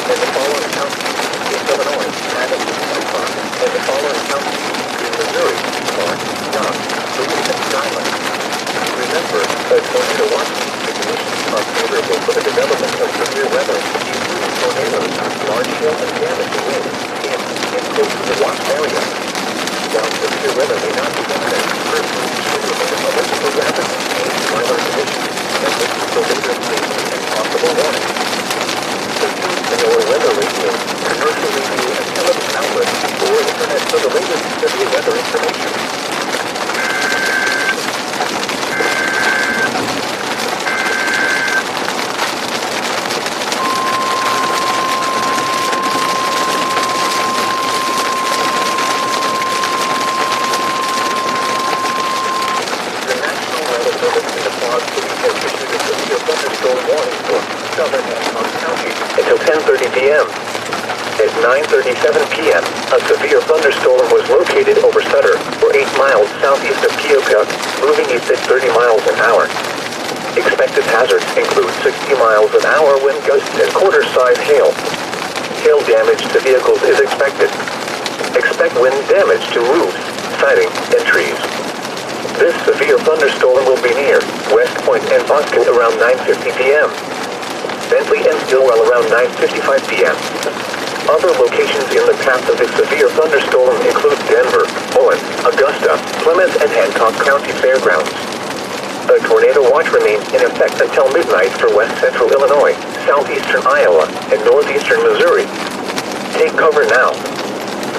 The following County in Illinois, Adams, and the following counties in Missouri, Clark, Young, Duluth, and Skyline. Remember, a tornado watch means the conditions are favorable for the development of severe weather, including tornadoes, large hail, and damaging winds in close to the watch area. While severe weather may not be imminent, persons should remain alert for rapidly changing weather conditions and listen for later safety and possible warnings. Listen to your weather radio, commercial radio, and television outlets, or internet for the latest severe weather information. Until 10:30 p.m. At 9:37 p.m., a severe thunderstorm was located over Sutter, or 8 miles southeast of Keokuk, moving east at 30 miles an hour. Expected hazards include 60 miles an hour wind gusts and quarter-size hail. Hail damage to vehicles is expected. Expect wind damage to roofs, siding, and trees. This severe thunderstorm will be near West Point and Boston around 9:50 p.m. Bentley and Stillwell around 9:55 p.m. Other locations in the path of this severe thunderstorm include Denver, Owen, Augusta, Plymouth, and Hancock County Fairgrounds. A tornado watch remains in effect until midnight for west central Illinois, southeastern Iowa, and northeastern Missouri. Take cover now.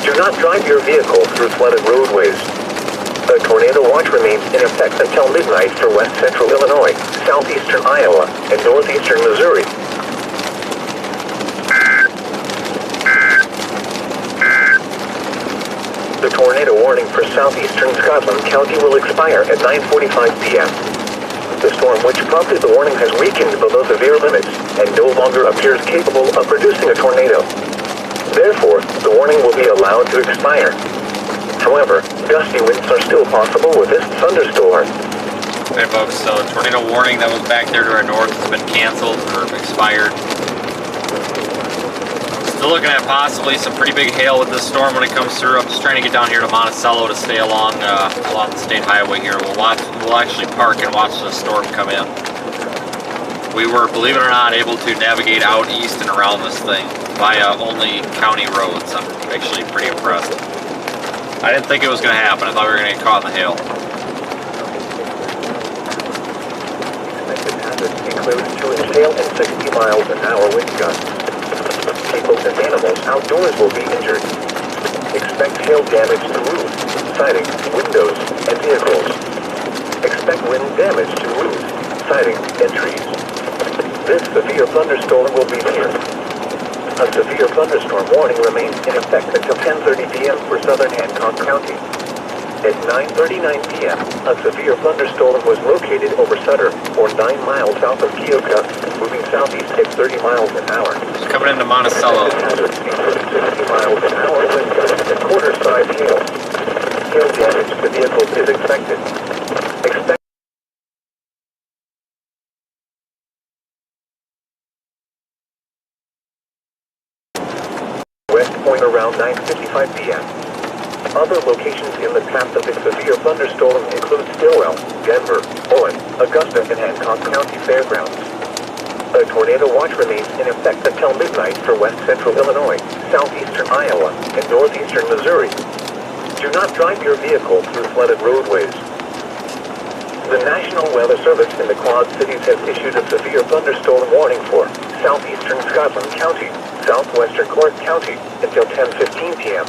Do not drive your vehicle through flooded roadways. A tornado watch remains in effect until midnight for west central Illinois, southeastern Iowa, and northeastern Missouri. The tornado warning for southeastern Scotland County will expire at 9:45 p.m. The storm which prompted the warning has weakened below severe limits and no longer appears capable of producing a tornado. Therefore, the warning will be allowed to expire. However, gusty winds are still possible with this thunderstorm. Okay, folks, so tornado warning that was back there to our north has been canceled or expired. Still looking at possibly some pretty big hail with this storm when it comes through. I'm just trying to get down here to Monticello to stay along the state highway here. We'll actually park and watch the storm come in. We were, believe it or not, able to navigate out east and around this thing via only county roads. I'm actually pretty impressed. I didn't think it was going to happen. I thought we were going to get caught in the hail. Expected hazards include 2-inch hail and 60 miles an hour wind gusts. People and animals outdoors will be injured. Expect hail damage to roofs, siding, windows, and vehicles. Expect wind damage to roofs, siding, and trees. This severe thunderstorm will be near. A severe thunderstorm warning remains in effect until 10:30 p.m. for southern Hancock County. At 9:39 p.m., a severe thunderstorm was located over Sutter, or 9 miles south of Keokuk, moving southeast at 30 miles an hour. It's coming into Monticello. Hazards include 60 miles an hour wind gusts and quarter-size hail. Hail damage to vehicles is expected. Expect West Point around 9:55 p.m. Other locations in the path of this severe thunderstorm include Stillwell, Denver, Owen, Augusta, and Hancock County Fairgrounds. A tornado watch remains in effect until midnight for west central Illinois, southeastern Iowa, and northeastern Missouri. Do not drive your vehicle through flooded roadways. The National Weather Service in the Quad Cities has issued a severe thunderstorm warning for southeastern Scotland County, southwestern Cork County until 10:15 p.m.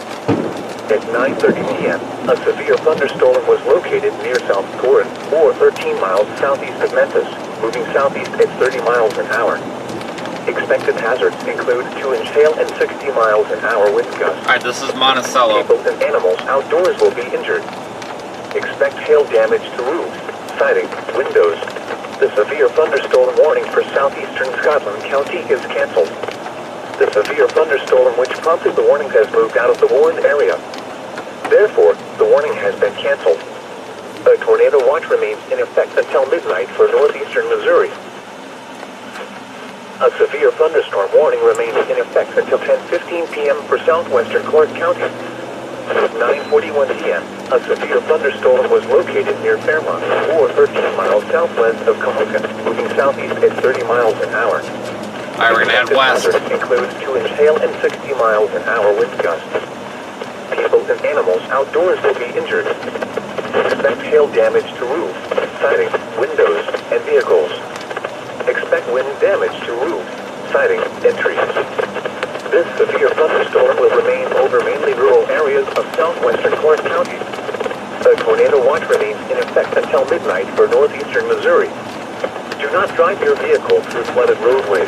At 9:30 p.m., a severe thunderstorm was located near South Corinth, or 13 miles southeast of Memphis, moving southeast at 30 miles an hour. Expected hazards include 2-inch hail and 60 miles an hour wind gusts. Alright, this is Monticello. People and animals outdoors will be injured. Expect hail damage to roofs, siding, windows. The severe thunderstorm warning for southeastern Scotland County is canceled. The severe thunderstorm which prompted the warning has moved out of the warned area. Therefore, the warning has been canceled. A tornado watch remains in effect until midnight for northeastern Missouri. A A severe thunderstorm warning remains in effect until 10:15 p.m. for southwestern Clark County. At 9:41 p.m., a severe thunderstorm was located near Fairmont, or 13 miles southwest of Cahokia, moving southeast at 30 miles an hour. Alright, we're gonna head west. Includes 2-inch hail and 60 miles an hour wind gusts. People and animals outdoors will be injured. Expect hail damage to roof, siding, windows, and vehicles. Expect wind damage to roof, siding, and trees. This severe thunderstorm will remain over mainly rural areas of southwestern Clark County. A tornado watch remains in effect until midnight for northeastern Missouri. Do not drive your vehicle through flooded roadways.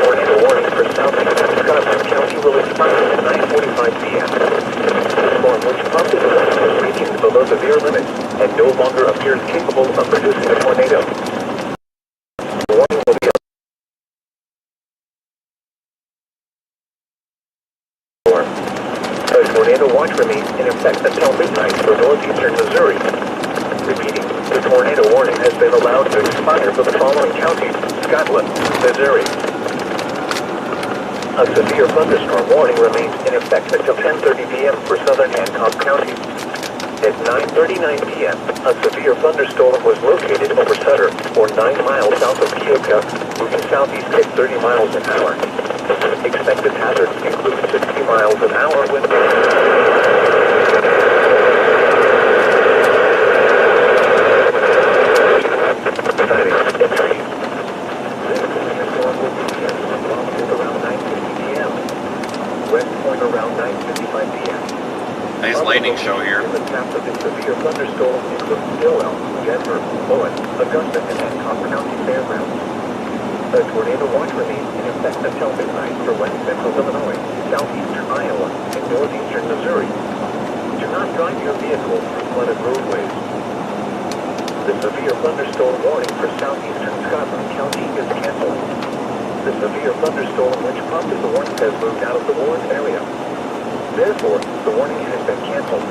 Tornado warning for southeastern Scotland County will expire at 9:45 p.m. The storm, which prompted the wind, is reaching below the severe limit and no longer appears capable of producing a tornado. The warning will be a tornado watch remains in effect until midnight for northeastern Missouri. Repeating, the tornado warning has been allowed to expire for the following counties: Scotland, Missouri. A severe thunderstorm warning remains in effect until 10:30 p.m. for southern Hancock County. At 9:39 p.m., a severe thunderstorm was located over Sutter, or 9 miles south of Keokuk, moving southeast at 30 miles an hour. Expected hazards include 60 miles an hour wind. Siding and trees. This thunderstorm will begin from Bloomfield around 9:50 p.m. West Point around 9:55 p.m. Nice lightning show here. The path of this severe thunderstorm includes Stillwell, Denver, Owen, Augusta, and Hancock County Fairgrounds. A tornado watch remains in effect until midnight for west central Illinois, southeastern Iowa, and northeastern Missouri. Do not drive your vehicle through flooded roadways. The severe thunderstorm warning for southeastern Scotland County is canceled. The severe thunderstorm which prompted the warning has moved out of the warned area. Therefore, the warning has been canceled.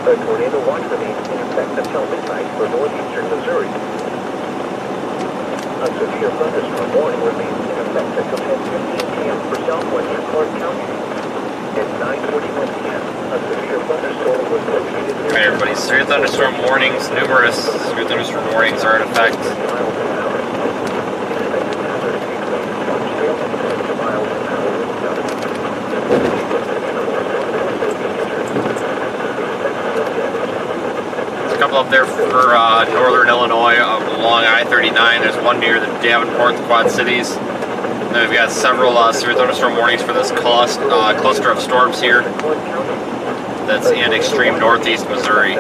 A tornado watch remains in effect until midnight for northeastern Missouri. A severe thunderstorm warning remains in effect until 10:15 p.m. for southwestern Clark County. At 9:41 p.m., a severe thunderstorm was located near... Alright, everybody, severe thunderstorm warnings, numerous severe thunderstorm warnings are in effect. There's a couple up there for northern Illinois along I-39. There's one near the Davenport, the Quad Cities. And then we've got several severe thunderstorm warnings for this cluster of storms here that's in extreme northeast Missouri.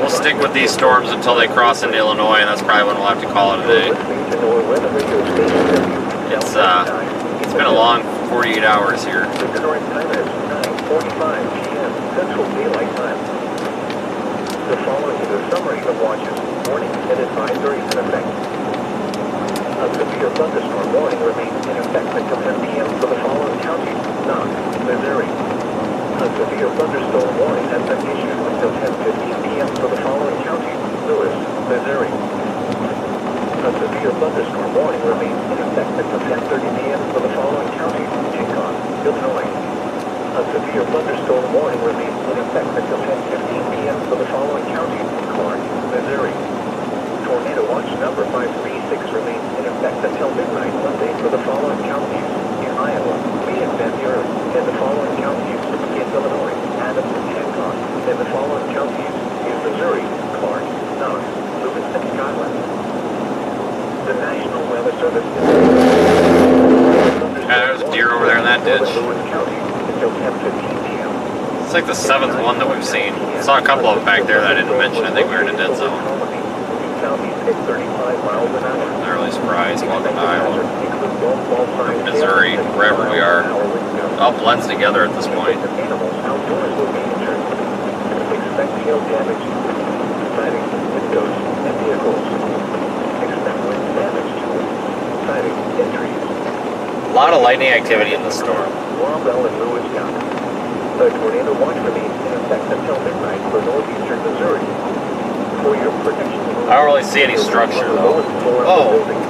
We'll stick with these storms until they cross into Illinois, and that's probably when we'll have to call it a day. It's been a long 48 hours here. The current time is 9:45 p.m. Central Daylight Time. The following is a summary of watches, warnings, and advisories in effect. A severe thunderstorm warning remains in effect until 10 p.m. for the following counties: Knox, Missouri. A severe thunderstorm warning has been issued until 10:15 p.m. for the following counties: Lewis, Missouri. A severe thunderstorm warning remains in effect until 10:30 p.m. for the following counties: Hancock, Illinois. A severe thunderstorm warning remains in effect until 10:15 p.m. for the following counties: Clark, Missouri. Tornado watch number 536 remains in effect until midnight Monday for the following counties: in Iowa, Lee and Van Buren, and the following counties: in Illinois, Adams and Hancock, and the following counties: in Missouri, Clark, Knox, Lewis, and Scotland. The National Weather Service is... There's a deer over there in that ditch. It's like the 7th one that we've seen. I saw a couple of them back there that I didn't mention. I think we were in a dead zone. I'm not really surprised. Welcome to Iowa. Missouri, wherever we are. It all blends together at this point. Expect hail damage, siding, windows, and vehicles. Expect wind damage to siding and trees. A lot of lightning activity in the storm. Bell and Lewis County. A tornado watch remains in effect until midnight for northeastern Missouri. For your I don't really see any structure though. Oh.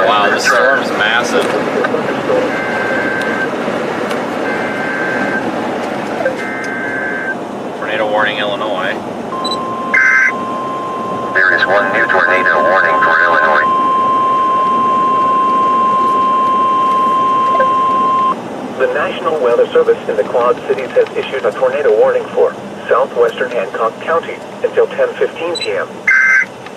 Wow, this storm's massive. Tornado warning, Illinois. There is one new tornado warning for Illinois. The National Weather Service in the Quad Cities has issued a tornado warning for southwestern Hancock County until 10:15 p.m.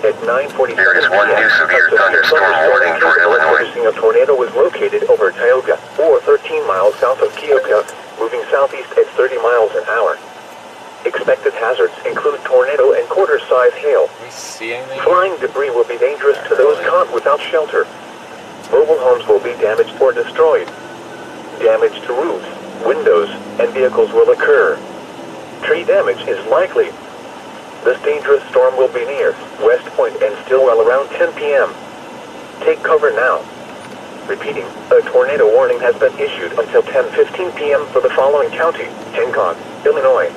At 9:47 There is one new severe thunderstorm warning for Illinois. A tornado was located over Tioga, or 13 miles south of Keokuk, moving southeast at 30 miles an hour. Expected hazards include tornado and quarter-size hail. Can we see anything? Flying debris will be dangerous to those caught without shelter. Mobile homes will be damaged or destroyed. Damage to roofs, windows, and vehicles will occur. Tree damage is likely. This dangerous storm will be near West Point and Stillwell around 10 p.m. Take cover now. Repeating, a tornado warning has been issued until 10:15 p.m. for the following county: Hancock, Illinois.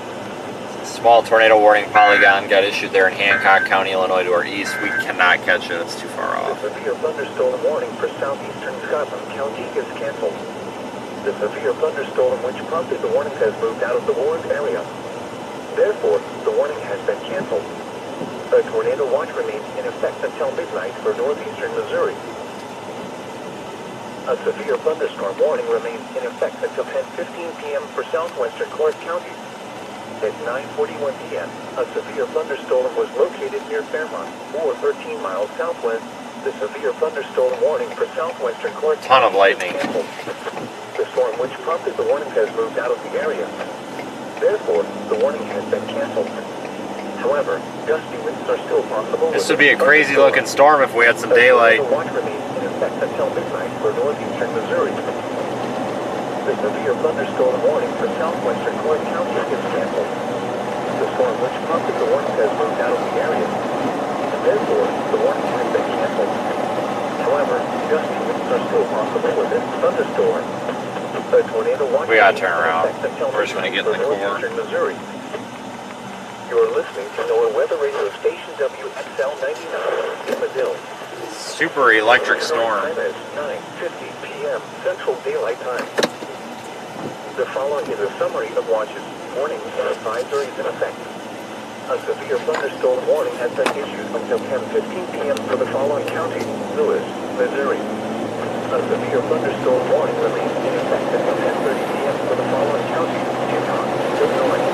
Small tornado warning polygon got issued there in Hancock County, Illinois to our east. We cannot catch it, it's too far off. The severe thunderstorm warning for southeastern Scotland County is canceled. The severe thunderstorm which prompted the warning has moved out of the warned area. Therefore, the warning has been canceled. A tornado watch remains in effect until midnight for northeastern Missouri. A severe thunderstorm warning remains in effect until 10:15 p.m. for southwestern Clark County. At 9:41 p.m., a severe thunderstorm was located near Fairmont, or 13 miles southwest. The severe thunderstorm warning for southwestern Clark County. Ton of lightning. The storm which prompted the warning has moved out of the area. Therefore, the warning has been canceled. However, gusty winds are still possible. This would be a crazy looking storm if we had some daylight. The watch remains in effect until midnight for northeastern Missouri. The severe thunderstorm warning for southwestern Clark County is canceled. The storm which prompted the warning has moved out of the area. Therefore, the warning has been canceled. However, gusty winds are still possible with this thunderstorm. A tornado watch We gotta turn around. until We're just gonna get in the core. northeastern Missouri. You're listening to NOAA Weather Radio Station WXL 99 in Madill. Super electric storm. Time is 9:50 p.m. Central Daylight Time. The following is a summary of watches, warnings, and advisories in effect. A severe thunderstorm warning has been issued until 10:15 p.m. for the following county: Lewis, Missouri. A severe thunderstorm warning remains in effect until 10:30 p.m. for the following county: Hancock, Illinois.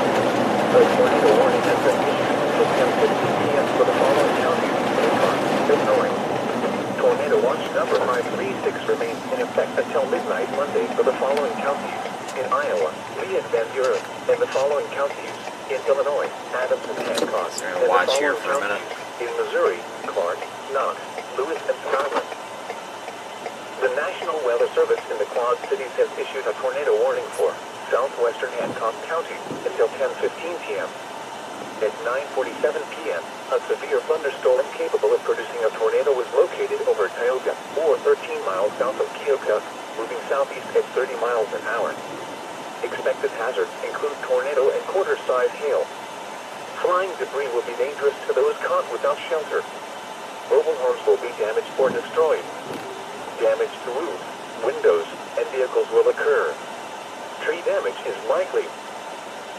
A tornado warning has been issued until 10:15 p.m. for the following county: Hancock, Illinois. Tornado watch number 536 remains in effect until midnight Monday for the following counties: in Iowa, Lee and Van Buren, and the following counties: in Illinois, Adams and Hancock. We're gonna watch here for a minute. In Missouri, Clark, Knox, Lewis, and Scotland. The National Weather Service in the Quad Cities has issued a tornado warning for southwestern Hancock County until 10:15 p.m. At 9:47 p.m., a severe thunderstorm capable of producing a tornado was located over Tioga, or 13 miles south of Keokuk, moving southeast at 30 miles an hour. Expected hazards include tornado and quarter-size hail. Flying debris will be dangerous to those caught without shelter. Mobile homes will be damaged or destroyed. Damage to roofs, windows, and vehicles will occur. Tree damage is likely.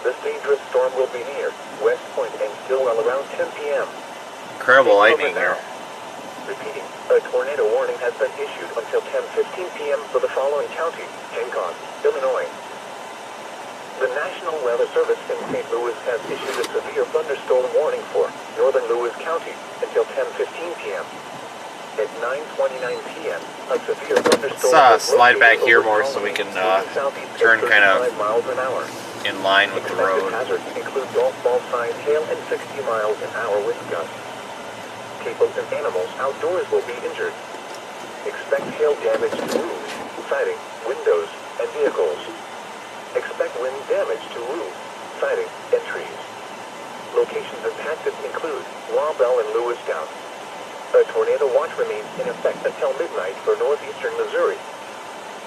This dangerous storm will be near West Point and Stillwell around 10 p.m. Incredible lightning here. Repeating, a tornado warning has been issued until 10:15 p.m. for the following county: Hancock, Illinois. The National Weather Service in St. Louis has issued a severe thunderstorm warning for northern Lewis County until 10:15 p.m. At 9:29 p.m., a severe thunderstorm Let's was slide located back here over more so we can moving southeast at turn kind of 35 miles an hour. in line with the Expected road. hazards include golf ball size hail and 60 miles an hour wind gusts. People and animals outdoors will be injured. Expect hail damage to roofs, siding, windows, and vehicles. Expect wind damage to roofs, siding, and trees. Locations impacted include Wabell and Lewistown. A tornado watch remains in effect until midnight for northeastern Missouri.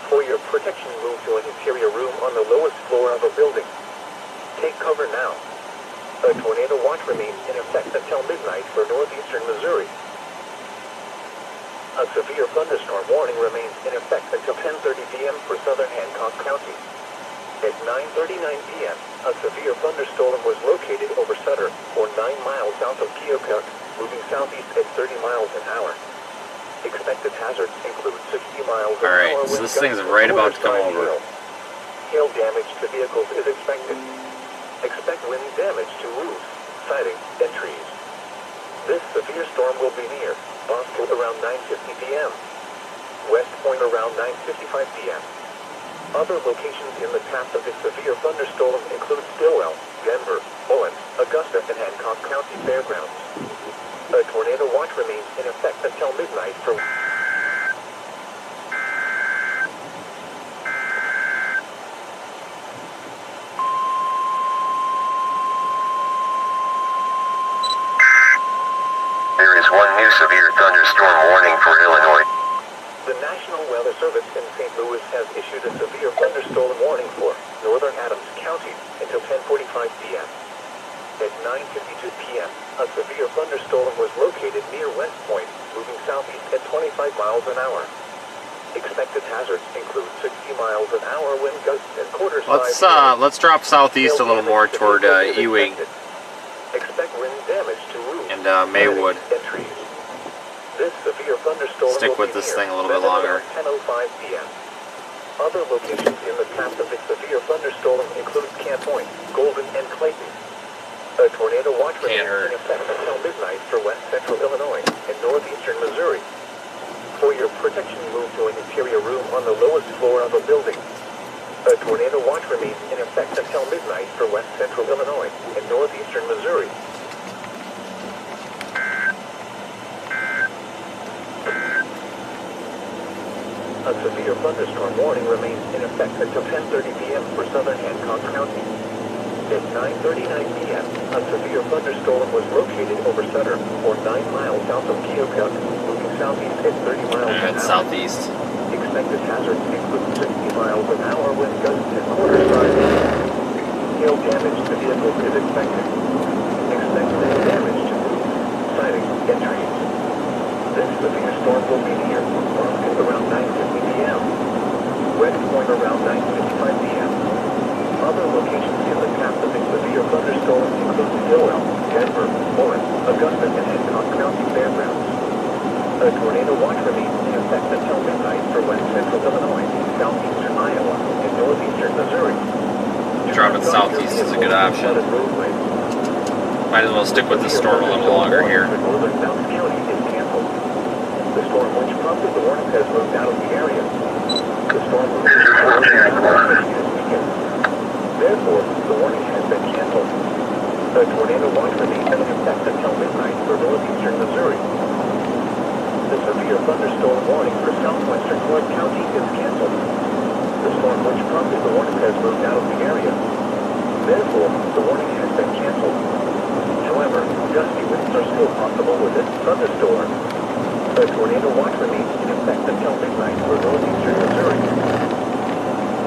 For your protection, move to an interior room on the lowest floor of a building. Take cover now. A tornado watch remains in effect until midnight for northeastern Missouri. A severe thunderstorm warning remains in effect until 10:30 p.m. for southern Hancock County. At 9:39 p.m., a severe thunderstorm was located over Sutter, or 9 miles south of Keokuk, moving southeast at 30 miles an hour. Expected hazards include 60 miles an hour. Alright, so this thing's right about to come over. Hail damage to vehicles is expected. Expect wind damage to roofs, siding, and trees. This severe storm will be near Boston around 9:50 p.m. West Point around 9:55 p.m. Other locations in the path of this severe thunderstorm include Stillwell, Denver, Owens, Augusta, and Hancock County Fairgrounds. A tornado watch remains in effect until midnight for... There is one new severe thunderstorm warning for Illinois. The National Weather Service in St. Louis has issued a severe thunderstorm warning for northern Adams County until 10:45 p.m. At 9:52 p.m., a severe thunderstorm was located near West Point, moving southeast at 25 miles an hour. Expected hazards include 60 miles an hour wind gusts and quarter-size... Let's drop southeast a little more toward Ewing Expect wind damage to roofs and Maywood. and trees. This severe thunderstorm Stick will with be this near thing a little bit longer. 10:05 p.m. Other locations in the path of the severe thunderstorm include Camp Point, Golden, and Clayton. A tornado watch remains in effect until midnight for west central Illinois and northeastern Missouri. For your protection, move to an interior room on the lowest floor of a building. A tornado watch remains in effect until midnight for west central Illinois and northeastern Missouri. A severe thunderstorm warning remains in effect until 10:30 p.m. for southern Hancock County. At 9:39 p.m., a severe thunderstorm was located over Sutter, or 9 miles south of Keokuk, moving southeast at 30 miles an hour. Southeast. Expected hazards include 60 miles an hour wind gusts and quarter-size. Hail damage to vehicles is expected. Expect wind damage to roofs, siding, and trees. This severe storm will be near Bloomfield around 9:50 p.m. West Point around 9:55 p.m. Other locations in the path of the severe thunderstorm include Stillwell, Denver, Owens, Augusta, and Hancock County Fairgrounds. A tornado watch remains in effect until midnight for west central Illinois, southeastern Iowa, and northeastern Missouri. Dropping southeast is a good option. Might as well stick with the storm a little longer here. Northern South County is canceled. The storm which prompted the warning has moved out of the area. The storm will be this weekend. Therefore, the warning has been canceled. The tornado watch remains in effect until midnight for northeastern Missouri. The severe thunderstorm warning for southwestern Clark County is canceled. The storm which prompted the warning has moved out of the area. Therefore, the warning has been canceled. However, gusty winds are still possible with this thunderstorm. The tornado watch remains in effect until midnight for northeastern Missouri.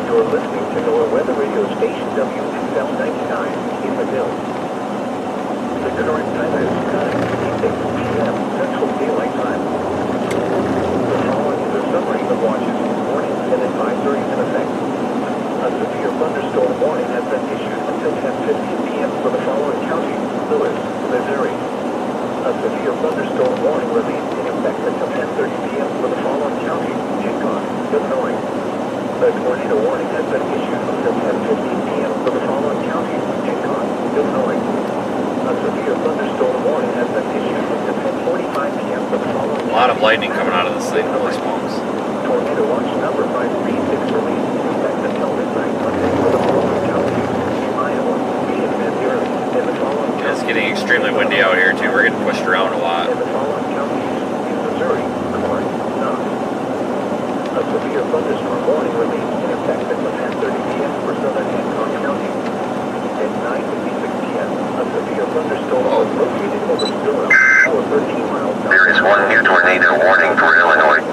You're listening to NOAA Weather Radio Station WXL 99 in the Hill. The current time is 9:56 p.m. Central Daylight Time. The following is a summary of watches, warnings, and advisories in effect. A severe thunderstorm warning has been issued until 10:15 p.m. for the following counties: Lewis, Missouri. A severe thunderstorm warning remains in effect until 10:30 p.m. for the following counties: Hancock, Illinois. A tornado warning has been issued until 10:15 p.m. for the following counties: Hancock, Illinois. A severe thunderstorm warning has been issued until 10:45 p.m. for the following. A lot of lightning pushed around a lot. In the following counties in Missouri, corn, not. A severe thunderstorm warning remains in effect until 10:30 p.m. for southern Hancock County. At 9:56 p.m., a severe thunderstorm was located over Stillwell, or 13 miles south. There is one new tornado warning for Illinois.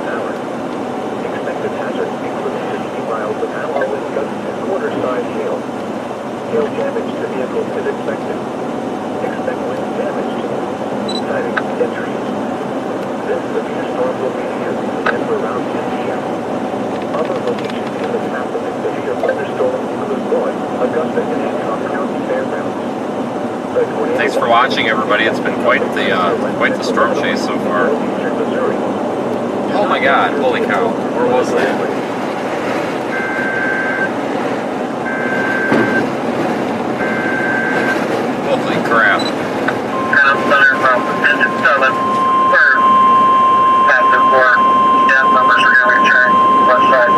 Expected hazards include 60 miles an hour wind gusts and quarter-size hail. Hail damage to vehicles is expected. Expect wind damage to siding and trees. This severe storm will be here and for around 10 p.m. Other locations in the path of this severe thunderstorm include Roy, Augusta, and Hancock County Fairgrounds. Thanks for watching, everybody. It's been quite the storm chase so far. Northeastern Missouri. Oh my God! Holy cow! Where was that? Holy crap! Center from engine 7, third, passenger 4, gas numbers are going to check, left side.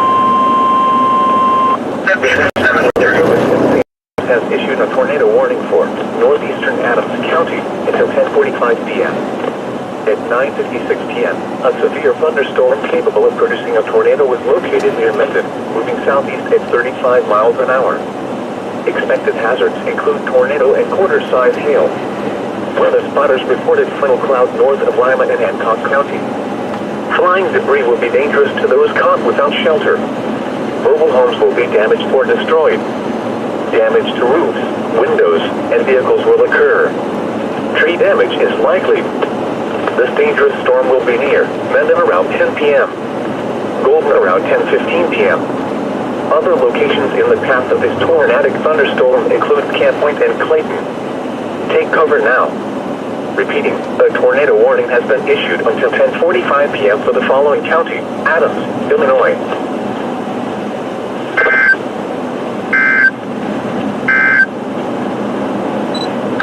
Has issued a tornado warning for Northeastern Adams County until 10:45 p.m. At 9:56 p.m., a severe thunderstorm capable of producing a tornado was located near Mendon, moving southeast at 35 miles an hour. Expected hazards include tornado and quarter-size hail. Weather spotters reported funnel cloud north of Lima and Hancock County. Flying debris will be dangerous to those caught without shelter. Mobile homes will be damaged or destroyed. Damage to roofs, windows, and vehicles will occur. Tree damage is likely. This dangerous storm will be near Mendon around 10 p.m. Golden around 10:15 p.m. Other locations in the path of this tornadic thunderstorm include Camp Point and Clayton. Take cover now. Repeating, a tornado warning has been issued until 10:45 p.m. for the following county: Adams, Illinois.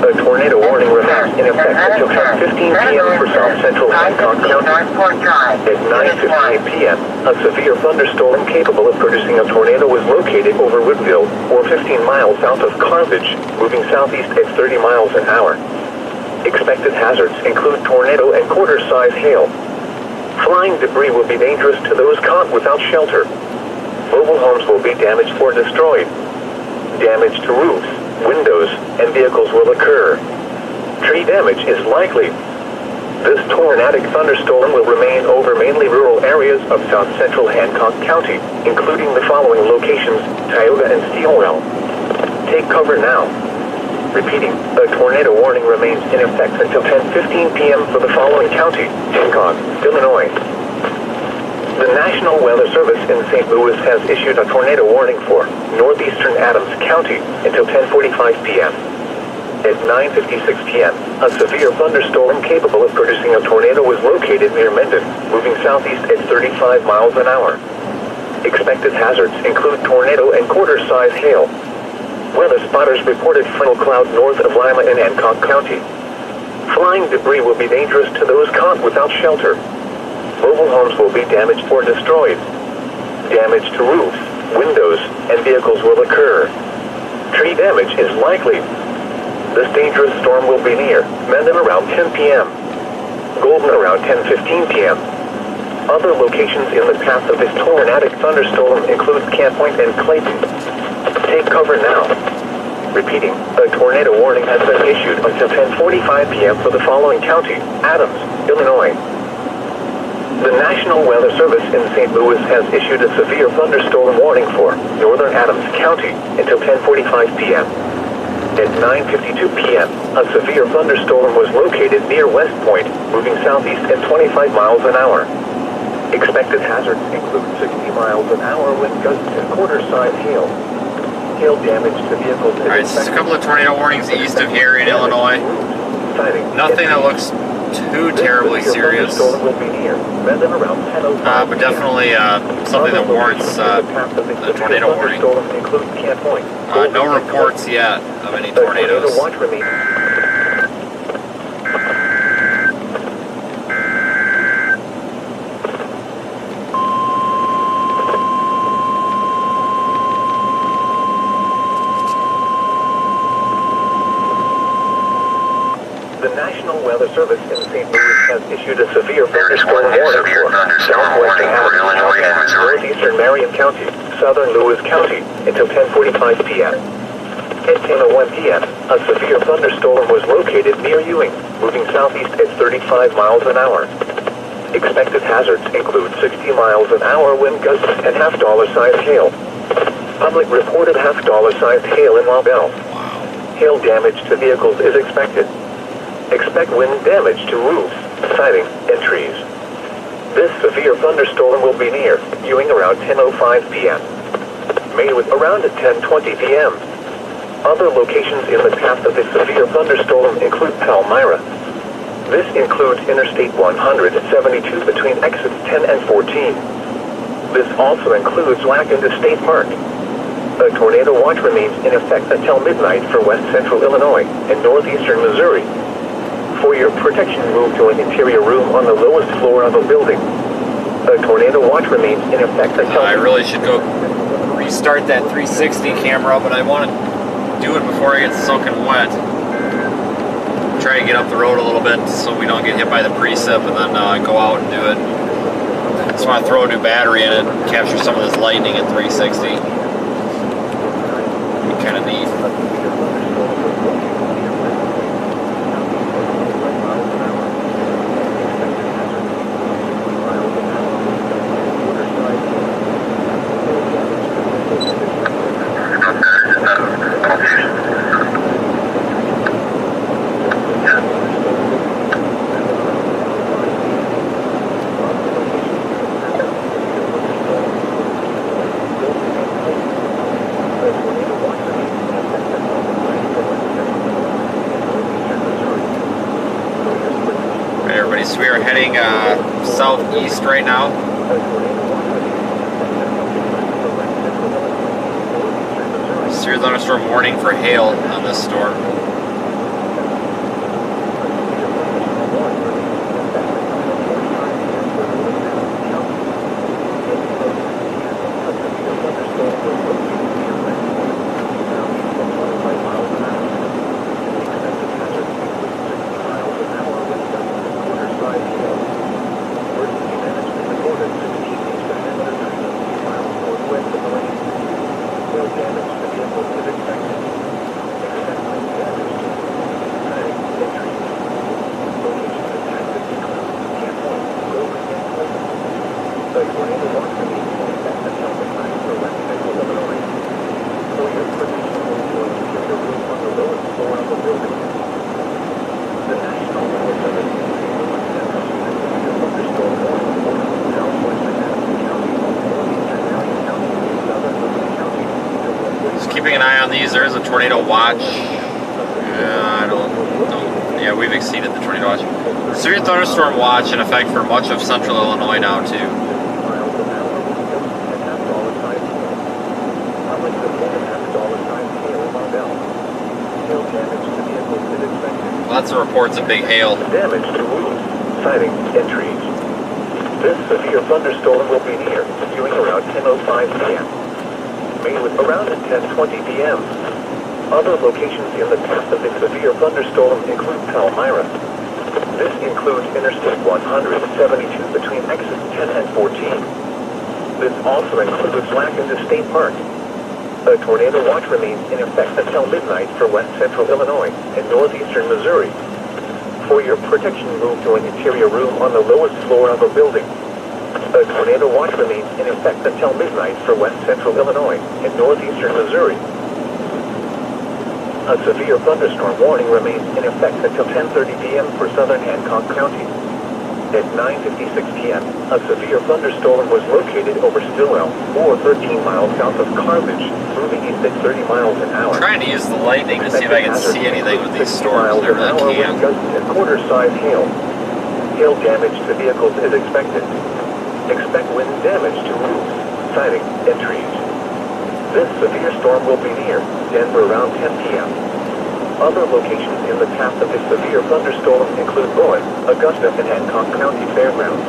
A tornado warning remains in effect until 10:15 p.m. for South Central Hancock County. At 9:15 p.m., a severe thunderstorm capable of producing a tornado was located over Woodville, or 15 miles south of Carthage, moving southeast at 30 miles an hour. Expected hazards include tornado and quarter-size hail. Flying debris will be dangerous to those caught without shelter. Mobile homes will be damaged or destroyed. Damage to roofs, windows, and vehicles will occur. Tree damage is likely. This tornadic thunderstorm will remain over mainly rural areas of south central Hancock County, including the following locations: Tioga and Steelwell. Take cover now. Repeating, a tornado warning remains in effect until 10:15 p.m. for the following county: Hancock, Illinois. The National Weather Service in St. Louis has issued a tornado warning for Northeastern Adams County until 10:45 p.m. At 9:56 p.m., a severe thunderstorm capable of producing a tornado was located near Mendon, moving southeast at 35 miles an hour. Expected hazards include tornado and quarter-size hail. Weather spotters reported funnel cloud north of Lima and Hancock County. Flying debris will be dangerous to those caught without shelter. Mobile homes will be damaged or destroyed. Damage to roofs, windows, and vehicles will occur. Tree damage is likely. This dangerous storm will be near Mendon around 10 p.m. Golden around 10:15 p.m. Other locations in the path of this tornadic thunderstorm include Camp Point and Clayton. Take cover now. Repeating, a tornado warning has been issued until 10:45 p.m. for the following county: Adams, Illinois. The National Weather Service in St. Louis has issued a severe thunderstorm warning for northern Adams County until 10:45 p.m. At 9:52 p.m., a severe thunderstorm was located near West Point, moving southeast at 25 miles an hour. Expected hazards include 60 miles an hour wind gusts and quarter-size hail. Hail damage to vehicles. All right, so there's a couple of tornado warnings east of here in Illinois. Nothing that looks too terribly serious, but definitely something that warrants a tornado warning. No reports yet of any tornadoes. The National Weather Service in St. Louis has issued a severe thunderstorm warning for southwestern Adams, northeastern Marion County, southern Lewis County until 10:45 p.m. At 10:01 p.m., a severe thunderstorm was located near Ewing, moving southeast at 35 miles an hour. Expected hazards include 60 miles an hour wind gusts and half-dollar-sized hail. Public reported half-dollar-sized hail in Waelti. Hail damage to vehicles is expected. Expect wind damage to roofs, siding, and trees. This severe thunderstorm will be near Ewing around 10:05 p.m. Made with around at 10:20 p.m. Other locations in the path of this severe thunderstorm include Palmyra. This includes Interstate 172 between exits 10 and 14. This also includes Waelti State Park. A tornado watch remains in effect until midnight for west central Illinois and northeastern Missouri. For your protection, move to an interior room on the lowest floor of a building. A tornado watch remains in effect until... I really should go restart that 360 camera, but I want to do it before I get soaking wet. Try to get up the road a little bit so we don't get hit by the precip and then go out and do it. Just want to throw a new battery in it and capture some of this lightning at 360. Be kind of neat. So we are heading southeast right now. Severe thunderstorm warning for hail on this storm. Keeping an eye on these. There is a tornado watch. Yeah, we've exceeded the tornado watch. Severe thunderstorm watch in effect for much of central Illinois now too. Lots of reports of big hail. Damage to roofs, siding, and trees. This severe thunderstorm will be near Ewing around 10:05 p.m. Made with around at 10:20 p.m. Other locations in the path of this severe thunderstorm include Palmyra. This includes Interstate 172 between exits 10 and 14. This also includes Waelti State Park. A tornado watch remains in effect until midnight for west central Illinois and northeastern Missouri. For your protection, move to an interior room on the lowest floor of a building. A tornado watch remains in effect until midnight for west central Illinois and northeastern Missouri. A severe thunderstorm warning remains in effect until 10:30 p.m. for southern Hancock County. At 9:56 p.m., a severe thunderstorm was located over Stillwell, or 13 miles south of Carthage, moving east at 30 miles an hour. I'm trying to use the lightning to see if I can see anything with these storms. I really can't. And quarter-size hail. Hail damage to vehicles is expected. Expect wind damage to roofs, siding, and trees. This severe storm will be near Denver around 10 p.m. Other locations in the path of this severe thunderstorm include Bowen, Augusta, and Hancock County Fairgrounds.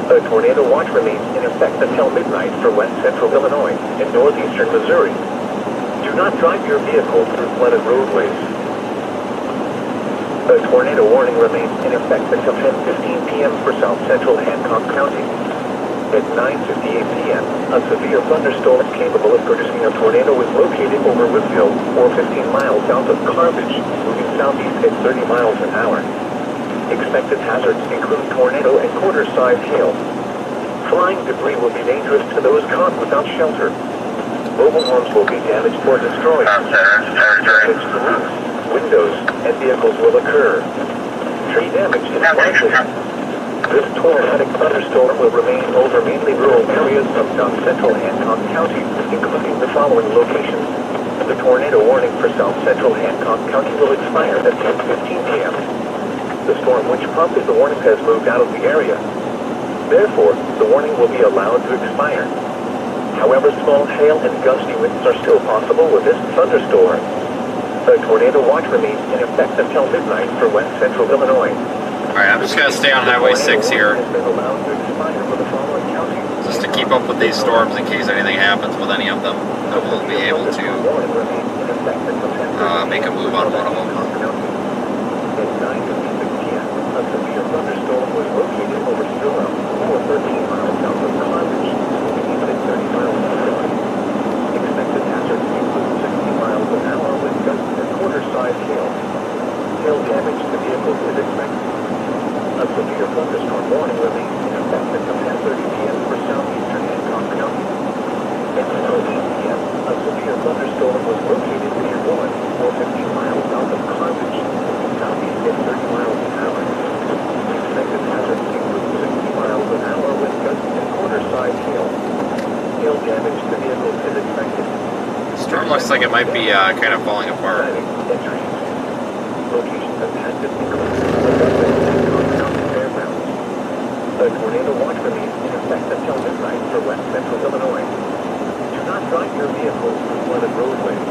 A tornado watch remains in effect until midnight for west central Illinois and northeastern Missouri. Do not drive your vehicle through flooded roadways. The tornado warning remains in effect until 10:15 p.m. for South Central Hancock County. At 9:58 p.m., a severe thunderstorm capable of producing a tornado was located over Whitfield, or 15 miles south of Carthage, moving southeast at 30 miles an hour. Expected hazards include tornado and quarter-sized hail. Flying debris will be dangerous to those caught without shelter. Mobile homes will be damaged or destroyed. Damage to roofs, windows, and vehicles will occur. Tree damage is likely. This tornadic thunderstorm will remain over mainly rural areas of South Central Hancock County, including the following locations. The tornado warning for South Central Hancock County will expire at 10:15 p.m. The storm which prompted the warning has moved out of the area. Therefore, the warning will be allowed to expire. However, small hail and gusty winds are still possible with this thunderstorm. The tornado watch remains in effect until midnight for west central Illinois. Alright, I'm just going to stay on Highway 6 here, just to keep up with these storms in case anything happens with any of them, that we'll be able to make a move on one of them. At 9:56 p.m., a severe thunderstorm was located over Stillwell, or 13 miles south of Carthage, moving at 30 miles an hour. Expected hazards include 60 miles an hour with gusts and quarter-sized hail. Hail damage to vehicles is expected. A severe thunderstorm warning remains in effect until 10:30 p.m. for Southeastern Hancock County. At 12:08 p.m., a severe thunderstorm was located near Warren, or 15 miles south of Carthage, southeast at 30 miles an hour. Expected hazards include 60 miles an hour with gusts and quarter-sized hail. Hail damage to vehicles is expected. The storm looks like it might be kind of falling apart. Locations of hazards include the tornado watch remains in effect until midnight for west central Illinois. Do not drive your vehicles through flooded roadways.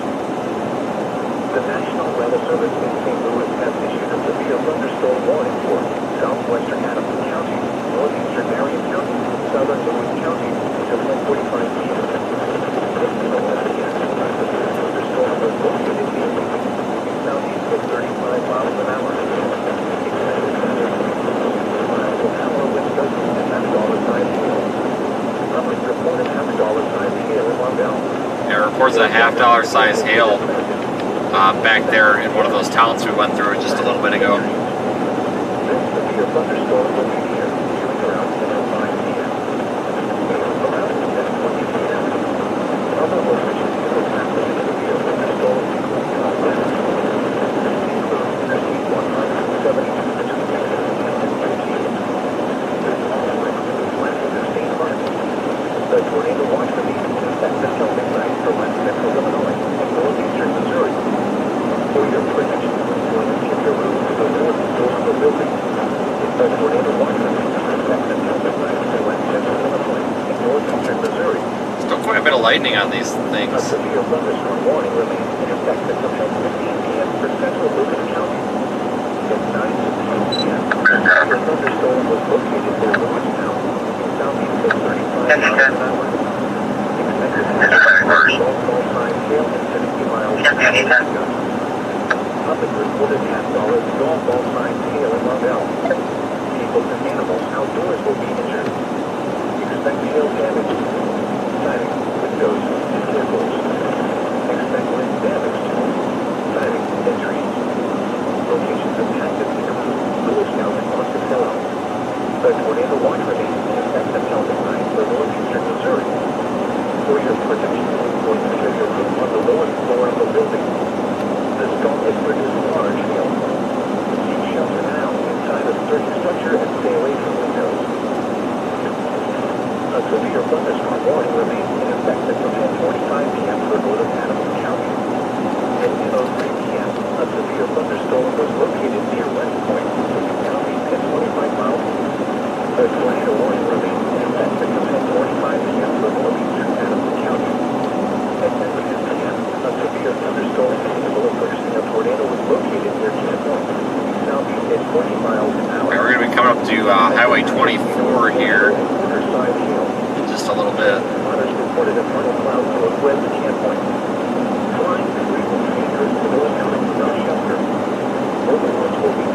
The National Weather Service in St. Louis has issued a severe thunderstorm warning for southwestern Adams County, northeastern Marion County, southern Lewis County until 10:45 p.m. At 11 p.m., a severe thunderstorm was located near Lincoln, moving southeast at 35 miles an hour. Expected hazards include 60 miles an hour with gusts and half-dollar-sized hail. Public reported half-dollar-sized hail in Londell. It reports a $half size hail back there in one of those towns we went through just a little bit ago. This severe thunderstorm will be here during around 10:05 p.m. Around 10:20 p.m. Other locations that will happen in a severe thunderstorm include Colorado. Include Interstate 172 between Texas and Eugene. This also includes west of State Park. The tornado watch remains in effect until midnight for west central Illinois and northeastern Missouri. For your protection, please keep your room to the north door of the building. The tornado watch remains in effect until midnight for west central Illinois and northeastern Missouri. Still quite a bit of lightning on these A things. severe thunderstorm warning remains in effect until 10:15 p.m. for central Lucas County. At 9:15 p.m., the thunderstorm was located near Lewistown, in southeast at 35 miles an hour. Expected hazards small-sized hail and 60 miles an hour. Public reported half-dollar golf ball-sized hail in Londell. People and animals outdoors will be injured. Expect hail damage to siding, windows, and vehicles. Expect wind damage to siding and trees. Locations impacted include Lewistown and Monticello. The tornado watch remains in effect until midnight for northeastern Missouri. For your protection, please secure your room on the lowest floor of the building. The storm has produced large hail. Seek shelter now inside a sturdy structure and stay away from windows. A severe thunderstorm warning remains in effect until 10:45 p.m. for northern Adams County. At 10:03 p.m., a severe thunderstorm was located near West Point, moving southeast at 25 miles. The tornado warning remains in effect until 10:45 p.m. for northeastern Adams County. At 10:10 p.m., a severe thunderstorm capable of producing a tornado was located near Camp Point, moving southeast at 40 miles an hour. Alright, we're going to be coming up to Highway 24 here Quarter-sized hail. in just a little bit. Others reported a funnel cloud northwest of Camp Point. Flying debris will be dangerous to those coming without shelter. Mobile homes will be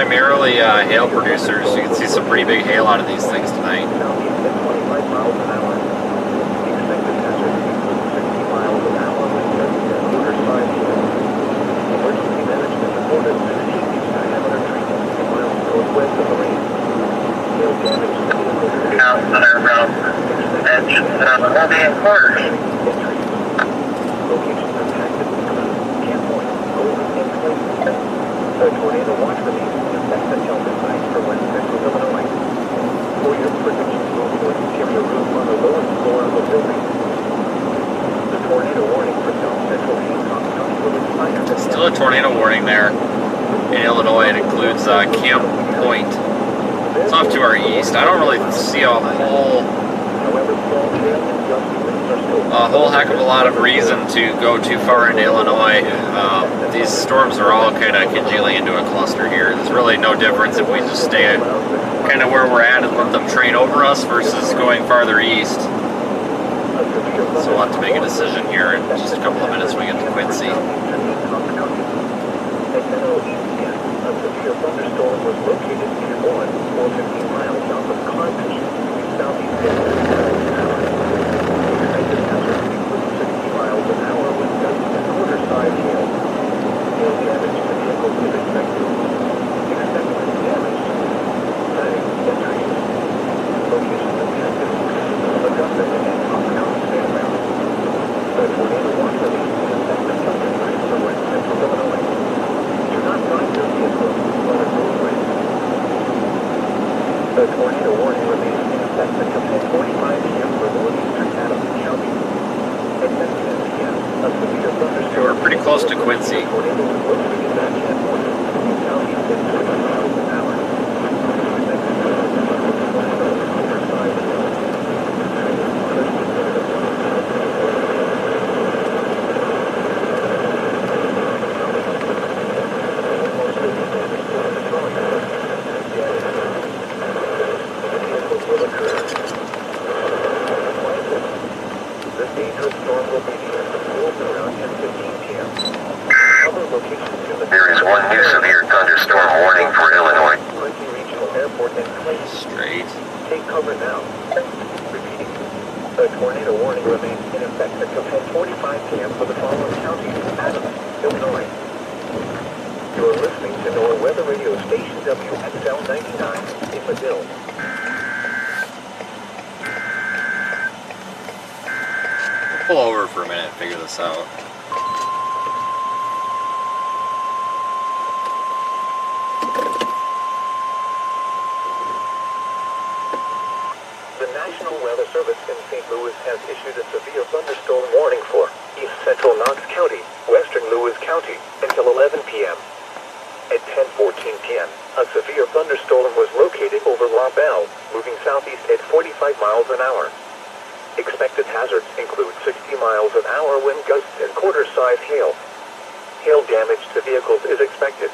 primarily hail producers. You can see some pretty big hail out of these things tonight. Southeast at 25 miles an hour. Expected hazard includes 60 miles an hour with gusts and quarter-size hail. Emergency management reported 16-inch diameter trees 60 miles northwest of the range. Hail damage to vehicles is Now, center from edge, will be in quarters. Locations impacted include Camp Point, Golden, and Clayton. The tornado watch remains in effect until midnight for West Central Illinois. For your protection, move to an interior room on the lowest floor of the building. The tornado warning for South Central Hancock County will expire. Still a tornado warning there in Illinois. It includes Camp Point. It's off to our east. I don't really see a whole heck of a lot of reason to go too far into Illinois. These storms are all kind of congealing into a cluster here. There's really no difference if we just stay kind of where we're at and let them train over us versus going farther east. So we'll have to make a decision here in just a couple of minutes when we get to Quincy. At 10:08 p.m., a severe thunderstorm was located near 1 or 15 miles south of Carthage, southeastern. Expected hazard includes 60 miles an hour with gusts and quarter-size hail. Hail damage to vehicles is expected. Expect wind damage. Planning and trees. Locations impacted include Augusta and Hancock County Fairgrounds. The tornado watch remains in effect until midnight for West Central Illinois. Do not drive your vehicle on a roadway. The tornado warning remains in effect until 10:45 p.m. for Northeastern Adams County. At 10:10 p.m., a severe thunderstorm. We're pretty close to Quincy. Tornado was located at Camp Point, southeast at 20 miles an hour. Expected hazard oversized hail. This dangerous storm will be near Bloomfield around 10:15 p.m. Other locations in the There is one new severe thunderstorm warning for Illinois. Quincy Regional Airport and Clayton. Straight. Take cover now. Repeating. The tornado warning remains in effect until 10:45 p.m. for the following counties: Adams, Illinois. You are listening to NOAA Weather Radio Station WXL 99 in Madill. Pull over for a minute and figure this out. The National Weather Service in St. Louis has issued a severe thunderstorm warning for East Central Knox County, Western Lewis County, until 11 p.m. At 10:14 p.m., a severe thunderstorm was located over La Belle, moving southeast at 45 miles an hour. Expected hazards include 60 miles an hour wind gusts and quarter-size hail. Hail damage to vehicles is expected.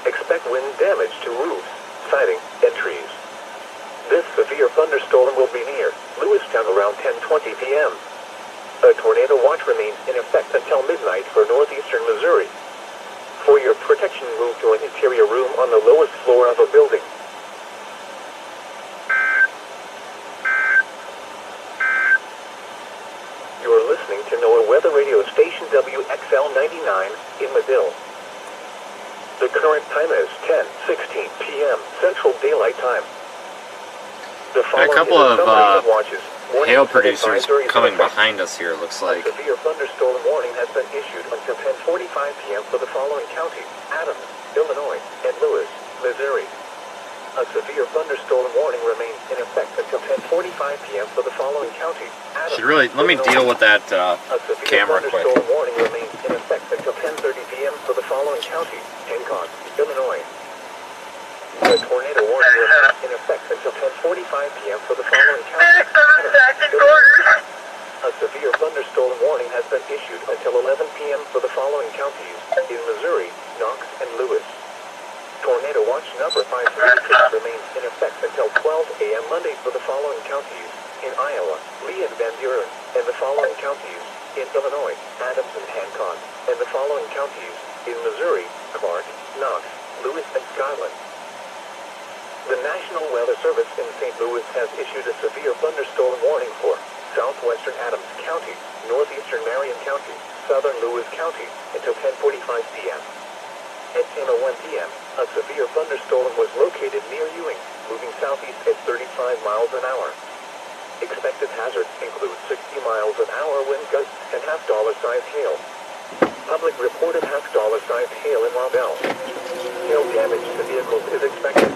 Expect wind damage to roofs, siding, and trees. This severe thunderstorm will be near Lewistown around 10:20 p.m. A tornado watch remains in effect until midnight for northeastern Missouri. For your protection, move to an interior room on the lowest floor of a building. You are listening to NOAA Weather Radio Station WXL 99 in Madill. The current time is 10:16 p.m. Central Daylight Time. The A couple of watches. hail producers coming behind us here, it looks like. A severe thunderstorm warning has been issued until 10:45 p.m. for the following counties: Adams, Illinois, and Lewis, Missouri. A severe thunderstorm warning remains in effect until 10:45 p.m. for the following counties: Adams, Should really, let me deal with that a severe camera quick. thunderstorm warning remains in effect until 10:30 p.m. for the following counties: Hancock, Illinois. The tornado warning remains in effect until 10:45 p.m. for the following counties: Adams, Illinois. A severe thunderstorm warning has been issued until 11 p.m. for the following counties: in Missouri, Knox, and Lewis. Tornado watch number 536 remains in effect until 12 a.m. Monday for the following counties: in Iowa, Lee and Van Buren, and the following counties: in Illinois, Adams and Hancock, and the following counties: in Missouri, Clark, Knox, Lewis, and Scotland. Weather Service in St. Louis has issued a severe thunderstorm warning for southwestern Adams County, northeastern Marion County, southern Lewis County until 10:45 p.m. At 10:01 p.m., a severe thunderstorm was located near Ewing, moving southeast at 35 miles an hour. Expected hazards include 60 miles an hour wind gusts and half-dollar-sized hail. Public reported half-dollar-sized hail in Lavelle. Hail damage to vehicles is expected.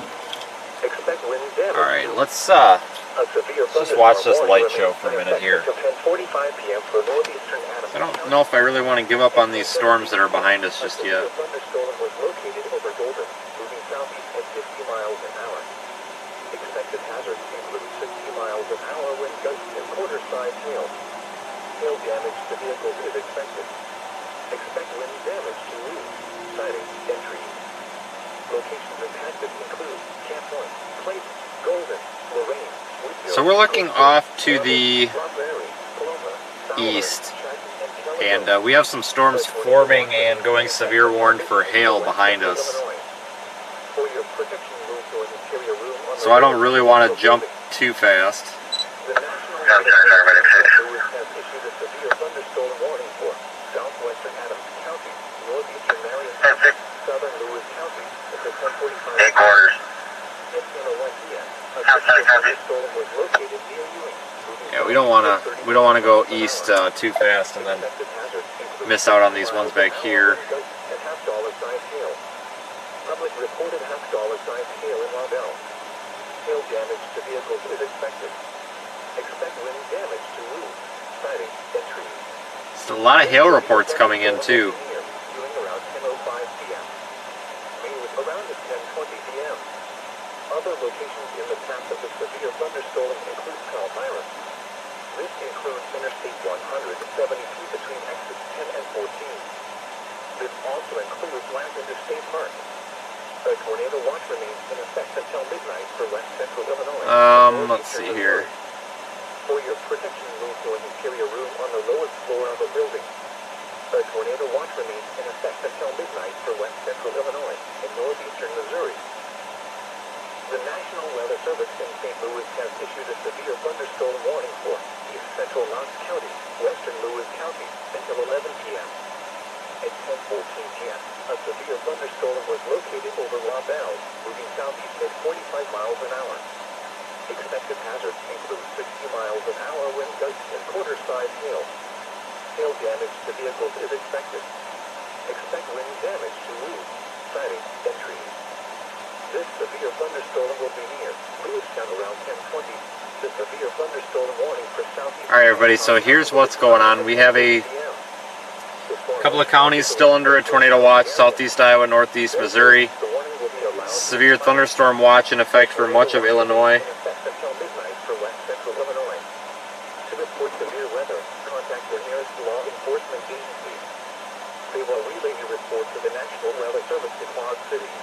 Expect wind damage. All right, let's Just watch this light show for a minute here. I don't know if I really want to give up on these storms that are behind us just yet. Thunderstorm was located over Golden, moving southeast at 50 miles an hour. Expected hazards include 60 miles an hour wind gusts and quarter-sized hail. Hail damage to vehicles is expected. Expect wind damage to roofs, siding, and trees. Locations impacted include Camp Point, Clayton, Golden, Lorraine, Whitfield, So we're looking off to the Rockberry, Paloma, east, Southwest, and we have some storms forming and going severe warned for hail behind us. For your protection, move to an interior room on the So I don't really want to jump too fast. The National Weather Service has issued a severe thunderstorm warning for southwestern Adams County, northeastern Marion County, southern Lewis County until 10:45 Eight quarters. At 10:01 p.m., a severe thunderstorm was located near Ewing. Yeah, we don't want to go east too fast and then miss out on these ones back here. And half-dollar-sized hail. Public reported half-dollar-sized hail in Lavelle. Hail damage to vehicles is expected. Expect wind damage to roofs, siding, and trees. There's a lot of hail reports coming in too. Viewing around 10:05 p.m. News around at 10:20 p.m. Other locations in the path of the severe thunderstorm include Palmyra. This includes Interstate 173 between exits 10 and 14. This also includes Lavender State Park. A tornado watch remains in effect until midnight for west central Illinois. Let's see here. For your protection, move to an interior room on the lowest floor of a building. A tornado watch remains in effect until midnight for west central Illinois and northeastern Missouri. The National Weather Service in St. Louis has issued a severe thunderstorm warning for east central Knox County, western Lewis County until 11 p.m. At 10:14 p.m., a severe thunderstorm was located over Lavelle, moving southeast at 45 miles an hour. Expected hazards include 60 miles an hour wind gusts and quarter-sized hail. Hail damage to vehicles is expected. Expect wind damage to roofs, siding, and trees. This severe thunderstorm will be near Lewistown around 10:20. The severe thunderstorm warning for southeast. All right, everybody. So here's what's going on. We have a couple of counties still under a tornado watch: Southeast Iowa, Northeast Missouri. Severe thunderstorm watch in effect for much of Illinois. Until midnight for west central Illinois. To report severe weather, contact your nearest law enforcement agency. They will relay your report to the National Weather Service in Quad Cities.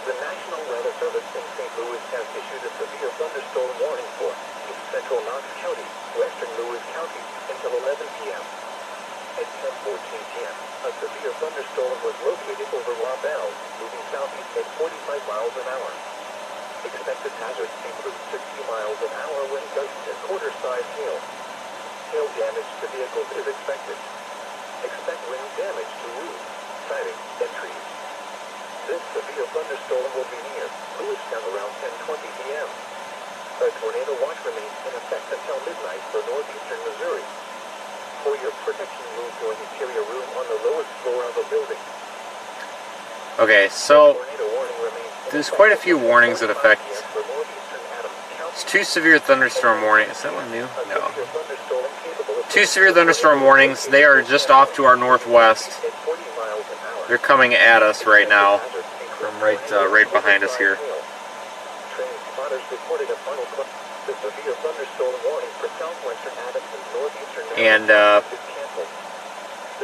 The National Weather Service in St. Louis has issued a severe thunderstorm warning for east central Knox County, western Lewis County until 11 p.m. At 10:14 p.m., a severe thunderstorm was located over Lavelle, moving southeast at 45 miles an hour. Expected hazards include 60 miles an hour wind gusts and quarter-sized hail. Hail damage to vehicles is expected. Expect wind damage to roofs, siding, and trees. This severe thunderstorm will be near Lewistown around 10:20 p.m. A tornado watch remains in effect until midnight for northeastern Missouri. For your protection, move to an interior room on the lowest floor of a building. Okay, so Tornado warning remains in there's effect quite a few warnings that affect. for northeastern Adams County. It's two severe thunderstorm warnings. Is that one new? A No. severe thunderstorm capable of Two severe thunderstorm warnings. They are just off to our northwest. at 40 miles an hour. They're coming at us right now from right behind us here. Train spotters reported a final the severe thunderstorm warning for southwestern Adams and northeastern And is canceled.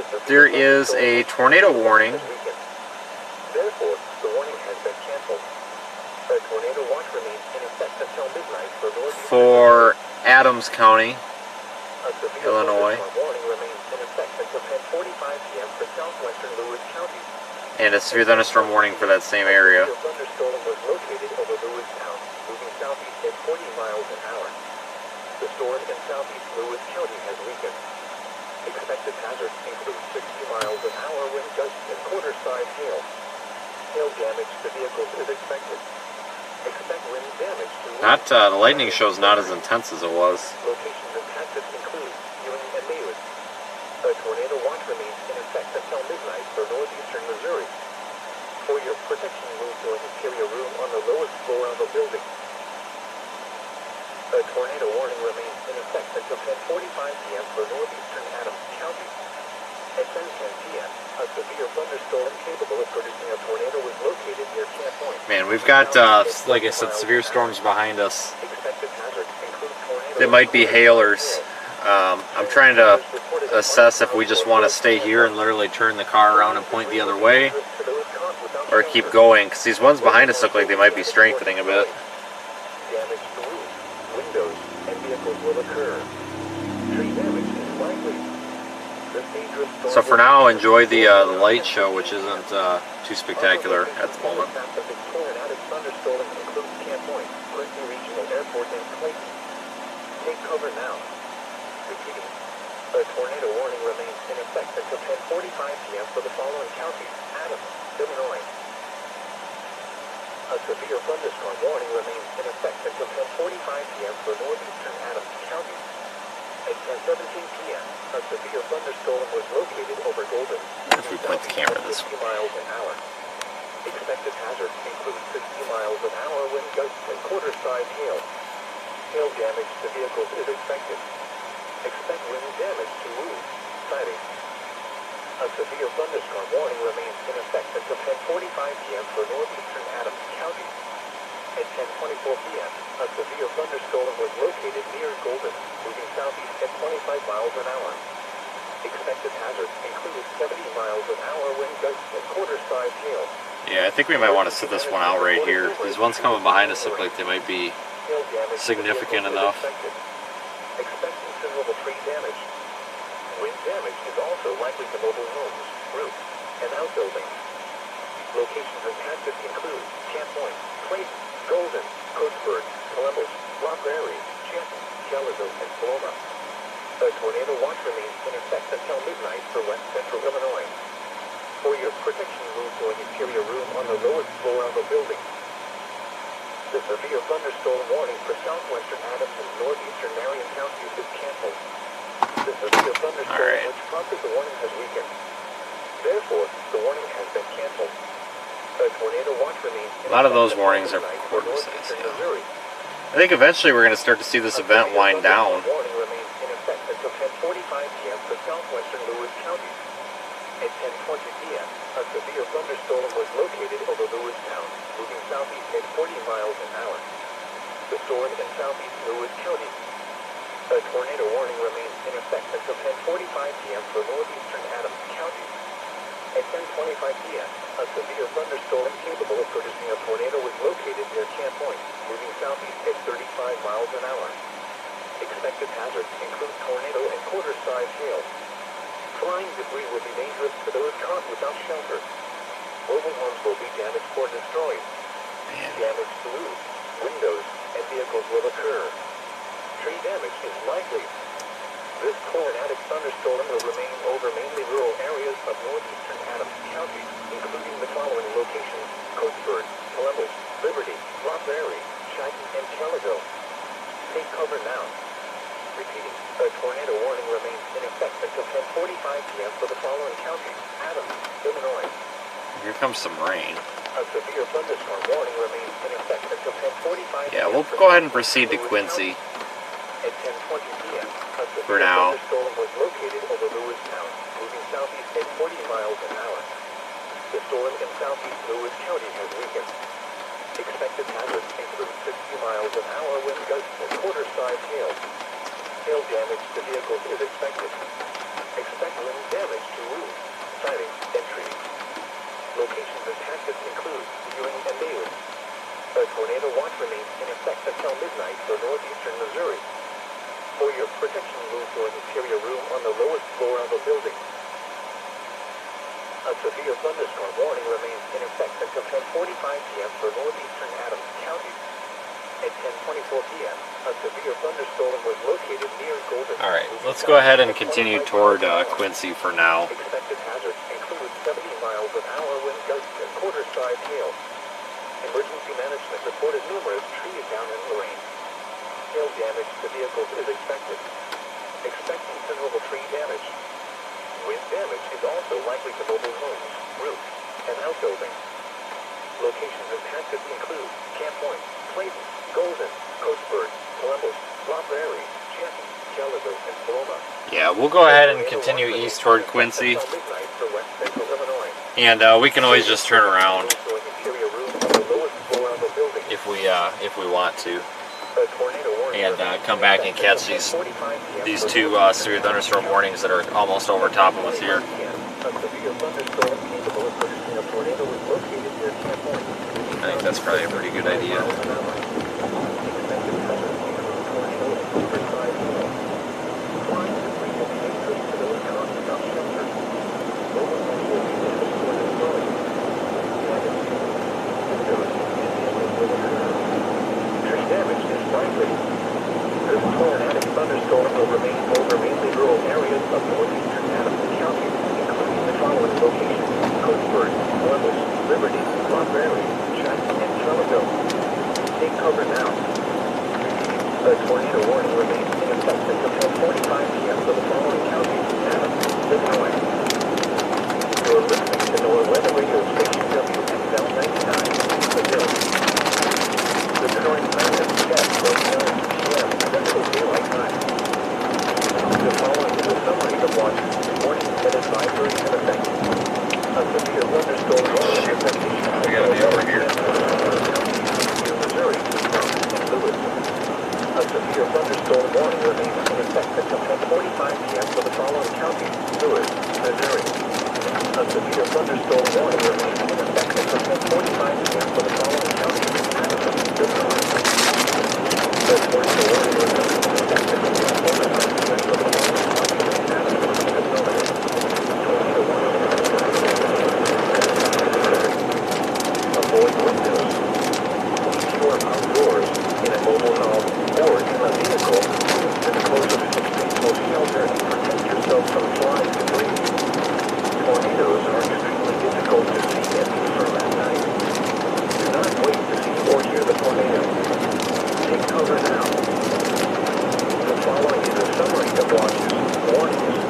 The severe there is a tornado warning this weekend. Therefore, the warning has been canceled. A tornado watch remains in effect until midnight for northeastern for Adams County. A severe Illinois. thunderstorm warning remains in effect until 10:45 p.m. for southwestern Lewis County. And a severe thunderstorm warning for that same area. A thunderstorm was located over Lewistown, moving southeast at 40 miles an hour. The storm in southeast Lewis County has weakened. Expected hazards include 60 miles an hour wind gusts and quarter-size hail. Hail damage to vehicles is expected. Expect wind damage to The lightning show's not as intense as it was. Locations and tactics include Ewing and Maywood. A tornado watch remains in effect until midnight for northeastern Missouri. For your protection, move to an interior room on the lowest floor of a building. A tornado warning remains in effect until 10:45 p.m. for northeastern Adams County. At 10:10 p.m., a severe thunderstorm capable of producing a tornado was located near Camp Point. Man, we've got, like I said, severe storms behind us. Expected hazards include tornadoes. It might be hailers. I'm trying to assess if we just want to stay here and literally turn the car around and point the other way, or keep going, because these ones behind us look like they might be strengthening a bit. Damage to roofs, windows, and vehicles will occur. Tree damage is likely. This dangerous storm So for now, enjoy the light show, which isn't too spectacular at the moment. The tornadic thunderstorm includes Camp Point, Clinton Regional Airport, and Clayton. Take cover now. Repeating. A tornado warning remains in effect until 10:45 p.m. for the following counties: Adams, Illinois. A severe thunderstorm warning remains in effect until 10:45 p.m. for northeastern Adams County. At 10:17 p.m., a severe thunderstorm was located over Golden. If we point the camera this way. 50 miles an hour. Expected hazards include 60 miles an hour wind gusts and quarter-size hail. Hail damage to vehicles is expected. Expect wind damage to roofs, siding. A severe thunderstorm warning remains in effect until 10:45 p.m. for northeastern Adams County. At 10:24 p.m., a severe thunderstorm was located near Golden, moving southeast at 25 miles an hour. Expected hazards include 70 miles an hour wind gusts and quarter-size hail. Yeah, I think we might want to sit this one out right here. These ones coming behind us look like they might be Hail damage significant is enough. expected. Expect considerable tree damage. Wind damage is also likely to mobile homes, roofs, and outbuildings. Locations and tactics include Camp Point, Clayton, Golden, Coatesburg, Columbus, Rock Prairie, Canton, Kellerville, and Paloma. A tornado watch remains in effect until midnight for west central Illinois. For your protection, move to an interior room on the lowest floor of a building. The severe thunderstorm warning for southwestern Adams and northeastern Marion counties is canceled. The severe thunderstorm which prompted the warning has weakened. Therefore, the warning has been canceled. A tornado watch remains in A lot of those effect warnings are overnight for for northeastern yeah. Missouri. I think eventually we're going to start to see this event wind down. The warning remains in effect until 10:45 p.m. for southwestern Lewis County. At 10:20 p.m., a severe thunderstorm was located over Lewistown, moving southeast at 40 miles an hour. The storm in southeast Lewis County. A tornado warning remains in effect until 10:45 p.m. for northeastern Adams County. At 10:25 p.m., a severe thunderstorm capable of producing a tornado was located near Camp Point, moving southeast at 35 miles an hour. Expected hazards include tornado and quarter-size hail. Flying debris will be dangerous to those caught without shelter. Mobile homes will be damaged or destroyed. Damage to roofs, windows, and vehicles will occur. Tree damage is likely. This tornadic thunderstorm will remain over mainly rural areas of northeastern Adams County, including the following locations: Coatesburg, Columbus, Liberty, Rock Prairie, Cheyenne, and Kellerville. Take cover now. Repeating, a tornado warning remains in effect until 10:45 p.m. for the following counties: Adams, Illinois. Here comes some rain. A severe thunderstorm warning remains in effect until 10:45 p.m. Yeah, we'll go ahead and proceed to Quincy. At 10:20 p.m., a severe For now. thunderstorm was located over Lewistown, moving southeast at 40 miles an hour. The storm in southeast Lewis County has weakened. Expected hazards include 60 miles an hour wind gusts and quarter-size hail. Hail damage to vehicles is expected. Expect wind damage to roofs, siding, and trees. Locations and tactics include Ewing and Maywood. A tornado watch remains in effect until midnight for northeastern Missouri. For your protection, move to an interior room on the lowest floor of a building. A severe thunderstorm warning remains in effect until 10:45 p.m. for northeastern Adams County. At 10:24 p.m., a severe thunderstorm was located near Golden. All right, let's go ahead and continue toward Quincy for now. Expected hazards include 70 miles an hour wind gusts and quarter-size hail. Emergency management reported numerous trees down in Lorraine. Hail damage to vehicles is expected. Expect considerable tree damage. Wind damage is also likely to mobile homes, roofs, and outbuildings. Locations impacted include Camp Point, Clayton, Golden, Coatesburg, Columbus, La Prairie, Chesney, Kellerville, and Paloma. Yeah, we'll go ahead and continue east toward Quincy. And we can always just turn around if we want to, and come back and catch these two severe thunderstorm warnings that are almost over top of us here. I think that's probably a pretty good idea. This tornadic thunderstorm will remain over mainly rural areas of northeastern Adams County, including the following locations: Coatesburg, Columbus, Liberty, La Prairie, Chesney, and Kellerville. Take cover now. A tornado warning remains in effect until 10:45 p.m. for the following counties: Adams, Illinois. You're listening to NOAA Weather Radio Station WXL 99, Brazil. The current time is 10:29 p.m. Central Daylight Time. The following is a summary of watches, warnings, and advisories in effect. A severe thunderstorm warning is We gotta be over here. Missouri, St. Louis. A severe thunderstorm warning remains in effect until 10:45 p.m. for the following counties: Lewis, Missouri. A severe thunderstorm warning remains in effect until 10:45 p.m. for the following counties: Madison, Illinois. The tornado warning remains in effect until 10:45 p.m. for the following counties: Madison, Illinois. Tornado warning. Avoid windows. If you are outdoors, in a mobile home, or in a vehicle, used in close proximity will shelter and protect yourself from flying debris. Tornadoes are extremely difficult to see and confirm at night. Do not wait to see or hear the tornado. Take cover now. The following is a summary of watches, warnings.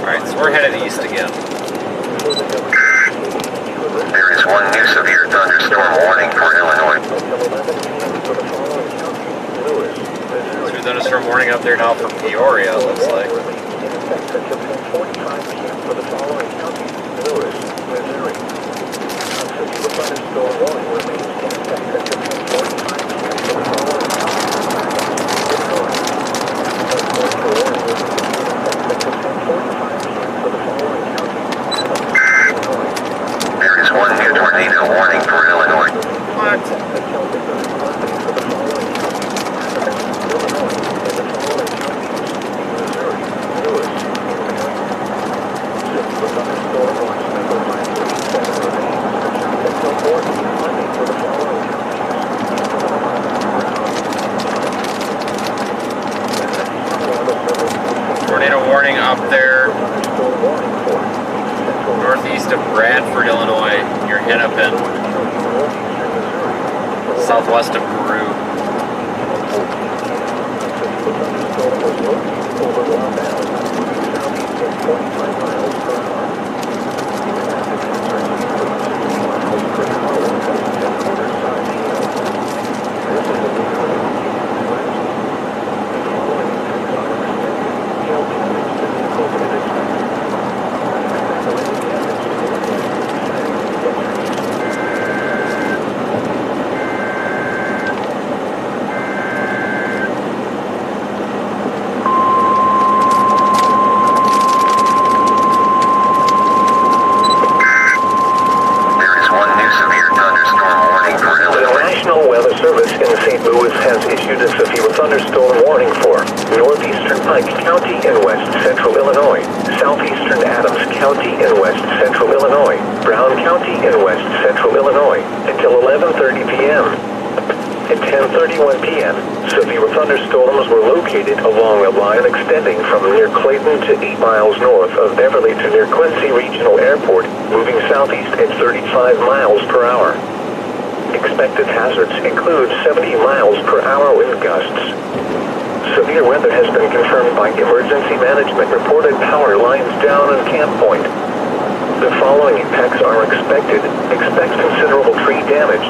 Alright, so we're headed east again. There is one new severe thunderstorm warning for Illinois. Severe thunderstorm warning up there now for Peoria, it looks like. There is one new tornado warning for Illinois. Tornado warning up there, northeast of Bradford, Illinois, near Hennepin, southwest of Peru. St. Louis has issued a severe thunderstorm warning for northeastern Pike County in west central Illinois, Southeastern Adams County in west central Illinois, Brown County in west central Illinois, until 11:30 p.m. At 10:31 p.m., severe thunderstorms were located along a line extending from near Clayton to 8 miles north of Beverly to near Quincy Regional Airport, moving southeast at 35 miles per hour. Expected hazards include 70 miles per hour wind gusts. Severe weather has been confirmed by emergency management reported power lines down and Camp Point. The following impacts are expected. Expect considerable tree damage.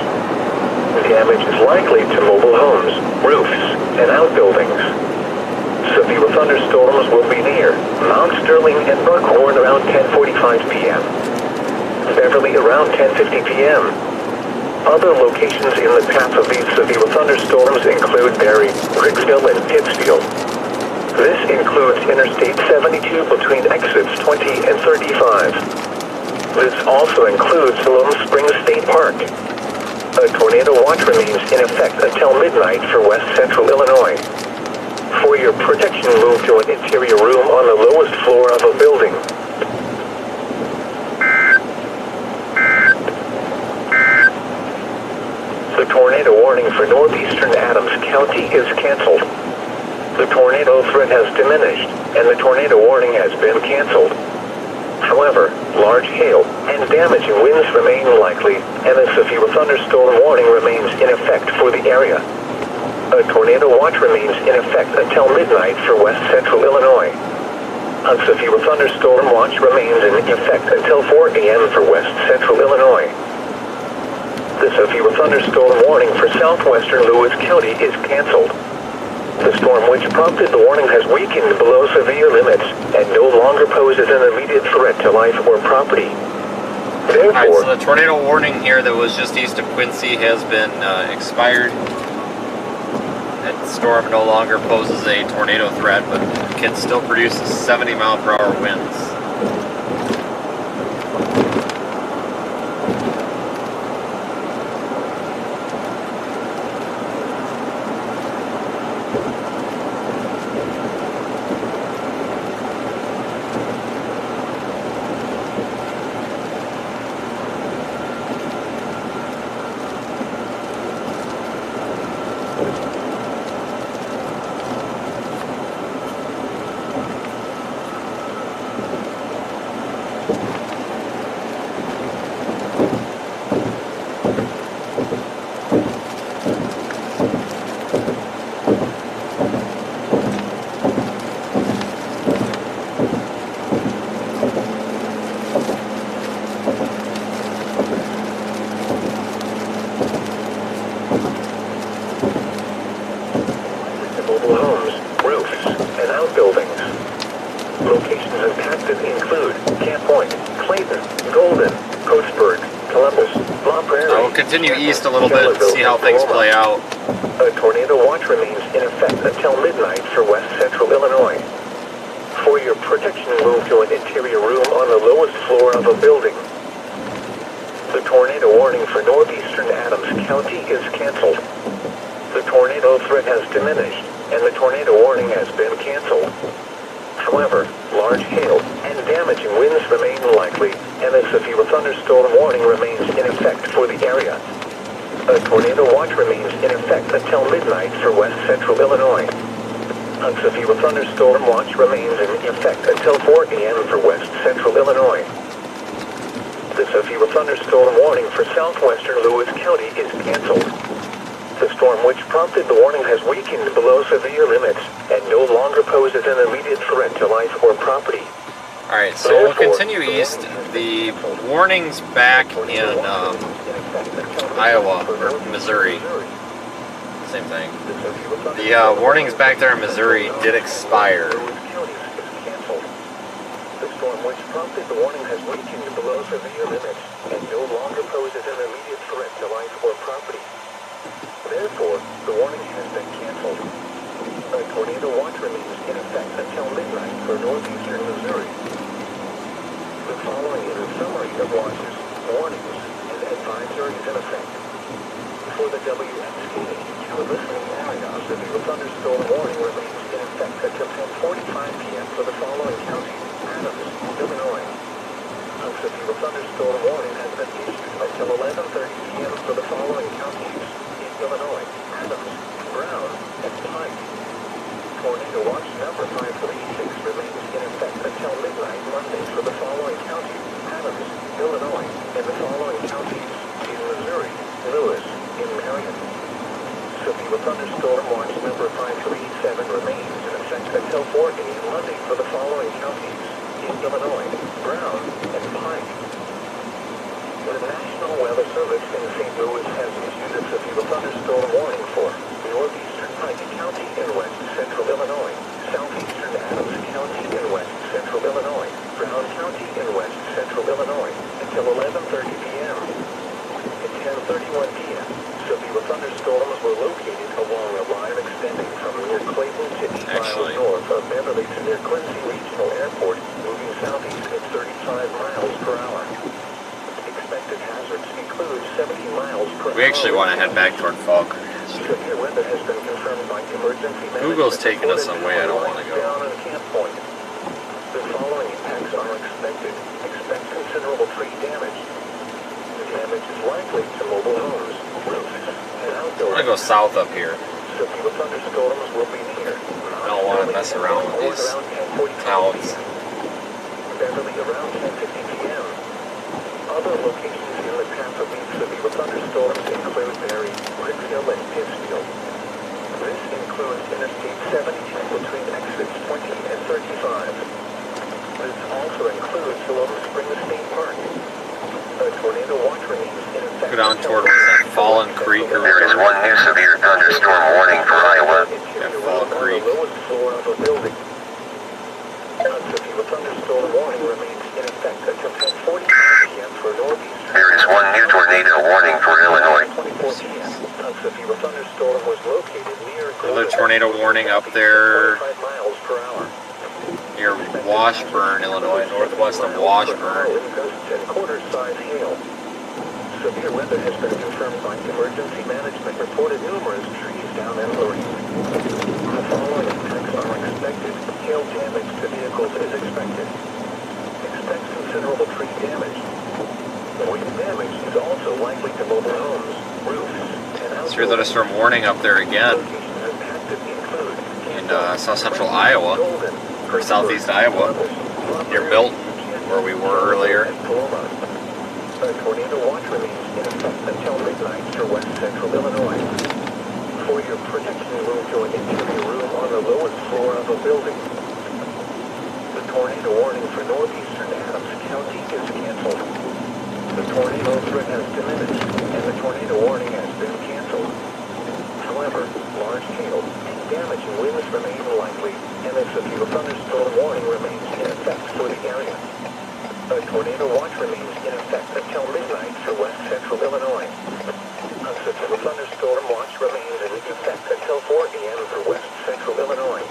Damage is likely to mobile homes, roofs, and outbuildings. Severe thunderstorms will be near Mount Sterling and Buckhorn around 10:45 p.m. Beverly around 10:50 p.m. Other locations in the path of these severe thunderstorms include Berry, Cricksville, and Pittsfield. This includes Interstate 72 between exits 20 and 35. This also includes Siloam Springs State Park. A tornado watch remains in effect until midnight for west central Illinois. For your protection, move to an interior room on the lowest floor of a building. The tornado warning for northeastern Adams County is canceled. The tornado threat has diminished, and the tornado warning has been canceled. However, large hail and damaging winds remain likely, and a severe thunderstorm warning remains in effect for the area. A tornado watch remains in effect until midnight for west central Illinois. A severe thunderstorm watch remains in effect until 4 a.m. for west central Illinois. The severe thunderstorm warning for southwestern Lewis County is canceled. The storm which prompted the warning has weakened below severe limits and no longer poses an immediate threat to life or property. Therefore, Alright, so the tornado warning here that was just east of Quincy has been expired. That storm no longer poses a tornado threat, but can still produce 70 mile per hour winds. Continue east a little bit and see how things play out. A tornado watch remains in effect until midnight for west central Illinois. For your protection, move to an interior room on the lowest floor of a building. The tornado warning for northeastern Adams County is canceled. The tornado threat has diminished, and the tornado warning has been canceled. However, large hail and damaging winds remain likely, and a severe thunderstorm warning remains in effect for the area. A tornado watch remains in effect until midnight for west central Illinois. A severe thunderstorm watch remains in effect until 4 a.m. for west central Illinois. The severe thunderstorm warning for southwestern Lewis County is canceled. The storm which prompted the warning has weakened below severe limits and no longer poses an immediate threat to life or property. Alright, so we'll continue east. The warnings back in Iowa, or Missouri, same thing. The warnings back there in Missouri did expire. The storm which prompted the warning has weakened below severe limits and no longer poses an immediate threat to life or property. Therefore, the warning has been canceled. A tornado watch remains in effect until midnight for northeastern Missouri. The following is a summary of watches, warnings, and advisories in effect. For the WXK, to a listening area, severe thunderstorm warning remains in effect until until 10:45 p.m. for the following counties: Adams, Illinois. Unseasonal thunderstorm warning has been issued until 11:30 p.m. for the following counties: in Illinois, Adams, Brown, and Pike. Tornado watch number 536 remains in effect until midnight Monday for the following counties: Adams, Illinois, and the following counties: in Missouri, Lewis, in Marion. Severe thunderstorm watch number 537 remains in effect until 4 a.m. Monday for the following counties: in Illinois, Brown, and Pike. The National Weather Service in St. Louis has issued a severe thunderstorm warning for Northeastern Pike County in west central Illinois, Southeastern Adams County in west central Illinois, Brown County in west central Illinois until 11:30 p.m. At 10:31 p.m., severe thunderstorms were located along a line extending from near Clayton to 8 miles north of Beverly to near Quincy Regional Airport, moving southeast at 35 miles per hour. Expected hazards include 70 miles per hour. We actually want to head back toward Falkirk. Severe weather has been confirmed by emergency management. Google's taking us some way I don't want to go. Down on Camp Point. The following impacts are expected. Expect considerable tree damage. The damage is likely to mobile homes, roofs, and outdoor. I'm going to go south up here. Severe thunderstorms will be near. I don't want to mess around with these towns. Beverly around 10:50 p.m. Other locations in the path of these severe thunderstorms include Berry, Brickhill, and Pittsfield. This includes Interstate 72 between exits 20 and 35. This also includes Silver Spring State Park. A tornado watch remains in effect. Go down toward that Fallen Creek or There is one new severe thunderstorm warning for Iowa. Yeah, Fall Creek. On the lowest floor of a building. A severe thunderstorm warning remains in effect until 10:45 p.m. for Northeastern. There is one new tornado warning for Illinois. 24 p.m. A severe thunderstorm was located near Another tornado warning up there 25 miles per hour. near Washburn, Illinois, northwest of Washburn. And quarter-size hail. Severe weather has been confirmed by emergency management. Reported numerous trees down in Lorraine. The following impacts are expected. Hail damage to vehicles is expected. Expect considerable tree damage. Wind damage is also likely to mobile homes, roofs, and outdoors. Severe thunderstorm warning up there again Locations impacted include in south central Iowa, Golden, or southeast Iowa, near Milton, where we were earlier. A tornado watch remains in effect until midnight for west central Illinois. For your protection, move to an interior room on the lowest floor of a building. The tornado warning for northeastern Adams County is canceled. The tornado threat has diminished, and the tornado warning has been canceled. However, large hail and damaging winds remain likely, and a severe thunderstorm warning remains in effect for the area. A tornado watch remains in effect until midnight for west central Illinois. A severe thunderstorm watch remains in effect until 4 a.m. for west central Illinois.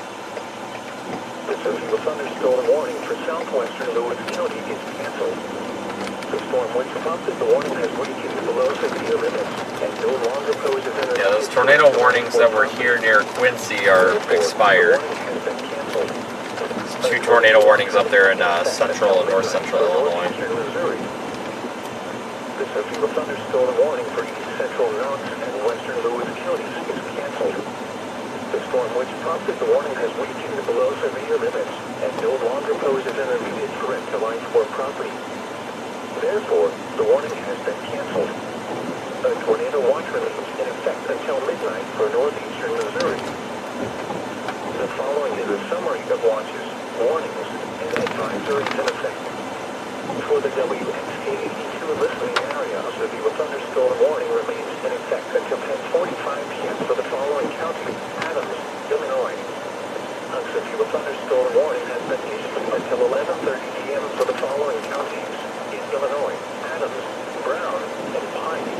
The severe thunderstorm warning for southwestern Lewis County is canceled. The storm which prompted the warning has weakened below severe limits and no longer poses an Yeah, those tornado warnings that were here near Quincy are expired. The warning has been canceled. Two tornado warnings up there in central and north central Illinois. Missouri. The severe thunderstorm warning for east central Knox and western Lewis counties is canceled. The storm which prompted the warning has weakened below severe limits and no longer poses an immediate threat to life or property. Therefore, the warning has been canceled. A tornado watch remains in effect until midnight for northeastern Missouri. The following is a summary of watches, warnings, and advisories in effect. For the WXK-82 listening area, a severe thunderstorm warning remains in effect until 10:45 p.m. for the following counties: Adams, Illinois. A severe thunderstorm warning has been issued until 11:30 p.m. for the following counties: in Illinois, Adams, Brown, and Pike.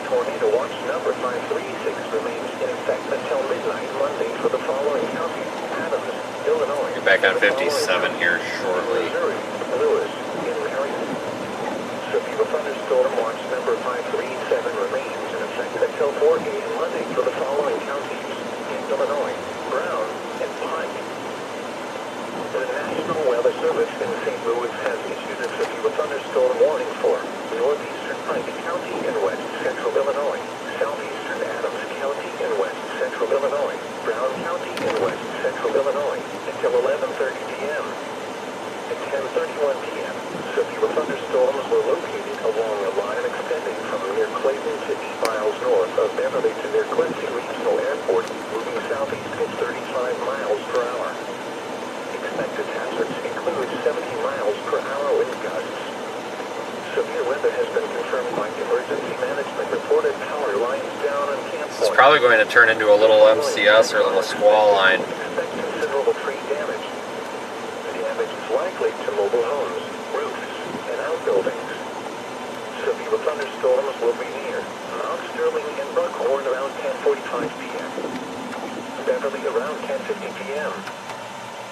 Tornado watch number 536 remains in effect until midnight Monday for the following counties: Adams, Illinois. Get back on 57 here shortly. Missouri, Lewis, and Marion. Severe thunderstorm watch number 537 remains in effect until 4 a.m. Monday for the following counties: in Illinois, Brown, and Pike. severe thunderstorms were located along a line extending from near Clayton to 8 miles north of Beverly to near Quincy Regional Airport, moving southeast at 35 miles per hour. Expected hazards include 70 miles per hour wind gusts. Severe weather has been confirmed by emergency management. Reported power lines down on Camp Point. It's probably going to turn into a little MCS or a little squall line. Expect considerable tree damage. Damage is likely to mobile homes, roofs, and outbuildings. Severe thunderstorms will be near Mount Sterling and Buckhorn around 10:45 p.m. Beverly around 10:50 p.m.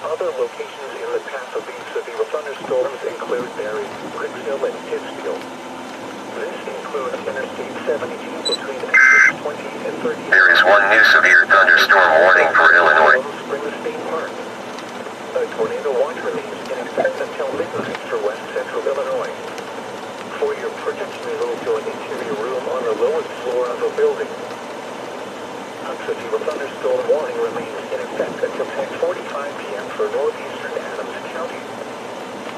Other locations in the path of these severe thunderstorms include Barry, Bricksville, and Pittsfield. This includes Interstate 72 between exits 20 and 30. There is one new severe thunderstorm warning for Illinois. Spring State Park. A tornado watch remains in effect until midnight for west central Illinois. For your protection, move to an interior room on the lowest floor of a building. A severe thunderstorm warning remains in effect until 10:45 p.m. for northeastern Adams County.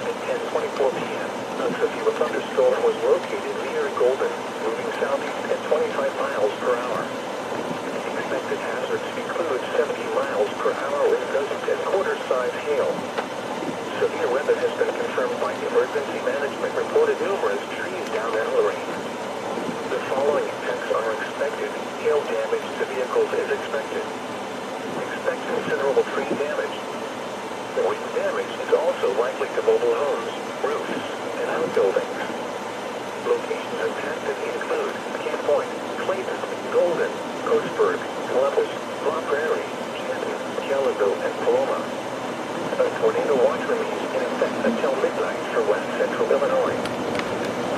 At 10:24 p.m., a severe thunderstorm was located near Golden, moving southeast at 25 miles per hour. Expected hazards include 70 miles per hour wind gusts and quarter-size hail. Severe weather has been confirmed by emergency management. Reported numerous trees down and Lorraine. The following effects are expected. Hail damage to vehicles is expected. Expect considerable tree damage. Wind damage is also likely to mobile homes, roofs, and outbuildings. Locations impacted include Camp Point, Clayton, Golden, Postburg, Columbus, Law Prairie, Canton, Kellerville, and Paloma. A tornado watch remains in effect until midnight for west central Illinois.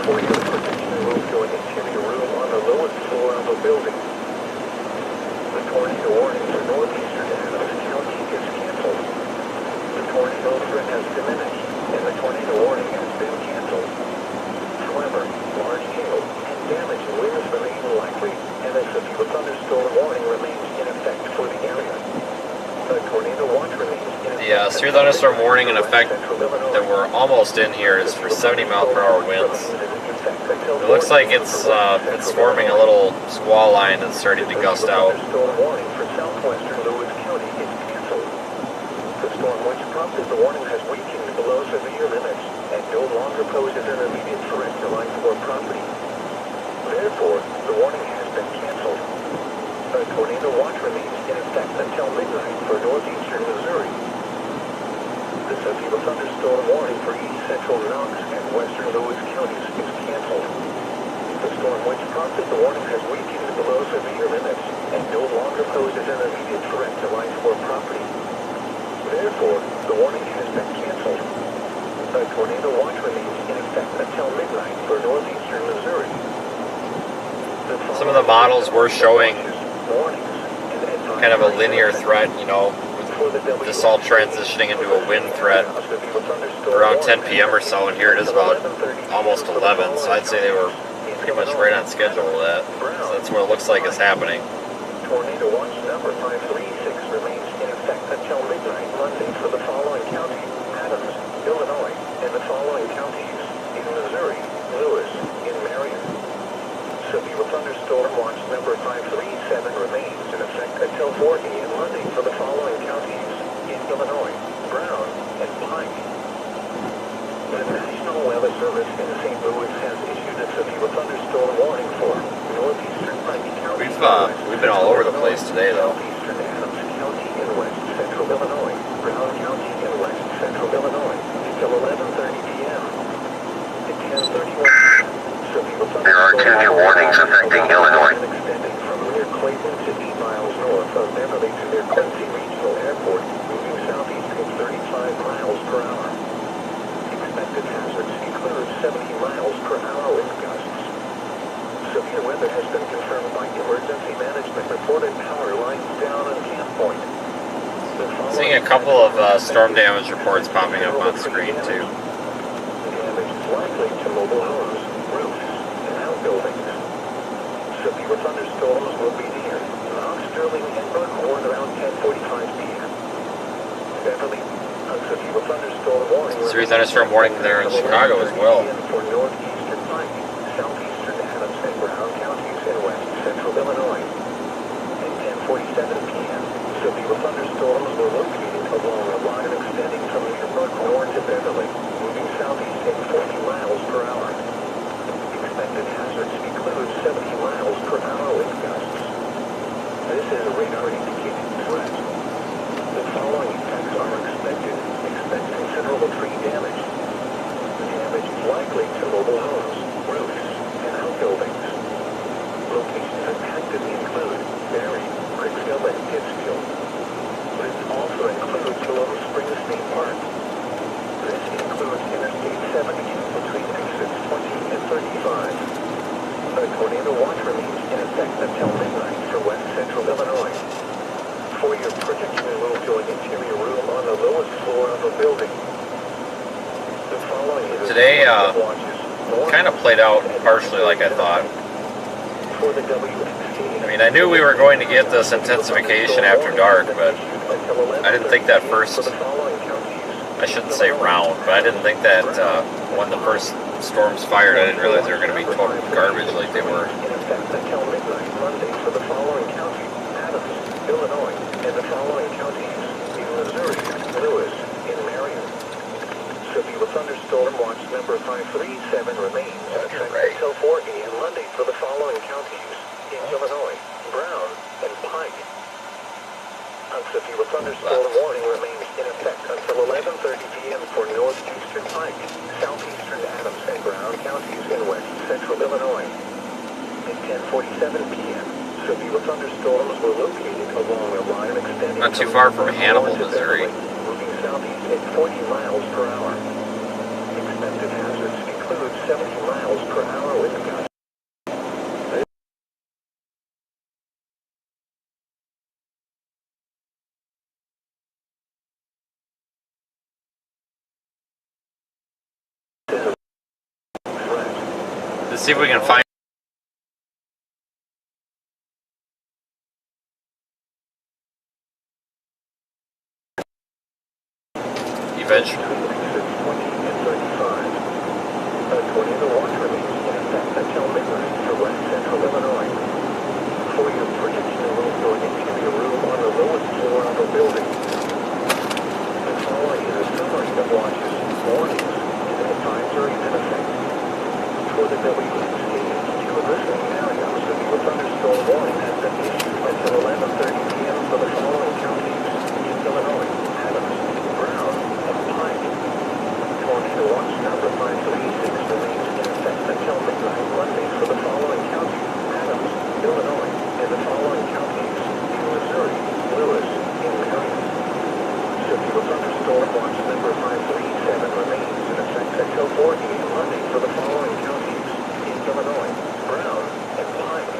For your protection, move to an interior room on the lowest floor of a building. The tornado warning for northeastern Adams County is canceled. The tornado threat has diminished, and the tornado warning has been canceled. However, large hail and damage and winds remain likely, and a severe thunderstorm warning remains in effect for the area. A tornado watch remains in effect. The severe thunderstorm warning in effect that we're almost in here is for 70 mile per hour winds. It looks like it's forming a little squall line and starting to gust out. Storm warning for southwestern Lewis County is canceled. The storm which prompted the warning has weakened below severe limits and no longer poses an immediate threat to life or property. Therefore, the warning has been canceled. A tornado watch remains in effect until midnight for northeastern Missouri. The severe thunderstorm warning for east central Knox and western Lewis counties is canceled. The storm which prompted the warning has weakened below severe limits and no longer poses an immediate threat to life or property. Therefore, the warning has been canceled. A tornado watch remains in effect until midnight for northeastern Missouri. Some of the models were showing kind of a linear threat, you know, with this all transitioning into a wind threat around 10 p.m. or so, and here it is about almost 11, so I'd say they were pretty much right on schedule with that. So that's what it looks like is happening. Tornado watch number 536 remains in effect until midnight Monday for the following counties: Adams, Illinois, and the following counties in Missouri: Lewis, in Marion. Severe thunderstorm watch number 537 remains in effect until 4 p.m. Monday for the following counties in Illinois: Brown and Pike. The National Weather Service in St. Louis has issued a severe thunderstorm warning for northeastern Pike County. We've been all over the place today, though. Southeastern Adams County in west central Illinois, Brown County in west central Illinois, until 11:30 p.m. At 10:31 There are two new warnings affecting Illinois. Extending from near Clayton to 8 miles north of Beverly to near Quincy Regional Airport, moving southeast at 35 miles per hour. Expected hazards include 70 miles per hour wind gusts. Severe weather has been confirmed by emergency management. Reported power lines down on Camp Point. Seeing a couple of storm damage reports popping up on screen, too. Damage is likely to mobile homes, roofs, and outbuildings. Severe thunderstorms will be near Mount Sterling and Buckhorn around 10:45 p.m. Beverly, Unseveral thunderstorm warning. Severe thunderstorm warning there in Chicago as well. For northeastern Pike, southeastern Adams and Brown counties in west central Illinois. At 10:47 p.m., severe thunderstorms were located along a line extending from Meerbrook north to Beverly, moving southeast at 40 miles per hour. Expected hazards include 70 miles per hour wind gusts. This is a radar indicated threat. The following effects are expected. Expect considerable tree damage. Damage likely to mobile homes, roofs, and outbuildings. Locations impacted include Barry, Cricksville, and Pittsfield. This also includes Willow Springs State Park. This includes Interstate 72 between exits 20 and 35. A tornado watch remains in effect until midnight for west central Illinois. For your protection, move to an interior room on the lowest floor of a building. The following is Today, watches. kind of played out partially like I thought. For the WXT. I mean, I knew we were going to get this intensification after dark, but I didn't think that first, I shouldn't say round, but I didn't think that when the first storms fired, I didn't realize they were going to be total garbage like they were. In effect until midnight Monday for the following county: Adams, Illinois, and the following counties: in Missouri, Lewis, and Marion. Severe thunderstorm watch number 537 remains in effect until 4 a.m. Monday for the following counties: in Illinois, Brown, and Pike. Severe thunderstorm warning remains in effect until 11:30 p.m. for northeastern Pike, southeastern Adams and Brown counties in west central Illinois. At 10:47 p.m., severe thunderstorms were located along a line extending Not too far from Hannibal, Missouri. moving southeast at 40 miles per hour. Expected hazards include 70 miles per hour wind gusts. Let's see if we can find. Eventually. A tornado watch remains in effect until midnight for west central Illinois. For your protection, move to an interior room on the lowest floor of a building. The following is a summary of watches, warnings, and advisories in effect. For the WXT, to a listening area, a severe thunderstorm warning has been issued until 11:30 p.m. for the following counties: in Illinois, Adams, Brown, and Pike. Tornado watch number 536 remains in effect until midnight Monday for the following counties: Adams, Illinois, and the following counties: in Missouri, Lewis, and Marion. Severe thunderstorm watch number 537 remains in effect until 4 a.m. Monday for the following counties: in Illinois, Brown, and Pike.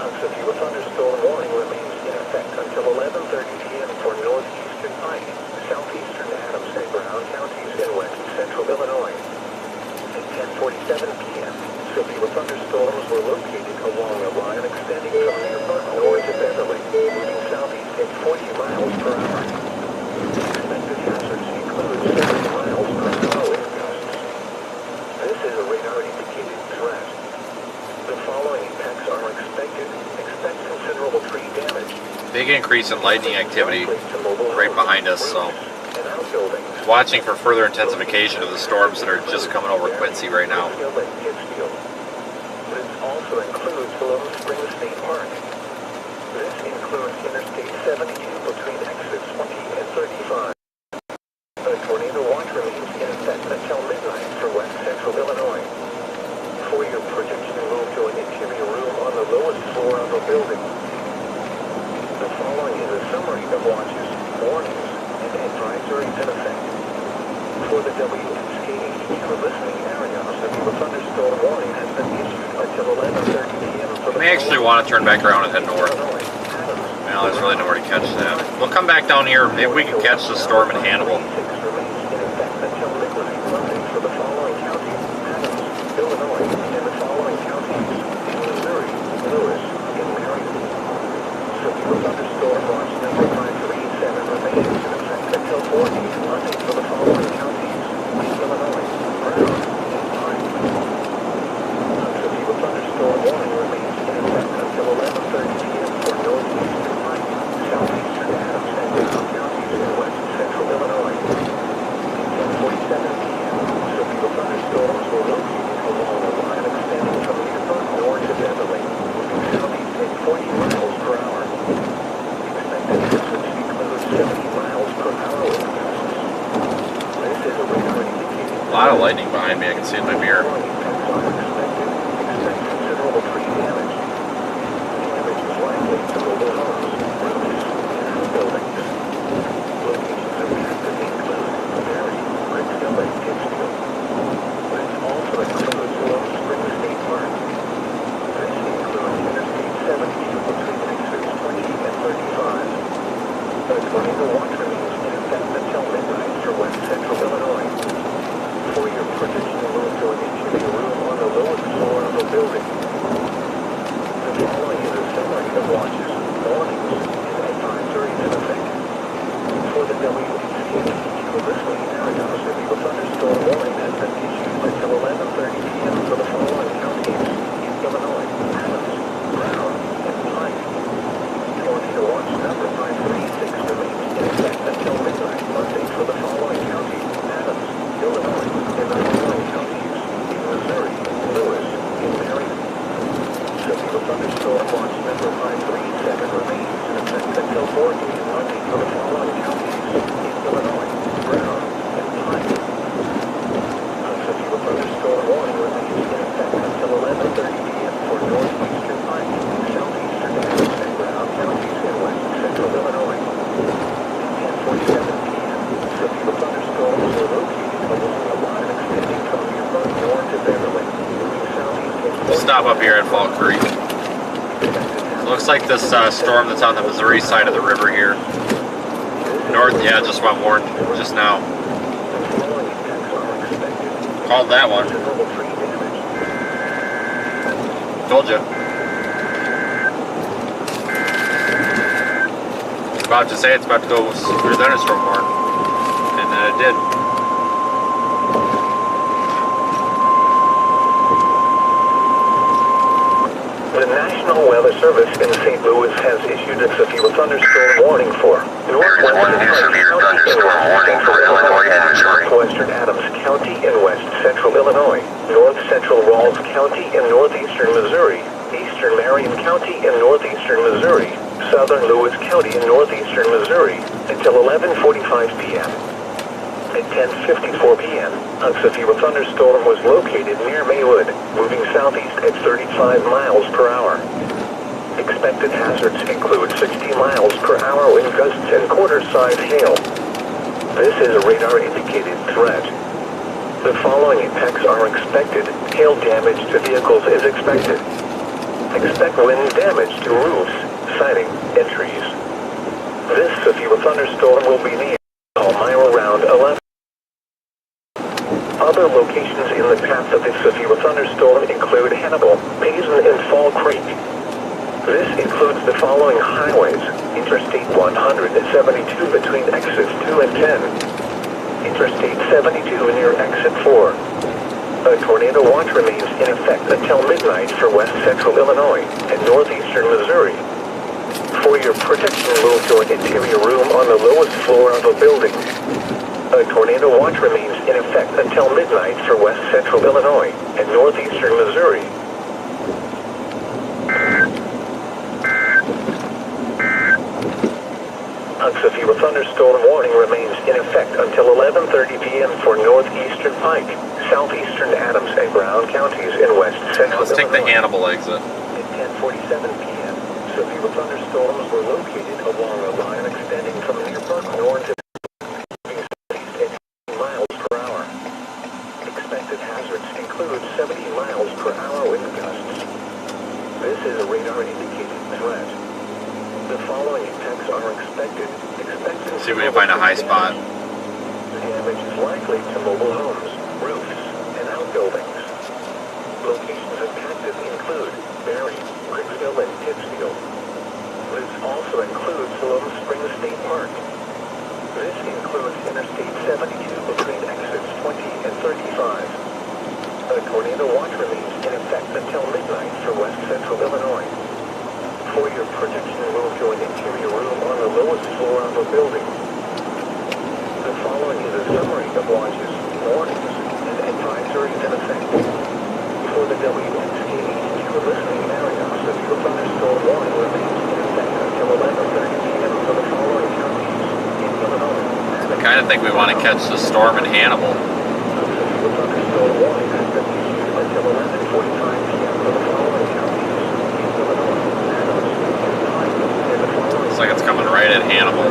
A severe thunderstorm warning remains in effect until 11:30 p.m. for northeastern Pike, southeastern Adams and Brown counties in west central Illinois. At 10:47 p.m., severe thunderstorms were located along a line extending from Meerbrook north to Beverly, moving southeast at 40 miles per hour. Expected hazards include 70 miles per hour wind gusts. This is a radar indicated threat. The following impacts are expected. Expect considerable tree damage. Big increase in lightning activity right behind us, so And outbuildings. watching for further intensification of the storms that are just coming over Quincy right now. This also includes Willow Springs State Park. This includes Interstate 72 between exits 20 and 35. A tornado watch remains in effect until midnight for west central Illinois. For your protection, move to an interior room on the lowest floor of a building. The following is a summary of watches, warnings, and advisories in effect. For the WXK to a listening area, a severe thunderstorm warning has been issued until 11:30 p.m. for the We actually want to turn back around and head north. Illinois, Adams, Well, there's really nowhere to catch that. We'll come back down here. Maybe we can catch the storm in Hannibal. remains in effect until midnight Monday for the following counties: Adams, Illinois, and the following counties: in Missouri, Lewis, and Marion. Severe thunderstorm watch number 537 remains in effect until 4 A lot of lightning behind me, I can see in my mirror. Considerable tree damage. Damage is likely to mobile homes, roofs, and buildings. Locations impacted include Barry, Brickhill, and Pittsfield. This also includes Lone Spring State Park. This includes Interstate 72 between exits 20 and 35. The tornado watch remains in effect until midnight for west central Illinois. For your protection, move to an interior room on the lowest floor of the building. The following is a summary of watches, warnings, and advisories in effect. For the WHCQ listening area, a severe thunderstorm warning has been issued until 11:30 p.m. for the following counties in Illinois: Adams, Brown, and Pike. Tornado watch number 536 remains in effect until midnight Monday for the following counties: Adams, Illinois, and the following counties in Missouri, Lewis, and Marion. Severe thunderstorm watch number 537 remains in effect until 4 p.m. Monday for the following counties in Illinois, Brown, and Pike. A severe thunderstorm warning remains in effect until 11:30 p.m. for Northeastern Pike, Southeastern Adams, and Brown counties in west central Illinois. At 10:47 p.m., severe thunderstorms are located along a line extending from Dearborn north to Beverly, moving southeast. Stop up here at Fall Creek. Looks like this storm that's on the Missouri side of the river here. North, yeah, just got warned just now. Called that one. Told you. About to say it's about to go through thunderstorm warn, and then it did. The National Weather Service in St. Louis has issued a severe thunderstorm warning for Northwestern Adams County in west central Illinois, north central Rawls County in northeastern Missouri, eastern Marion County in northeastern Missouri, southern Lewis County in northeastern Missouri until 11:45 p.m. At 10:54 p.m., a severe thunderstorm was located near Maywood, moving southeast at 35 miles per hour. Expected hazards include 60 miles per hour wind gusts and quarter-size hail. This is a radar-indicated threat. The following impacts are expected. Hail damage to vehicles is expected. Expect wind damage to roofs, siding, and trees. This severe thunderstorm will be near Elmira around 11. Other locations in the path of this severe thunderstorm include Hannibal, Payson, and Fall Creek. This includes the following highways: Interstate 172 between exits 2 and 10, Interstate 72 near exit 4. A tornado watch remains in effect until midnight for west central Illinois and northeastern Missouri. For your protection, move to an interior room on the lowest floor of a building. A tornado watch remains in effect until midnight for west central Illinois and northeastern Missouri. A severe thunderstorm warning remains in effect until 11:30 p.m. for northeastern Pike, southeastern Adams, and Brown counties in west central Let's take the Hannibal exit. At 10:47 p.m., severe thunderstorms were located along a line extending from near Park North to miles per hour. Expected hazards include 70 miles per hour wind gusts. This is a radar-indicated threat. The following impacts are expected. See if we can find a high spot. Damage is likely to mobile homes, roofs, and outbuildings. Locations impacted include Barry, Brickhill, and Pittsfield. This also includes Lone Spring State Park. This includes Interstate 72 between exits 20 and 35. A tornado watch remains in effect until midnight for west central Illinois. For your protection, move to an interior room on the lowest floor of a building. The following is a summary of watches, warnings, and advisories in effect. For the WHCQ listening area, severe thunderstorm warning remains in effect until 11:30 p.m. for the following counties in Illinois. I kind of think we want to catch the storm in Hannibal. severe thunderstorm warning has been issued until 11:45 p.m. for the following counties: East Illinois, Adams, Pike, and the following. Looks like it's coming right at Hannibal.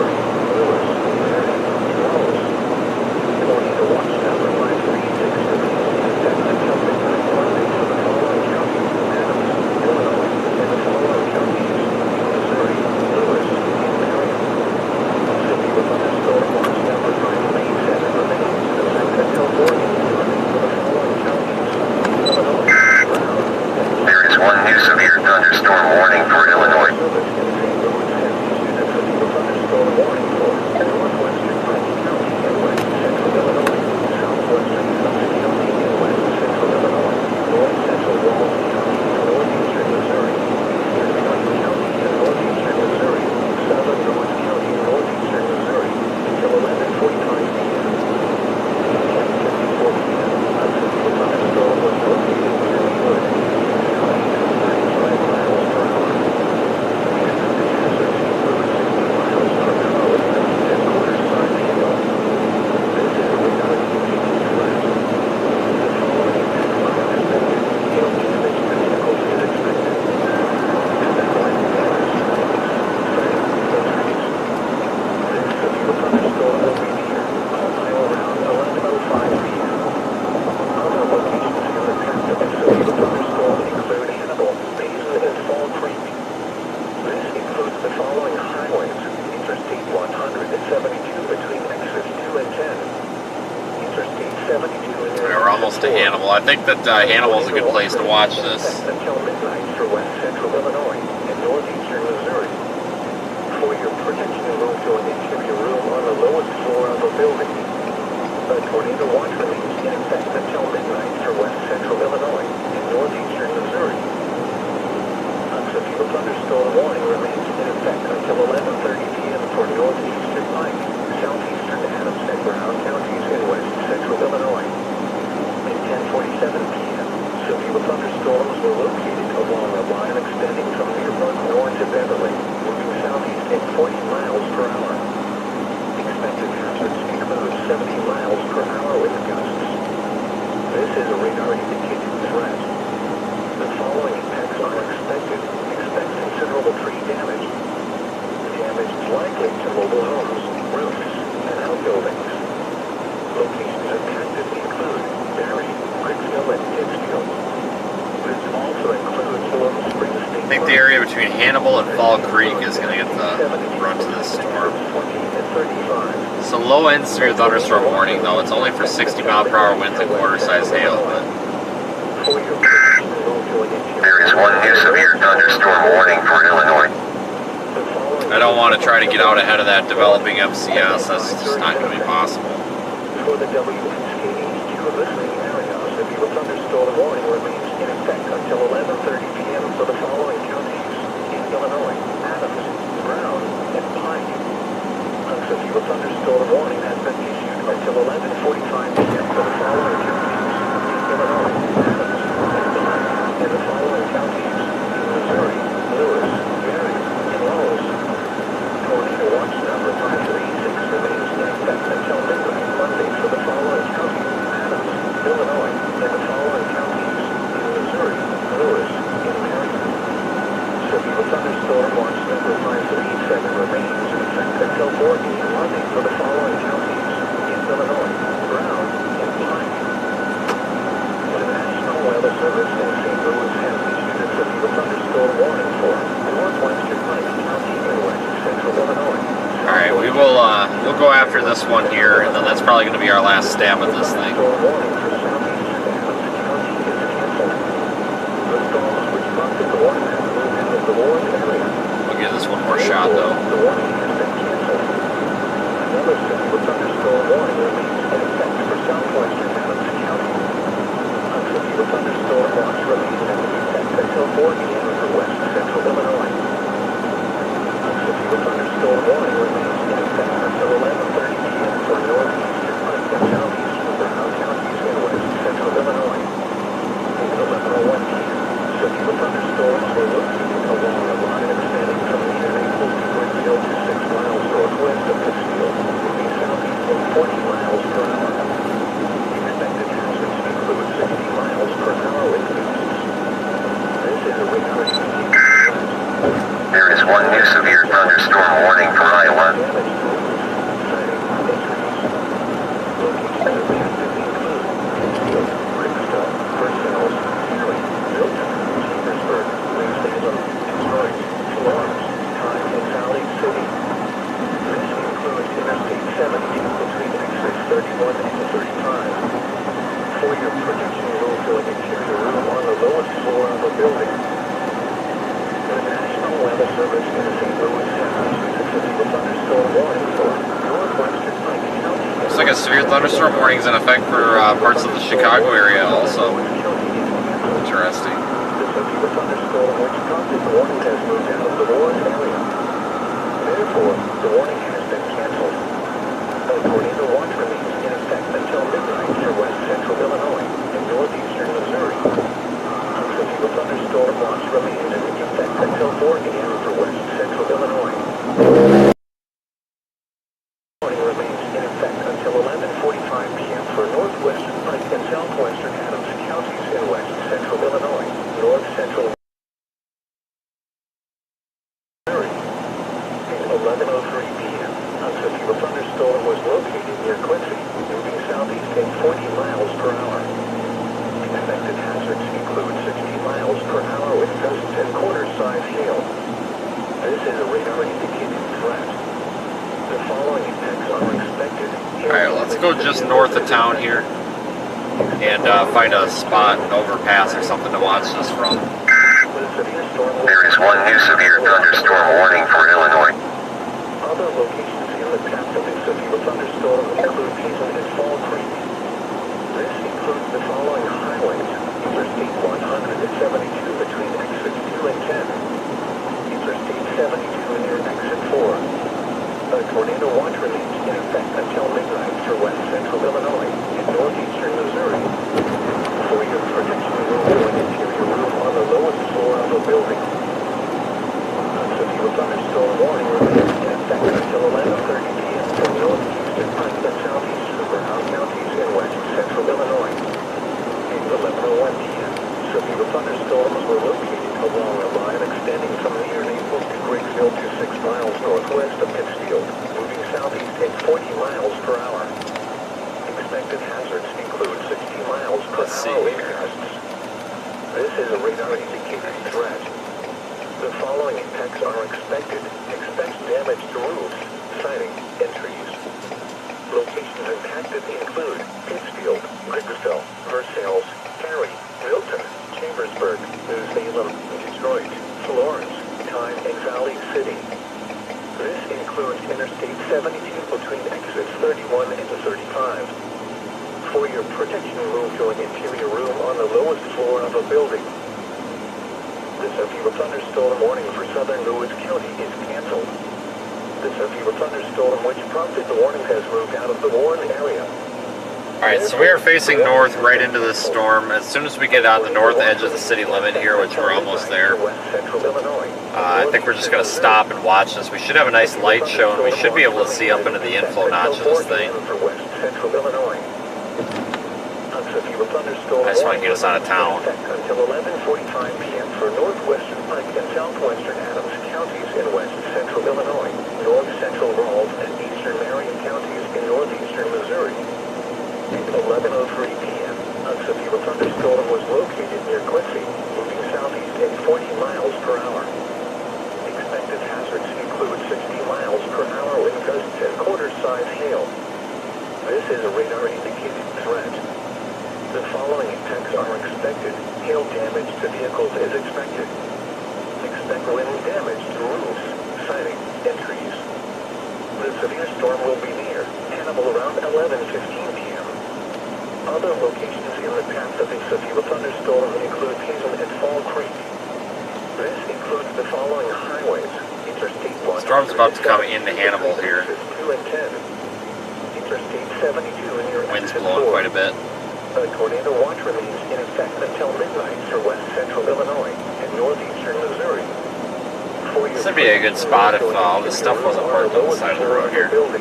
Tornado watch number 536 remains in effect until midnight Monday for the following counties: Adams, Illinois, and the following counties: Missouri, Lewis, and Marion. Severe thunderstorm watch number 537 remains in effect until morning Monday for the following counties: Illinois, Brown, and There is one new severe thunderstorm warning for Illinois. Service in St. Louis has issued a severe thunderstorm warning for northwestern Pike County and west central Illinois, southwestern Hudson County and west central Illinois, north central Walls County and northeastern Missouri, eastern Pike County and northeastern Missouri, southern North County and northeastern Missouri until 11:45 p.m. At 10:54 p.m., a severe thunderstorm was located near Wood, County at 95 miles per hour. Expected hazard speed over 60 miles per hour with gusts at quarter-size hail. This is a radar indicated threat. The following impact line expected. Hail damage to vehicles is expected. Expect lightning damage to trees, flooding, and trees. This severe thunderstorm will be near Ohio around 11:05 p.m. Other locations in the path of this severe thunderstorm include Hannibal, Basin, and Fall Creek. This includes the following highways: Interstate 172 between exits 2 and 10. Interstate 72 in We're almost to Hannibal. I think that Hannibal is a good place to watch this. Until midnight for west central Illinois and northeastern Missouri. For your protection, move to an interior room on the lowest floor of a building. A tornado watch remains in effect until midnight for west central Illinois and northeastern Missouri. A severe thunderstorm warning remains in effect until 11:30 p.m. for northeastern Pike, southeastern Adams and Brown counties in west central Illinois. At 10:47 p.m., severe thunderstorms were located along a line extending from Dearborn north to Beverly, moving southeast at 40 miles per hour. Expected hazards include 70 miles per hour with gusts. This is a radar indicated threat. The following impacts are expected. Expect considerable tree damage. Damage is likely to mobile homes, roofs, and outbuildings. Locations impacted include Barry, Cricksville, and Pittsfield. This also includes Warm Springs State I think the area between Hannibal and Fall Creek is going to get the brunt of this storm. 20 and 35. So low end severe thunderstorm warning though. It's only for 60 mile per hour winds and quarter-size hail, but For your protection, move to an interior. There is one new severe thunderstorm warning for Illinois. The following I don't want to try to get out ahead of that developing MCS. That's just not going to be possible. For the WNKH2 listening area, a severe thunderstorm warning remains in effect until 11:30 p.m. for the following counties: in Illinois, Adams, Brown, and Pike. A severe thunderstorm warning has been issued until 11:45 p.m. for the following counties: in Illinois, Adams, and Pike, and the following counties: in Missouri, Lewis, Marion, and Lowes. Tornado watch number 536 remains in effect until midnight Monday for the following counties: Adams, Illinois, and the following counties: in Missouri, Lewis, and Marion. Severe thunderstorm watch number 537 remains in effect until 4 p.m. Monday for the following counties: in Illinois, Brown, and Pike. The National Weather Service in St. Louis has issued a severe thunderstorm warning for northwestern Pike County and west central Illinois. All right, we'll go after this one here, and then that's probably going to be our last stab at this thing. Storm warning for southeastern Adams County is canceled. The storms which prompted the warning have moved out of the warned area. We'll give this one more shot though. The warning has been canceled. Another severe thunderstorm warning remains in effect for southwestern Adams County. A severe thunderstorm watch remains in effect until 4 p.m. for west central Illinois. A severe thunderstorm warning remains in effect until 11:30 p.m. for northeastern Pike and southeastern Brown counties in west central Illinois. At 11:01 p.m., severe thunderstorms were located along a line extending from Indianapolis to Bloomfield to 6 miles northwest of Pittsfield, moving southeast at 40 miles per hour. Expected hazard a severe thunderstorm warning is in effect for parts of the Chicago area also. Interesting. The severe thunderstorm which prompted the warning has moved out of the warned area. Therefore, the warning has been canceled. A tornado watch remains in effect until midnight for west central Illinois and northeastern Missouri. A severe thunderstorm watch remains in effect until 4 a.m. for west central Illinois. Warning remains in effect until 11:45 p.m. for northwestern Pike and southwestern Adams counties in west central Illinois, north central Missouri. At 11:03 p.m., a severe thunderstorm was located near Quincy, moving southeast at 40 miles per hour. Expected hazards include 60 miles per hour with gusts and quarter-size hail. This is a radar-indicated threat. The following effects are expected. Alright, let's go just north of town here and find a spot, an overpass or something to watch this from. There is one new severe thunderstorm warning for Illinois. Other locations in the path of the severe thunderstorm include Hazen and Fall Creek. This includes the following highways: Interstate 172 between exits 2 and 10, Interstate 72 near exit 4. A tornado watch remains in effect until midnight for west central Illinois and northeastern Missouri. For your protection room or an interior room on the lowest floor of a building. A severe thunderstorm warning remains in effect until 11:30 p.m. for northeastern Pike and southeastern Brown counties in west central Illinois. At 11:01 p.m., severe thunderstorms were located along a line extending from near Naples to Griggsville to 6 miles northwest of Pittsfield, moving southeast at 40 miles per hour. Expected hazards include 60 miles per hour wind gusts. This is a radar-indicated threat. The following effects are expected. Expect damage to roofs, siding, and trees. Locations impacted include Pittsfield, Griggsville, Versailles, Cary, Milton, Chambersburg, New Salem, Detroit, Florence, Tyne, and Valley City. This includes Interstate 72 between exits 31 and 35. For your protection, move to an interior room on the lowest floor of a building. The severe thunderstorm warning for southern Lewis County is canceled. The severe thunderstorm which prompted the warning has moved out of the warned area. Alright, so we are facing north right into this storm. As soon as we get on the north edge of the city limit here, which we're almost there, I think we're just going to stop and watch this. We should have a nice light show, and we should be able to see up into the inflow notch of this thing. I just want to get us out of town. Until 11:45 p.m. for northwestern Pike and southwestern Adams counties in west central Illinois, north central Ralph and eastern Marion counties in northeastern Missouri. At 11:03 p.m., a severe thunderstorm was located near Quincy, moving southeast at 40 miles per hour. Expected hazards include 60 miles per hour with gusts and quarter-size hail. This is a radar-indicated threat. The following effects are expected. Hail damage to vehicles is expected. Expect wind damage to roofs, siding, and trees. The severe storm will be near Hannibal around 11:15 p.m. Other locations in the path of the severe thunderstorm include Hazen and Fall Creek. This includes the following highways: Interstate 1. Storm's about to come into Hannibal here. 2 and 10. Interstate 72 near Wind's exit blowing 4. quite a bit. A tornado watch remains in effect until midnight for west central Illinois and northeastern Missouri. This would be a good spot if all this stuff wasn't parked on the side of the road here. The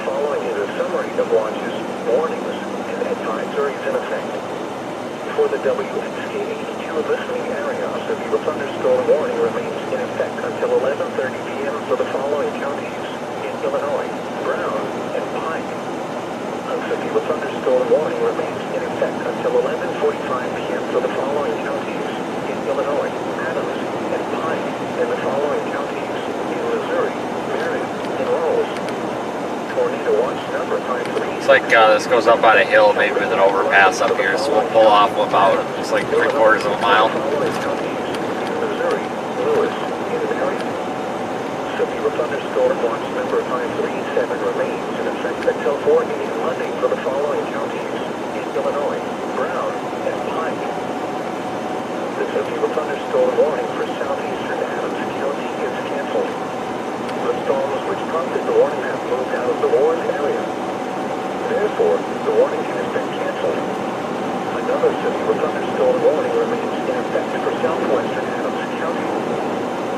following is a summary of watches, warnings, and advisories in effect. For the WXK-82 listening area, a severe thunderstorm warning remains in effect until 11:30 p.m. for the following counties in Illinois: Brown and Pike. A severe thunderstorm warning remains in effect until 11:45 p.m. for the following counties in Illinois: Adams and Pike, and the following counties in Missouri: Marion and Rolls. Tornado watch number 53. Looks like this goes up on a hill, maybe with an overpass up here, so we'll pull off about just like 3/4 of a mile. Missouri, Lewis, and Marion. Severe thunderstorm watch number 537 remains in effect 4 a.m. Monday for the following counties in Illinois: Brown and Pike. The severe thunderstorm warning for southeastern Adams County is canceled. The storms which prompted the warning have moved out of the warned area. Therefore, the warning has been canceled. Another severe thunderstorm warning remains in effect for southwestern Adams County.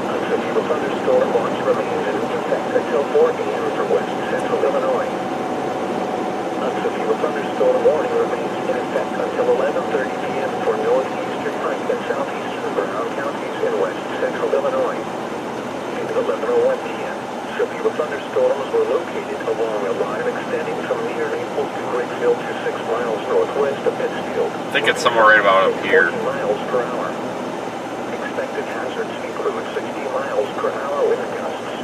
A severe thunderstorm watch remains in effect until 4 a.m. for west central Illinois. A severe thunderstorm warning remains in effect until 11:30 p.m. for northeastern Pike and southeastern Brown counties in west central Illinois. At 11:01 p.m., severe thunderstorms were located along a line extending from near Naples to Griggsville to 6 miles northwest of Pittsfield. I think it's somewhere right about up here. 40 miles per hour. Expected hazards include 60 miles per hour wind gusts.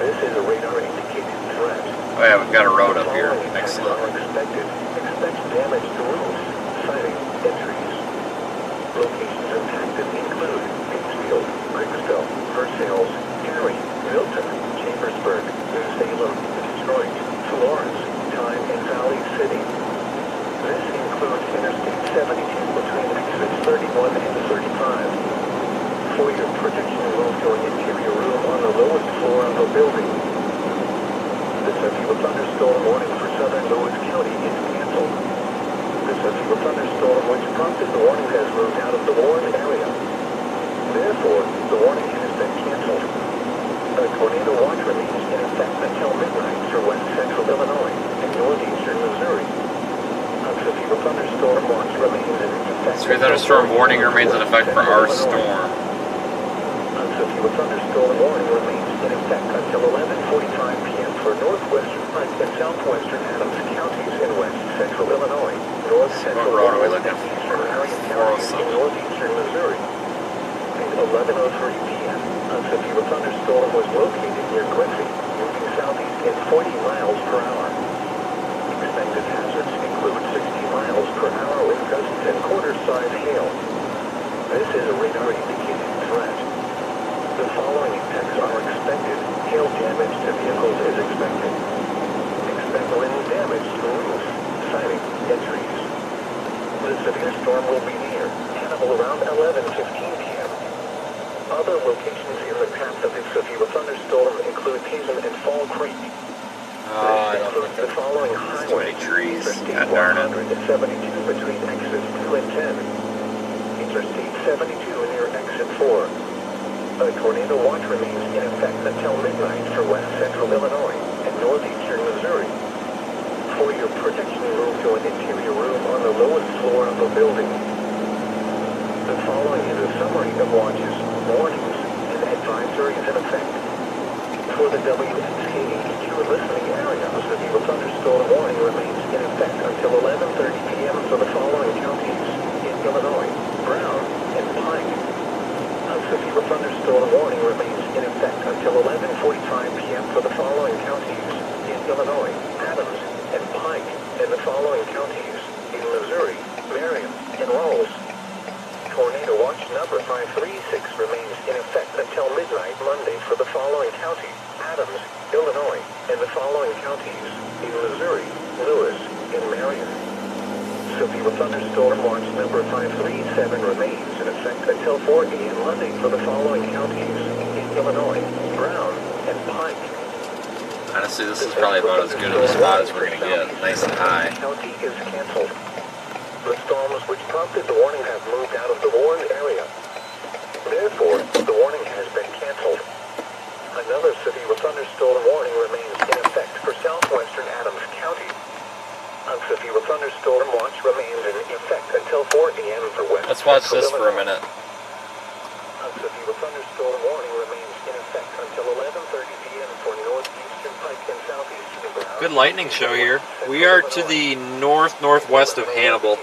This is a radar indicated threat. Oh yeah, we've got a road up here. Following attacks Excellent. are expected. Expect damage to roofs, siding, and trees. Locations impacted include Pittsfield, Griggsville, Versailles, Cary, Milton, Chambersburg, New Salem, Detroit, Florence, Time, and Valley City. This includes Interstate 72 between exits 31 and 35. For your protection, move to an interior room on the lowest floor of a building. The severe thunderstorm warning for southern Lewis County is canceled. The severe thunderstorm which prompted the warning has moved out of the warned area. Therefore, the warning has been canceled. A tornado watch remains in effect until midnight for west central Illinois and northeastern Missouri. A severe thunderstorm watch remains in effect. Severe thunderstorm warning remains in effect for our storm. A severe thunderstorm warning remains in effect until 11:45 p.m. for northwestern Pike and southwestern Adams counties in west central Illinois, north central What road are we looking and for? eastern Marion counties in northeastern Missouri. At 11:03 p.m., a severe thunderstorm was located near Quincy, moving southeast at 40 miles per hour. Expected hazards include 60 miles per hour wind gusts and quarter-size hail. This is a radar-indicated threat. The following impacts are expected. Hail damage to vehicles is expected. Expect wind damage to roofs, siding, and trees. The severe storm will be near Hannibal around 11:15 p.m. Other locations in the path of this severe thunderstorm include Hazen and Fall Creek. I This don't includes the think following there's too many highways. trees. Interstate God darn it. 172 between exits 2 and 10. Interstate 72 near exit 4. A tornado watch remains in effect until midnight for west central Illinois and northeastern Missouri. For your protection, move to an interior room on the lowest floor of a building. The following is a summary of watches, warnings, and advisories in effect. For the WNKEQ listening area, a severe thunderstorm warning remains in effect until 11:30 p.m. for the following counties in Illinois: Brown and Pike. A severe thunderstorm warning remains in effect until 11:45 p.m. for the following counties in Illinois: Adams and Pike, and the following counties in Missouri: Marion and Rolls. Tornado watch number 536 remains in effect until midnight Monday for the following county: Adams, Illinois, and the following counties in Missouri: Lewis and Marion. Severe thunderstorm watch number 537 remains in effect until 4 a.m. Monday for the following counties in Illinois: Brown and Pike. Honestly, this is probably about as good of a spot as we're going to get. Nice and high. County is canceled. The storms which prompted the warning have moved out of the warned area. Therefore, the warning has been canceled. Another severe thunderstorm warning remains in effect for southwestern Adams County. A severe thunderstorm watch remains in effect until 4 a.m. for west. Let's watch Central this for a Illinois. minute. A severe thunderstorm warning remains in effect until 11:30 p.m. for northeastern Pike and southeastern Brown. Good lightning show here. We are to the northwest of Hannibal.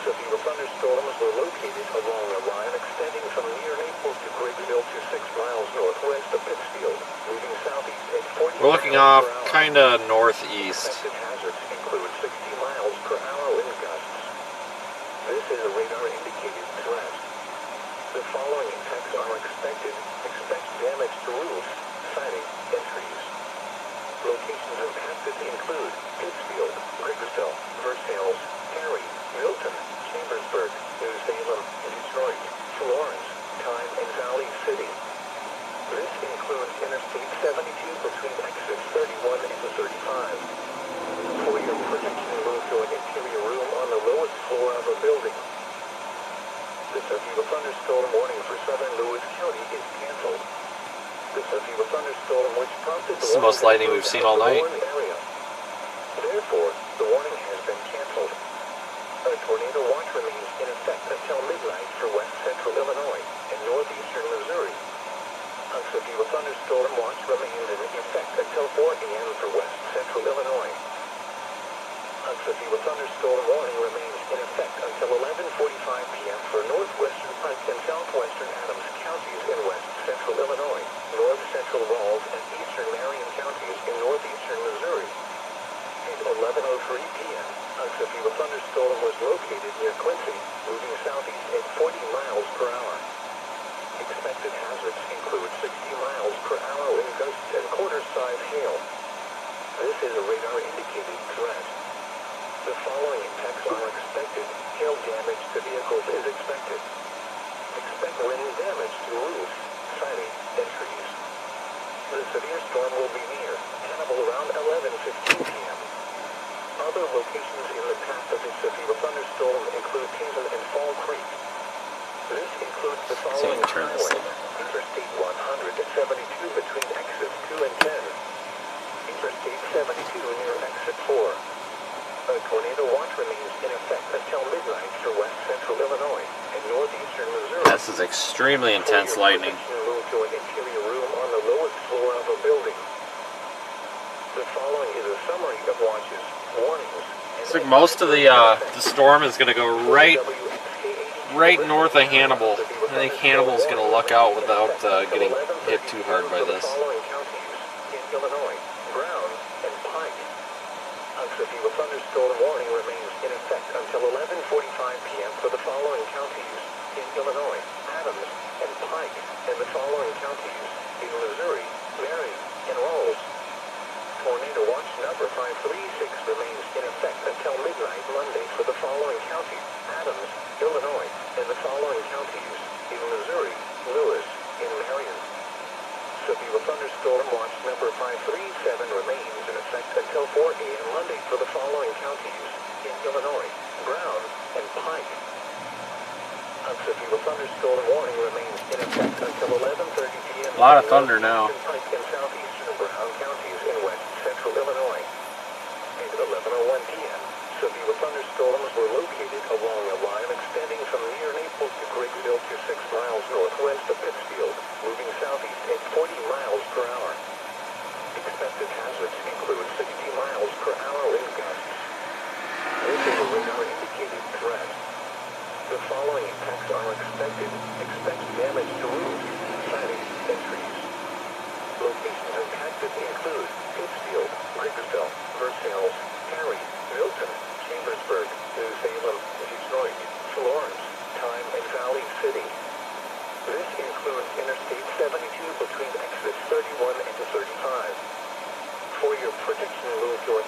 Severe thunderstorms were located along a line extending from near Naples to Griggsville to 6 miles northwest of Pittsfield, moving southeast at 40 We're looking miles off per hour. kind of northeast. Expected hazards include 60 miles per hour wind gusts. This is a radar-indicated threat. The following impacts are expected. Expect damage to roofs, siding, and trees. Locations impacted impacted include Pittsfield, Grigsville, Versailles, Cary, Milton, Chambersburg, New Salem, Detroit, Florence, Time and Valley City. This includes Interstate 72 between exits 31 and 35. For your protection, move to an interior room on the lowest floor of a building. The severe thunderstorm warning for southern Lewis County is canceled. The severe thunderstorm which prompted This is the most lightning we've seen all night. Area. Therefore, the warning has been canceled. A tornado watch remains in effect until midnight for west central Illinois and northeastern Missouri. A severe thunderstorm watch remains in effect until 4 a.m. for west central Illinois. A severe thunderstorm warning remains in effect until 11:45 p.m. for northwestern Pike and southwestern Adams counties in west central Illinois, north central Rawls and eastern Marion counties in northeastern Missouri. At 11:03 p.m., a severe thunderstorm was located near Quincy, moving southeast at 40 miles per hour. Expected hazards include 60 miles per hour wind gusts and quarter-size hail. This is a radar-indicated threat. The following impacts are expected. Hail damage to vehicles is expected. Expect wind damage to roofs, siding, and trees. The severe storm will be near Hannibal around 11:15 p.m. Other locations in the path of the severe thunderstorm include Hazen and Fall Creek. This includes the following highways: Interstate 172 between exits 2 and 10. Interstate 72 near exit 4. A tornado watch remains in effect until midnight for west central Illinois and northeastern Missouri. This is extremely intense lightning. Move to an interior room on the lowest floor of a building. The following is a summary of watches, warnings. Looks like most of the storm is going to go right north of Hannibal. I think Hannibal's going to luck out without getting hit too hard by this. Following counties in Illinois: Brown and Pike. A severe thunderstorm warning remains in effect until 11:45 p.m. for the following counties in Illinois: Adams and Pike, and the following counties in Missouri: Marion and Rawls. Tornado watch number 536 remains in effect until midnight Monday for the following counties: Adams, Illinois, and the following counties in Missouri: Lewis and Marion. Severe thunderstorm watch number 537 remains in effect until 4 a.m. Monday for the following counties in Illinois: Brown and Pike. A severe thunderstorm warning remains in effect until 11:30 p.m. A lot of thunder now. Pike and southeastern Brown counties in west central Illinois. At 11:01 p.m., severe thunderstorms were located along a line extending from near Naples to Grigsville to 6 miles northwest of Pittsfield, moving southeast at 40 miles per hour. Expected hazards include 60 miles per hour wind gusts. This is a radar-indicated threat. The following impacts are expected. Expect damage to roofs, siding, and trees. Locations impacted include Pittsfield, Grigsville, Versailles, Cary, Milton, Chambersburg, New Salem, Detroit, Florence, Time and Valley City. This includes Interstate 72 between exits 31 and 35. For your protection, move to a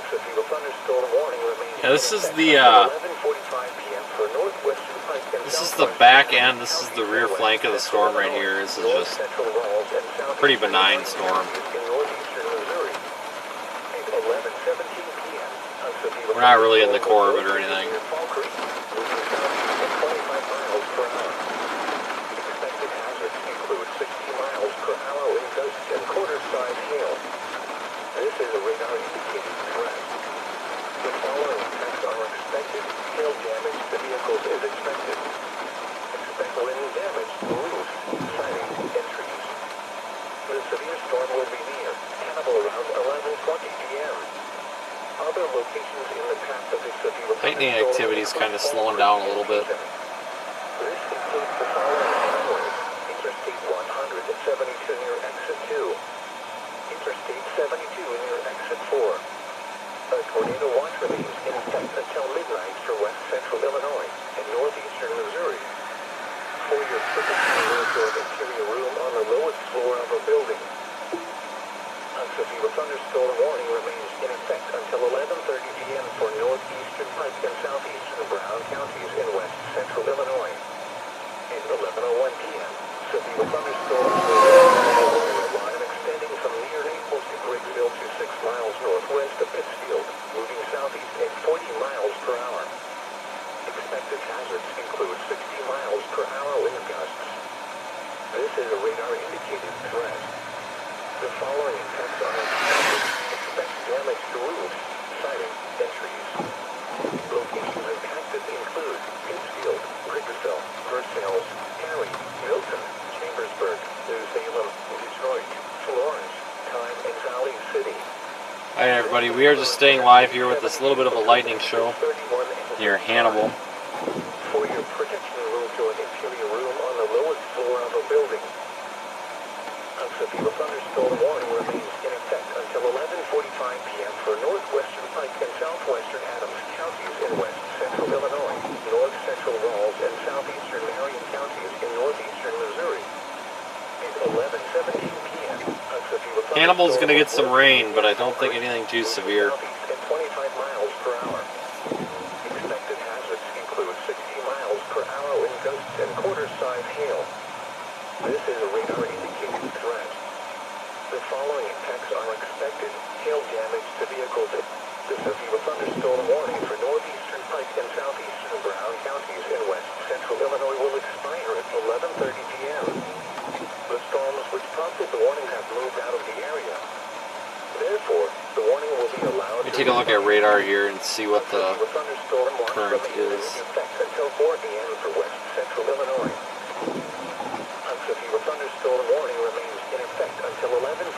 severe thunderstorm warning remains. Yeah, this is the 11:45 p.m. for northwestern Pike and this is the back end. This is the rear flank of the storm right here. This is just a pretty benign storm. We're not really in the core of it or anything. Expected hazards include 60 miles per hour wind gusts and quarter-size hail. This is a radar-indicated threat. The following impacts are expected. Hail damage to vehicles is expected. Expect wind damage to roofs, siding, and trees. The severe storm will be near Hannibal around 11:20 p.m. Other locations in the path of the severe Lightning activity is kind of slowing down a little bit. This includes the following highways: Interstate 172 near exit 2, Interstate 72 near exit 4. A tornado watch remains in effect until midnight for west central Illinois and northeastern Missouri. For your protection, move to an interior room on the lowest floor of a building. A severe thunderstorm warning remains in effect until 11:30 p.m. for northeastern Pike and southeastern Brown counties in west central Illinois. At 11:01 p.m., severe thunderstorms will line extending from near Naples to Griggsville to 6 miles northwest of Pittsfield, moving southeast at 40 miles per hour. Expected hazards include 60 miles per hour wind gusts. This is a radar-indicated threat. The following effects are expected. Expect damage to roofs, siding, and trees. Locations impacted include Pittsfield, Griggsville, Versailles, Cary, Milton, Chambersburg, New Salem, Detroit, Florence, Time, and Valley City. Hi everybody, we are just staying live here with this little bit of a lightning show near Hannibal. For your protection, move to an interior room on the lowest floor of a building. A severe thunderstorm warning remains in effect until 11:45 p.m. for northwestern Pike and southwestern Adams counties in west central Illinois, north central Rawls and southeastern Marion counties in northeastern Missouri. At 11:17 p.m., a severe Hannibal's going to get some rain, but I don't think anything too severe. at 25 miles per hour. Expected hazards include 60 miles per hour wind gusts and quarter-size hail. This is a radar-indicated threat. The following effects are expected. Hail damage to vehicles. The severe thunderstorm warning for northeastern Pike and southeastern Brown counties in west central Illinois will expire at 11:30 p.m. The storms which prompted the warning have moved out of the area. Therefore, the warning will be allowed. Let me take a look at radar here and see what the thunderstorm warning current remains is. in effect until 4 p.m. for west central Illinois. A severe thunderstorm warning remains in effect until 11:45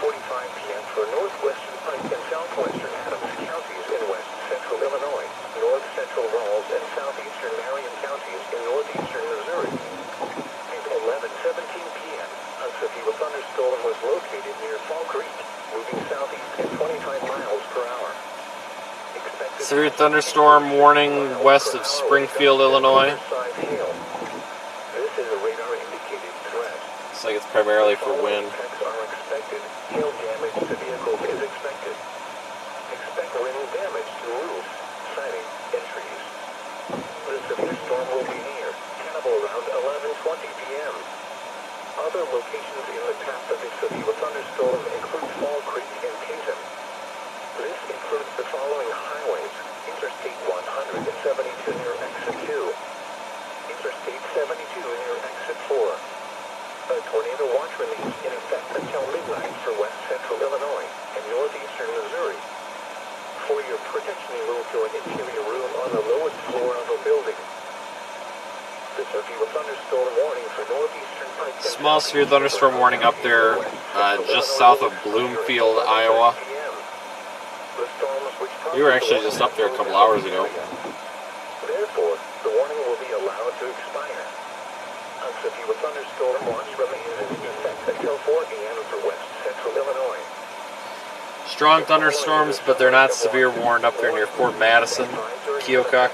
p.m. for northwestern Pike and southwestern Adams counties in west central Illinois, north central Rawls and southeastern Marion counties in northeastern Missouri. At 11:17 p.m., a severe thunderstorm was located near Fall Creek, moving southeast at 25 miles per hour. Expected severe thunderstorm warning west of Springfield, Illinois. quarter-size hail. This is a radar-indicated threat. Looks like it's primarily for wind. Effects are expected. Hail damage to vehicles is expected. Expect wind damage to roofs, siding, and trees. The severe storm will be near Hannibal around 11:20 p.m. Other locations in the path of the severe thunderstorm include Fall Creek and Payson. This includes the following highways: Interstate 172 near Exit 2, Interstate 72 near Exit 4. A tornado watch remains in effect until midnight for west central Illinois and northeastern Missouri. For your protection, move to an interior room on the lowest floor of a building. The severe thunderstorm warning for northeastern Pike and Small severe thunderstorm warning up there just south of Bloomfield, Iowa. We were actually just up there a couple hours ago. Therefore, the warning will be allowed to expire. A severe thunderstorm watch remains in effect until 4 p.m. for west central Illinois. Strong thunderstorms, but they're not severe warned up there near Fort Madison, Keokuk.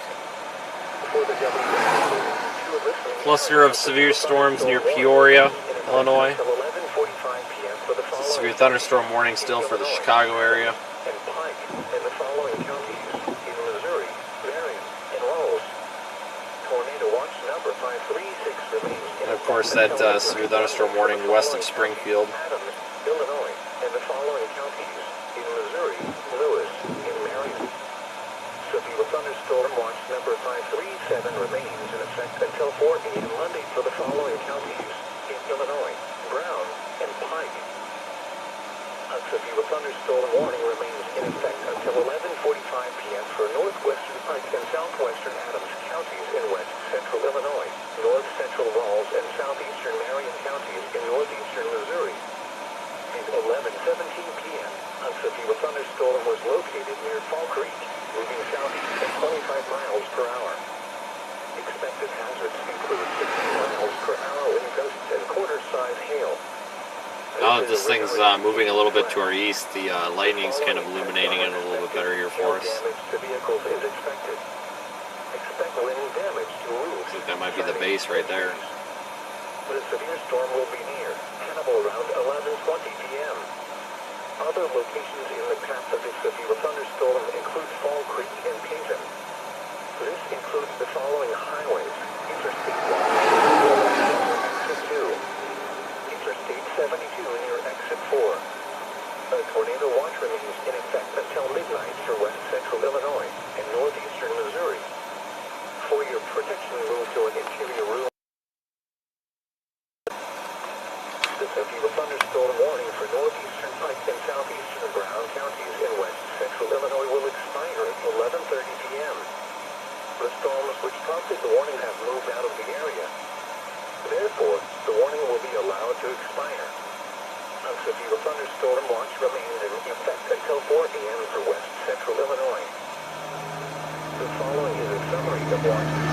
For the WSC, Cluster of severe storms near Peoria, Illinois. until 11:45 p.m. for the following Severe thunderstorm warning still for the Chicago area. and Pike and the following counties in Missouri, Marion, and Rawls. Tornado watch number 536 remains in And of course that severe thunderstorm warning west of Springfield. Adams, Illinois, and the following counties in Missouri, Lewis, and Marion. Severe thunderstorm watch number 537 remains in effect until 4 p.m. Monday for the following counties in Illinois, Brown, and Pike. A severe thunderstorm warning remains in effect until 11:45 p.m. for northwestern Pike and southwestern Adams counties in west central Illinois, north central Rawls and southeastern Marion counties in northeastern Missouri. At 11:17 p.m., a severe thunderstorm was located near Fall Creek, moving southeast at 25 miles per hour. Expected hazards include 60 miles per hour wind gusts and quarter-size hail. Now that this thing's moving a little bit to our east, the lightning's kind of illuminating it a little bit better here for us. Damage to vehicles is expected. Expect wind damage to roofs. Looks like that might be the base right there. The severe storm will be near Hannibal around 11:20 p.m. Other locations in the path of this severe thunderstorm include Fall Creek and Payton. This includes the following highways: Interstate 1, Exit 2, Interstate 72 near Exit 4. A tornado watch remains in effect until midnight for west central Illinois and northeastern Missouri. For your protection, move to an interior room. The severe thunderstorm warning for northeastern Pike and southeastern Brown counties in west central Illinois will expire at 11:30 p.m. The storms which prompted the warning have moved out of the area. Therefore, the warning will be allowed to expire. A severe thunderstorm watch remains in effect until 4 a.m. for west central Illinois. The following is a summary of watches.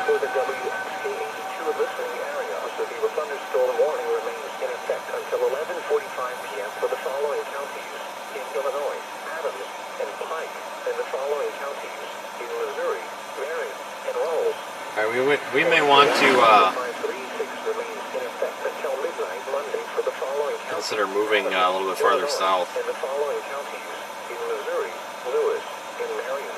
For the WXK-82 listening area, a severe thunderstorm warning remains in effect until 11:45 p.m. for the following counties in Illinois: Adams and Pike, and the following counties in Missouri: Marion and Rolls. All right, we may want to 536 remains in effect until midnight Monday for the following counties. consider moving a little bit farther south. And the following counties in Missouri: Lewis and Marion.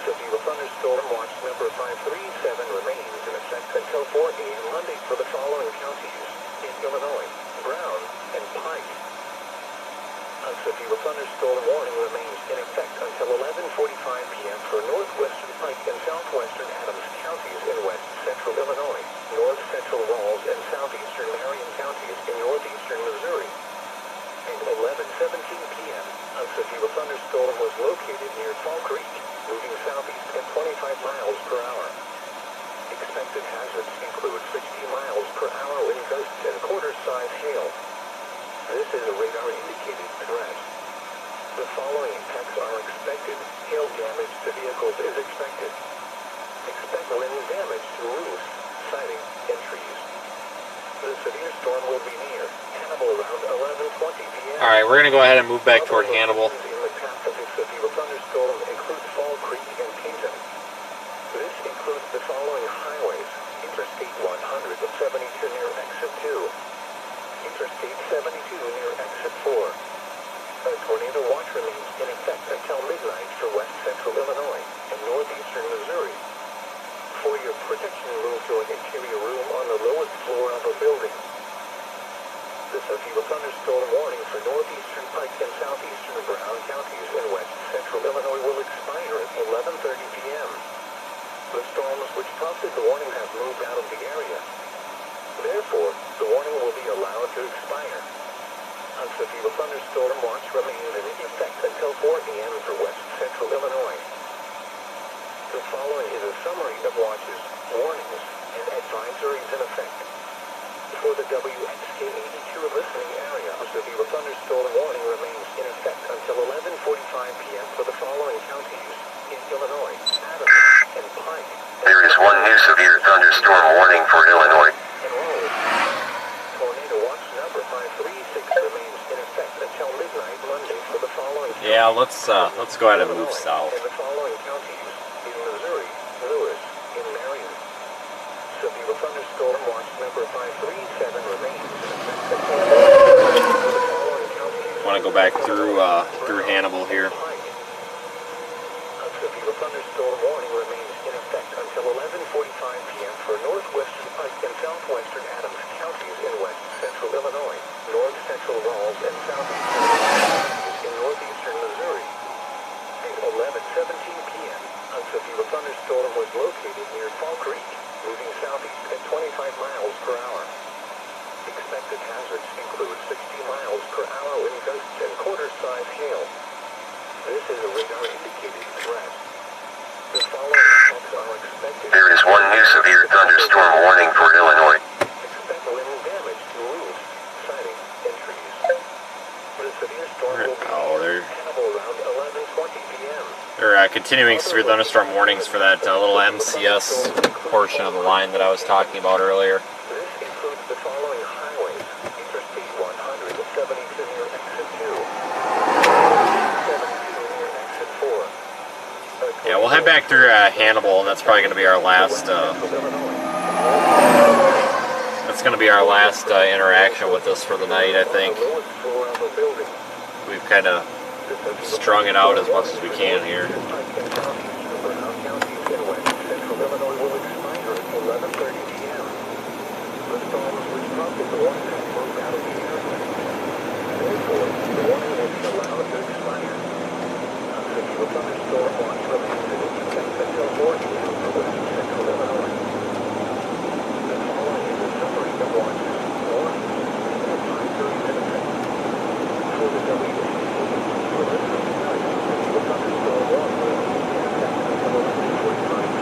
Severe thunderstorm watch number 537 remains in effect until 4 a.m. Monday for the following counties in Illinois: Brown and Pike. A severe thunderstorm warning remains in effect until 11:45 p.m. for northwestern Pike and southwestern Adams counties in west central Illinois, north central Rawls and southeastern Marion counties in northeastern Missouri. At 11:17 p.m., a severe thunderstorm was located near Fall Creek, moving southeast at 25 miles per hour. Expected hazards include 60 miles per hour wind gusts and quarter-size hail. This is a radar-indicated threat. The following impacts are expected. Hail damage to vehicles is expected. Expect wind damage to roofs, siding, and trees. The severe storm will be near Hannibal around 11:20 p.m. All right, we're gonna go ahead and move back toward Hannibal. In the path of this severe thunderstorm includes Fall Creek and Payton. This includes the following highways: Interstate 172 near Exit 2, Interstate 72 near Exit 4. A tornado watch remains in effect until midnight for west central Illinois and northeastern Missouri. For your protection, move to an interior room on the lowest floor of a building. The severe thunderstorm warning for northeastern Pike and southeastern Brown counties in west central Illinois will expire at 11:30 p.m. The storms which prompted the warning have moved out of the area. Therefore, the warning will be allowed to expire. A severe thunderstorm watch remains in effect until 4 a.m. for west central Illinois. The following is a summary of watches, warnings, and advisories in effect. For the WXK-82 listening area, a severe thunderstorm warning remains in effect until 11:45 p.m. for the following counties in Illinois: Adams and Pike. There is one new severe thunderstorm warning for Illinois. And Rolls. Tornado watch number 536 remains in effect until midnight Monday for the following counties. Yeah, let's go ahead and move south. And the following counties in Missouri: Lewis and Marion. Severe thunderstorm watch number 537 remains in effect until midnight for the following counties. Want to go back through Hannibal here. A severe thunderstorm warning remains in effect until 11:45 p.m. for northwestern Pike and southwestern Adams counties in west central Illinois, north central Rawls and southeastern counties in northeastern Missouri. At 11:17 p.m., a severe thunderstorm was located near Fall Creek, moving southeast at 25 miles per hour. Expected hazards include 60 miles per hour wind gusts and quarter-size hail. This is a radar-indicated threat. The following impacts are expected. There is one new severe thunderstorm warning for Illinois. Expect wind damage to roofs, siding, and trees. The severe storm will be near Hannibal around 11:20 p.m. They're continuing severe thunderstorm warnings for that little MCS portion of the line that I was talking about earlier. This includes the following highways: Interstate 172 near Exit 2, 72 near Exit 4. Yeah, we'll head back through Hannibal, and that's probably going to be our last That's going to be our last interaction with this for the night, I think. We've kind of strung it out as much as we can here.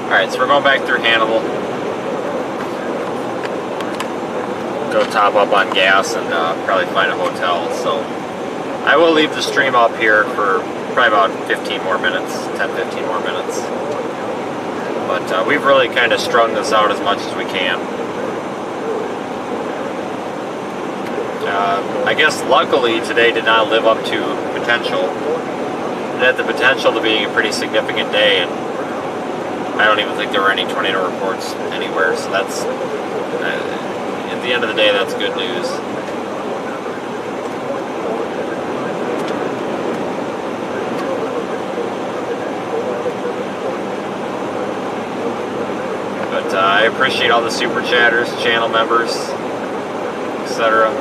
Alright, so we're going back through Hannibal. Go top up on gas and probably find a hotel. So I will leave the stream up here for probably about 15 more minutes, 10-15 more minutes. But we've really kind of strung this out as much as we can. I guess luckily today did not live up to potential. It had the potential to being a pretty significant day, and I don't even think there were any tornado reports anywhere, so that's, at the end of the day, that's good news. But I appreciate all the super chatters, channel members, etc.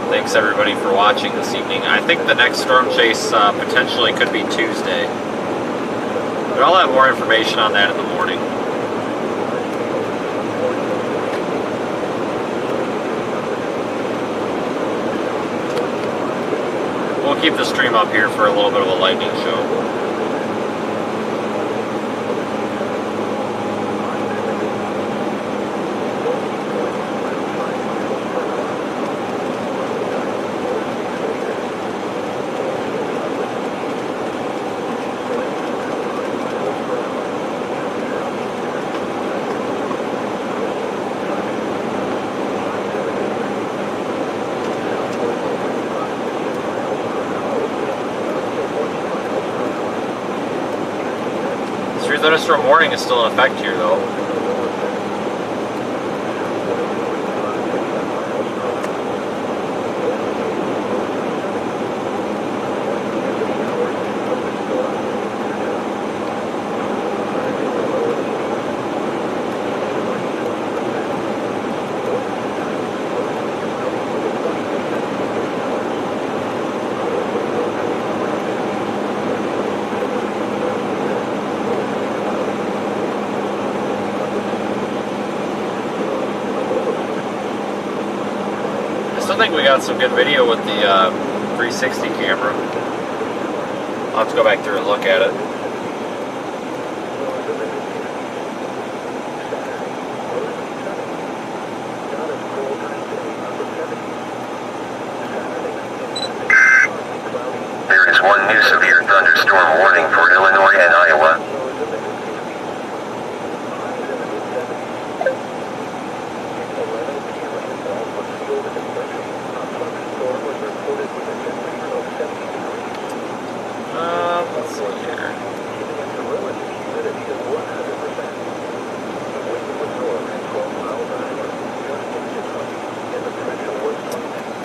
Thanks everybody for watching this evening. I think the next storm chase potentially could be Tuesday. But I'll have more information on that in the morning. We'll keep the stream up here for a little bit of a lightning show. Thunderstorm warning is still in effect here, though. I think we got some good video with the 360 camera. I'll have to go back through and look at it. There is one new severe thunderstorm warning for Illinois and Iowa. Let's see here.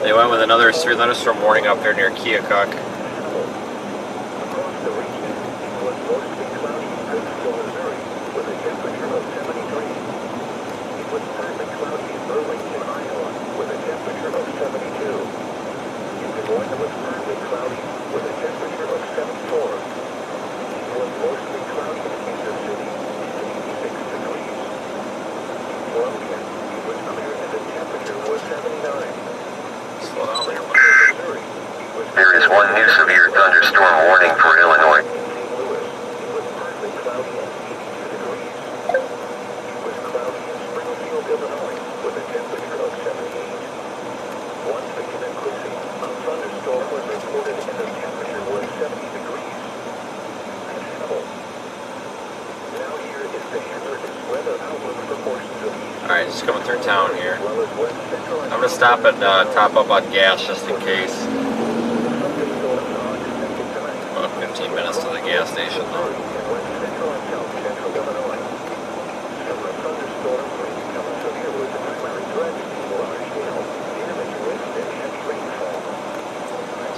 They went with another severe thunderstorm warning up there near Keokuk. There is one new severe thunderstorm warning for Illinois. Alright, just coming through town here. I'm going to stop and top up on gas just in case. About 15 minutes to the gas gas station though.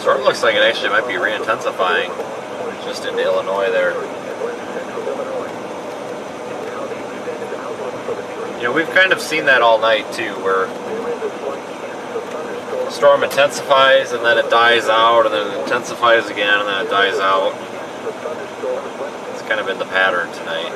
Storm looks like it actually might be re-intensifying just into Illinois there. You know, we've kind of seen that all night too, where the storm intensifies and then it dies out, and then it intensifies again and then it dies out. It's kind of been the pattern tonight.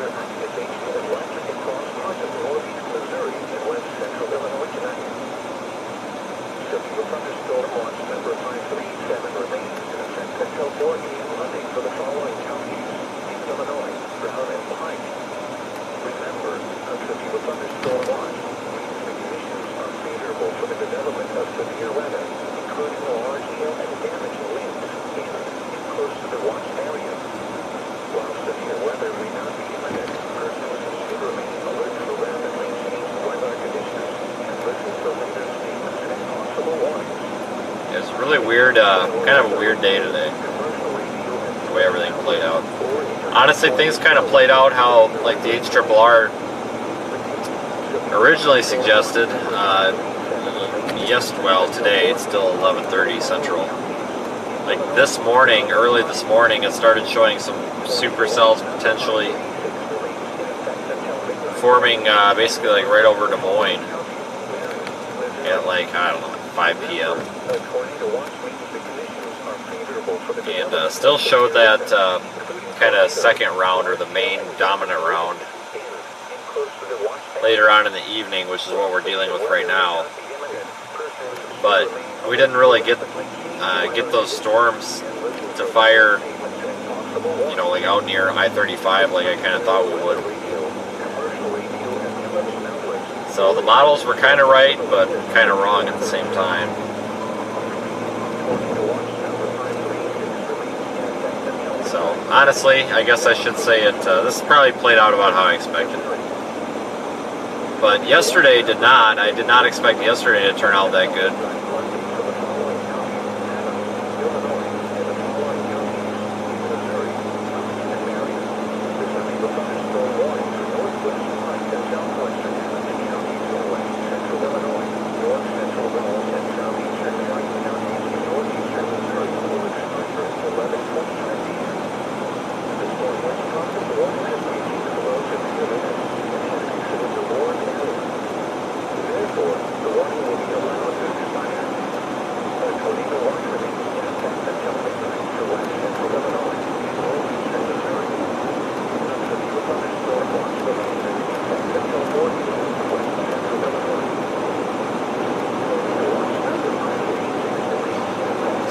It's really weird, kind of a weird day today, the way everything played out. Honestly, things kind of played out how, like, the HRRR originally suggested. Well, today it's still 11:30 Central. Like this morning, early this morning, it started showing some supercells potentially forming basically like right over Des Moines at like, I don't know, 5 p.m. And still showed that kind of second round, or the main dominant round, later on in the evening, which is what we're dealing with right now. But we didn't really get those storms to fire, you know, like out near I-35 like I kind of thought we would. So the models were kind of right, but kind of wrong at the same time. So honestly, I guess I should say it. This probably played out about how I expected. But yesterday did not. I did not expect yesterday to turn out that good.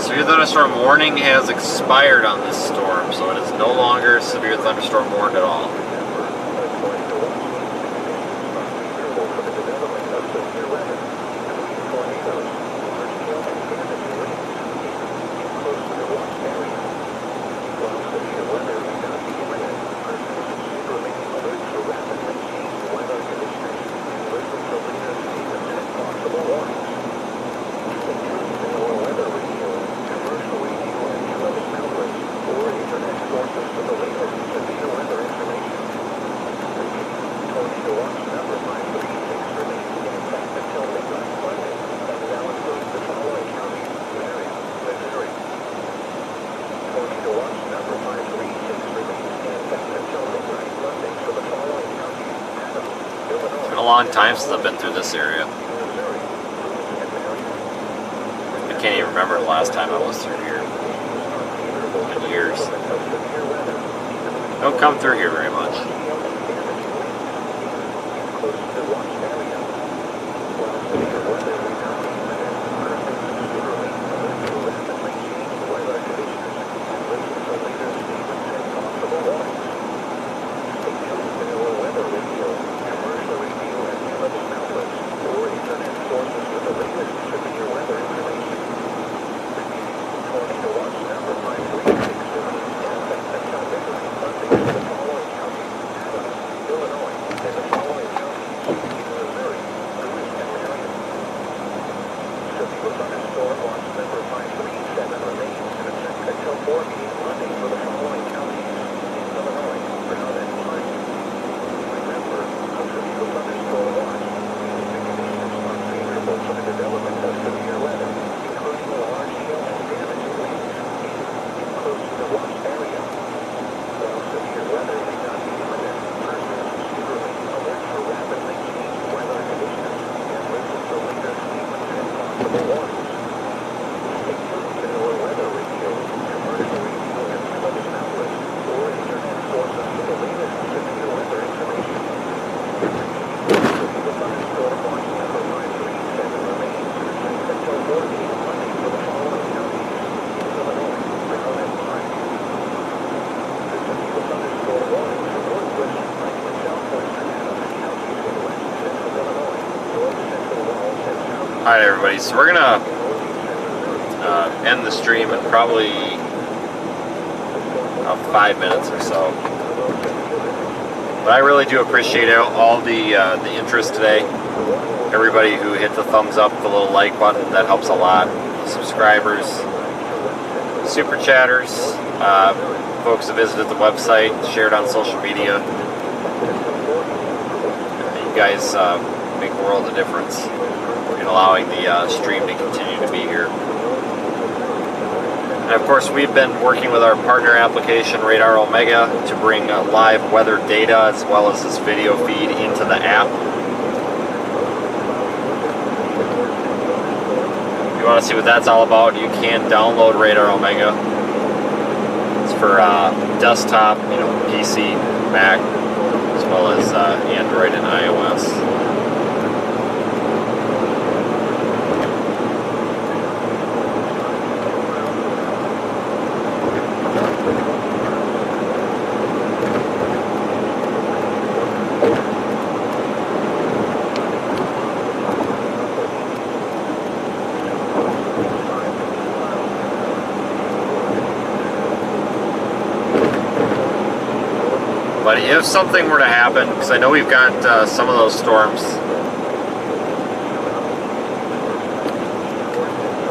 Severe thunderstorm warning has expired on this storm, so it is no longer severe thunderstorm warned at all. A long time since I've been through this area. I can't even remember the last time I was through here in years. Don't come through here very much. Alright everybody, so we're gonna end the stream in probably 5 minutes or so. But I really do appreciate all the interest today. Everybody who hit the thumbs up, the little like button, that helps a lot. Subscribers, super chatters, folks that visited the website, shared on social media. You guys make a world of difference in allowing the stream to continue to be here. And of course, we've been working with our partner application, Radar Omega, to bring live weather data as well as this video feed into the app. If you want to see what that's all about, you can download Radar Omega. It's for desktop, PC, Mac, as well as Android and iOS. But if something were to happen, because I know we've got some of those storms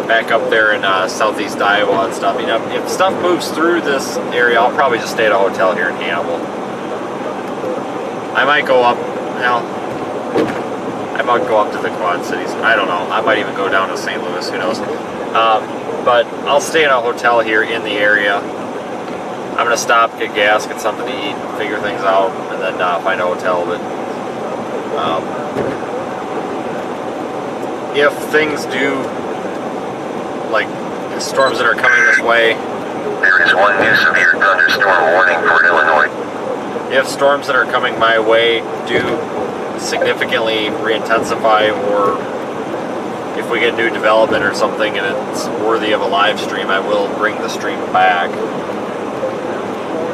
back up there in southeast Iowa and stuff, if stuff moves through this area, I'll probably just stay at a hotel here in Hannibal. I might go up, I might go up to the Quad Cities. I don't know. I might even go down to St. Louis, who knows. But I'll stay in a hotel here in the area. I'm going to stop, get gas, get something to eat, figure things out, and then find a hotel. But if things do, like storms that are coming this way, There is one new severe thunderstorm warning for Illinois. if storms that are coming my way do significantly re-intensify, or if we get new development or something and it's worthy of a live stream, I will bring the stream back.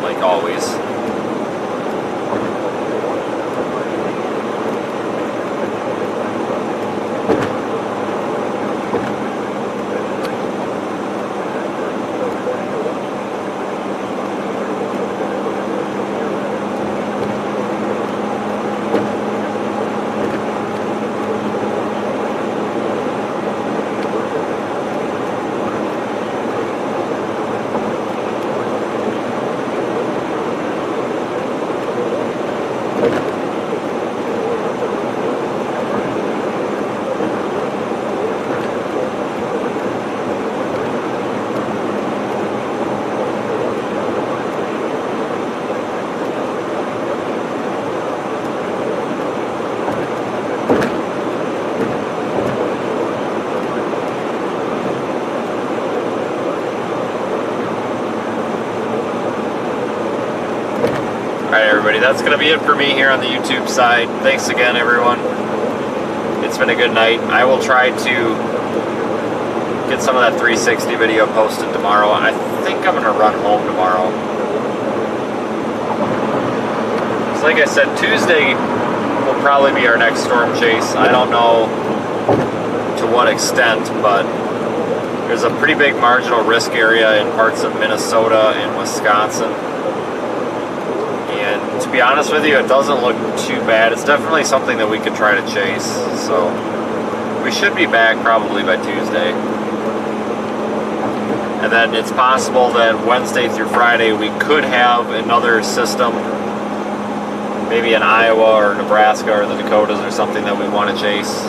Like always. That's going to be it for me here on the YouTube side. Thanks again, everyone. It's been a good night. I will try to get some of that 360 video posted tomorrow. I think I'm going to run home tomorrow. So like I said, Tuesday will probably be our next storm chase. I don't know to what extent, but there's a pretty big marginal risk area in parts of Minnesota and Wisconsin. And to be honest with you, it doesn't look too bad. It's definitely something that we could try to chase. So we should be back probably by Tuesday. And then it's possible that Wednesday through Friday we could have another system, maybe in Iowa or Nebraska or the Dakotas or something that we want to chase.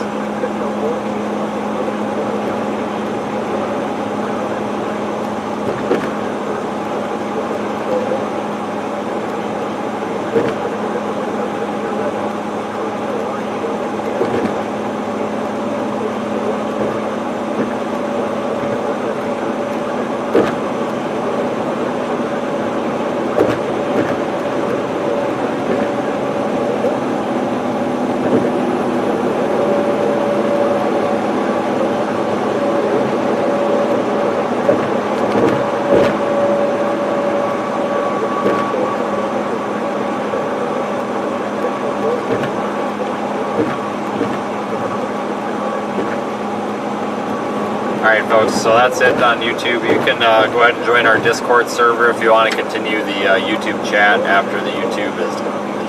folks, so that's it on YouTube. You can go ahead and join our Discord server if you want to continue the YouTube chat after the YouTube is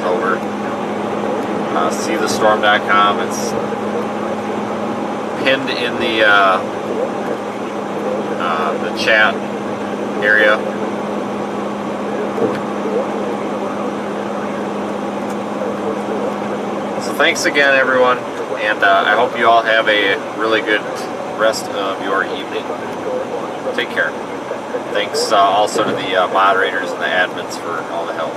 over. SeeTheStorm.com. It's pinned in the chat area. So thanks again, everyone, and I hope you all have a really good rest of your evening. Take care. Thanks also to the moderators and the admins for all the help.